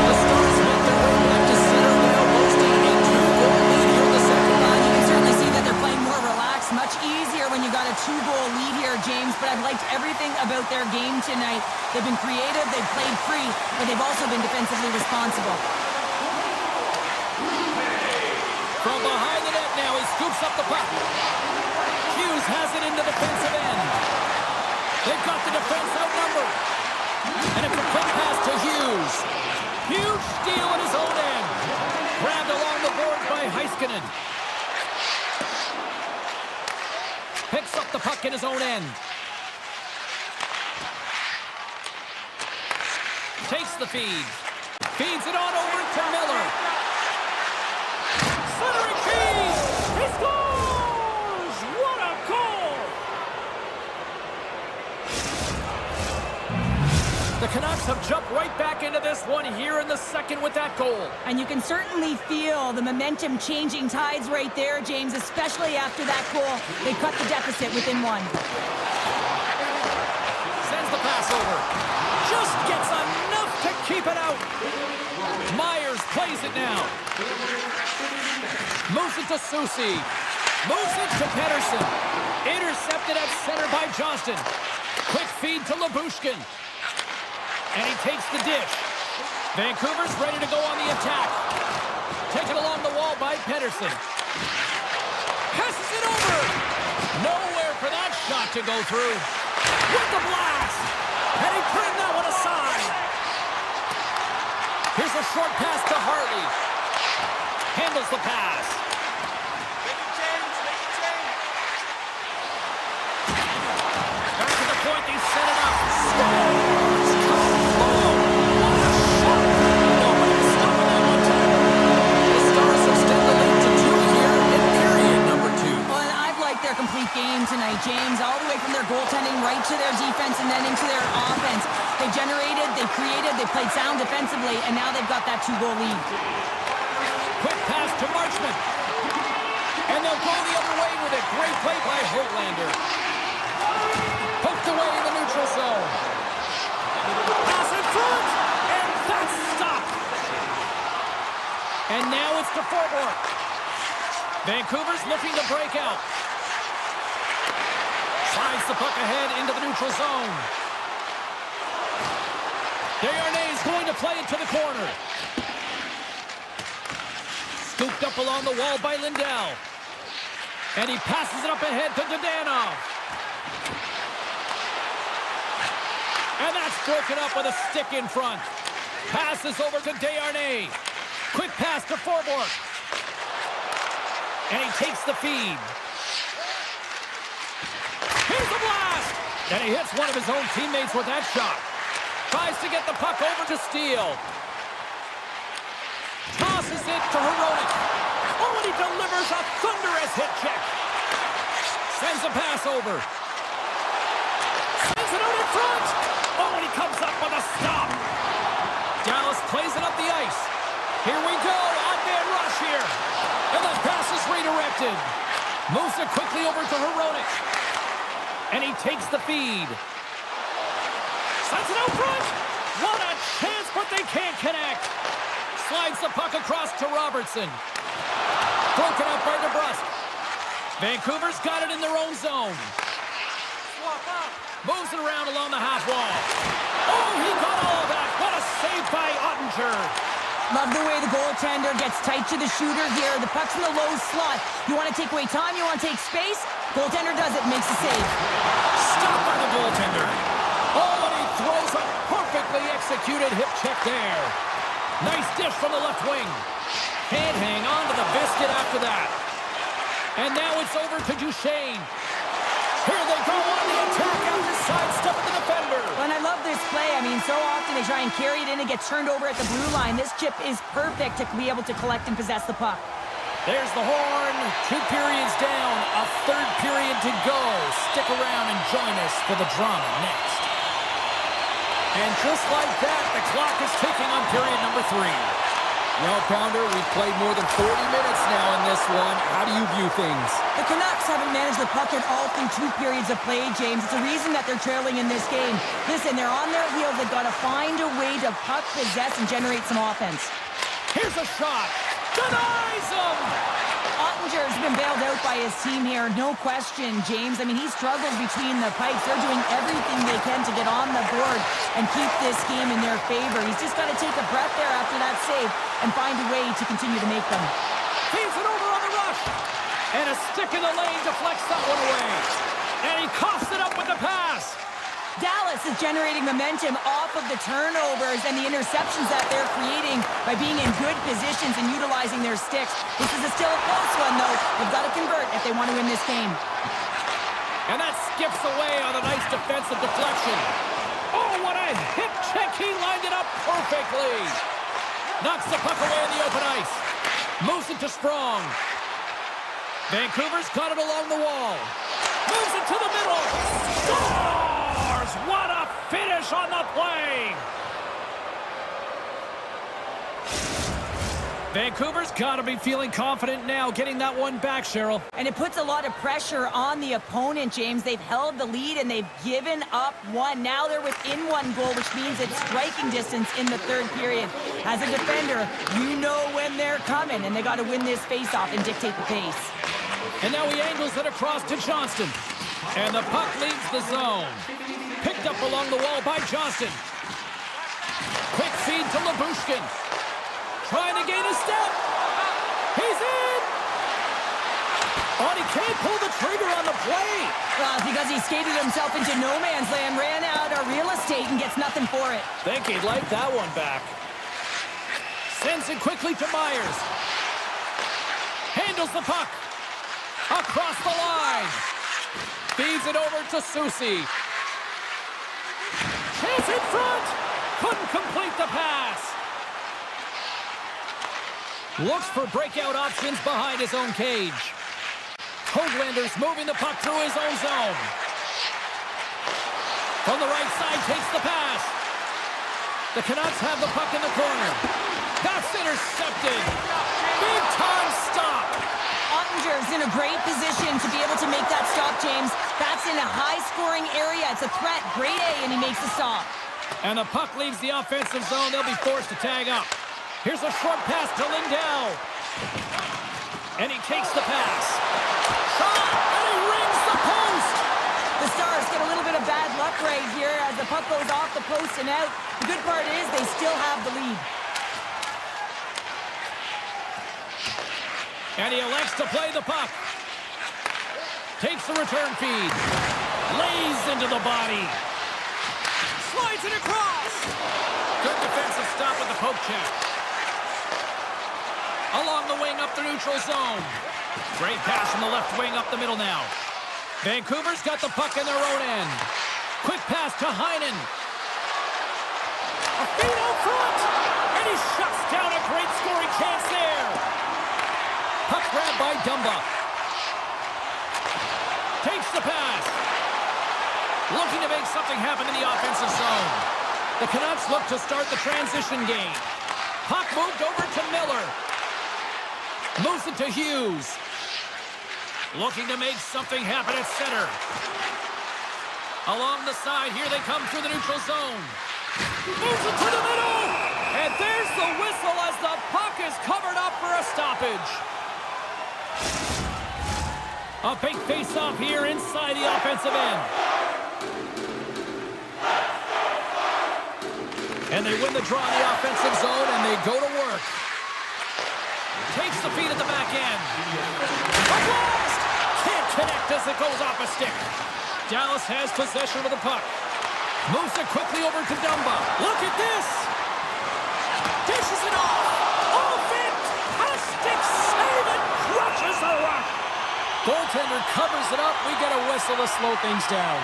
The Stars make their way back to center now, boasting a 2-goal lead here in the second. You can certainly see that they're playing more relaxed. Much easier when you got a 2-goal lead here, James. But I've liked everything about their game tonight. They've been creative, they've played free, but they've also been defensively responsible. From behind the net now, he scoops up the puck. Hughes has it into the defensive end. They've got the defense outnumbered. And it's a quick pass to Hughes. Huge steal at his own end. Grabbed along the boards by Heiskanen. Picks up the puck in his own end. Takes the feed. Feeds it on over to Miller. Centering feed. He scores! What a goal! The Canucks have jumped right back into this one here in the second with that goal. And you can certainly feel the momentum changing tides right there, James, especially after that goal. They cut the deficit within 1. Sends the pass over. Just gets enough to keep it out. Myers plays it now. Moves it to Soucy. Moves it to Pettersson. Intercepted at center by Johnston. Quick feed to Labushkin. And he takes the dish. Vancouver's ready to go on the attack. taken along the wall by Pedersen. Passes it over. Nowhere for that shot to go through. With the blast. And he turned that one aside. Here's a short pass to Hartley. Handles the pass. Make a change, make a change. Back to the point, they set it up. Scores! Oh, what a shot! Nobody's stopping that one time. The Stars extend the lead to 2 here in period number 2. Well, and I've liked their complete game tonight, James, all the way from their goaltending right to their defense and then into their offense. They generated, they created, they played sound defensively, and now they've got that 2-goal lead. Quick pass to Marchman. And they'll go the other way with it. Great play by Hoaglander. Poked away in the neutral zone. Pass in front. And that's stopped. And now it's to Forborg. Vancouver's looking to break out. Slides the puck ahead into the neutral zone. Desharnais going to play it to the corner. Scooped up along the wall by Lindell. And he passes it up ahead to Dadonov. And that's broken up with a stick in front. Passes over to Desharnais. Quick pass to Forborg. And he takes the feed. Here's the blast! And he hits one of his own teammates with that shot. Tries to get the puck over to Steele. Tosses it to Hronek. Oh, and he delivers a thunderous hit check. Sends a pass over. Sends it out in front. Oh, and he comes up with a stop. Dallas plays it up the ice. Here we go. Odd-man rush here. And the pass is redirected. Moves it quickly over to Hronek. And he takes the feed. Sends it out front. What a chance, but they can't connect. Slides the puck across to Robertson. Broken up by DeBrusque. Vancouver's got it in their own zone. Swap up. Moves it around along the half wall. Oh, he got all of that. What a save by Ottinger. Love the way the goaltender gets tight to the shooter here. The puck's in the low slot. You want to take away time, you want to take space? Goaltender does it, makes the save. Stopped by the goaltender. Oh, and he throws a perfectly executed hip check there. Nice dish from the left wing. Can't hang on to the biscuit after that. And now it's over to Duchesne. Here they go on the attack after sidestepping the defender. And I love this play. I mean, so often they try and carry it in and get turned over at the blue line. This chip is perfect to be able to collect and possess the puck. There's the horn. 2 periods down. A 3rd period to go. Stick around and join us for the drama next. And just like that, the clock is ticking on period number 3. Well, Pounder, we've played more than 40 minutes now in this one. How do you view things? The Canucks haven't managed the puck at all through 2 periods of play, James. It's a reason that they're trailing in this game. Listen, they're on their heels. They've got to find a way to puck possess and generate some offense. Here's a shot. Denies him! Ottinger's been bailed out by his team here, no question, James. I mean, he struggles between the pipes. They're doing everything they can to get on the board and keep this game in their favor. He's just got to take a breath there after that save and find a way to continue to make them. Feeds it over on the rush. And a stick in the lane deflects that one away. And he coughs it up with the pass. Dallas is generating momentum off of the turnovers and the interceptions that they're creating by being in good positions and utilizing their sticks. This is still a close one, though. They've got to convert if they want to win this game. And that skips away on a nice defensive deflection. Oh, what a hip check. He lined it up perfectly. Knocks the puck away in the open ice. Moves it to Sprong. Vancouver's got it along the wall. Moves it to the middle. Scores! What a finish on the play! Vancouver's got to be feeling confident now, getting that one back, Cheryl. And it puts a lot of pressure on the opponent, James. They've held the lead and they've given up one. Now they're within 1 goal, which means it's striking distance in the 3rd period. As a defender, you know when they're coming, and they got to win this face-off and dictate the pace. And now he angles it across to Johnston. And the puck leaves the zone. Picked up along the wall by Johnston. Quick feed to Lyubushkin. Trying to gain a step. He's in! Oh, and he can't pull the trigger on the play. Well, because he skated himself into no man's land, ran out of real estate, and gets nothing for it. Think he'd like that one back. Sends it quickly to Myers. Handles the puck. Across the line. Feeds it over to Susie. Chance in front. Couldn't complete the pass. Looks for breakout options behind his own cage. Hoaglander's moving the puck through his own zone. From the right side, takes the pass. The Canucks have the puck in the corner. That's intercepted. Big time stop. Ottinger's in a great position to be able to make that stop, James. That's in a high-scoring area. It's a threat. Grade A, and he makes the stop. And the puck leaves the offensive zone. They'll be forced to tag up. Here's a short pass to Lindell. And he takes the pass. Shot! And he rings the post! The Stars get a little bit of bad luck right here as the puck goes off the post and out. The good part is they still have the lead. And he elects to play the puck. Takes the return feed. Lays into the body. Slides it across. Good defensive stop with the poke check. Along the wing up the neutral zone. Great pass from the left wing up the middle now. Vancouver's got the puck in their own end. Quick pass to Heinen. A feed out front. And he shuts down a great scoring chance there. Puck grabbed by Dumba. Takes the pass. Looking to make something happen in the offensive zone. The Canucks look to start the transition game. Puck moved over to Miller. Moves it to Hughes. Looking to make something happen at center. Along the side, here they come through the neutral zone. Moves it to the middle. And there's the whistle as the puck is covered up for a stoppage. A big face-off here inside the offensive end. And they win the draw in the offensive zone, and they go to work. Takes the feed at the back end. A blast! Can't connect as it goes off a stick. Dallas has possession of the puck. Moves it quickly over to Dumba. Look at this! Dishes it off! Oh, fantastic save! It crushes the rock! Goaltender covers it up. We get a whistle to slow things down.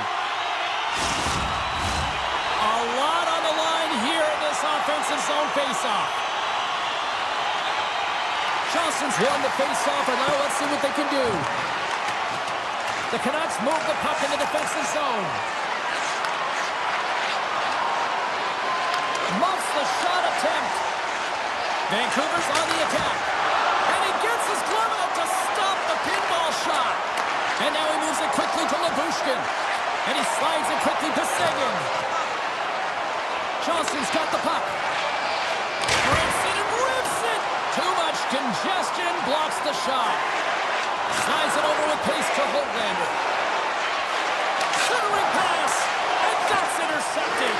A lot on the line here in this offensive zone faceoff. Johnson's won the faceoff, and now let's see what they can do. The Canucks move the puck in the defensive zone. Muffs the shot attempt. Vancouver's on the attack. And he gets his glove out to stop the pinball shot. And now he moves it quickly to Labushkin. And he slides it quickly to Seguin. Johnson's got the puck. Breaks it and rips it. Too much congestion blocks the shot. Slides it over with pace to Hoaglander. Centering pass. And that's intercepted.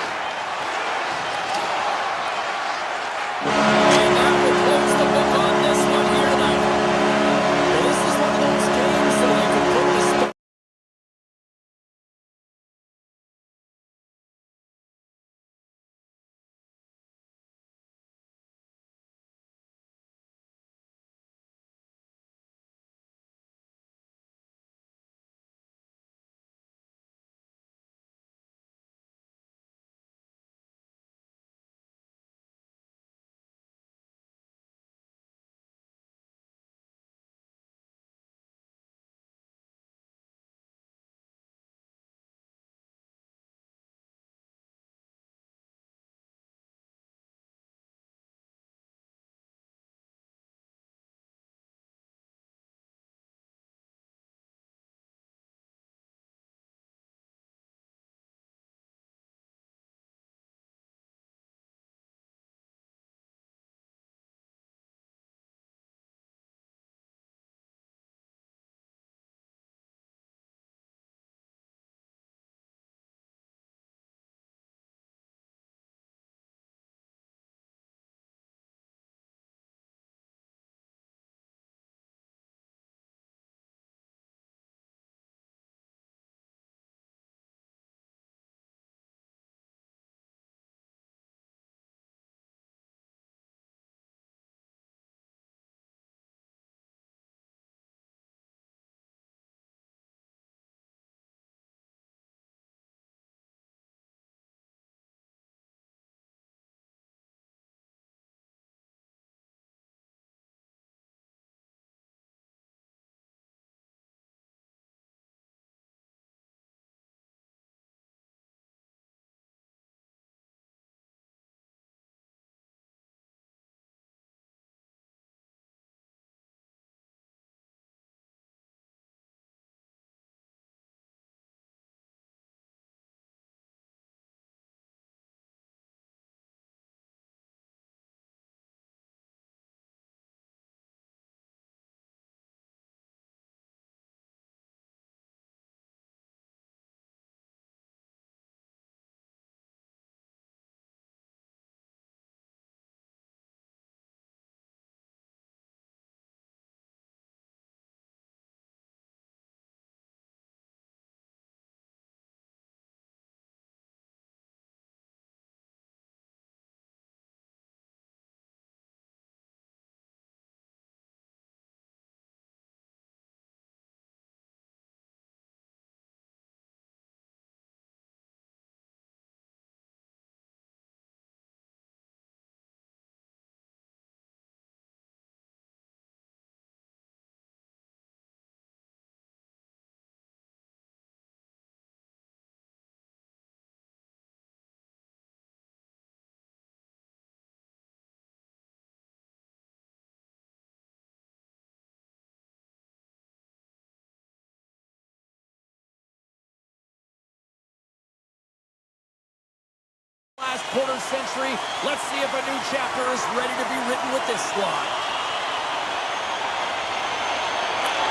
quarter century. Let's see if a new chapter is ready to be written with this squad.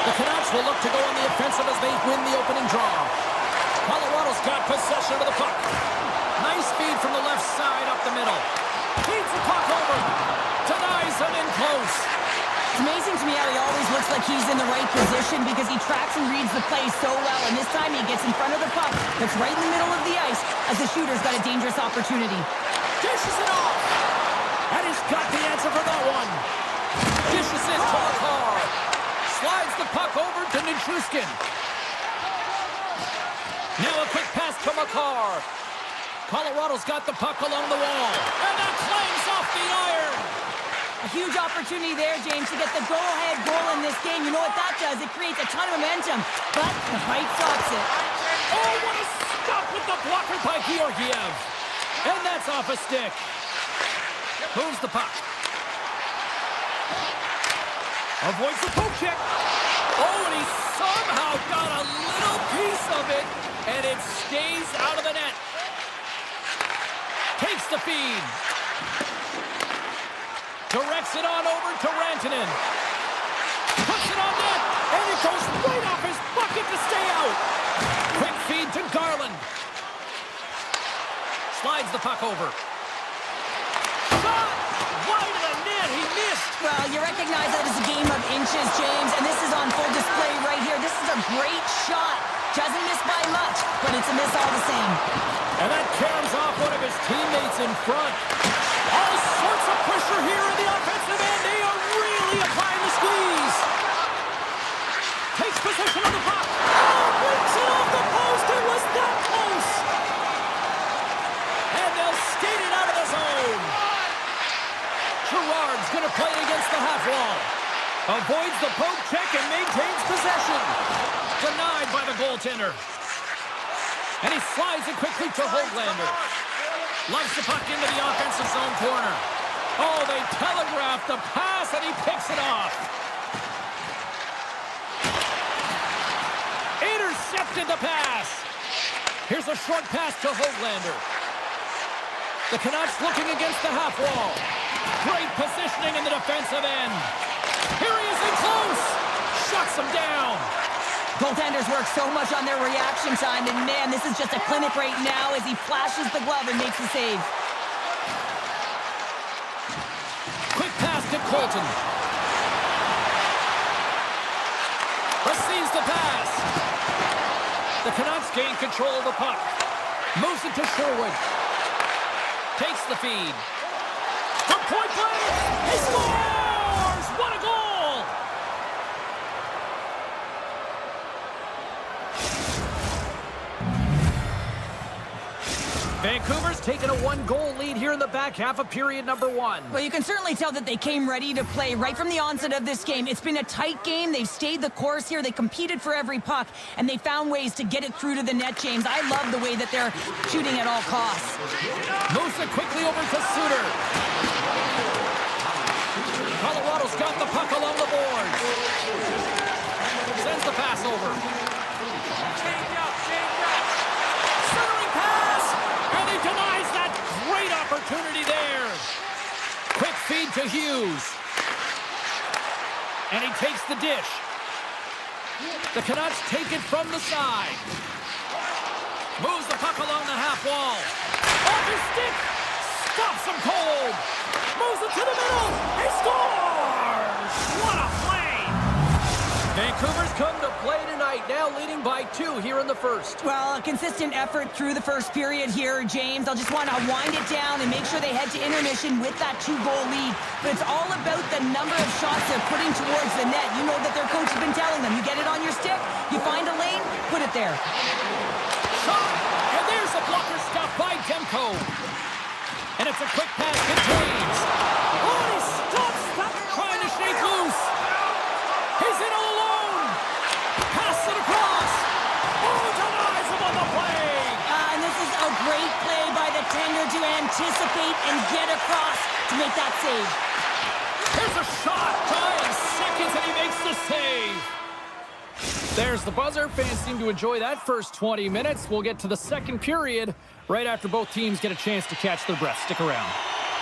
The Canucks will look to go on the offensive as they win the opening draw. Colorado's got possession of the puck. Nice feed from the left side up the middle. Feeds the puck over. Denies him in close. It's amazing to me how he always looks like he's in the right position because he tracks and reads the play so well. And this time he gets in front of the puck that's right in the middle of the ice as the shooter's got a dangerous opportunity. Dishes it off. And he's got the answer for that one. Dishes it to the car. Slides the puck over to Nichushkin. Now a quick pass to Makar. Colorado's got the puck along the wall. And that clangs off the iron. A huge opportunity there, James, to get the go-ahead goal in this game. You know what that does? It creates a ton of momentum, but the fight stops it. Oh, what a stop with the blocker by Georgiev. And that's off a stick. Moves the puck. Avoids the poke check. Oh, and he somehow got a little piece of it, and it stays out of the net. Takes the feed. Directs it on over to Rantanen. Puts it on net, and it goes right off his bucket to stay out. Quick feed to Garland. Slides the puck over. Shot! Wide of the net, he missed. Well, you recognize that as a game of inches, James, and this is on full display right here. This is a great shot. Doesn't miss by much, but it's a miss all the same. And that carries off one of his teammates in front. All sorts of pressure here in the offensive end. They are really applying the squeeze. Takes possession of the puck. Oh, breaks it off the post. It was that close. And they'll skate it out of the zone. Gerard's going to play it against the half wall. Avoids the poke check and maintains possession. Denied by the goaltender. And he slides it quickly to Holtlander. Loves the puck into the offensive zone corner. Oh, they telegraphed the pass, and he picks it off. Intercepted the pass. Here's a short pass to Holtlander. The Canucks looking against the half wall. Great positioning in the defensive end. Here he is in close. Shuts him down. Goaltenders work so much on their reaction time, and man, this is just a clinic right now as he flashes the glove and makes the save. Quick pass to Colton. Receives the pass. The Canucks gain control of the puck. Moves it to Sherwood. Takes the feed. From point blank, he scores! What a goal! Vancouver's taken a one-goal lead here in the back half of period number one. Well, you can certainly tell that they came ready to play right from the onset of this game. It's been a tight game. They've stayed the course here. They competed for every puck, and they found ways to get it through to the net, James. I love the way that they're shooting at all costs. Moves it quickly over to Suter. Colorado's got the puck along the boards. Sends the pass over. Change up, change up. Centering pass! And he denies that great opportunity there. Quick feed to Hughes. And he takes the dish. The Canucks take it from the side. Moves the puck along the half wall. Off his stick! Stops him cold! Moves it to the middle! He scores! What a play! Vancouver's come to play tonight, now leading by 2 here in the first. Well, a consistent effort through the first period here, James. They'll just want to wind it down and make sure they head to intermission with that 2-goal lead. But it's all about the number of shots they're putting towards the net. You know that their coach has been telling them, you get it on your stick, you find a lane, put it there. Shot! And there's a blocker stop by Demko. And it's a quick pass to James. Oh, he stops trying to shake loose. He's in all alone. Pass it across. Oh, denies him on the play. And this is a great play by the tender to anticipate and get across to make that save. Here's a shot. Time seconds, and he makes the save. There's the buzzer. Fans seem to enjoy that first 20 minutes. We'll get to the second period right after both teams get a chance to catch their breath. Stick around.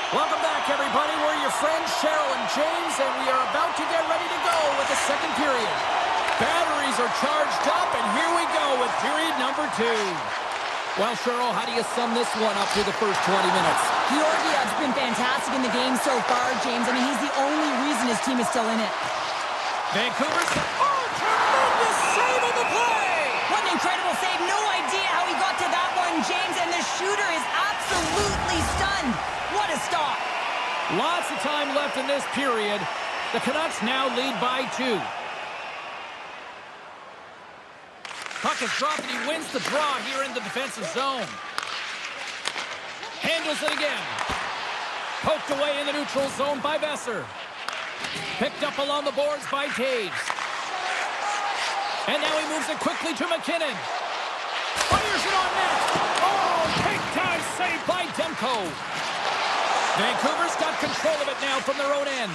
Welcome back, everybody. We're your friends, Cheryl and James, and we are about to get ready to go with the second period. Batteries are charged up, and here we go with period number 2. Well, Cheryl, how do you sum this one up through the first 20 minutes? Georgiev's been fantastic in the game so far, James. I mean, he's the only reason his team is still in it. Vancouver's... Oh, tremendous save on the play! What an incredible save. No idea how he got to that one, James, and the shooter is absolutely stunned. What a stop. Lots of time left in this period. The Canucks now lead by 2. Puck is dropped and he wins the draw here in the defensive zone. Handles it again. Poked away in the neutral zone by Besser. Picked up along the boards by Taves. And now he moves it quickly to McKinnon. Fires it on net. Oh, big time save by Demko. Vancouver's got control of it now from their own end.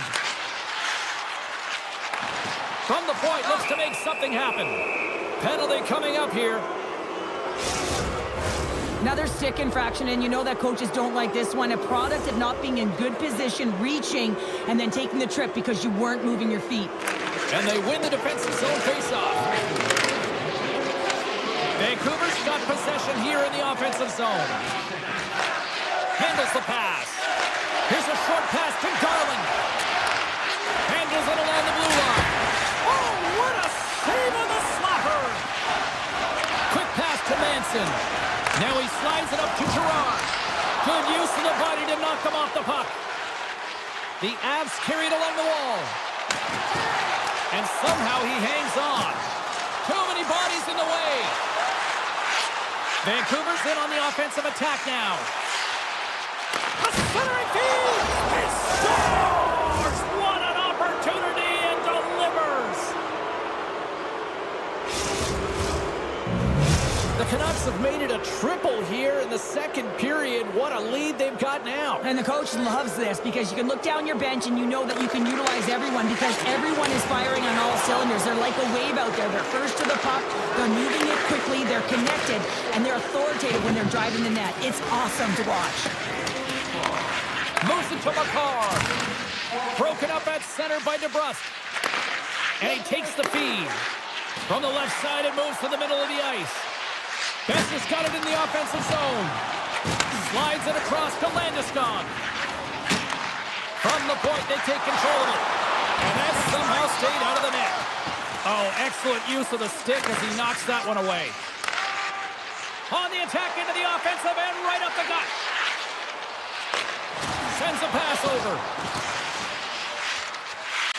From the point, looks to make something happen. Penalty coming up here. Another stick infraction, and you know that coaches don't like this one. A product of not being in good position, reaching, and then taking the trip because you weren't moving your feet. And they win the defensive zone faceoff. Vancouver's got possession here in the offensive zone. Handles the pass. Here's a short pass to Garland. Handles it along the blue line. Oh, what a save on the slapper! Quick pass to Manson. Now he slides it up to Gerard. Good use of the body to knock him off the puck. The Avs carry it along the wall. And somehow he hangs on. Too many bodies in the way. Vancouver's in on the offensive attack now. A centering feed! He scores! What an opportunity and delivers! The Canucks have made it a triple here in the second period. What a lead they've got now. And the coach loves this because you can look down your bench and you know that you can utilize everyone because everyone is firing on all cylinders. They're like a wave out there. They're first to the puck, they're moving it quickly, they're connected, and they're authoritative when they're driving the net. It's awesome to watch. Moves it to Makar. Broken up at center by DeBrusque. And he takes the feed. From the left side, it moves to the middle of the ice. Besser's got it in the offensive zone. Slides it across to Landeskog. From the point, they take control of it. And that somehow stayed out of the net. Oh, excellent use of the stick as he knocks that one away. On the attack into the offensive end, right up the gut. Sends a pass over.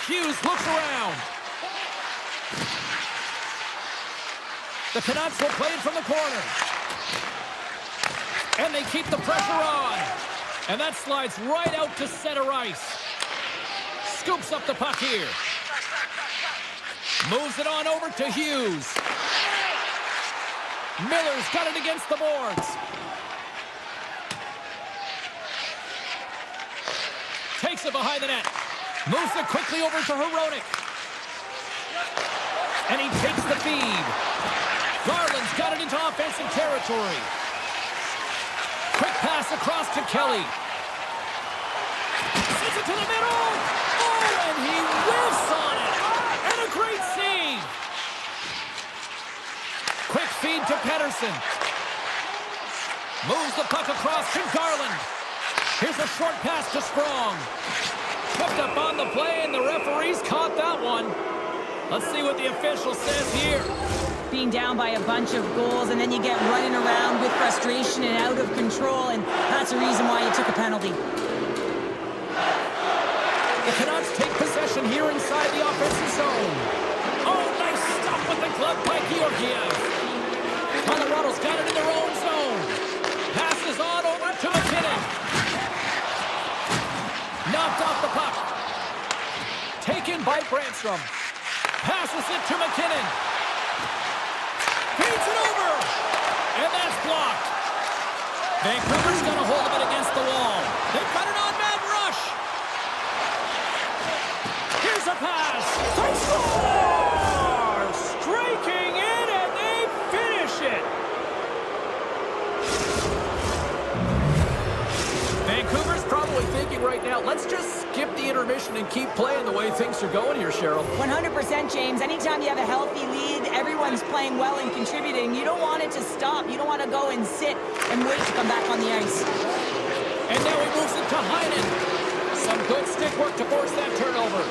Hughes looks around. The Canucks will play it from the corner. And they keep the pressure on. And that slides right out to center ice. Scoops up the puck here. Moves it on over to Hughes. Miller's got it against the boards. Takes it behind the net. Moves it quickly over to Hronek. And he takes the feed. Garland's got it into offensive territory. Quick pass across to Kelly. Sends it to the middle. Oh, and he whiffs on it. And a great save. Quick feed to Pettersson. Moves the puck across to Garland. Here's a short pass to Strong. Tripped up on the play, and the referees caught that one. Let's see what the official says here. Being down by a bunch of goals, and then you get running around with frustration and out of control, and that's the reason why you took a penalty. The Canucks take possession here inside the offensive zone. Oh, nice stop with the glove by Georgiev. Colorado's got it in their own zone. Passes on over to McKinnon. Knocked off the puck. Taken by Brandstrom. Passes it to McKinnon. Feeds it over. And that's blocked. Vancouver's got a hold of it against the wall. They've got it on mad rush. Here's a pass. They score! Straight in and keep playing the way things are going here, Cheryl. 100%, James. Anytime you have a healthy lead, everyone's playing well and contributing. You don't want it to stop. You don't want to go and sit and wait to come back on the ice. And now he moves it to Heinen. Some good stick work to force that turnover.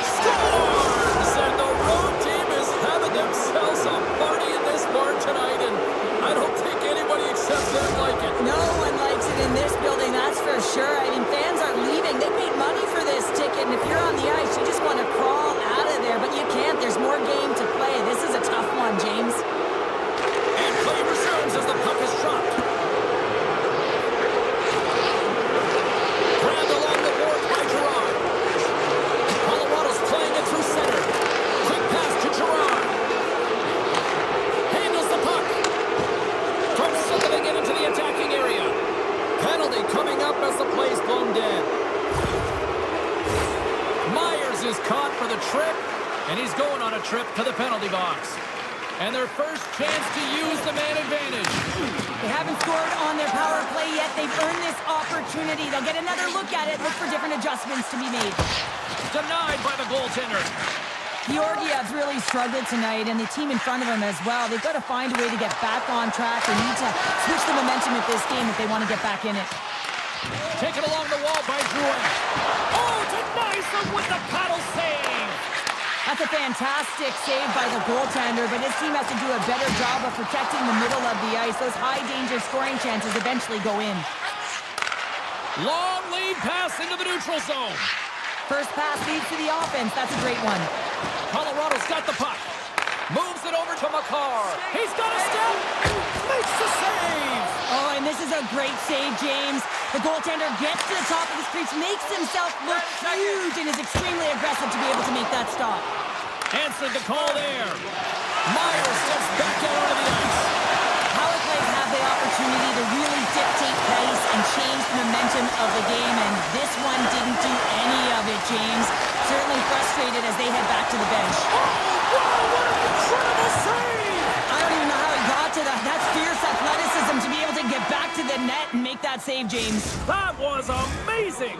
Scores! And the road team is having themselves a party in this bar tonight, and I don't think anybody except them like it. No one likes it in this building, that's for sure. I mean, fans are leaving. They paid money for this ticket, and if you're on the ice, you just want to crawl out of there, but you can't. There's more game to play. This is a tough one, James. And play resumes as the puck is dropped. Grabbed along the boards by Gerard. Colorado's playing it through center. Quick pass to Gerard. Handles the puck. From slipping it into the attacking area. Penalty coming up as the play's blown dead. Myers is caught for the trip, and he's going on a trip to the penalty box. And their first chance to use the man advantage. They haven't scored on their power play yet. They've earned this opportunity. They'll get another look at it, look for different adjustments to be made. Denied by the goaltender. Georgiev's really struggled tonight, and the team in front of him as well. They've got to find a way to get back on track. They need to switch the momentum of this game if they want to get back in it. Taken along the wall by Drouin. Oh, denies them with the paddle save. That's a fantastic save by the goaltender, but his team has to do a better job of protecting the middle of the ice. Those high-danger scoring chances eventually go in. Long lead pass into the neutral zone. First pass leads to the offense. That's a great one. Colorado's got the puck. Moves it over to Makar. He's got a step. Makes the save. Oh, and this is a great save, James. The goaltender gets to the top of his crease, makes himself look huge, and is extremely aggressive to be able to make that stop. Answered the call there. Myers steps back out onto the ice. Power plays have the opportunity to really dictate pace and change the momentum of the game, and this one didn't do any of it, James. Certainly frustrated as they head back to the bench. Oh, wow, what an incredible save! I don't even know how he got to that. That's fierce athleticism to be able to get back to the net and make that save, James. That was amazing!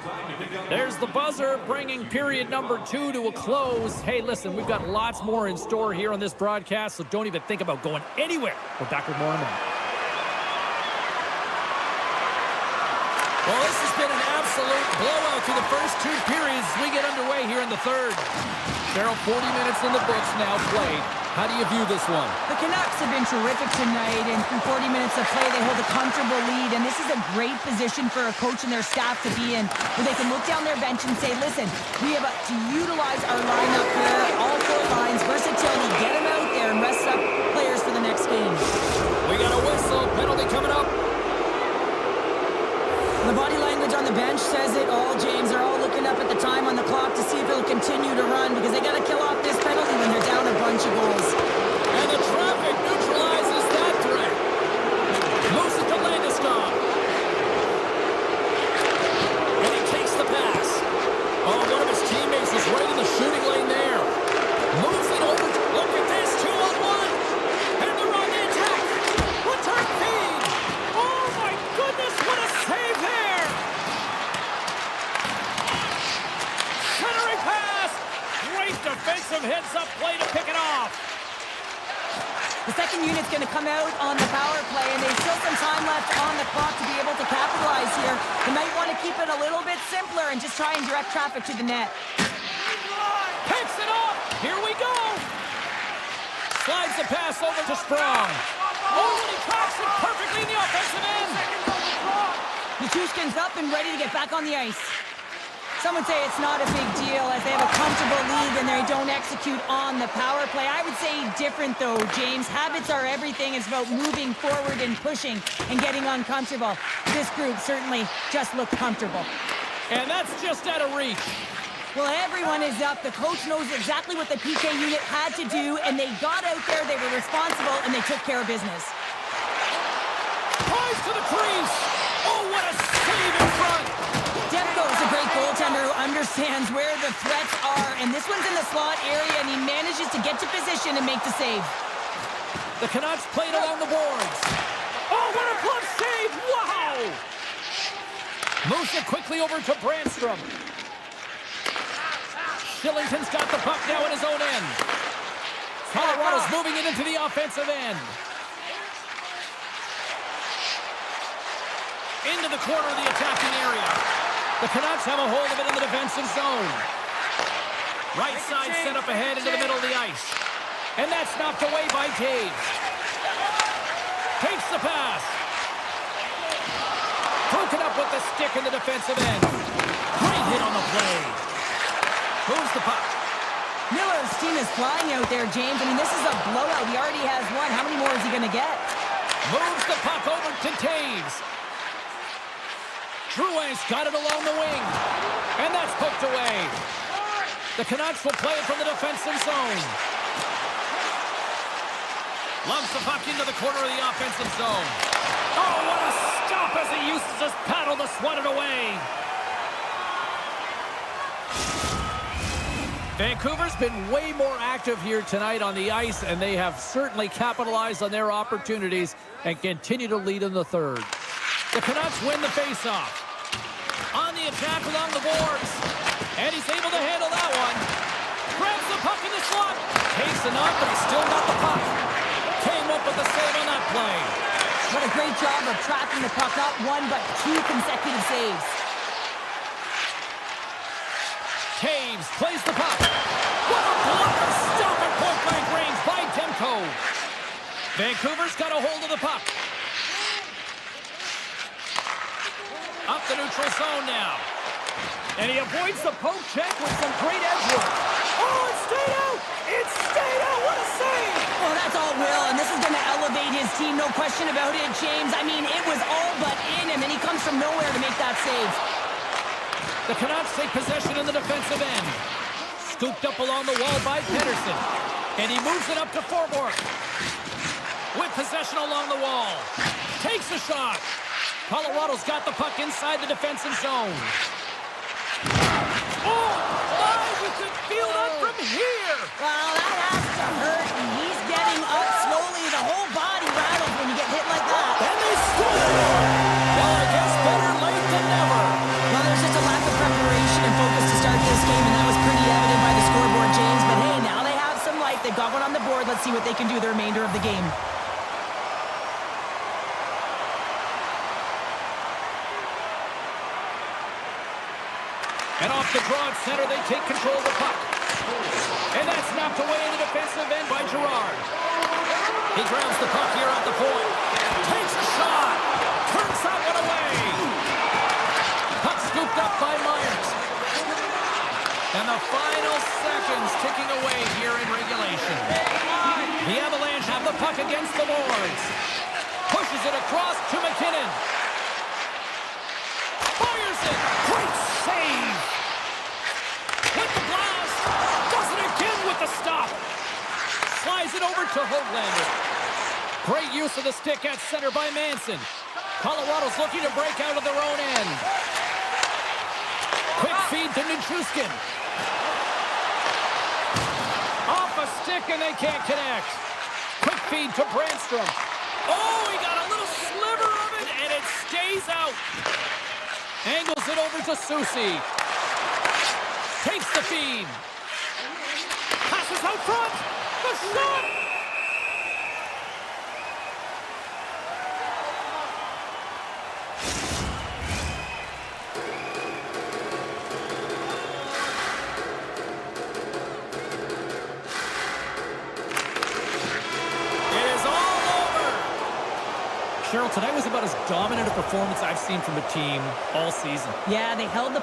There's the buzzer, bringing period number 2 to a close. Hey, listen, we've got lots more in store here on this broadcast, so don't even think about going anywhere. We're back with more in a minute. Well, this has been an absolute blowout through the first 2 periods as we get underway here in the third. Cheryl, 40 minutes in the books now played. How do you view this one? The Canucks have been terrific tonight, and through 40 minutes of play, they hold a comfortable lead, and this is a great position for a coach and their staff to be in, where they can look down their bench and say, listen, we have to utilize our lineup here, all 4 lines, versatility, get them out there and rest up players for the next game. We got a whistle, penalty coming up. The body language on the bench says it all, James. They're all looking up at the time on the clock to see if it'll continue to run, because they got to kill off this penalty when they're down a bunch of goals. And the traffic neutralizes that threat. Moves it to Landeskog. And he takes the pass. Oh, one of his teammates is right in the shooting lane there. Moves it over. Look at this, 2-on-1. And they're on the attack. Return feed. Oh my goodness, what a save there! Centering pass! Great defensive heads-up play to pick it off. The second unit's going to come out on the power play, and there's still some time left on the clock to be able to capitalize here. They might want to keep it a little bit simpler and just try and direct traffic to the net. Picks it up! Here we go! Slides the pass over to Sprong. Oh, and he cracks it perfectly in the offensive end! Nichushkin's up and ready to get back on the ice. Some would say it's not a big deal as they have a comfortable lead and they don't execute on the power play. I would say different though, James. Habits are everything. It's about moving forward and pushing and getting uncomfortable. This group certainly just looked comfortable. And that's just out of reach. Well, everyone is up. The coach knows exactly what the PK unit had to do, and they got out there, they were responsible, and they took care of business. Drives to the crease! Oh, what a save in front! Demko is a great goaltender who understands where the threats are, and this one's in the slot area, and he manages to get to position and make the save. The Canucks played along the boards. Oh, what a glove save! Wow! Moves it quickly over to Brandstrom. Shillington's got the puck now in his own end. Colorado's moving it into the offensive end. Into the corner of the attacking area. The Canucks have a hold of it in the defensive zone. Right side set up ahead into the middle of the ice. And that's knocked away by Taves. Takes the pass. Broken up with the stick in the defensive end. Great hit on the play. Moves the puck. Miller's team is flying out there, James. I mean, this is a blowout. He already has one. How many more is he going to get? Moves the puck over to Taves. Drouin's got it along the wing. And that's poked away. The Canucks will play it from the defensive zone. Lumps the puck into the corner of the offensive zone. Oh, what a stop as he uses his paddle to swat it away. Vancouver's been way more active here tonight on the ice, and they have certainly capitalized on their opportunities and continue to lead in the third. The Canucks win the faceoff. On the attack along the boards. And he's able to handle that one. Grabs the puck in the slot. Takes it up, but he's still got the puck. Came up with the save on that play. What a great job of tracking the puck. Not one, but two consecutive saves. Taves plays the puck. What a blocker! Stop at point-blank range by Demko. Vancouver's got a hold of the puck. Up the neutral zone now. And he avoids the poke check with some great edge work. Oh, it stayed out! It stayed out! What a save! Oh, that's all Will, and this is going to elevate his team, no question about it, James. I mean, it was all but in him, and he comes from nowhere to make that save. The Canucks take possession in the defensive end. Scooped up along the wall by Pedersen. And he moves it up to Forborg. With possession along the wall. Takes a shot. Colorado's got the puck inside the defensive zone. Oh, you can feel that from here. Well, that has to hurt, and he's getting up slowly. The whole body rattles when you get hit like that. And they score! Well, I guess better late than never. Well, there's just a lack of preparation and focus to start this game, and that was pretty evident by the scoreboard, James. But hey, now they have some life. They've got one on the board. Let's see what they can do the remainder of the game. And off the draw at center, they take control of the puck. And that's knocked away in the defensive end by Girard. He grounds the puck here at the point. Takes a shot. Turns that one away. Puck scooped up by Myers. And the final seconds ticking away here in regulation. The Avalanche have the puck against the boards. Pushes it across to McKinnon. Fires it. Great save. With the blast. Does it again with the stop. Slides it over to Höglander. Great use of the stick at center by Manson. Colorado's looking to break out of their own end. Quick feed to Nichushkin. Off a stick and they can't connect. Quick feed to Brandstrom. Oh, he got a little sliver of it and it stays out. Angles it over to Susi. Takes the feed. Passes out front. The shot. It is all over. Cheryl, tonight was about as dominant a performance I've seen from a team all season. Yeah, they held the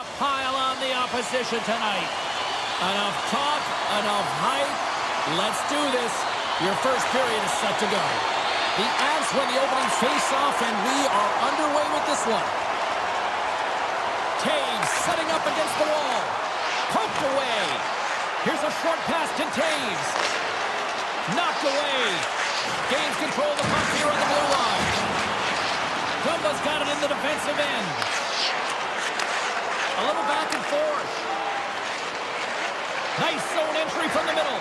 Pile on the opposition tonight. Enough talk, enough hype. Let's do this. Your first period is set to go. The Avs win the opening face-off, and we are underway with this one. Taves setting up against the wall. Poked away. Here's a short pass to Taves. Knocked away. Gains control of the puck here on the blue line. Dumba's got it in the defensive end. A little back and forth. Nice zone entry from the middle.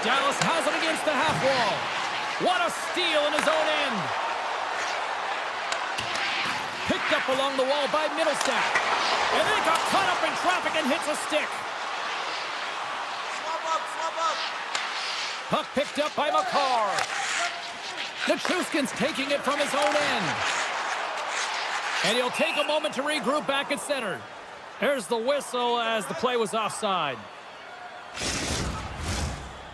Dallas has it against the half wall. What a steal in his own end. Picked up along the wall by Middlestat. And then got caught up in traffic and hits a stick. Slop up. Puck picked up by McCarr. Nichushkin's taking it from his own end. And he'll take a moment to regroup back at center. There's the whistle as the play was offside.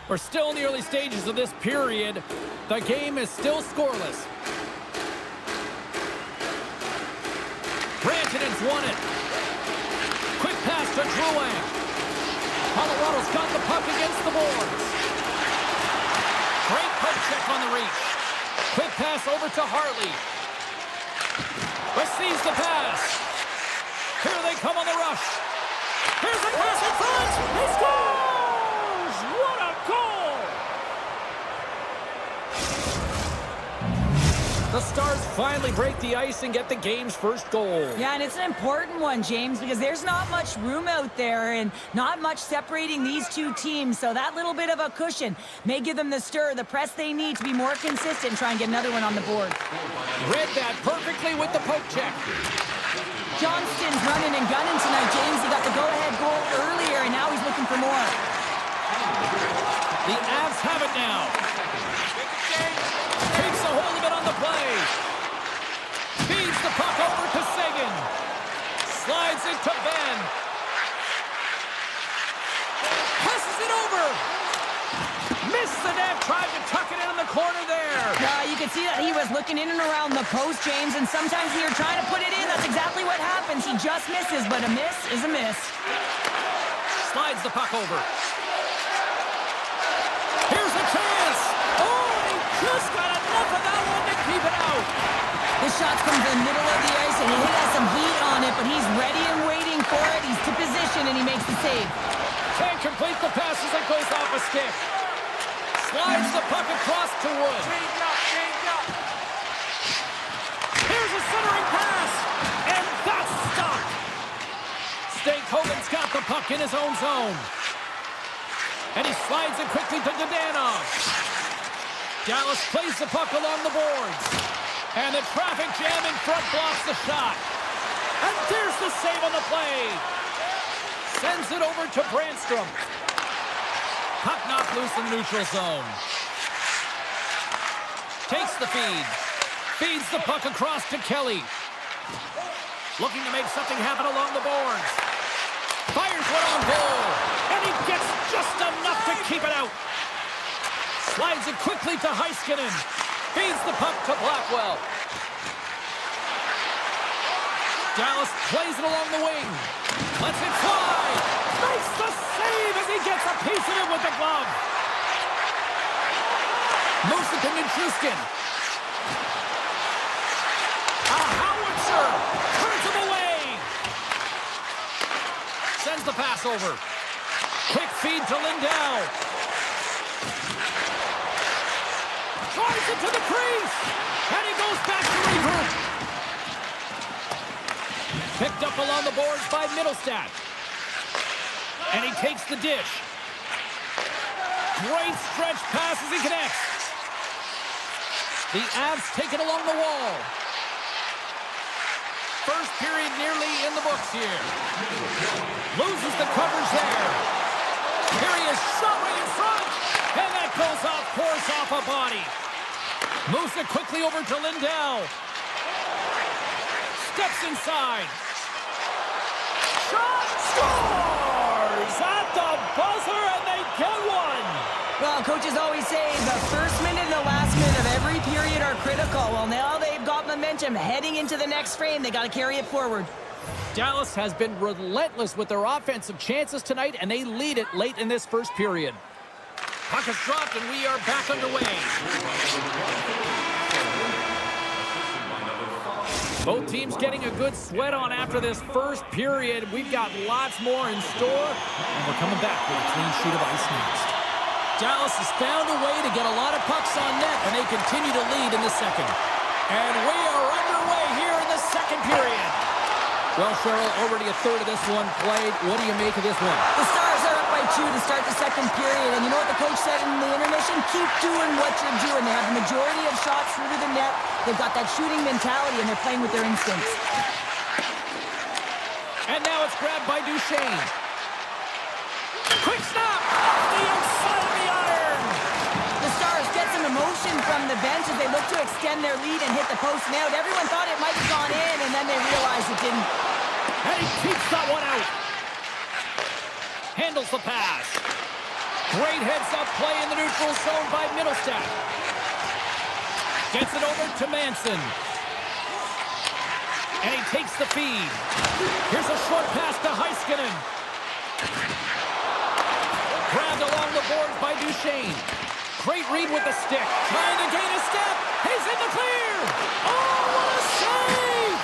We're still in the early stages of this period. The game is still scoreless. Rantanen's won it. Quick pass to Drouin. Colorado's got the puck against the boards. Great poke check on the reach. Quick pass over to Hartley. Receives the pass. Here they come on the rush. Here's the pass in front. He scores! What a goal! The Stars finally break the ice and get the game's first goal. Yeah, and it's an important one, James, because there's not much room out there and not much separating these two teams, so that little bit of a cushion may give them the stir, the press they need to be more consistent and try and get another one on the board. Read that perfectly with the poke check. Johnston's running and gunning tonight, James. He got the go-ahead goal earlier, and now he's looking for more. The Avs have it now. Takes a hold of it on the play. Feeds the puck over to Sagan. Slides it to Ben. Passes it over. Missed the net. Tried to tuck it in the corner there. You can see that he was looking in and around the post, James, and sometimes when you're trying to put it in, that's exactly what happens. He just misses, but a miss is a miss. Slides the puck over. Here's a chance. Oh, he just got enough of that one to keep it out. This shot's come to the middle of the ice, and he has some heat on it, but he's ready and waiting for it. He's to position, and he makes the save. Can't complete the pass as it goes off a stick. Slides the puck across to Wood. Change up. Here's a centering pass, and that's stopped. Stankoven's got the puck in his own zone. And he slides it quickly to Dadonov. Dallas plays the puck along the boards. And the traffic jam in front blocks the shot. And there's the save on the play. Sends it over to Brandstrom. Puck knocked loose in the neutral zone. Takes the feed. Feeds the puck across to Kelly. Looking to make something happen along the boards. Fires one on goal. And he gets just enough to keep it out. Slides it quickly to Heiskanen. Feeds the puck to Blackwell. Dallas plays it along the wing. Lets it fly. Makes the save as he gets a piece of it with the glove. Moves it to Nichushkin. A howitzer. Turns him away. Sends the pass over. Quick feed to Lindell. Drives it to the crease. And he goes back to regroup. Picked up along the boards by Middlestat. And he takes the dish. Great stretch pass as he connects. The Avs take it along the wall. First period nearly in the books here. Loses the coverage there. Here he is, shot right in front. And that goes off, pours off a body. Moves it quickly over to Lindell. Steps inside. Shot! Scores! At the buzzer, and they get one! Well, coaches always say the first minute and the last minute of every period are critical. Well, now they've got momentum heading into the next frame. They got to carry it forward. Dallas has been relentless with their offensive chances tonight, and they lead it late in this first period. Puck is dropped, and we are back underway. Both teams getting a good sweat on after this first period. We've got lots more in store, and we're coming back with a clean sheet of ice next. Dallas has found a way to get a lot of pucks on net, and they continue to lead in the second. And we are underway here in the second period. Well, Cheryl, already a third of this one played. What do you make of this one? The Stars are up by 2 to start the second period, and you know what the coach said in the intermission? Keep doing what you're doing. They have the majority of shots through to the net. They've got that shooting mentality, and they're playing with their instincts. And now it's grabbed by Duchesne. Quick snap! Off the outside of the iron! The Stars get some emotion from the bench as they look to extend their lead and hit the post and out. Everyone thought it might have gone in, and then they realized it didn't. And he keeps that one out. Handles the pass. Great heads-up play in the neutral zone by Middlestat. Gets it over to Manson. And he takes the feed. Here's a short pass to Heiskanen. Grabbed along the boards by Duchesne. Great read with the stick. Trying to gain a step. He's in the clear. Oh, what a save!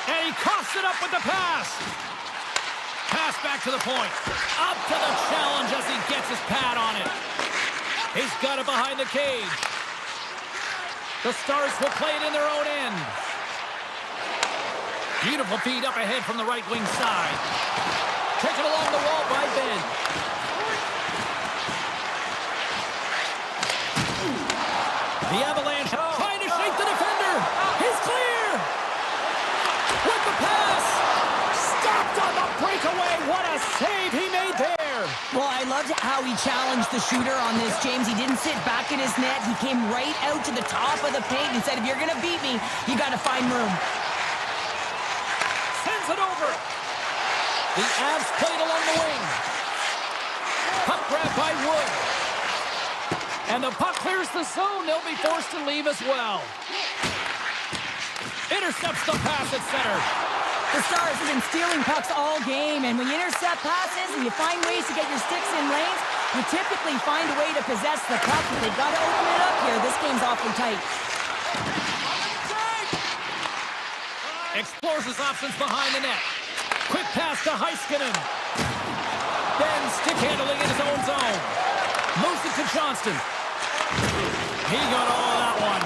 And he coughs it up with the pass. Pass back to the point. Up to the challenge as he gets his pad on it. He's got it behind the cage. The Stars will play it in their own end. Beautiful feed up ahead from the right wing side. Taken along the wall by Ben. The Avalanche trying to shake the defender. He's clear. With the pass. Stopped on the breakaway. What a save he made there. Well, I loved how he challenged the shooter on this, James. He didn't sit back in his net. He came right out to the top of the paint and said, if you're going to beat me, you got to find room. Sends it over. The Avs played along the wing. Puck grabbed by Wood. And the puck clears the zone. They'll be forced to leave as well. Intercepts the pass at center. The Stars have been stealing pucks all game, and when you intercept passes and you find ways to get your sticks in lanes, you typically find a way to possess the puck, but they've got to open it up here. This game's awfully tight. Explores his options behind the net. Quick pass to Heiskanen. Then stick handling in his own zone. Moves it to Johnston. He got all of that one.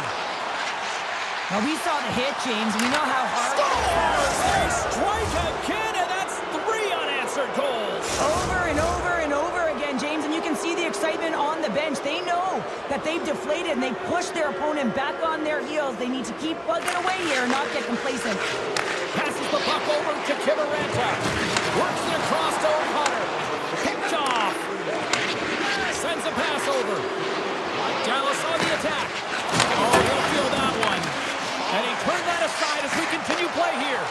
Now, we saw the hit, James, and we know how hard... Scores! They strike again, and that's 3 unanswered goals. Over and over and over again, James, and you can see the excitement on the bench. They know that they've deflated, and they push their opponent back on their heels. They need to keep plugging away here and not get complacent. Passes the puck over to Kivaranta. Works it across to O'Connor. Picked off. Sends a pass over. Dallas on the attack. Oh, he'll feel that one. And he turned that aside as we continue play here.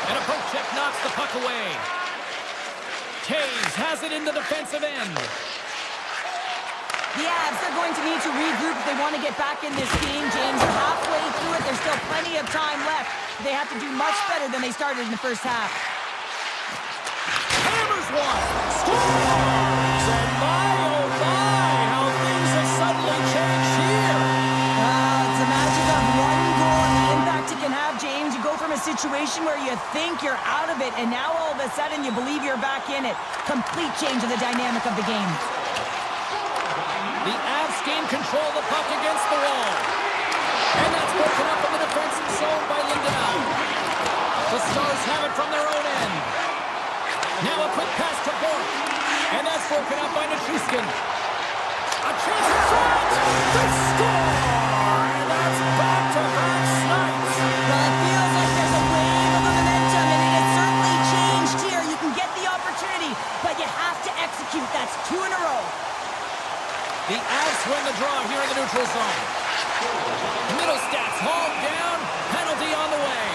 And a poke check knocks the puck away. Taves has it in the defensive end. The Avs, they're going to need to regroup if they want to get back in this game, James. They're halfway through it. There's still plenty of time left. They have to do much better than they started in the first half. Hammers one. Scores! And my, oh my, how things have suddenly changed here. It's a magic of one goal and the impact it can have, James. You go from a situation where you think you're out of it, and now all of a sudden you believe you're back in it. Complete change of the dynamic of the game. The Avs gain control of the puck against the wall. And that's broken up in the defensive zone by Lindell. The Stars have it from their own end. Now a quick pass to Bork. And that's broken up by Nichushkin. A chance to shot! They score! And that's back-to-back snipes. Well, it feels like there's a wave of momentum, and it has certainly changed here. You can get the opportunity, but you have to execute. That's 2 in a row. The Avs win the draw here in the neutral zone. Middlestat's hauled down. Penalty on the way.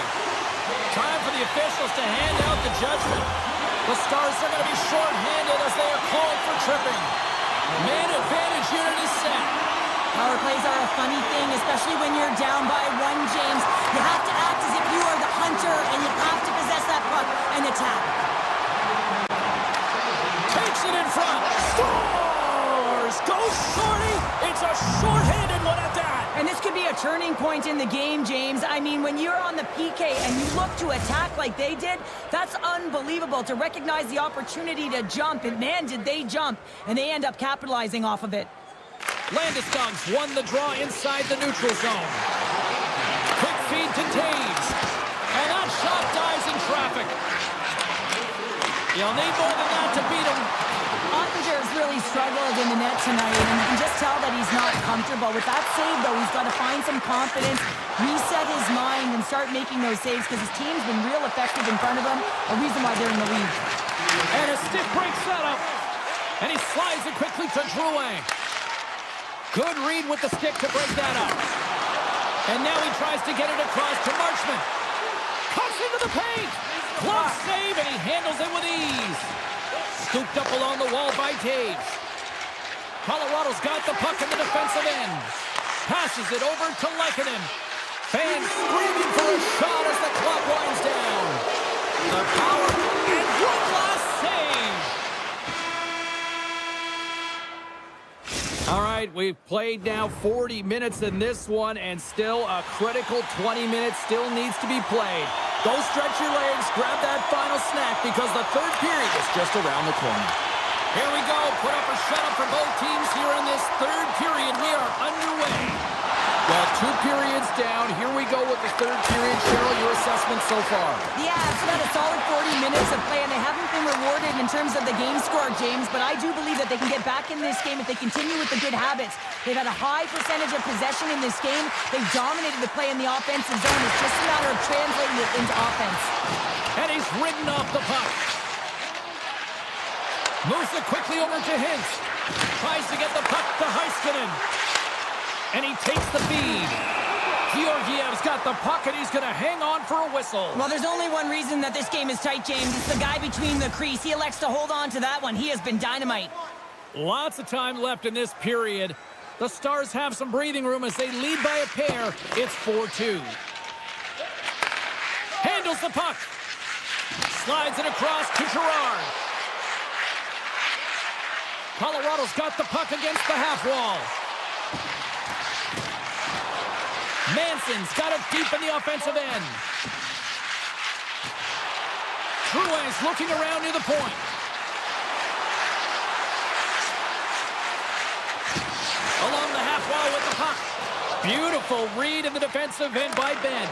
Time for the officials to hand out the judgment. The Stars are going to be short-handed as they are called for tripping. Man advantage unit is set. Power plays are a funny thing, especially when you're down by one, James. You have to act as if you are the hunter, and you have to possess that puck and attack. Takes it in front. Scores! Goes Shorty! It's a shorthanded one at that! And this could be a turning point in the game, James. I mean, when you're on the PK and you look to attack like they did, that's unbelievable to recognize the opportunity to jump. And man, did they jump. And they end up capitalizing off of it. Landeskog's won the draw inside the neutral zone. Quick feed to Taves. And that shot dies in traffic. You'll need more than that to beat him. Ottinger's really struggled in the net tonight, and you can just tell that he's not comfortable. With that save, though, he's got to find some confidence, reset his mind, and start making those saves, because his team's been real effective in front of him, a reason why they're in the lead. And a stick break setup. And he slides it quickly to Drouin. Good read with the stick to break that up. And now he tries to get it across to Marchment. Cuts into the paint. Glove save, and he handles it with ease. Scooped up along the wall by Taves. Colorado's got the puck in the defensive end. Passes it over to Lehkonen. Fans screaming for a shot as the clock winds down. The power and one-class save. All right, we've played now 40 minutes in this one, and still a critical 20 minutes still needs to be played. Go stretch your legs, grab that final snack, because the third period is just around the corner. Here we go, put up or shut up for both teams here in this third period. We are underway. Well, 2 periods down. Here we go with the third period. Cheryl, your assessment so far? Yeah, it's about a solid 40 minutes of play, and they haven't been rewarded in terms of the game score, James, but I do believe that they can get back in this game if they continue with the good habits. They've had a high percentage of possession in this game. They've dominated the play in the offensive zone. It's just a matter of translating it into offense. And he's ridden off the puck. Moves it quickly over to Hintz. Tries to get the puck to Heiskanen. And he takes the feed. Georgiev's got the puck, and he's going to hang on for a whistle. Well, there's only one reason that this game is tight, James. It's the guy between the crease. He elects to hold on to that one. He has been dynamite. Lots of time left in this period. The Stars have some breathing room as they lead by a pair. It's 4-2. Handles the puck. Slides it across to Gerard. Colorado's got the puck against the half wall. Manson's got it deep in the offensive end. Drouin's looking around near the point. Along the half wall with the puck. Beautiful read in the defensive end by Ben.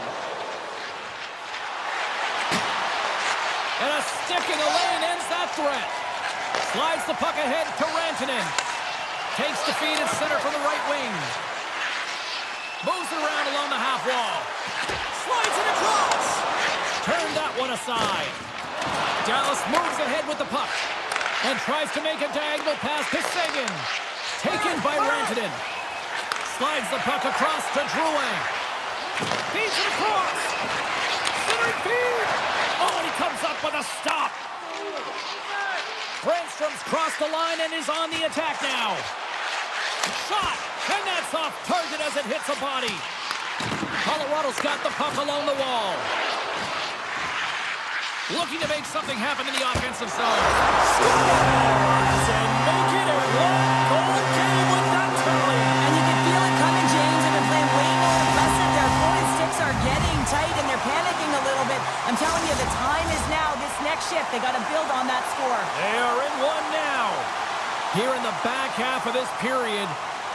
And a stick in the lane ends that threat. Slides the puck ahead to Rantanen. Takes the feed at center from the right wing. Moves it around along the half wall. Slides it across. Turned that one aside. Dallas moves ahead with the puck. And tries to make a diagonal pass to Seguin. Taken by Rantanen. Slides the puck across to Drouin. Feeds it across. Centering feed. Oh, and he comes up with a stop. Brandstrom's crossed the line and is on the attack now. Shot. And that's off target as it hits a body. Colorado's got the puck along the wall. Looking to make something happen in the offensive zone. Scores and make it a one-goal game with that tally. And you can feel it coming, James. They've been playing way more aggressive. Their forward sticks are getting tight, and they're panicking a little bit. I'm telling you, the time is now. This next shift, they got to build on that score. They are in one now. Here in the back half of this period,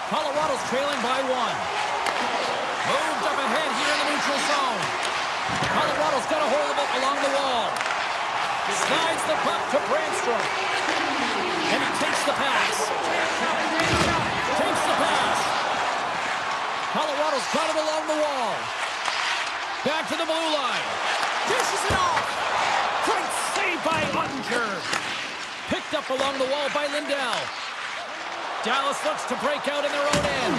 Colorado's trailing by 1. Moved up ahead here in the neutral zone. Colorado's got a hold of it along the wall. Slides the puck to Brandstrom. And he takes the pass. Takes the pass. Colorado's got it along the wall. Back to the blue line. Dishes it off. Great save by Ottinger. Picked up along the wall by Lindell. Dallas looks to break out in their own end.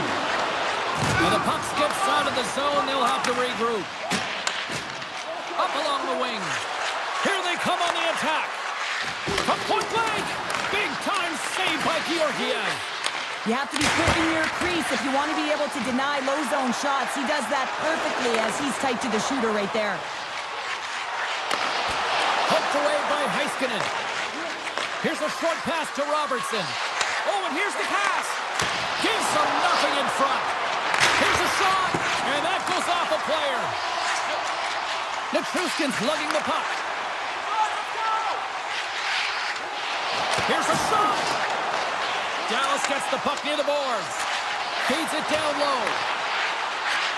When the puck skips out of the zone, they'll have to regroup. Up along the wing. Here they come on the attack. From point blank. Big time save by Georgiev. You have to be quick in your crease if you want to be able to deny low zone shots. He does that perfectly as he's tight to the shooter right there. Hooked away by Heiskanen. Here's a short pass to Robertson. Oh, and here's the pass. Gives them nothing in front. Here's a shot, and that goes off a player. Nichushkin's lugging the puck. Here's a shot. Dallas gets the puck near the boards. Feeds it down low.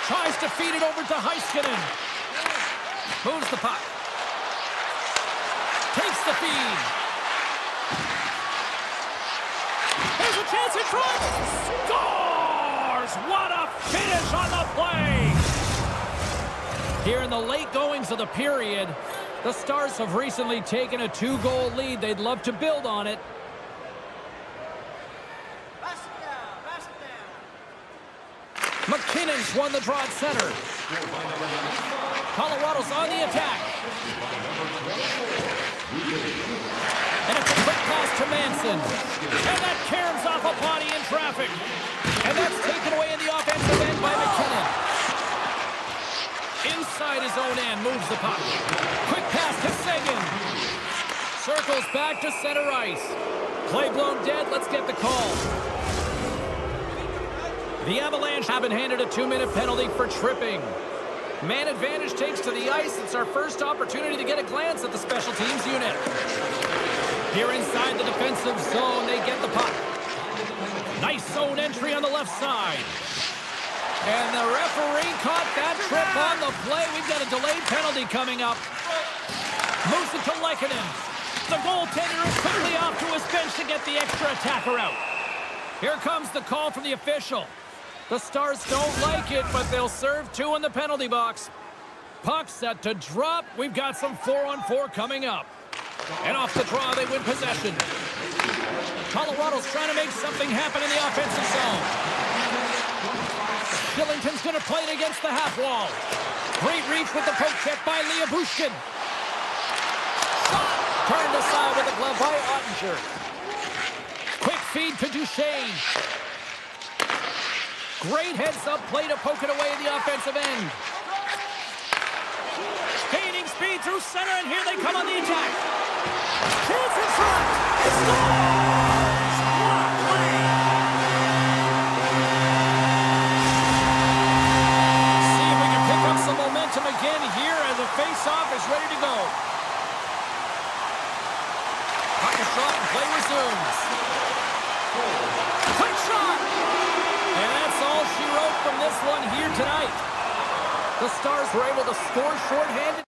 Tries to feed it over to Heiskanen. Moves the puck. Takes the feed. There's a chance in front. Scores! What a finish on the play! Here in the late goings of the period, the Stars have recently taken a 2-goal lead. They'd love to build on it. McKinnon's won the draw at center. Colorado's on the attack. And it's a quick pass to Manson. And that caroms off a body in traffic. And that's taken away in the offensive end by McKinnon. Inside his own end, moves the puck. Quick pass to Seguin. Circles back to center ice. Play blown dead, let's get the call. The Avalanche have been handed a 2-minute penalty for tripping. Man advantage takes to the ice. It's our first opportunity to get a glance at the special teams unit. Here inside the defensive zone, they get the puck. Nice zone entry on the left side. And the referee caught that trip on the play. We've got a delayed penalty coming up. Moves it to Lehkonen. The goaltender is quickly off to his bench to get the extra attacker out. Here comes the call from the official. The Stars don't like it, but they'll serve 2 in the penalty box. Puck set to drop. We've got some 4-on-4 coming up. And off the draw, they win possession. Colorado's trying to make something happen in the offensive zone. Shillington's going to play it against the half wall. Great reach with the poke check by Bushkin. Shot! Turned aside with a glove by Ottinger. Quick feed to Duchesne. Great heads-up play to poke it away in the offensive end. Gaining speed through center, and here they come on the attack. Chance in front. It scores! What a play! See if we can pick up some momentum again here as the face-off is ready to go. Puck is shot and play resumes. Quick shot! And that's all she wrote from this one here tonight. The Stars were able to score shorthanded.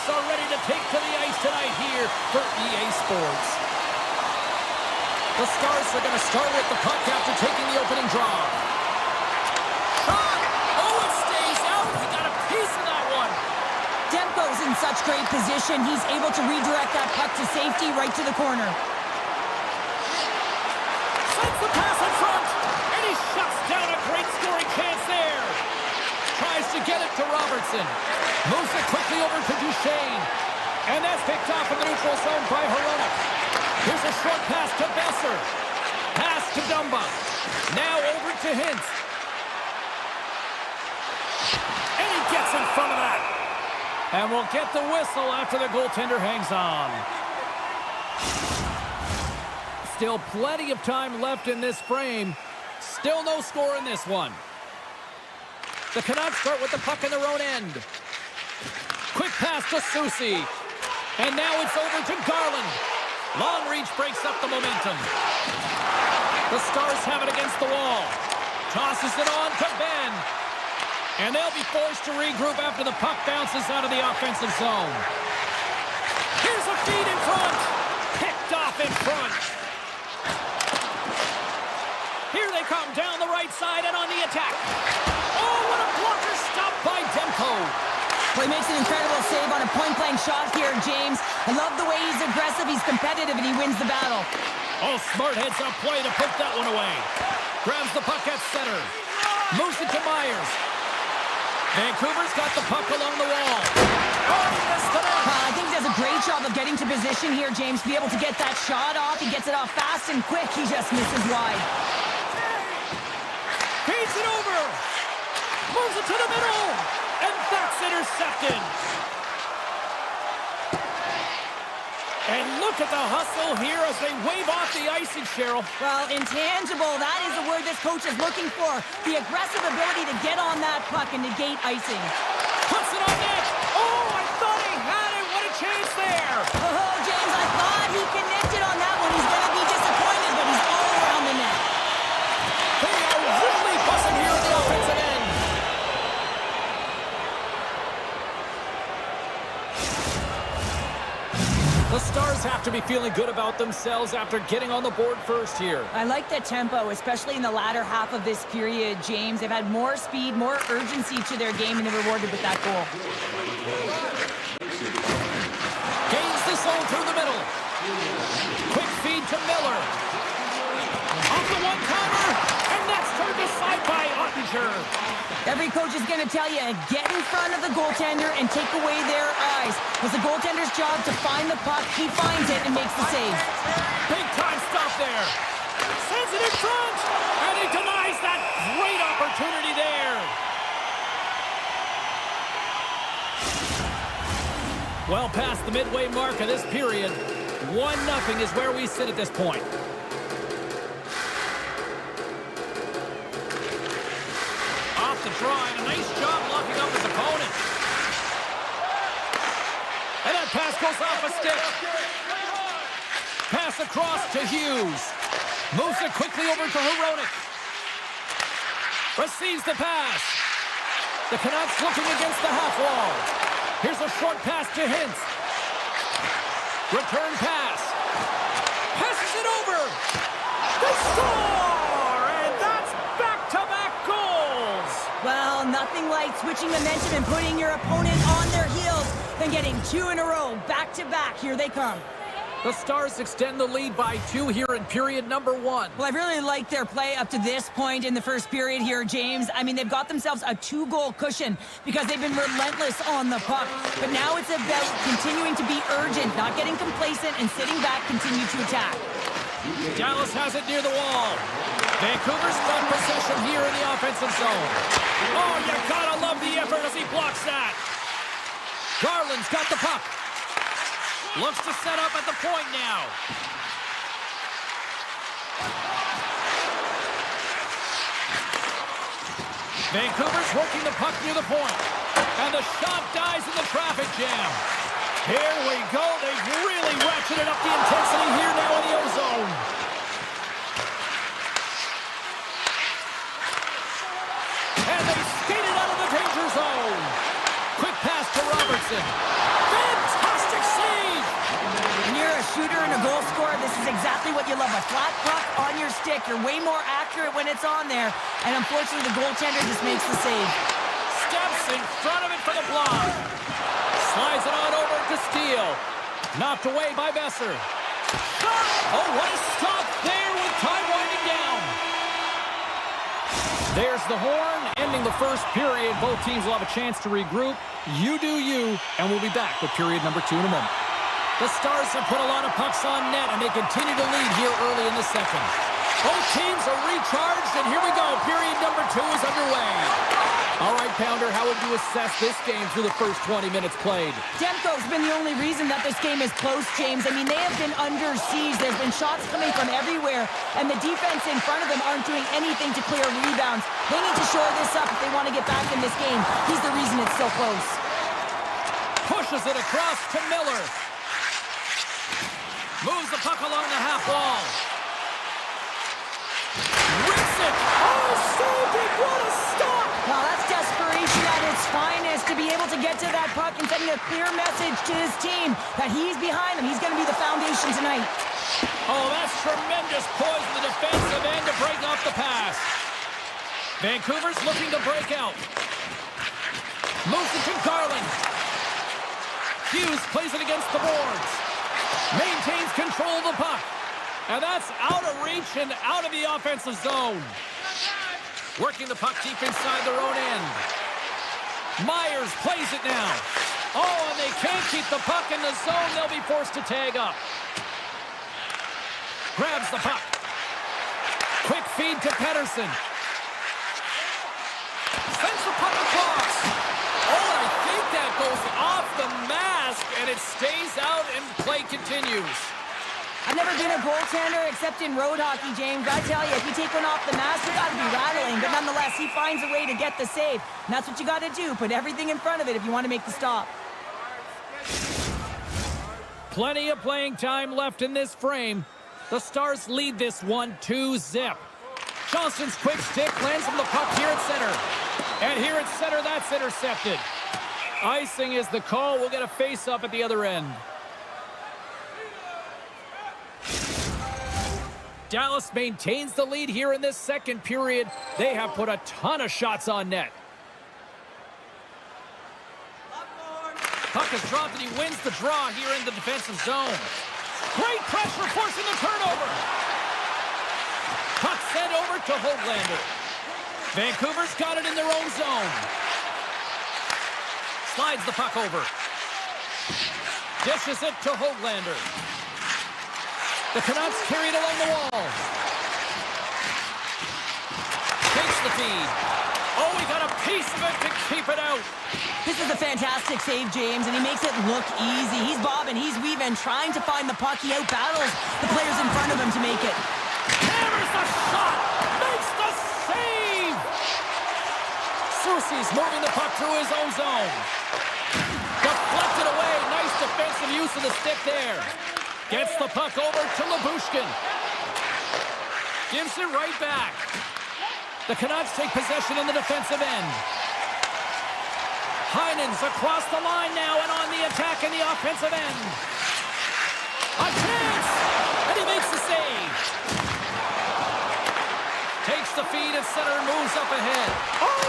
are ready to take to the ice tonight here for EA Sports. The Stars are going to start with the puck after taking the opening draw. Shot! Oh, it stays out. He got a piece of that one. Demko's in such great position. He's able to redirect that puck to safety right to the corner. Sends the pass in front, and he shuts down a great scoring chance there. Tries to get it to Robertson. Moves it quickly over to Duchesne. And that's picked off in the neutral zone by Hronek. Here's a short pass to Besser. Pass to Dumba. Now over to Hintz. And he gets in front of that. And we'll get the whistle after the goaltender hangs on. Still plenty of time left in this frame. Still no score in this one. The Canucks start with the puck in their own end. Quick pass to Soucy. And now it's over to Garland. Long reach breaks up the momentum. The Stars have it against the wall. Tosses it on to Ben. And they'll be forced to regroup after the puck bounces out of the offensive zone. Here's a feed in front. Picked off in front. Here they come down the right side and on the attack. Oh, what a blocker stop by Demko. Well, he makes an incredible save on a point-blank shot here, James. I love the way he's aggressive, he's competitive, and he wins the battle. Oh, smart heads-up play to put that one away. Grabs the puck at center. Moves it to Myers. Vancouver's got the puck along the wall. Oh, he missed the net. I think he does a great job of getting to position here, James. Be able to get that shot off. He gets it off fast and quick. He just misses wide. Feeds it over. Moves it to the middle. And that's intercepted. And look at the hustle here as they wave off the icing, Cheryl. Well, intangible, that is the word this coach is looking for. The aggressive ability to get on that puck and negate icing. Puts it on net. Oh, I thought he had it. What a chance there. Oh, James, I thought he connected on that one. He's going to be disappointed, but he's all around the net. They are really buzzing here at the offensive end. The Stars have to be feeling good about themselves after getting on the board first here. I like the tempo, especially in the latter half of this period, James. They've had more speed, more urgency to their game, and they're rewarded with that goal. Gains the zone through the middle. Quick feed to Miller. Off the one-timer, and that's turned aside by Ottinger. Every coach is going to tell you, get in front of the goaltender and take away their eyes. It's the goaltender's job to find the puck. He finds it and makes the save. Big time stop there. Sends it in front, and he denies that great opportunity there. Well past the midway mark of this period, 1-0 is where we sit at this point. Off the draw, and a nice job locking up his opponent. And that pass goes off a stick. Pass across to Hughes. Moves it quickly over to Hronek. Receives the pass. The Canucks looking against the half wall. Here's a short pass to Hintz. Return pass. Passes it over. They score! And that's back-to-back goals. Well, nothing like switching momentum and putting your opponent on their heels than getting two in a row, back-to-back. Here they come. The Stars extend the lead by 2 here in period number 1. Well, I really liked their play up to this point in the first period here, James. I mean, they've got themselves a 2-goal cushion because they've been relentless on the puck. But now it's about continuing to be urgent, not getting complacent, and sitting back, continue to attack. Dallas has it near the wall. Vancouver's got possession here in the offensive zone. Oh, you gotta love the effort as he blocks that. Garland's got the puck. Looks to set up at the point now. Vancouver's working the puck near the point. And the shot dies in the traffic jam. Here we go. They've really ratcheted up the intensity here now in the O-zone. And they skated out of the danger zone. Quick pass to Robertson. of a flat puck on your stick. You're way more accurate when it's on there. And unfortunately, the goaltender just makes the save. Steps in front of it for the block. Slides it on over to Steele. Knocked away by Besser. Oh, what a stop there with time winding down. There's the horn, ending the first period. Both teams will have a chance to regroup. You do you, and we'll be back with period number 2 in a moment. The Stars have put a lot of pucks on net, and they continue to lead here early in the second. Both teams are recharged, and here we go. Period number 2 is underway. All right, Pounder, how would you assess this game through the first 20 minutes played? Demko's been the only reason that this game is close, James. I mean, they have been under siege. There's been shots coming from everywhere, and the defense in front of them aren't doing anything to clear rebounds. They need to shore this up if they want to get back in this game. He's the reason it's so close. Pushes it across to Miller. Moves the puck along the half wall. Rips it. Oh, so big. What a stop. Well, that's desperation at its finest, to be able to get to that puck and sending a clear message to his team that he's behind them. He's going to be the foundation tonight. Oh, that's tremendous poise in the defensive end to break off the pass. Vancouver's looking to break out. Moves it to Garland. Hughes plays it against the boards. Maintains control of the puck. And that's out of reach and out of the offensive zone. Working the puck deep inside their own end. Myers plays it now. Oh, and they can't keep the puck in the zone. They'll be forced to tag up. Grabs the puck. Quick feed to Pettersson. Sends the puck across. Oh, I think that goes off the mask, and it stays out, and play continues. I've never been a goaltender except in road hockey, James. I tell you, if you take one off the mask, you got to be rattling. But nonetheless, he finds a way to get the save. And that's what you got to do. Put everything in front of it if you want to make the stop. Plenty of playing time left in this frame. The Stars lead this one 2-0. Johnston's quick stick lands from the puck here at center. And here at center, that's intercepted. Icing is the call. We'll get a face-up at the other end. Dallas maintains the lead here in this second period. They have put a ton of shots on net. Puck is dropped and he wins the draw here in the defensive zone. Great pressure forcing the turnover. Puck sent over to Hoglander. Vancouver's got it in their own zone. Slides the puck over. Dishes it to Hoglander. The Canucks carry it along the wall. Takes the feed. Oh, he got a piece of it to keep it out. This is a fantastic save, James, and he makes it look easy. He's bobbing, he's weaving, trying to find the puck. He outbattles the players in front of him to make it. Hammers the shot. Makes the save. Soucy's moving the puck through his own zone. Deflected away. Nice defensive use of the stick there. Gets the puck over to Lyubushkin. Gives it right back. The Canucks take possession in the defensive end. Heinen's across the line now and on the attack in the offensive end. A chance! And he makes the save. Takes the feed at center and moves up ahead. Oh,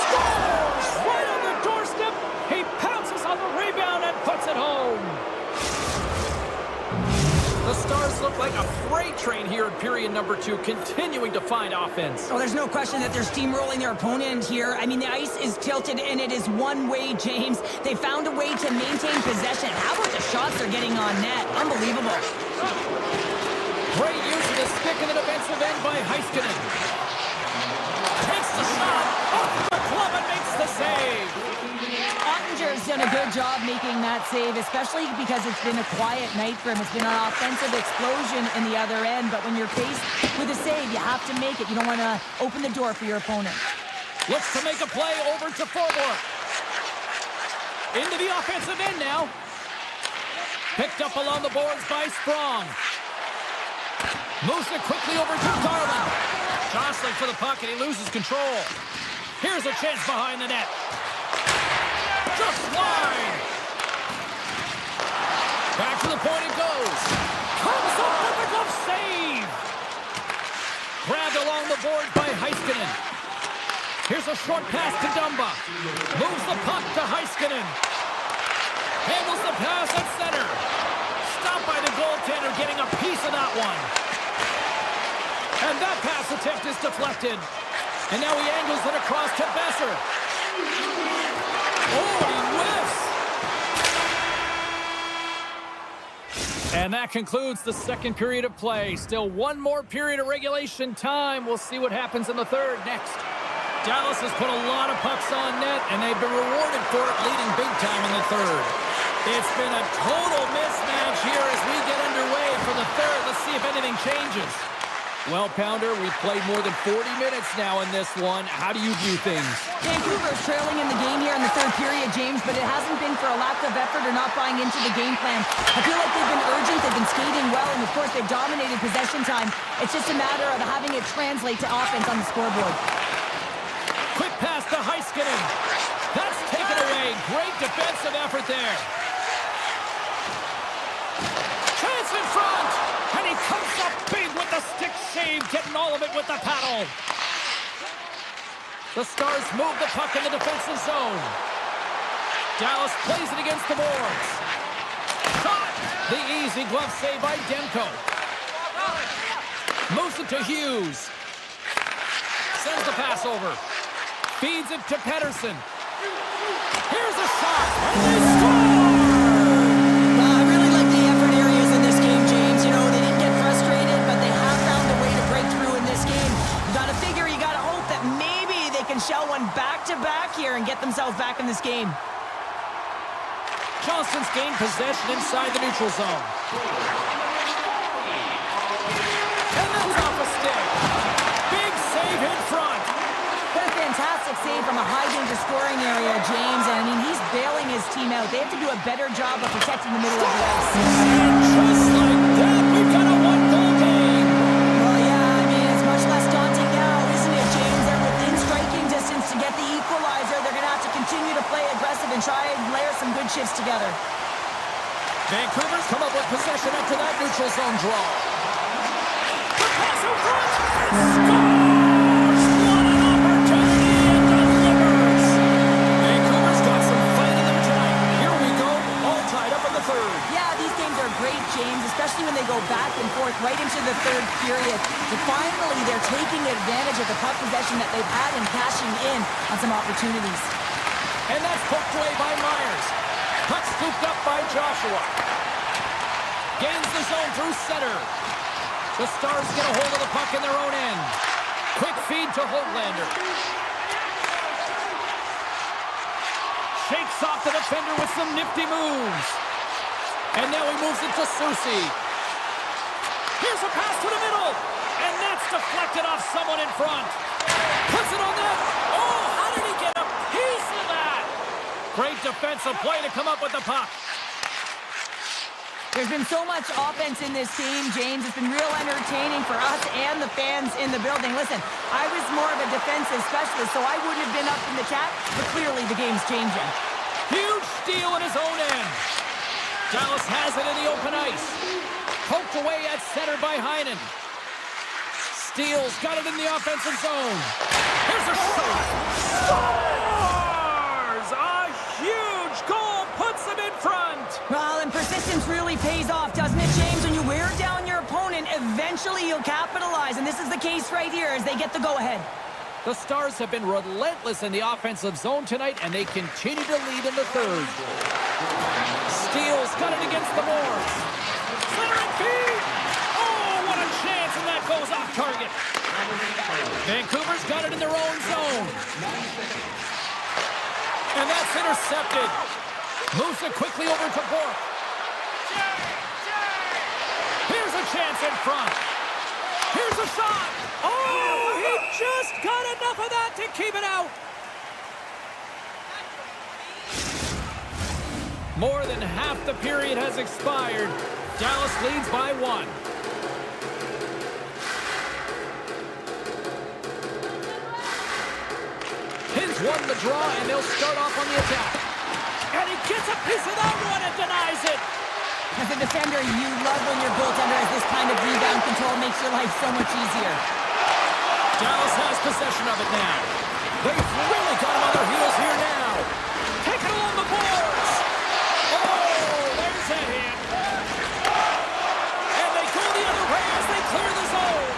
scores! Right on the doorstep. He pounces on the rebound and puts it home. The Stars look like a freight train here in period number 2, continuing to find offense. Oh, there's no question that they're steamrolling their opponent here. I mean, the ice is tilted, and it is one way, James. They found a way to maintain possession. How about the shots they're getting on net? Unbelievable. Great use of the stick in the defensive end by Heiskanen. Takes the shot off the glove and makes the save. Ottinger's done a good job making that save, especially because it's been a quiet night for him. It's been an offensive explosion in the other end, but when you're faced with a save, you have to make it. You don't want to open the door for your opponent. Looks to make a play over to Forborg. Into the offensive end now. Picked up along the boards by Sprong. Moves it quickly over to Garland. Jostling for the puck and he loses control. Here's a chance behind the net. Just wide. Back to the point it goes. Comes up with a glove save. along the board by Heiskanen. Here's a short pass to Dumba. Moves the puck to Heiskanen. Handles the pass at center. Stopped by the goaltender, getting a piece of that one. And that pass attempt is deflected. And now he angles it across to Besser. Oh, he whiffs. And that concludes the second period of play. Still one more period of regulation time. We'll see what happens in the third next. Dallas has put a lot of pucks on net, and they've been rewarded for it, leading big time in the third. It's been a total mismatch here as we get underway for the third. Let's see if anything changes. Well, Pounder, we've played more than 40 minutes now in this one. How do you view things? Vancouver's trailing in the game here in the third period, James, but it hasn't been for a lack of effort or not buying into the game plan. I feel like they've been urgent, they've been skating well, and of course they've dominated possession time. It's just a matter of having it translate to offense on the scoreboard. Quick pass to Heiskanen. That's taken away. Great defensive effort there. Chance in front. And he comes up big with the stick save, getting all of it with the paddle. The Stars move the puck in the defensive zone. Dallas plays it against the boards. Shot! The easy glove save by Demko. Moves it to Hughes. Sends the pass over. Feeds it to Pedersen. Here's a shot, and they score! I really like the effort areas in this game, James. You know, they didn't get frustrated, but they have found a way to break through in this game. You gotta figure, you gotta hope that maybe they can shell one back-to-back here and get themselves back in this game. Johnston's gained possession inside the neutral zone. And that's off a stick. Big save in front. What a fantastic save from a high-danger scoring area, James. And I mean, he's bailing his team out. They have to do a better job of protecting the middle of the ice. And just like that, we've got a one-goal game. Well, yeah, I mean, it's much less daunting now, isn't it, James? They're within striking distance to get the equalizer. They're going to have to continue to play aggressive and try and layer some good shifts together. Vancouver's come up with possession after that neutral zone draw. The pass in front. Scores! What an opportunity and delivers. Vancouver's got some fight in them tonight. Here we go, all tied up in the third. Yeah, these games are great, James, especially when they go back and forth right into the third period. But finally, they're taking advantage of the puck possession that they've had and cashing in on some opportunities. And that's poked away by Myers. Puck scooped up by Joshua. Gains the zone through center. The Stars get a hold of the puck in their own end. Quick feed to Holtlander. Shakes off the defender with some nifty moves. And now he moves it to Susi. Here's a pass to the middle. And that's deflected off someone in front. Puts it on net. Oh, how did he get a piece of that? Great defensive play to come up with the puck. There's been so much offense in this game, James. It's been real entertaining for us and the fans in the building. Listen, I was more of a defensive specialist, so I wouldn't have been up in the chat, but clearly the game's changing. Huge steal in his own end. Dallas has it in the open ice. Poked away at center by Heinen. Steals, got it in the offensive zone. Here's a shot. Scores! A huge goal puts them in front. Well, and persistence really pays off, doesn't it, James? When you wear down your opponent, eventually you'll capitalize, and this is the case right here as they get the go-ahead. The Stars have been relentless in the offensive zone tonight, and they continue to lead in the third. Steals, got it against the boards. Centering feed. Oh, what a chance, and that goes off target. Vancouver's got it in their own zone. And that's intercepted. Moves it quickly over to Bork. Here's a chance in front. Here's a shot. Oh, he just got enough of that to keep it out. More than half the period has expired. Dallas leads by 1. Hins won the draw, and they'll start off on the attack. And he gets a piece of that one and denies it. As a defender, you love when your goaltender has this kind of rebound control. Makes your life so much easier. Dallas has possession of it now. They've really got him on their heels here now. Take it along the boards. Oh, there's a hit. And they go the other way as they clear the zone.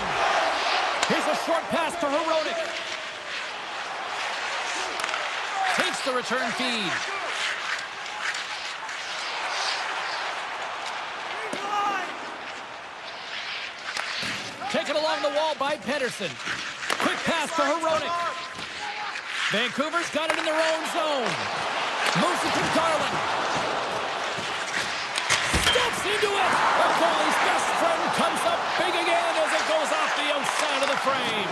Here's a short pass to Herodic. Takes the return feed. Taken along the wall by Pedersen. Quick pass to Herodic. Vancouver's got it in their own zone. Moves it to Garland. Steps into it. The goalie's best friend comes up big again as it goes off the outside of the frame.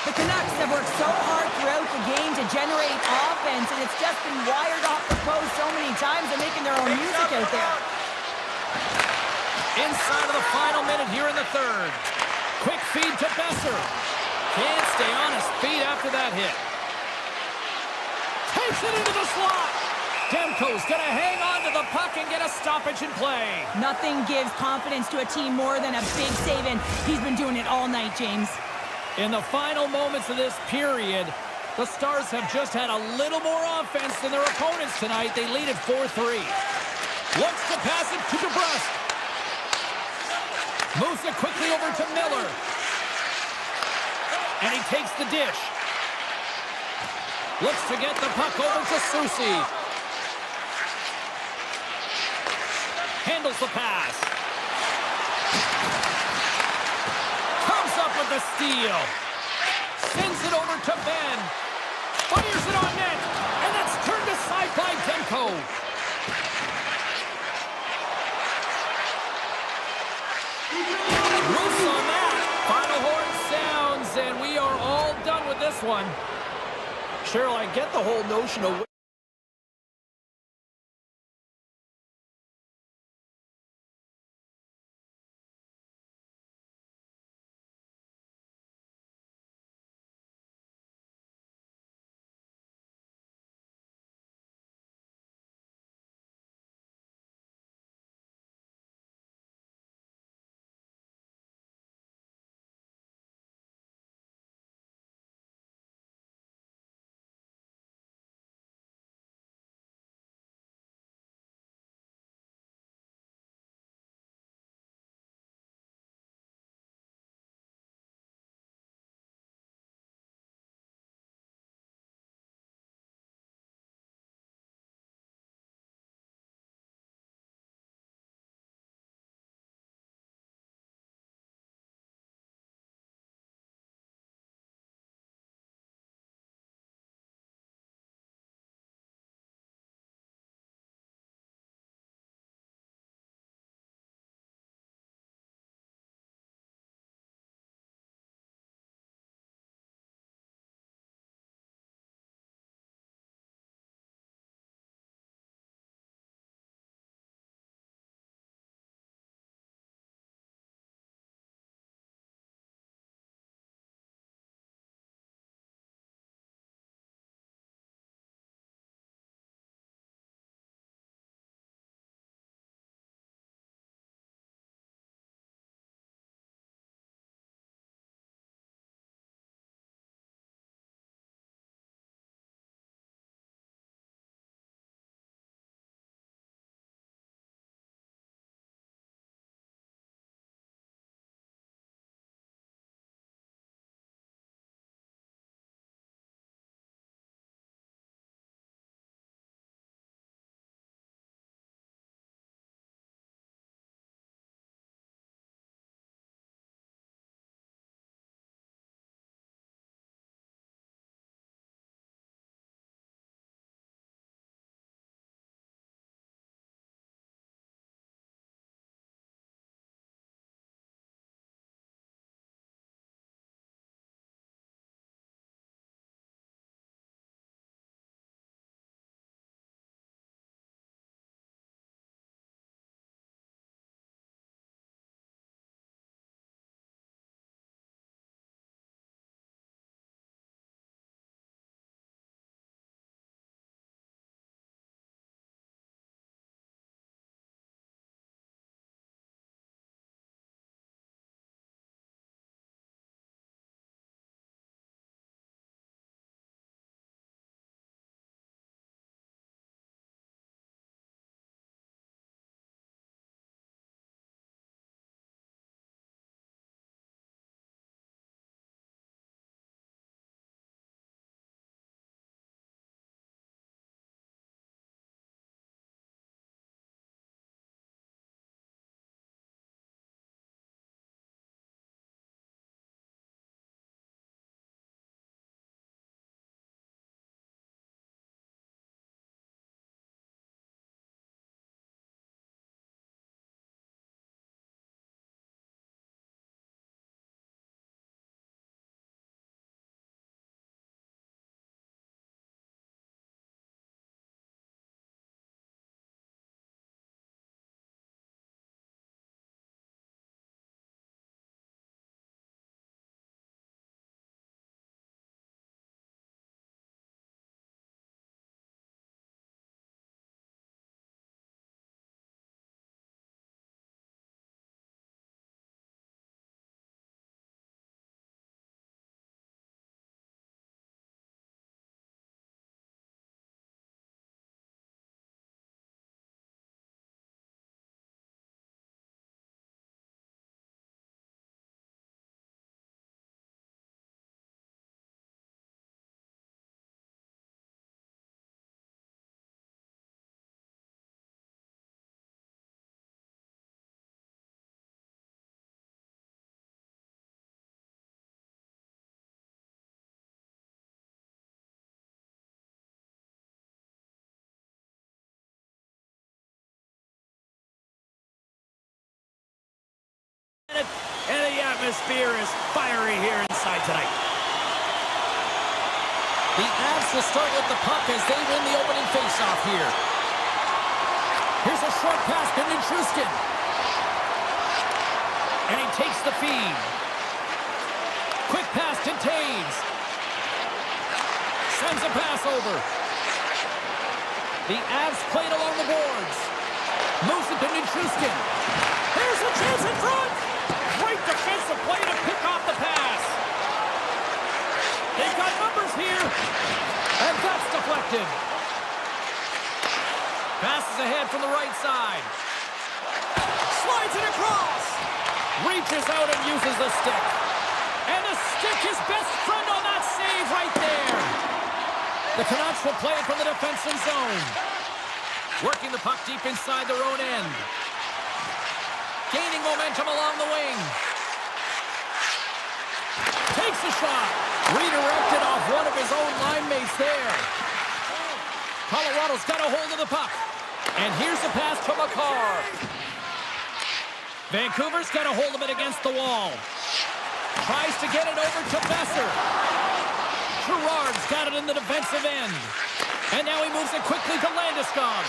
The Canucks have worked so hard throughout the game to generate offense, and it's just been wired off the post so many times. They're making their own music out there. Inside of the final minute here in the third. Quick feed to Besser. Can't stay on his feet after that hit. Takes it into the slot. Demko's going to hang on to the puck and get a stoppage in play. Nothing gives confidence to a team more than a big save, and he's been doing it all night, James. In the final moments of this period, the Stars have just had a little more offense than their opponents tonight. They lead at 4-3. Looks to pass it to DeBrusque. Moves it quickly over to Miller. And he takes the dish. Looks to get the puck over to Susi. Handles the pass. Comes up with the steal. Sends it over to Ben. Fires it on net. And that's turned aside by Demko. Loose on that. Final horn sounds, and we are all done with this one. Cheryl, I get the whole notion of And the atmosphere is fiery here inside tonight. The Avs will start with the puck as they win the opening faceoff here. Here's a short pass to Nichushkin. And he takes the feed. Quick pass to Taves. Sends a pass over. The Avs played along the boards. Moves it to Nichushkin. There's a chance in front. Great defensive play to pick off the pass. They've got numbers here. And that's deflected. Passes ahead from the right side. Slides it across. Reaches out and uses the stick. And the stick is best friend on that save right there. The Canucks will play it from the defensive zone. Working the puck deep inside their own end. Gaining momentum along the wing. Takes a shot. Redirected off one of his own line mates there. Colorado's got a hold of the puck. And here's a pass to Makar. Vancouver's got a hold of it against the wall. Tries to get it over to Besser. Gerard's got it in the defensive end. And now he moves it quickly to Landeskog.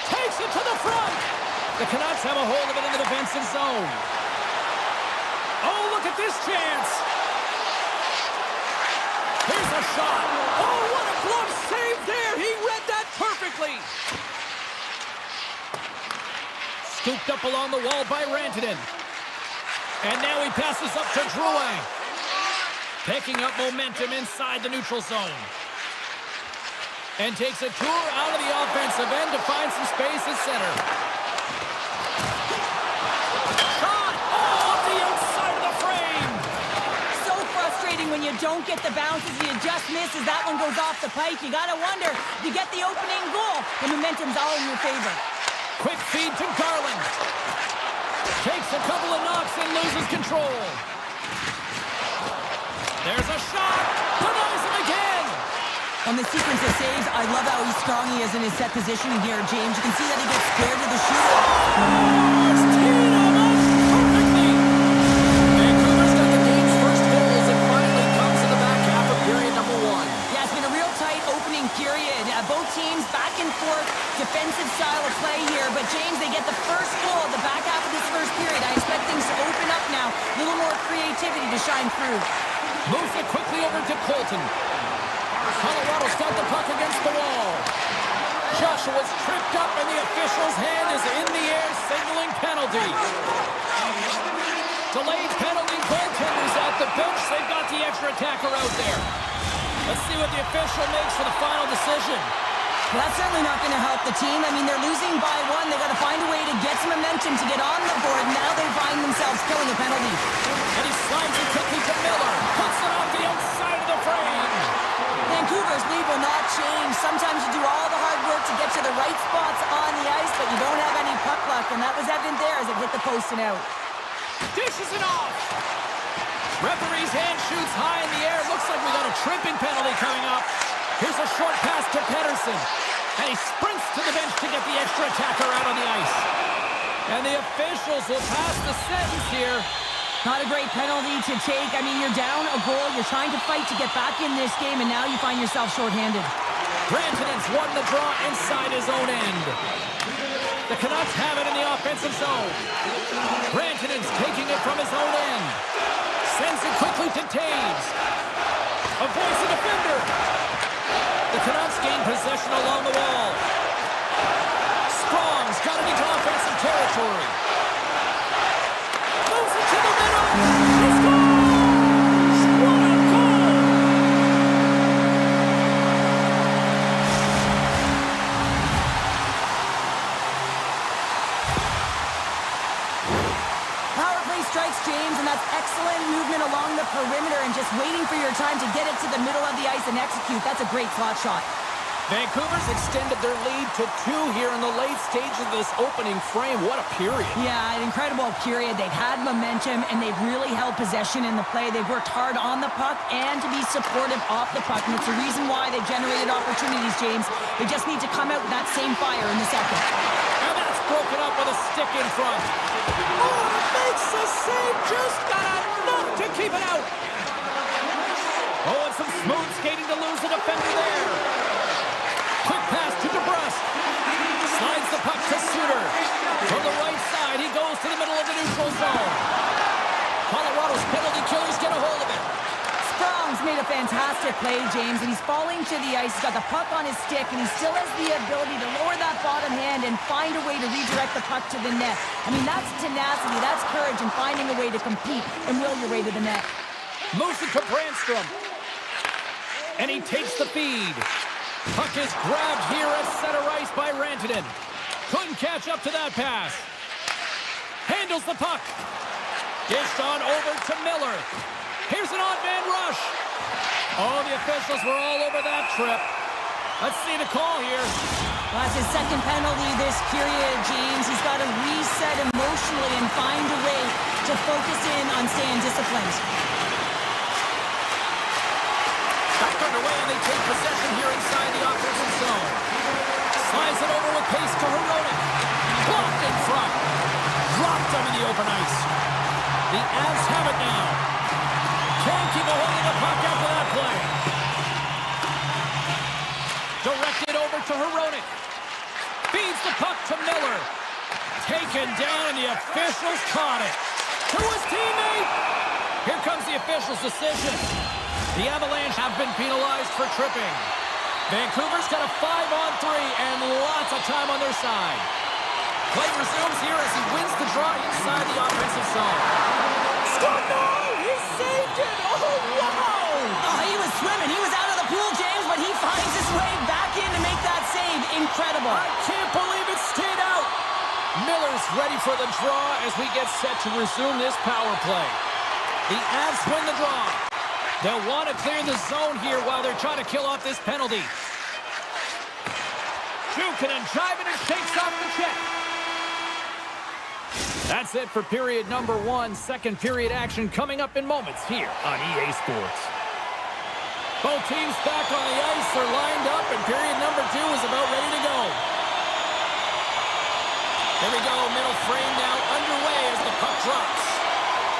Takes it to the front. The Canucks have a hold of it in the defensive zone. Oh, look at this chance. Here's a shot. Oh, what a glove save there. He read that perfectly. Scooped up along the wall by Rantanen. And now he passes up to Drouin. Picking up momentum inside the neutral zone. And takes a tour out of the offensive end to find some space at center. Shot! Oh, off the outside of the frame! So frustrating when you don't get the bounces and you just miss as that one goes off the pike. You gotta wonder, you get the opening goal, the momentum's all in your favor. Quick feed to Garland. Takes a couple of knocks and loses control. There's a shot. Denies him again. On the sequence of saves, I love how strong he is in his set positioning here, James. You can see that he gets scared to the shoot. It's teed him up perfectly. Vancouver's got the game's first goal as it finally comes in the back half of period number one. Yeah, it's been a real tight opening period. Both teams back and forth, defensive style of play here. But James, they get the first goal at the back half of this first period. I expect things to open up now. A little more creativity to shine through. Moves it quickly over to Colton. Colorado's got the puck against the wall. Joshua's tripped up and the official's hand is in the air, signaling penalty. Delayed penalty, goaltenders at the bench. They've got the extra attacker out there. Let's see what the official makes for the final decision. Well, that's certainly not going to help the team. I mean, they're losing by one. They've got to find a way to get some momentum to get on the board. Now they find themselves killing a penalty. And he slides it quickly to Miller. Puts it off the outside of the frame. Vancouver's lead will not change. Sometimes you do all the hard work to get to the right spots on the ice, but you don't have any puck luck, and that was evident there as it hit the post and out. Dishes it off. Referee's hand shoots high in the air. Looks like we got a tripping penalty coming up. Here's a short pass to Pettersson. And he sprints to the bench to get the extra attacker out on the ice. And the officials will pass the sentence here. Not a great penalty to take. I mean, you're down a goal. You're trying to fight to get back in this game, and now you find yourself shorthanded. Rantanen's won the draw inside his own end. The Canucks have it in the offensive zone. Rantanen's taking it from his own end. Sends it quickly to Taves. Avoids the defender. The Canucks gain possession along the wall. Sprong's got it into offensive territory. Moves it to the middle. He scores! What a goal! Power play strikes, James, and that's excellent movement along the perimeter and just waiting for your time to get it to the middle of the ice and execute. That's a great slot shot. Vancouver's extended their lead to 2 here in the late stage of this opening frame. What a period. Yeah, an incredible period. They've had momentum, and they've really held possession in the play. They've worked hard on the puck and to be supportive off the puck, and it's the reason why they've generated opportunities, James. They just need to come out with that same fire in the second. And that's broken up with a stick in front. Oh, it makes the save. Just got enough to keep it out. Oh, and some smooth skating to lose the defender there. Quick pass to DeBrusque. Slides the puck to Suter. From the right side, he goes to the middle of the neutral zone. Colorado's penalty killers get a hold of it. Sprong's made a fantastic play, James, and he's falling to the ice. He's got the puck on his stick, and he still has the ability to lower that bottom hand and find a way to redirect the puck to the net. I mean, that's tenacity, that's courage, and finding a way to compete and will your way to the net. Moves it to Brandstrom. And he takes the feed. Puck is grabbed here at center ice by Rantanen. Couldn't catch up to that pass. Handles the puck. Dished on over to Miller. Here's an odd man rush. Oh, the officials were all over that trip. Let's see the call here. Well, that's his second penalty this period, James. He's got to reset emotionally and find a way to focus in on staying disciplined. Back underway, and they take possession here inside the offensive zone. Slides it over with pace to Hronek. Blocked in front. Dropped him in the open ice. The Avs have it now. Can't keep a hold of the puck after that play. Directed over to Hronek. Feeds the puck to Miller. Taken down, and the officials caught it. To his teammate. Here comes the officials' decision. The Avalanche have been penalized for tripping. Vancouver's got a 5-on-3 and lots of time on their side. Play resumes here as he wins the draw inside the offensive zone. Scott, no! He saved it! Oh, wow! Oh, he was swimming. He was out of the pool, James, but he finds his way back in to make that save. Incredible. I can't believe it stayed out. Miller's ready for the draw as we get set to resume this power play. The Avs win the draw. They'll want to clear the zone here while they're trying to kill off this penalty. Jukin and jiving and takes off the check. That's it for period number 1. Second period action coming up in moments here on EA Sports. Both teams back on the ice are lined up, and period number 2 is about ready to go. Here we go, middle frame now underway as the puck drops.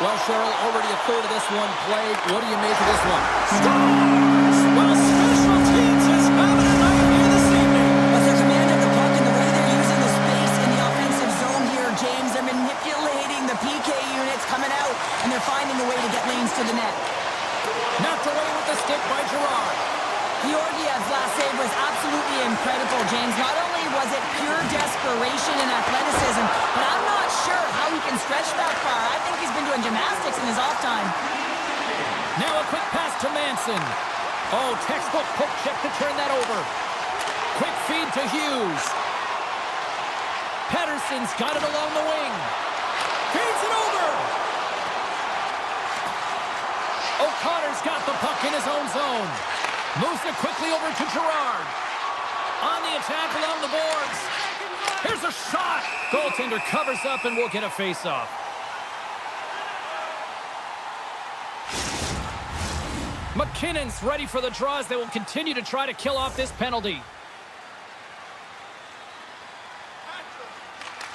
Well, Cheryl, already a third of this one played. What do you make of this one? Scores! Well, special teams is having a night here this evening. With their command of the puck and the way they're using the space in the offensive zone here, James, they're manipulating the PK units coming out, and they're finding a way to get lanes to the net. Knocked away with the stick by Gerard. Georgiev's last save was absolutely incredible, James. Not only was it pure desperation and athleticism, but I'm not sure how he can stretch that far. I think he's been doing gymnastics in his off time. Now a quick pass to Manson. Oh, textbook poke check to turn that over. Quick feed to Hughes. Pettersson's got it along the wing. Feeds it over. O'Connor's got the puck in his own zone. Moves it quickly over to Gerard. On the attack along the boards. Here's a shot. Goaltender covers up and will get a face-off. McKinnon's ready for the draws. They will continue to try to kill off this penalty.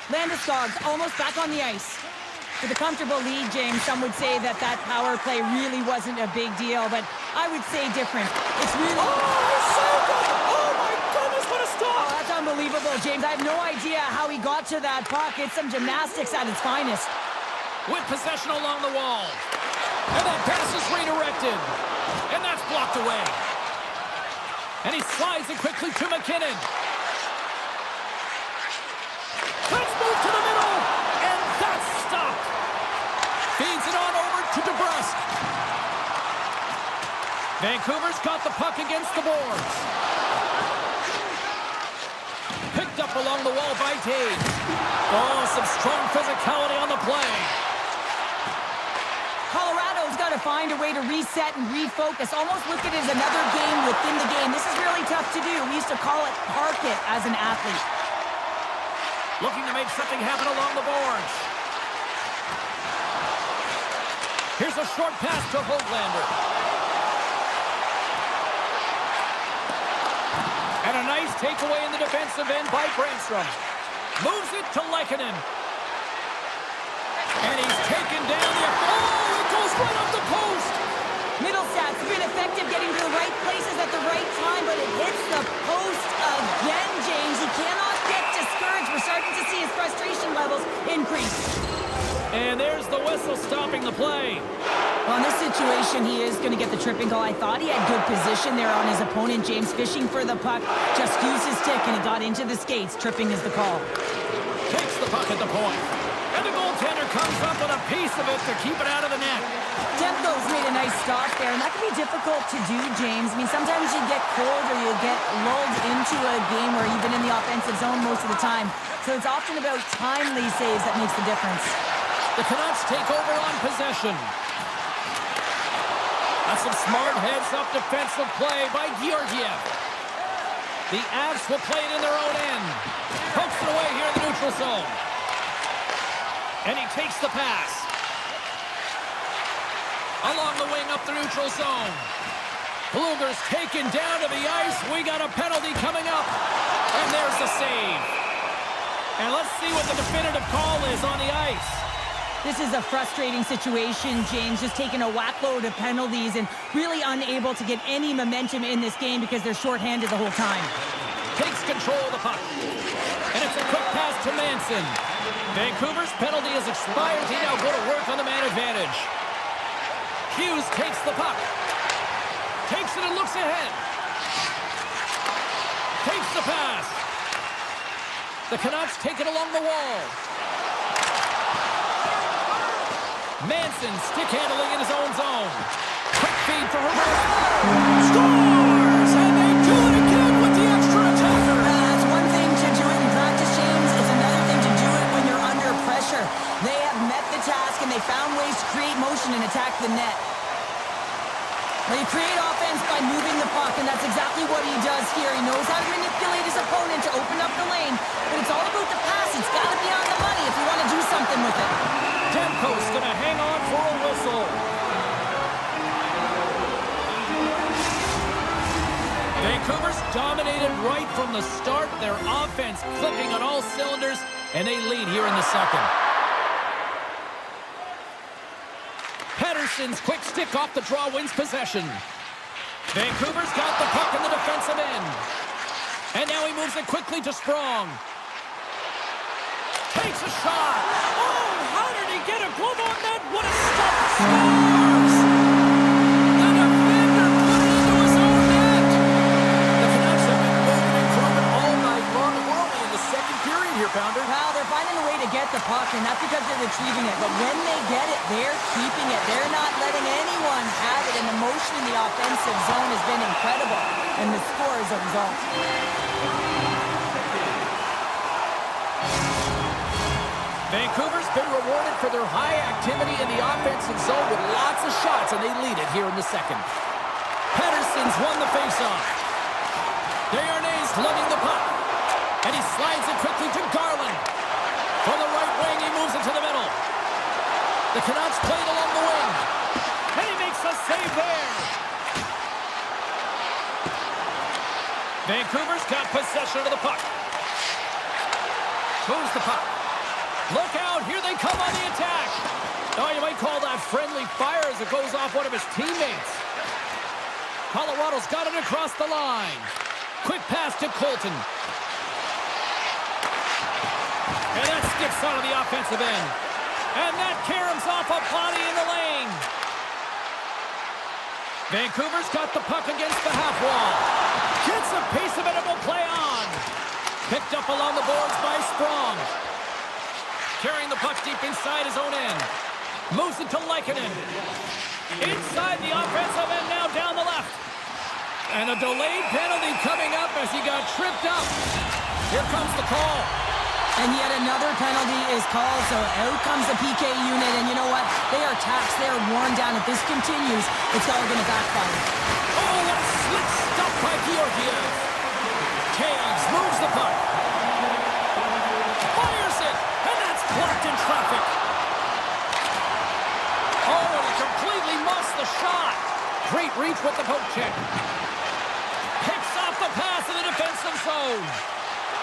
Landeskog's almost back on the ice. With a comfortable lead, James, some would say that that power play really wasn't a big deal, but I would say different. It's really... Oh, he's so good! Oh, my goodness, what a stop! Oh, that's unbelievable, James. I have no idea how he got to that puck. It's some gymnastics at its finest. With possession along the wall. And that pass is redirected. And that's blocked away. And he slides it quickly to McKinnon. Let's move to the middle. And that's stopped. Feeds it on over to DeBrusque. Vancouver's got the puck against the boards. Picked up along the wall by Taves. Oh, some strong physicality on the play. Colorado's got to find a way to reset and refocus. Almost look at it as another game within the game. This is really tough to do. We used to call it park it as an athlete. Looking to make something happen along the boards. Here's a short pass to Hoglander. And a nice takeaway in the defensive end by Brandstrom. Moves it to Lehkonen. And he's taken down the... Oh, it goes right up the post. Middlestats have been effective getting to the right places at the right time, but it hits the post again, James. He cannot get discouraged. We're starting to see his frustration levels increase. And there's the whistle stopping the play. Well, in this situation, he is going to get the tripping goal. I thought he had good position there on his opponent. James fishing for the puck, just used his stick, and it got into the skates. Tripping is the call. Takes the puck at the point. And the goaltender comes up with a piece of it to keep it out of the net. Demko's made a nice stop there, and that can be difficult to do, James. I mean, sometimes you get cold or you get lulled into a game where you've been in the offensive zone most of the time. So it's often about timely saves that makes the difference. The Canucks take over on possession. That's some smart heads-up defensive play by Georgiev. The Avs will play it in their own end. Pokes it away here in the neutral zone. And he takes the pass. Along the wing up the neutral zone. Bluger's taken down to the ice. We got a penalty coming up. And there's the save. And let's see what the definitive call is on the ice. This is a frustrating situation, James, just taking a whackload of penalties and really unable to get any momentum in this game because they're shorthanded the whole time. Takes control of the puck. And it's a quick pass to Manson. Vancouver's penalty has expired. He now go to work on the man advantage. Hughes takes the puck. Takes it and looks ahead. Takes the pass. The Canucks take it along the wall. Manson stick handling in his own zone. Quick feed for Herrera. Scores! And they do it again with the extra attacker. That's one thing to do it in practice, James. It's another thing to do it when you're under pressure. They have met the task and they found ways to create motion and attack the net. They create offense by moving the puck, and that's exactly what he does here. He knows how to manipulate his opponent to open up the lane, but it's all about the pass. It's got to be on the money if you want to do something with it. Demko's going to hang on for a whistle. Vancouver's dominated right from the start. Their offense clicking on all cylinders, and they lead here in the second. Pettersson's quick stick off the draw wins possession. Vancouver's got the puck in the defensive end. And now he moves it quickly to Sprong. Takes a shot. Oh, how did he get a glove on that? What a stop! Scores! The defender put it into his own net. The Canucks have been moving and grooving all night long. We're only in the second period here, Pounder. Well, they're finding a way to get the puck, and that's because they're retrieving it. But when they get it, they're keeping it. They're not letting anyone have it, and the motion in the offensive zone has been incredible. And the score is a result. Vancouver's been rewarded for their high activity in the offensive zone with lots of shots, and they lead it here in the second. Pettersson's won the faceoff. Desharnais lugging the puck. And he slides it quickly to Garland. From the right wing, he moves it to the middle. The Canucks played along the wing. And he makes a save there. Vancouver's got possession of the puck. Moves the puck. Look out, here they come on the attack. Oh, you might call that friendly fire as it goes off one of his teammates. Colorado's got it across the line. Quick pass to Colton. And that skips out of the offensive end. And that caroms off a body in the lane. Vancouver's got the puck against the half wall. Gets a piece of it and will play on. Picked up along the boards by Sprong. Carrying the puck deep inside his own end. Moves it to Lehkonen. Inside the offensive end now down the left. And a delayed penalty coming up as he got tripped up. Here comes the call. And yet another penalty is called, so out comes the PK unit, and you know what? They are taxed, they are worn down. If this continues, it's all going to backfire. Oh, what a slick stop by Georgiev. Taves moves the puck. Fires it, and that's blocked in traffic. Oh, and he completely missed the shot. Great reach with the poke check. Picks off the pass in the defensive zone.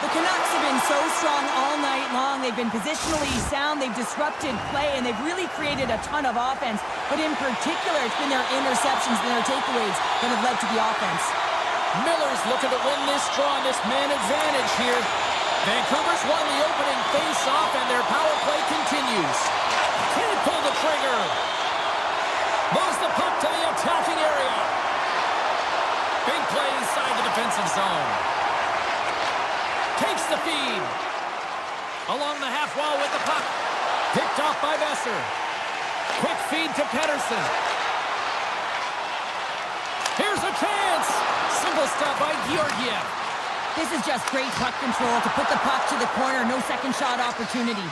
The Canucks have been so strong all night long. They've been positionally sound, they've disrupted play, and they've really created a ton of offense. But in particular, it's been their interceptions and their takeaways that have led to the offense. Miller's looking to win this draw on this man advantage here. Vancouver's won the opening face-off, and their power play continues. Can't pull the trigger. Moves the puck to the attacking area. Big play inside the defensive zone. Takes the feed. Along the half wall with the puck. Picked off by Besser. Quick feed to Pettersson. Here's a chance. Simple stop by Georgiev. This is just great puck control to put the puck to the corner. No second shot opportunity.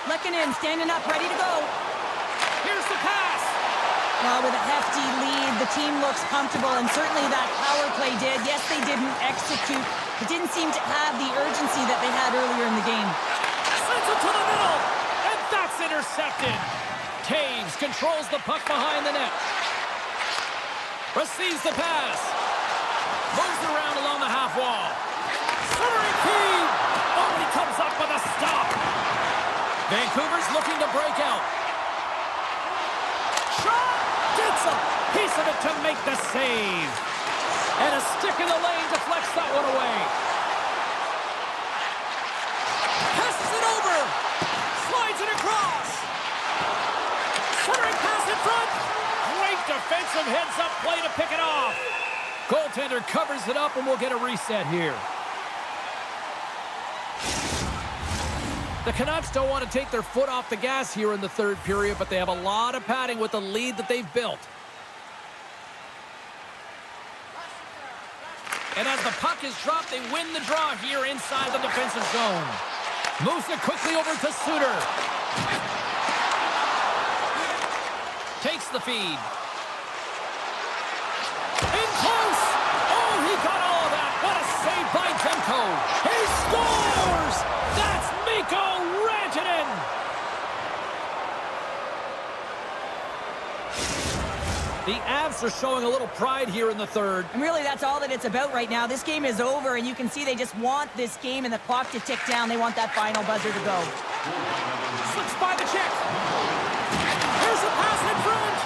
Lehkonen standing up, ready to go. Here's the pass. Well, with a hefty lead, the team looks comfortable, and certainly that power play did. Yes, they didn't execute. It didn't seem to have the urgency that they had earlier in the game. Sends it to the middle. And that's intercepted. Taves controls the puck behind the net. Receives the pass. Moves around along the half wall. Centering feed. Oh, he comes up with a stop. Vancouver's looking to break out. Shot! Gets a piece of it to make the save. And a stick in the lane deflects that one away. Passes it over. Slides it across. Centering pass in front. Great defensive heads-up play to pick it off. Goaltender covers it up, and we'll get a reset here. The Canucks don't want to take their foot off the gas here in the third period, but they have a lot of padding with the lead that they've built. And as the puck is dropped, they win the draw here inside the defensive zone. Moves it quickly over to Suter. Takes the feed. In close! Oh, he got all of that! What a save by Demko! He scores! That's Mikko Rantanen! The Avs are showing a little pride here in the third. And really, that's all that it's about right now. This game is over, and you can see they just want this game and the clock to tick down. They want that final buzzer to go. Slips by the check. Here's a pass in front.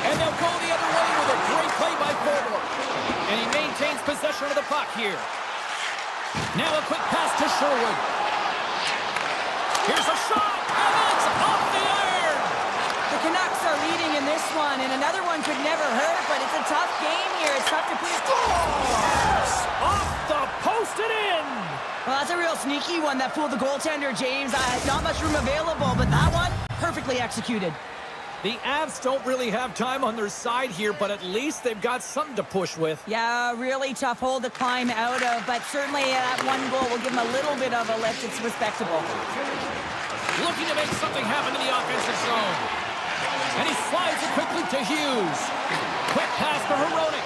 And they'll go the other way with a great play by Forbort. And he maintains possession of the puck here. Now a quick pass to Sherwood. Here's a shot, and it's off the iron. The Canucks are leading in this one, and another one could never hurt, but it's a tough game here. It's tough to put... Scores! Off the post and in. Well, that's a real sneaky one that fooled the goaltender, James. Not much room available, but that one, perfectly executed. The Avs don't really have time on their side here, but at least they've got something to push with. Yeah, really tough hole to climb out of, but certainly that one goal will give them a little bit of a lift. It's respectable. Looking to make something happen in the offensive zone. And he slides it quickly to Hughes. Quick pass for Hronek.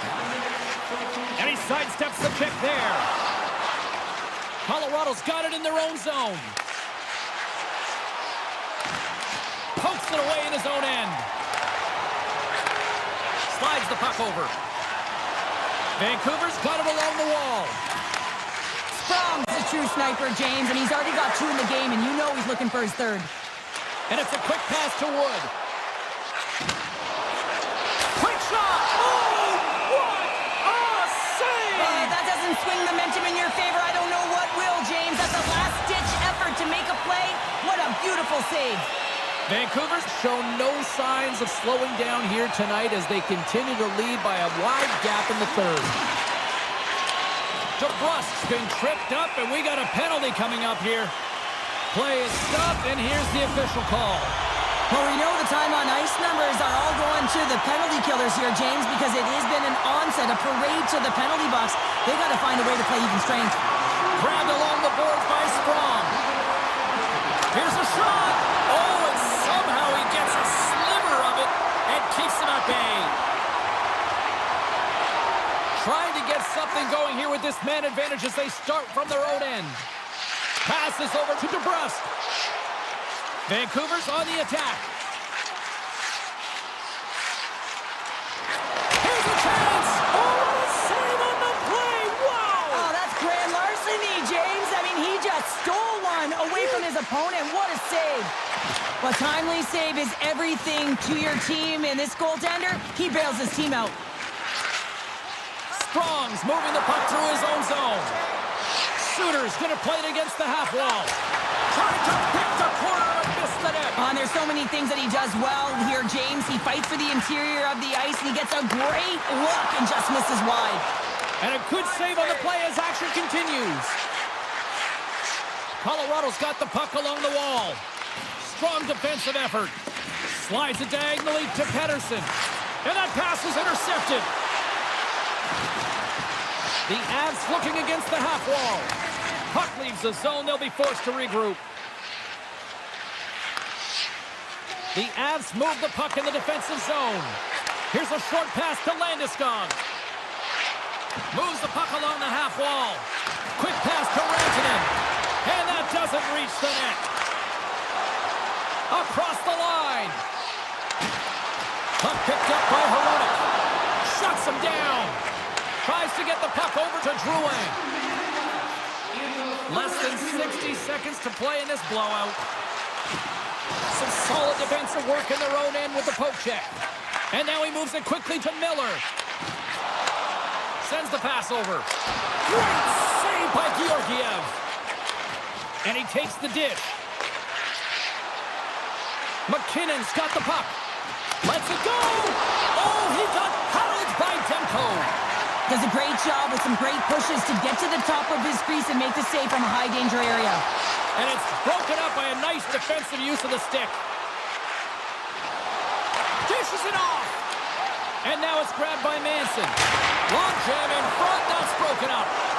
And he sidesteps the pick there. Colorado's got it in their own zone. Pokes it away in his own end. Slides the puck over. Vancouver's got it along the wall. Sprong's a true sniper, James, and he's already got 2 in the game, and you know he's looking for his third. And it's a quick pass to Wood. Quick shot! Oh, what a save! That doesn't swing the momentum in your favor. I don't know what will, James. That's a last-ditch effort to make a play. What a beautiful save. Vancouver's shown no signs of slowing down here tonight as they continue to lead by a wide gap in the third. DeBrusk's been tripped up, and we got a penalty coming up here. Play is stopped, and here's the official call. Well, we know the time on ice numbers are all going to the penalty killers here, James, because it has been an onset, a parade to the penalty box. They got to find a way to play even strength. Grabbed along the boards by Sprong. Here's a shot. Oh, and somehow he gets a sliver of it and keeps him at bay. Trying to get something going here with this man advantage as they start from their own end. Passes over to DeBrusk. Vancouver's on the attack. Here's a chance. away from his opponent. What a save. A timely save is everything to your team, and this goaltender, he bails his team out. Strong's moving the puck through his own zone. Shooter's going to play it against the half wall. Trying to pick the corner and miss the net. And there's so many things that he does well here, James. He fights for the interior of the ice, and he gets a great look and just misses wide. And a good save on the play as action continues. Colorado's got the puck along the wall. Strong defensive effort. Slides it diagonally to Pedersen. And that pass is intercepted. The Avs looking against the half wall. Puck leaves the zone. They'll be forced to regroup. The Avs move the puck in the defensive zone. Here's a short pass to Landeskog. Moves the puck along the half wall. Quick pass to Rantanen. And that doesn't reach the net. Across the line. Puck picked up by Hronek. Shuts him down. Tries to get the puck over to Drouin. Less than 60 seconds to play in this blowout. Some solid defensive work in their own end with the poke check. And now he moves it quickly to Miller. Sends the pass over. Great save by Georgiev. And he takes the dish. McKinnon's got the puck. Lets it go! Oh, he got pounded by Demko. Does a great job with some great pushes to get to the top of his crease and make the save from a high-danger area. And it's broken up by a nice defensive use of the stick. Dishes it off. And now it's grabbed by Manson. Long jam in front, that's broken up.